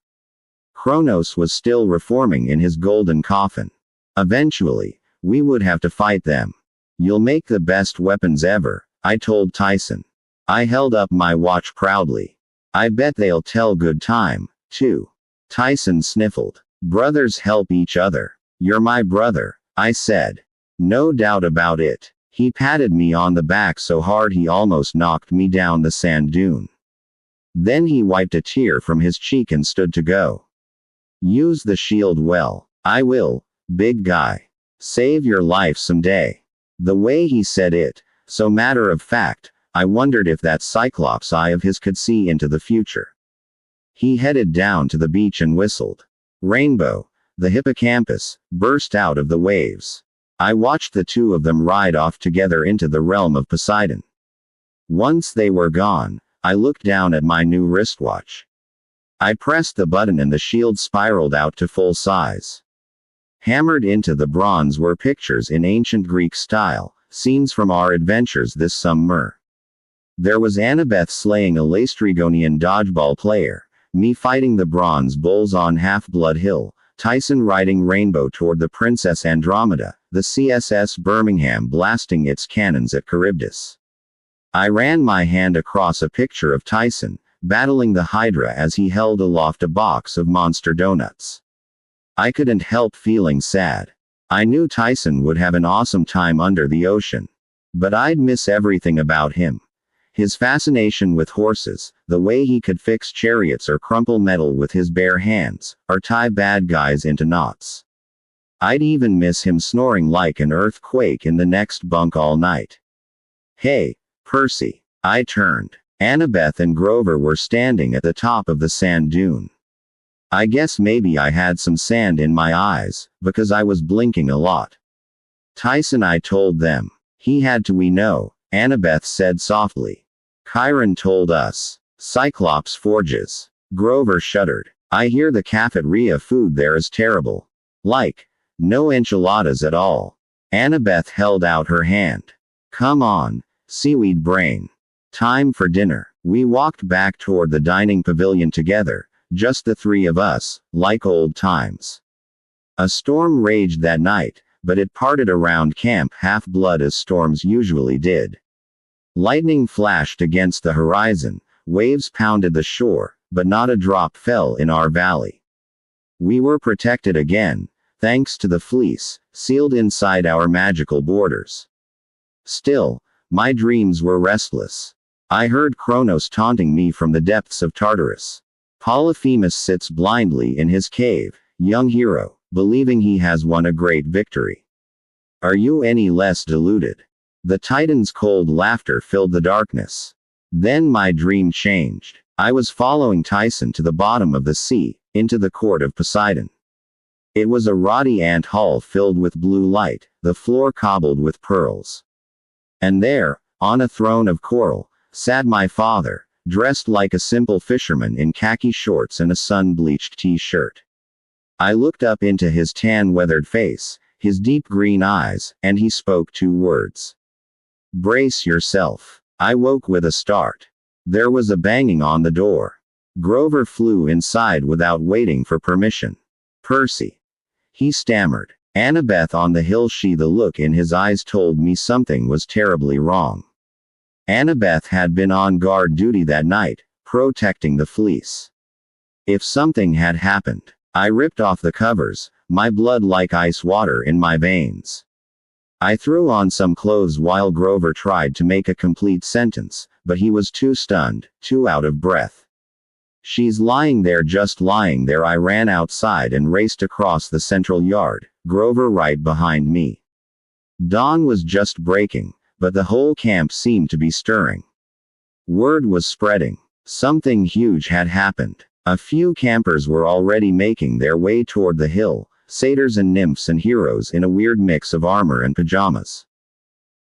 Kronos was still reforming in his golden coffin. Eventually, we would have to fight them. You'll make the best weapons ever, I told Tyson. I held up my watch proudly. I bet they'll tell good time, too. Tyson sniffled. Brothers help each other. You're my brother, I said. No doubt about it. He patted me on the back so hard he almost knocked me down the sand dune. Then he wiped a tear from his cheek and stood to go. Use the shield well. I will, big guy. Save your life someday. The way he said it, so matter of fact, I wondered if that Cyclops eye of his could see into the future. He headed down to the beach and whistled. Rainbow, the hippocampus, burst out of the waves. I watched the two of them ride off together into the realm of Poseidon. Once they were gone, I looked down at my new wristwatch. I pressed the button and the shield spiraled out to full size. Hammered into the bronze were pictures in ancient Greek style, scenes from our adventures this summer. There was Annabeth slaying a Laestrygonian dodgeball player, me fighting the bronze bulls on Half-Blood Hill, Tyson riding Rainbow toward the Princess Andromeda, the CSS Birmingham blasting its cannons at Charybdis. I ran my hand across a picture of Tyson, battling the Hydra as he held aloft a box of monster donuts. I couldn't help feeling sad. I knew Tyson would have an awesome time under the ocean. But I'd miss everything about him. His fascination with horses, the way he could fix chariots or crumple metal with his bare hands, or tie bad guys into knots. I'd even miss him snoring like an earthquake in the next bunk all night. "Hey, Percy." I turned. Annabeth and Grover were standing at the top of the sand dune. I guess maybe I had some sand in my eyes, because I was blinking a lot. "Tyson," I told them. "He had to, we know," Annabeth said softly. "Chiron told us. Cyclops Forges." Grover shuddered. "I hear the cafeteria food there is terrible. Like, no enchiladas at all." Annabeth held out her hand. "Come on, seaweed brain. Time for dinner." We walked back toward the dining pavilion together, just the three of us, like old times. A storm raged that night, but it parted around Camp Half-Blood as storms usually did. Lightning flashed against the horizon, waves pounded the shore, but not a drop fell in our valley. We were protected again, thanks to the fleece, sealed inside our magical borders. Still, my dreams were restless. I heard Kronos taunting me from the depths of Tartarus. Polyphemus sits blindly in his cave, young hero, believing he has won a great victory. Are you any less deluded? The Titan's cold laughter filled the darkness. Then my dream changed. I was following Tyson to the bottom of the sea, into the court of Poseidon. It was a ruddy ant hall filled with blue light, the floor cobbled with pearls. And there, on a throne of coral, sat my father, dressed like a simple fisherman in khaki shorts and a sun-bleached t-shirt. I looked up into his tan-weathered face, his deep green eyes, and he spoke 2 words. "Brace yourself." I woke with a start. There was a banging on the door. Grover flew inside without waiting for permission. "Percy," he stammered. Annabeth on the hill, the look in his eyes told me something was terribly wrong. Annabeth had been on guard duty that night, protecting the fleece. If something had happened, I ripped off the covers, my blood like ice water in my veins. I threw on some clothes while Grover tried to make a complete sentence, but he was too stunned, too out of breath. "She's lying there, just lying there." I ran outside and raced across the central yard, Grover right behind me. Dawn was just breaking, but the whole camp seemed to be stirring. Word was spreading. Something huge had happened. A few campers were already making their way toward the hill, satyrs and nymphs and heroes in a weird mix of armor and pajamas.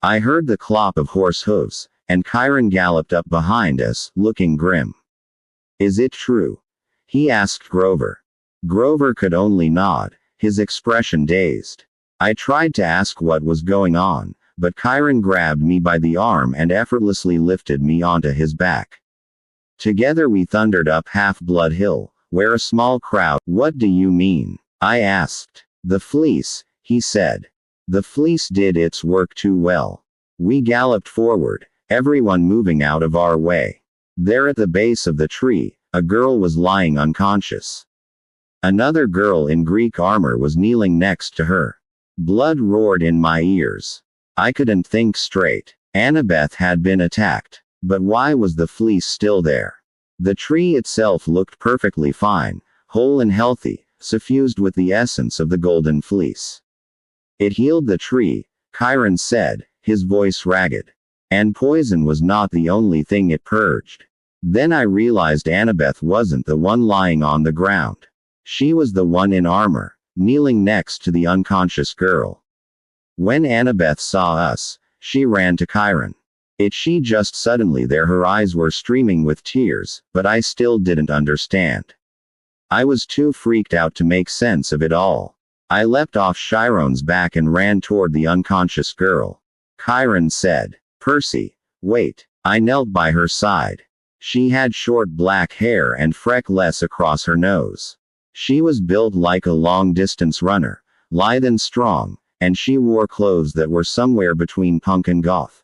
I heard the clop of horse hooves, and Chiron galloped up behind us, looking grim. "Is it true?" he asked Grover. Grover could only nod, his expression dazed. I tried to ask what was going on, but Chiron grabbed me by the arm and effortlessly lifted me onto his back. Together we thundered up Half-Blood Hill, where a small crowd— "What do you mean?" I asked. "The fleece," he said. "The fleece did its work too well." We galloped forward, everyone moving out of our way. There at the base of the tree, a girl was lying unconscious. Another girl in Greek armor was kneeling next to her. Blood roared in my ears. I couldn't think straight. Annabeth had been attacked. But why was the fleece still there? The tree itself looked perfectly fine, whole and healthy, suffused with the essence of the golden fleece. "It healed the tree," Chiron said, his voice ragged. "And poison was not the only thing it purged." Then I realized Annabeth wasn't the one lying on the ground. She was the one in armor, kneeling next to the unconscious girl. When Annabeth saw us, she ran to Chiron. She just suddenly there, her eyes were streaming with tears, but I still didn't understand. I was too freaked out to make sense of it all. I leapt off Chiron's back and ran toward the unconscious girl. Chiron said, "Percy, wait." I knelt by her side. She had short black hair and freckles across her nose. She was built like a long-distance runner, lithe and strong, and she wore clothes that were somewhere between punk and goth.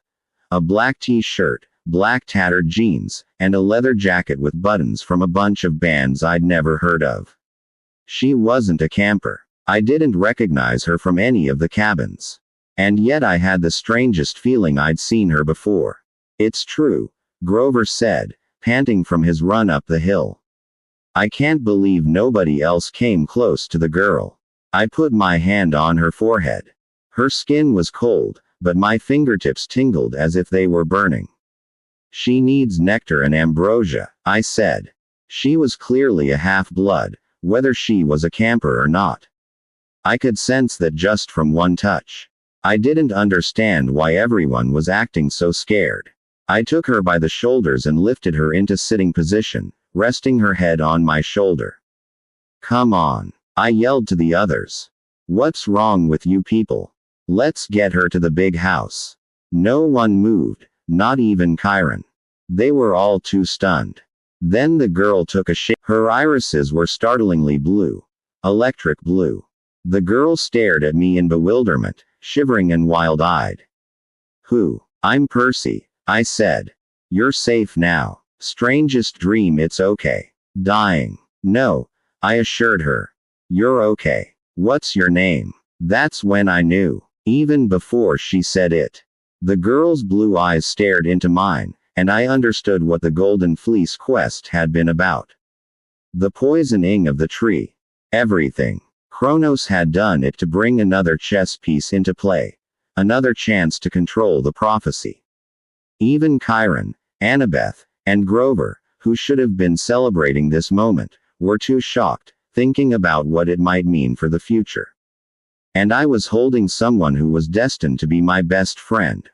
A black t-shirt, black tattered jeans, and a leather jacket with buttons from a bunch of bands I'd never heard of. She wasn't a camper. I didn't recognize her from any of the cabins. And yet I had the strangest feeling I'd seen her before. It's true, Grover said, panting from his run up the hill. I can't believe nobody else came close to the girl. I put my hand on her forehead. Her skin was cold, but my fingertips tingled as if they were burning. She needs nectar and ambrosia, I said. She was clearly a half-blood, whether she was a camper or not. I could sense that just from one touch. I didn't understand why everyone was acting so scared. I took her by the shoulders and lifted her into sitting position, resting her head on my shoulder. Come on, I yelled to the others. What's wrong with you people? Let's get her to the big house. No one moved, not even Kyron. They were all too stunned. Then the girl took a shake. Her irises were startlingly blue. Electric blue. The girl stared at me in bewilderment, shivering and wild-eyed. Who? I'm Percy, I said. You're safe now. Strangest dream, it's okay. Dying. No, I assured her. You're okay. What's your name? That's when I knew. Even before she said it. The girl's blue eyes stared into mine, and I understood what the Golden Fleece quest had been about. The poisoning of the tree. Everything. Kronos had done it to bring another chess piece into play. Another chance to control the prophecy. Even Kyron, Annabeth, and Grover, who should have been celebrating this moment, were too shocked, thinking about what it might mean for the future. And I was holding someone who was destined to be my best friend.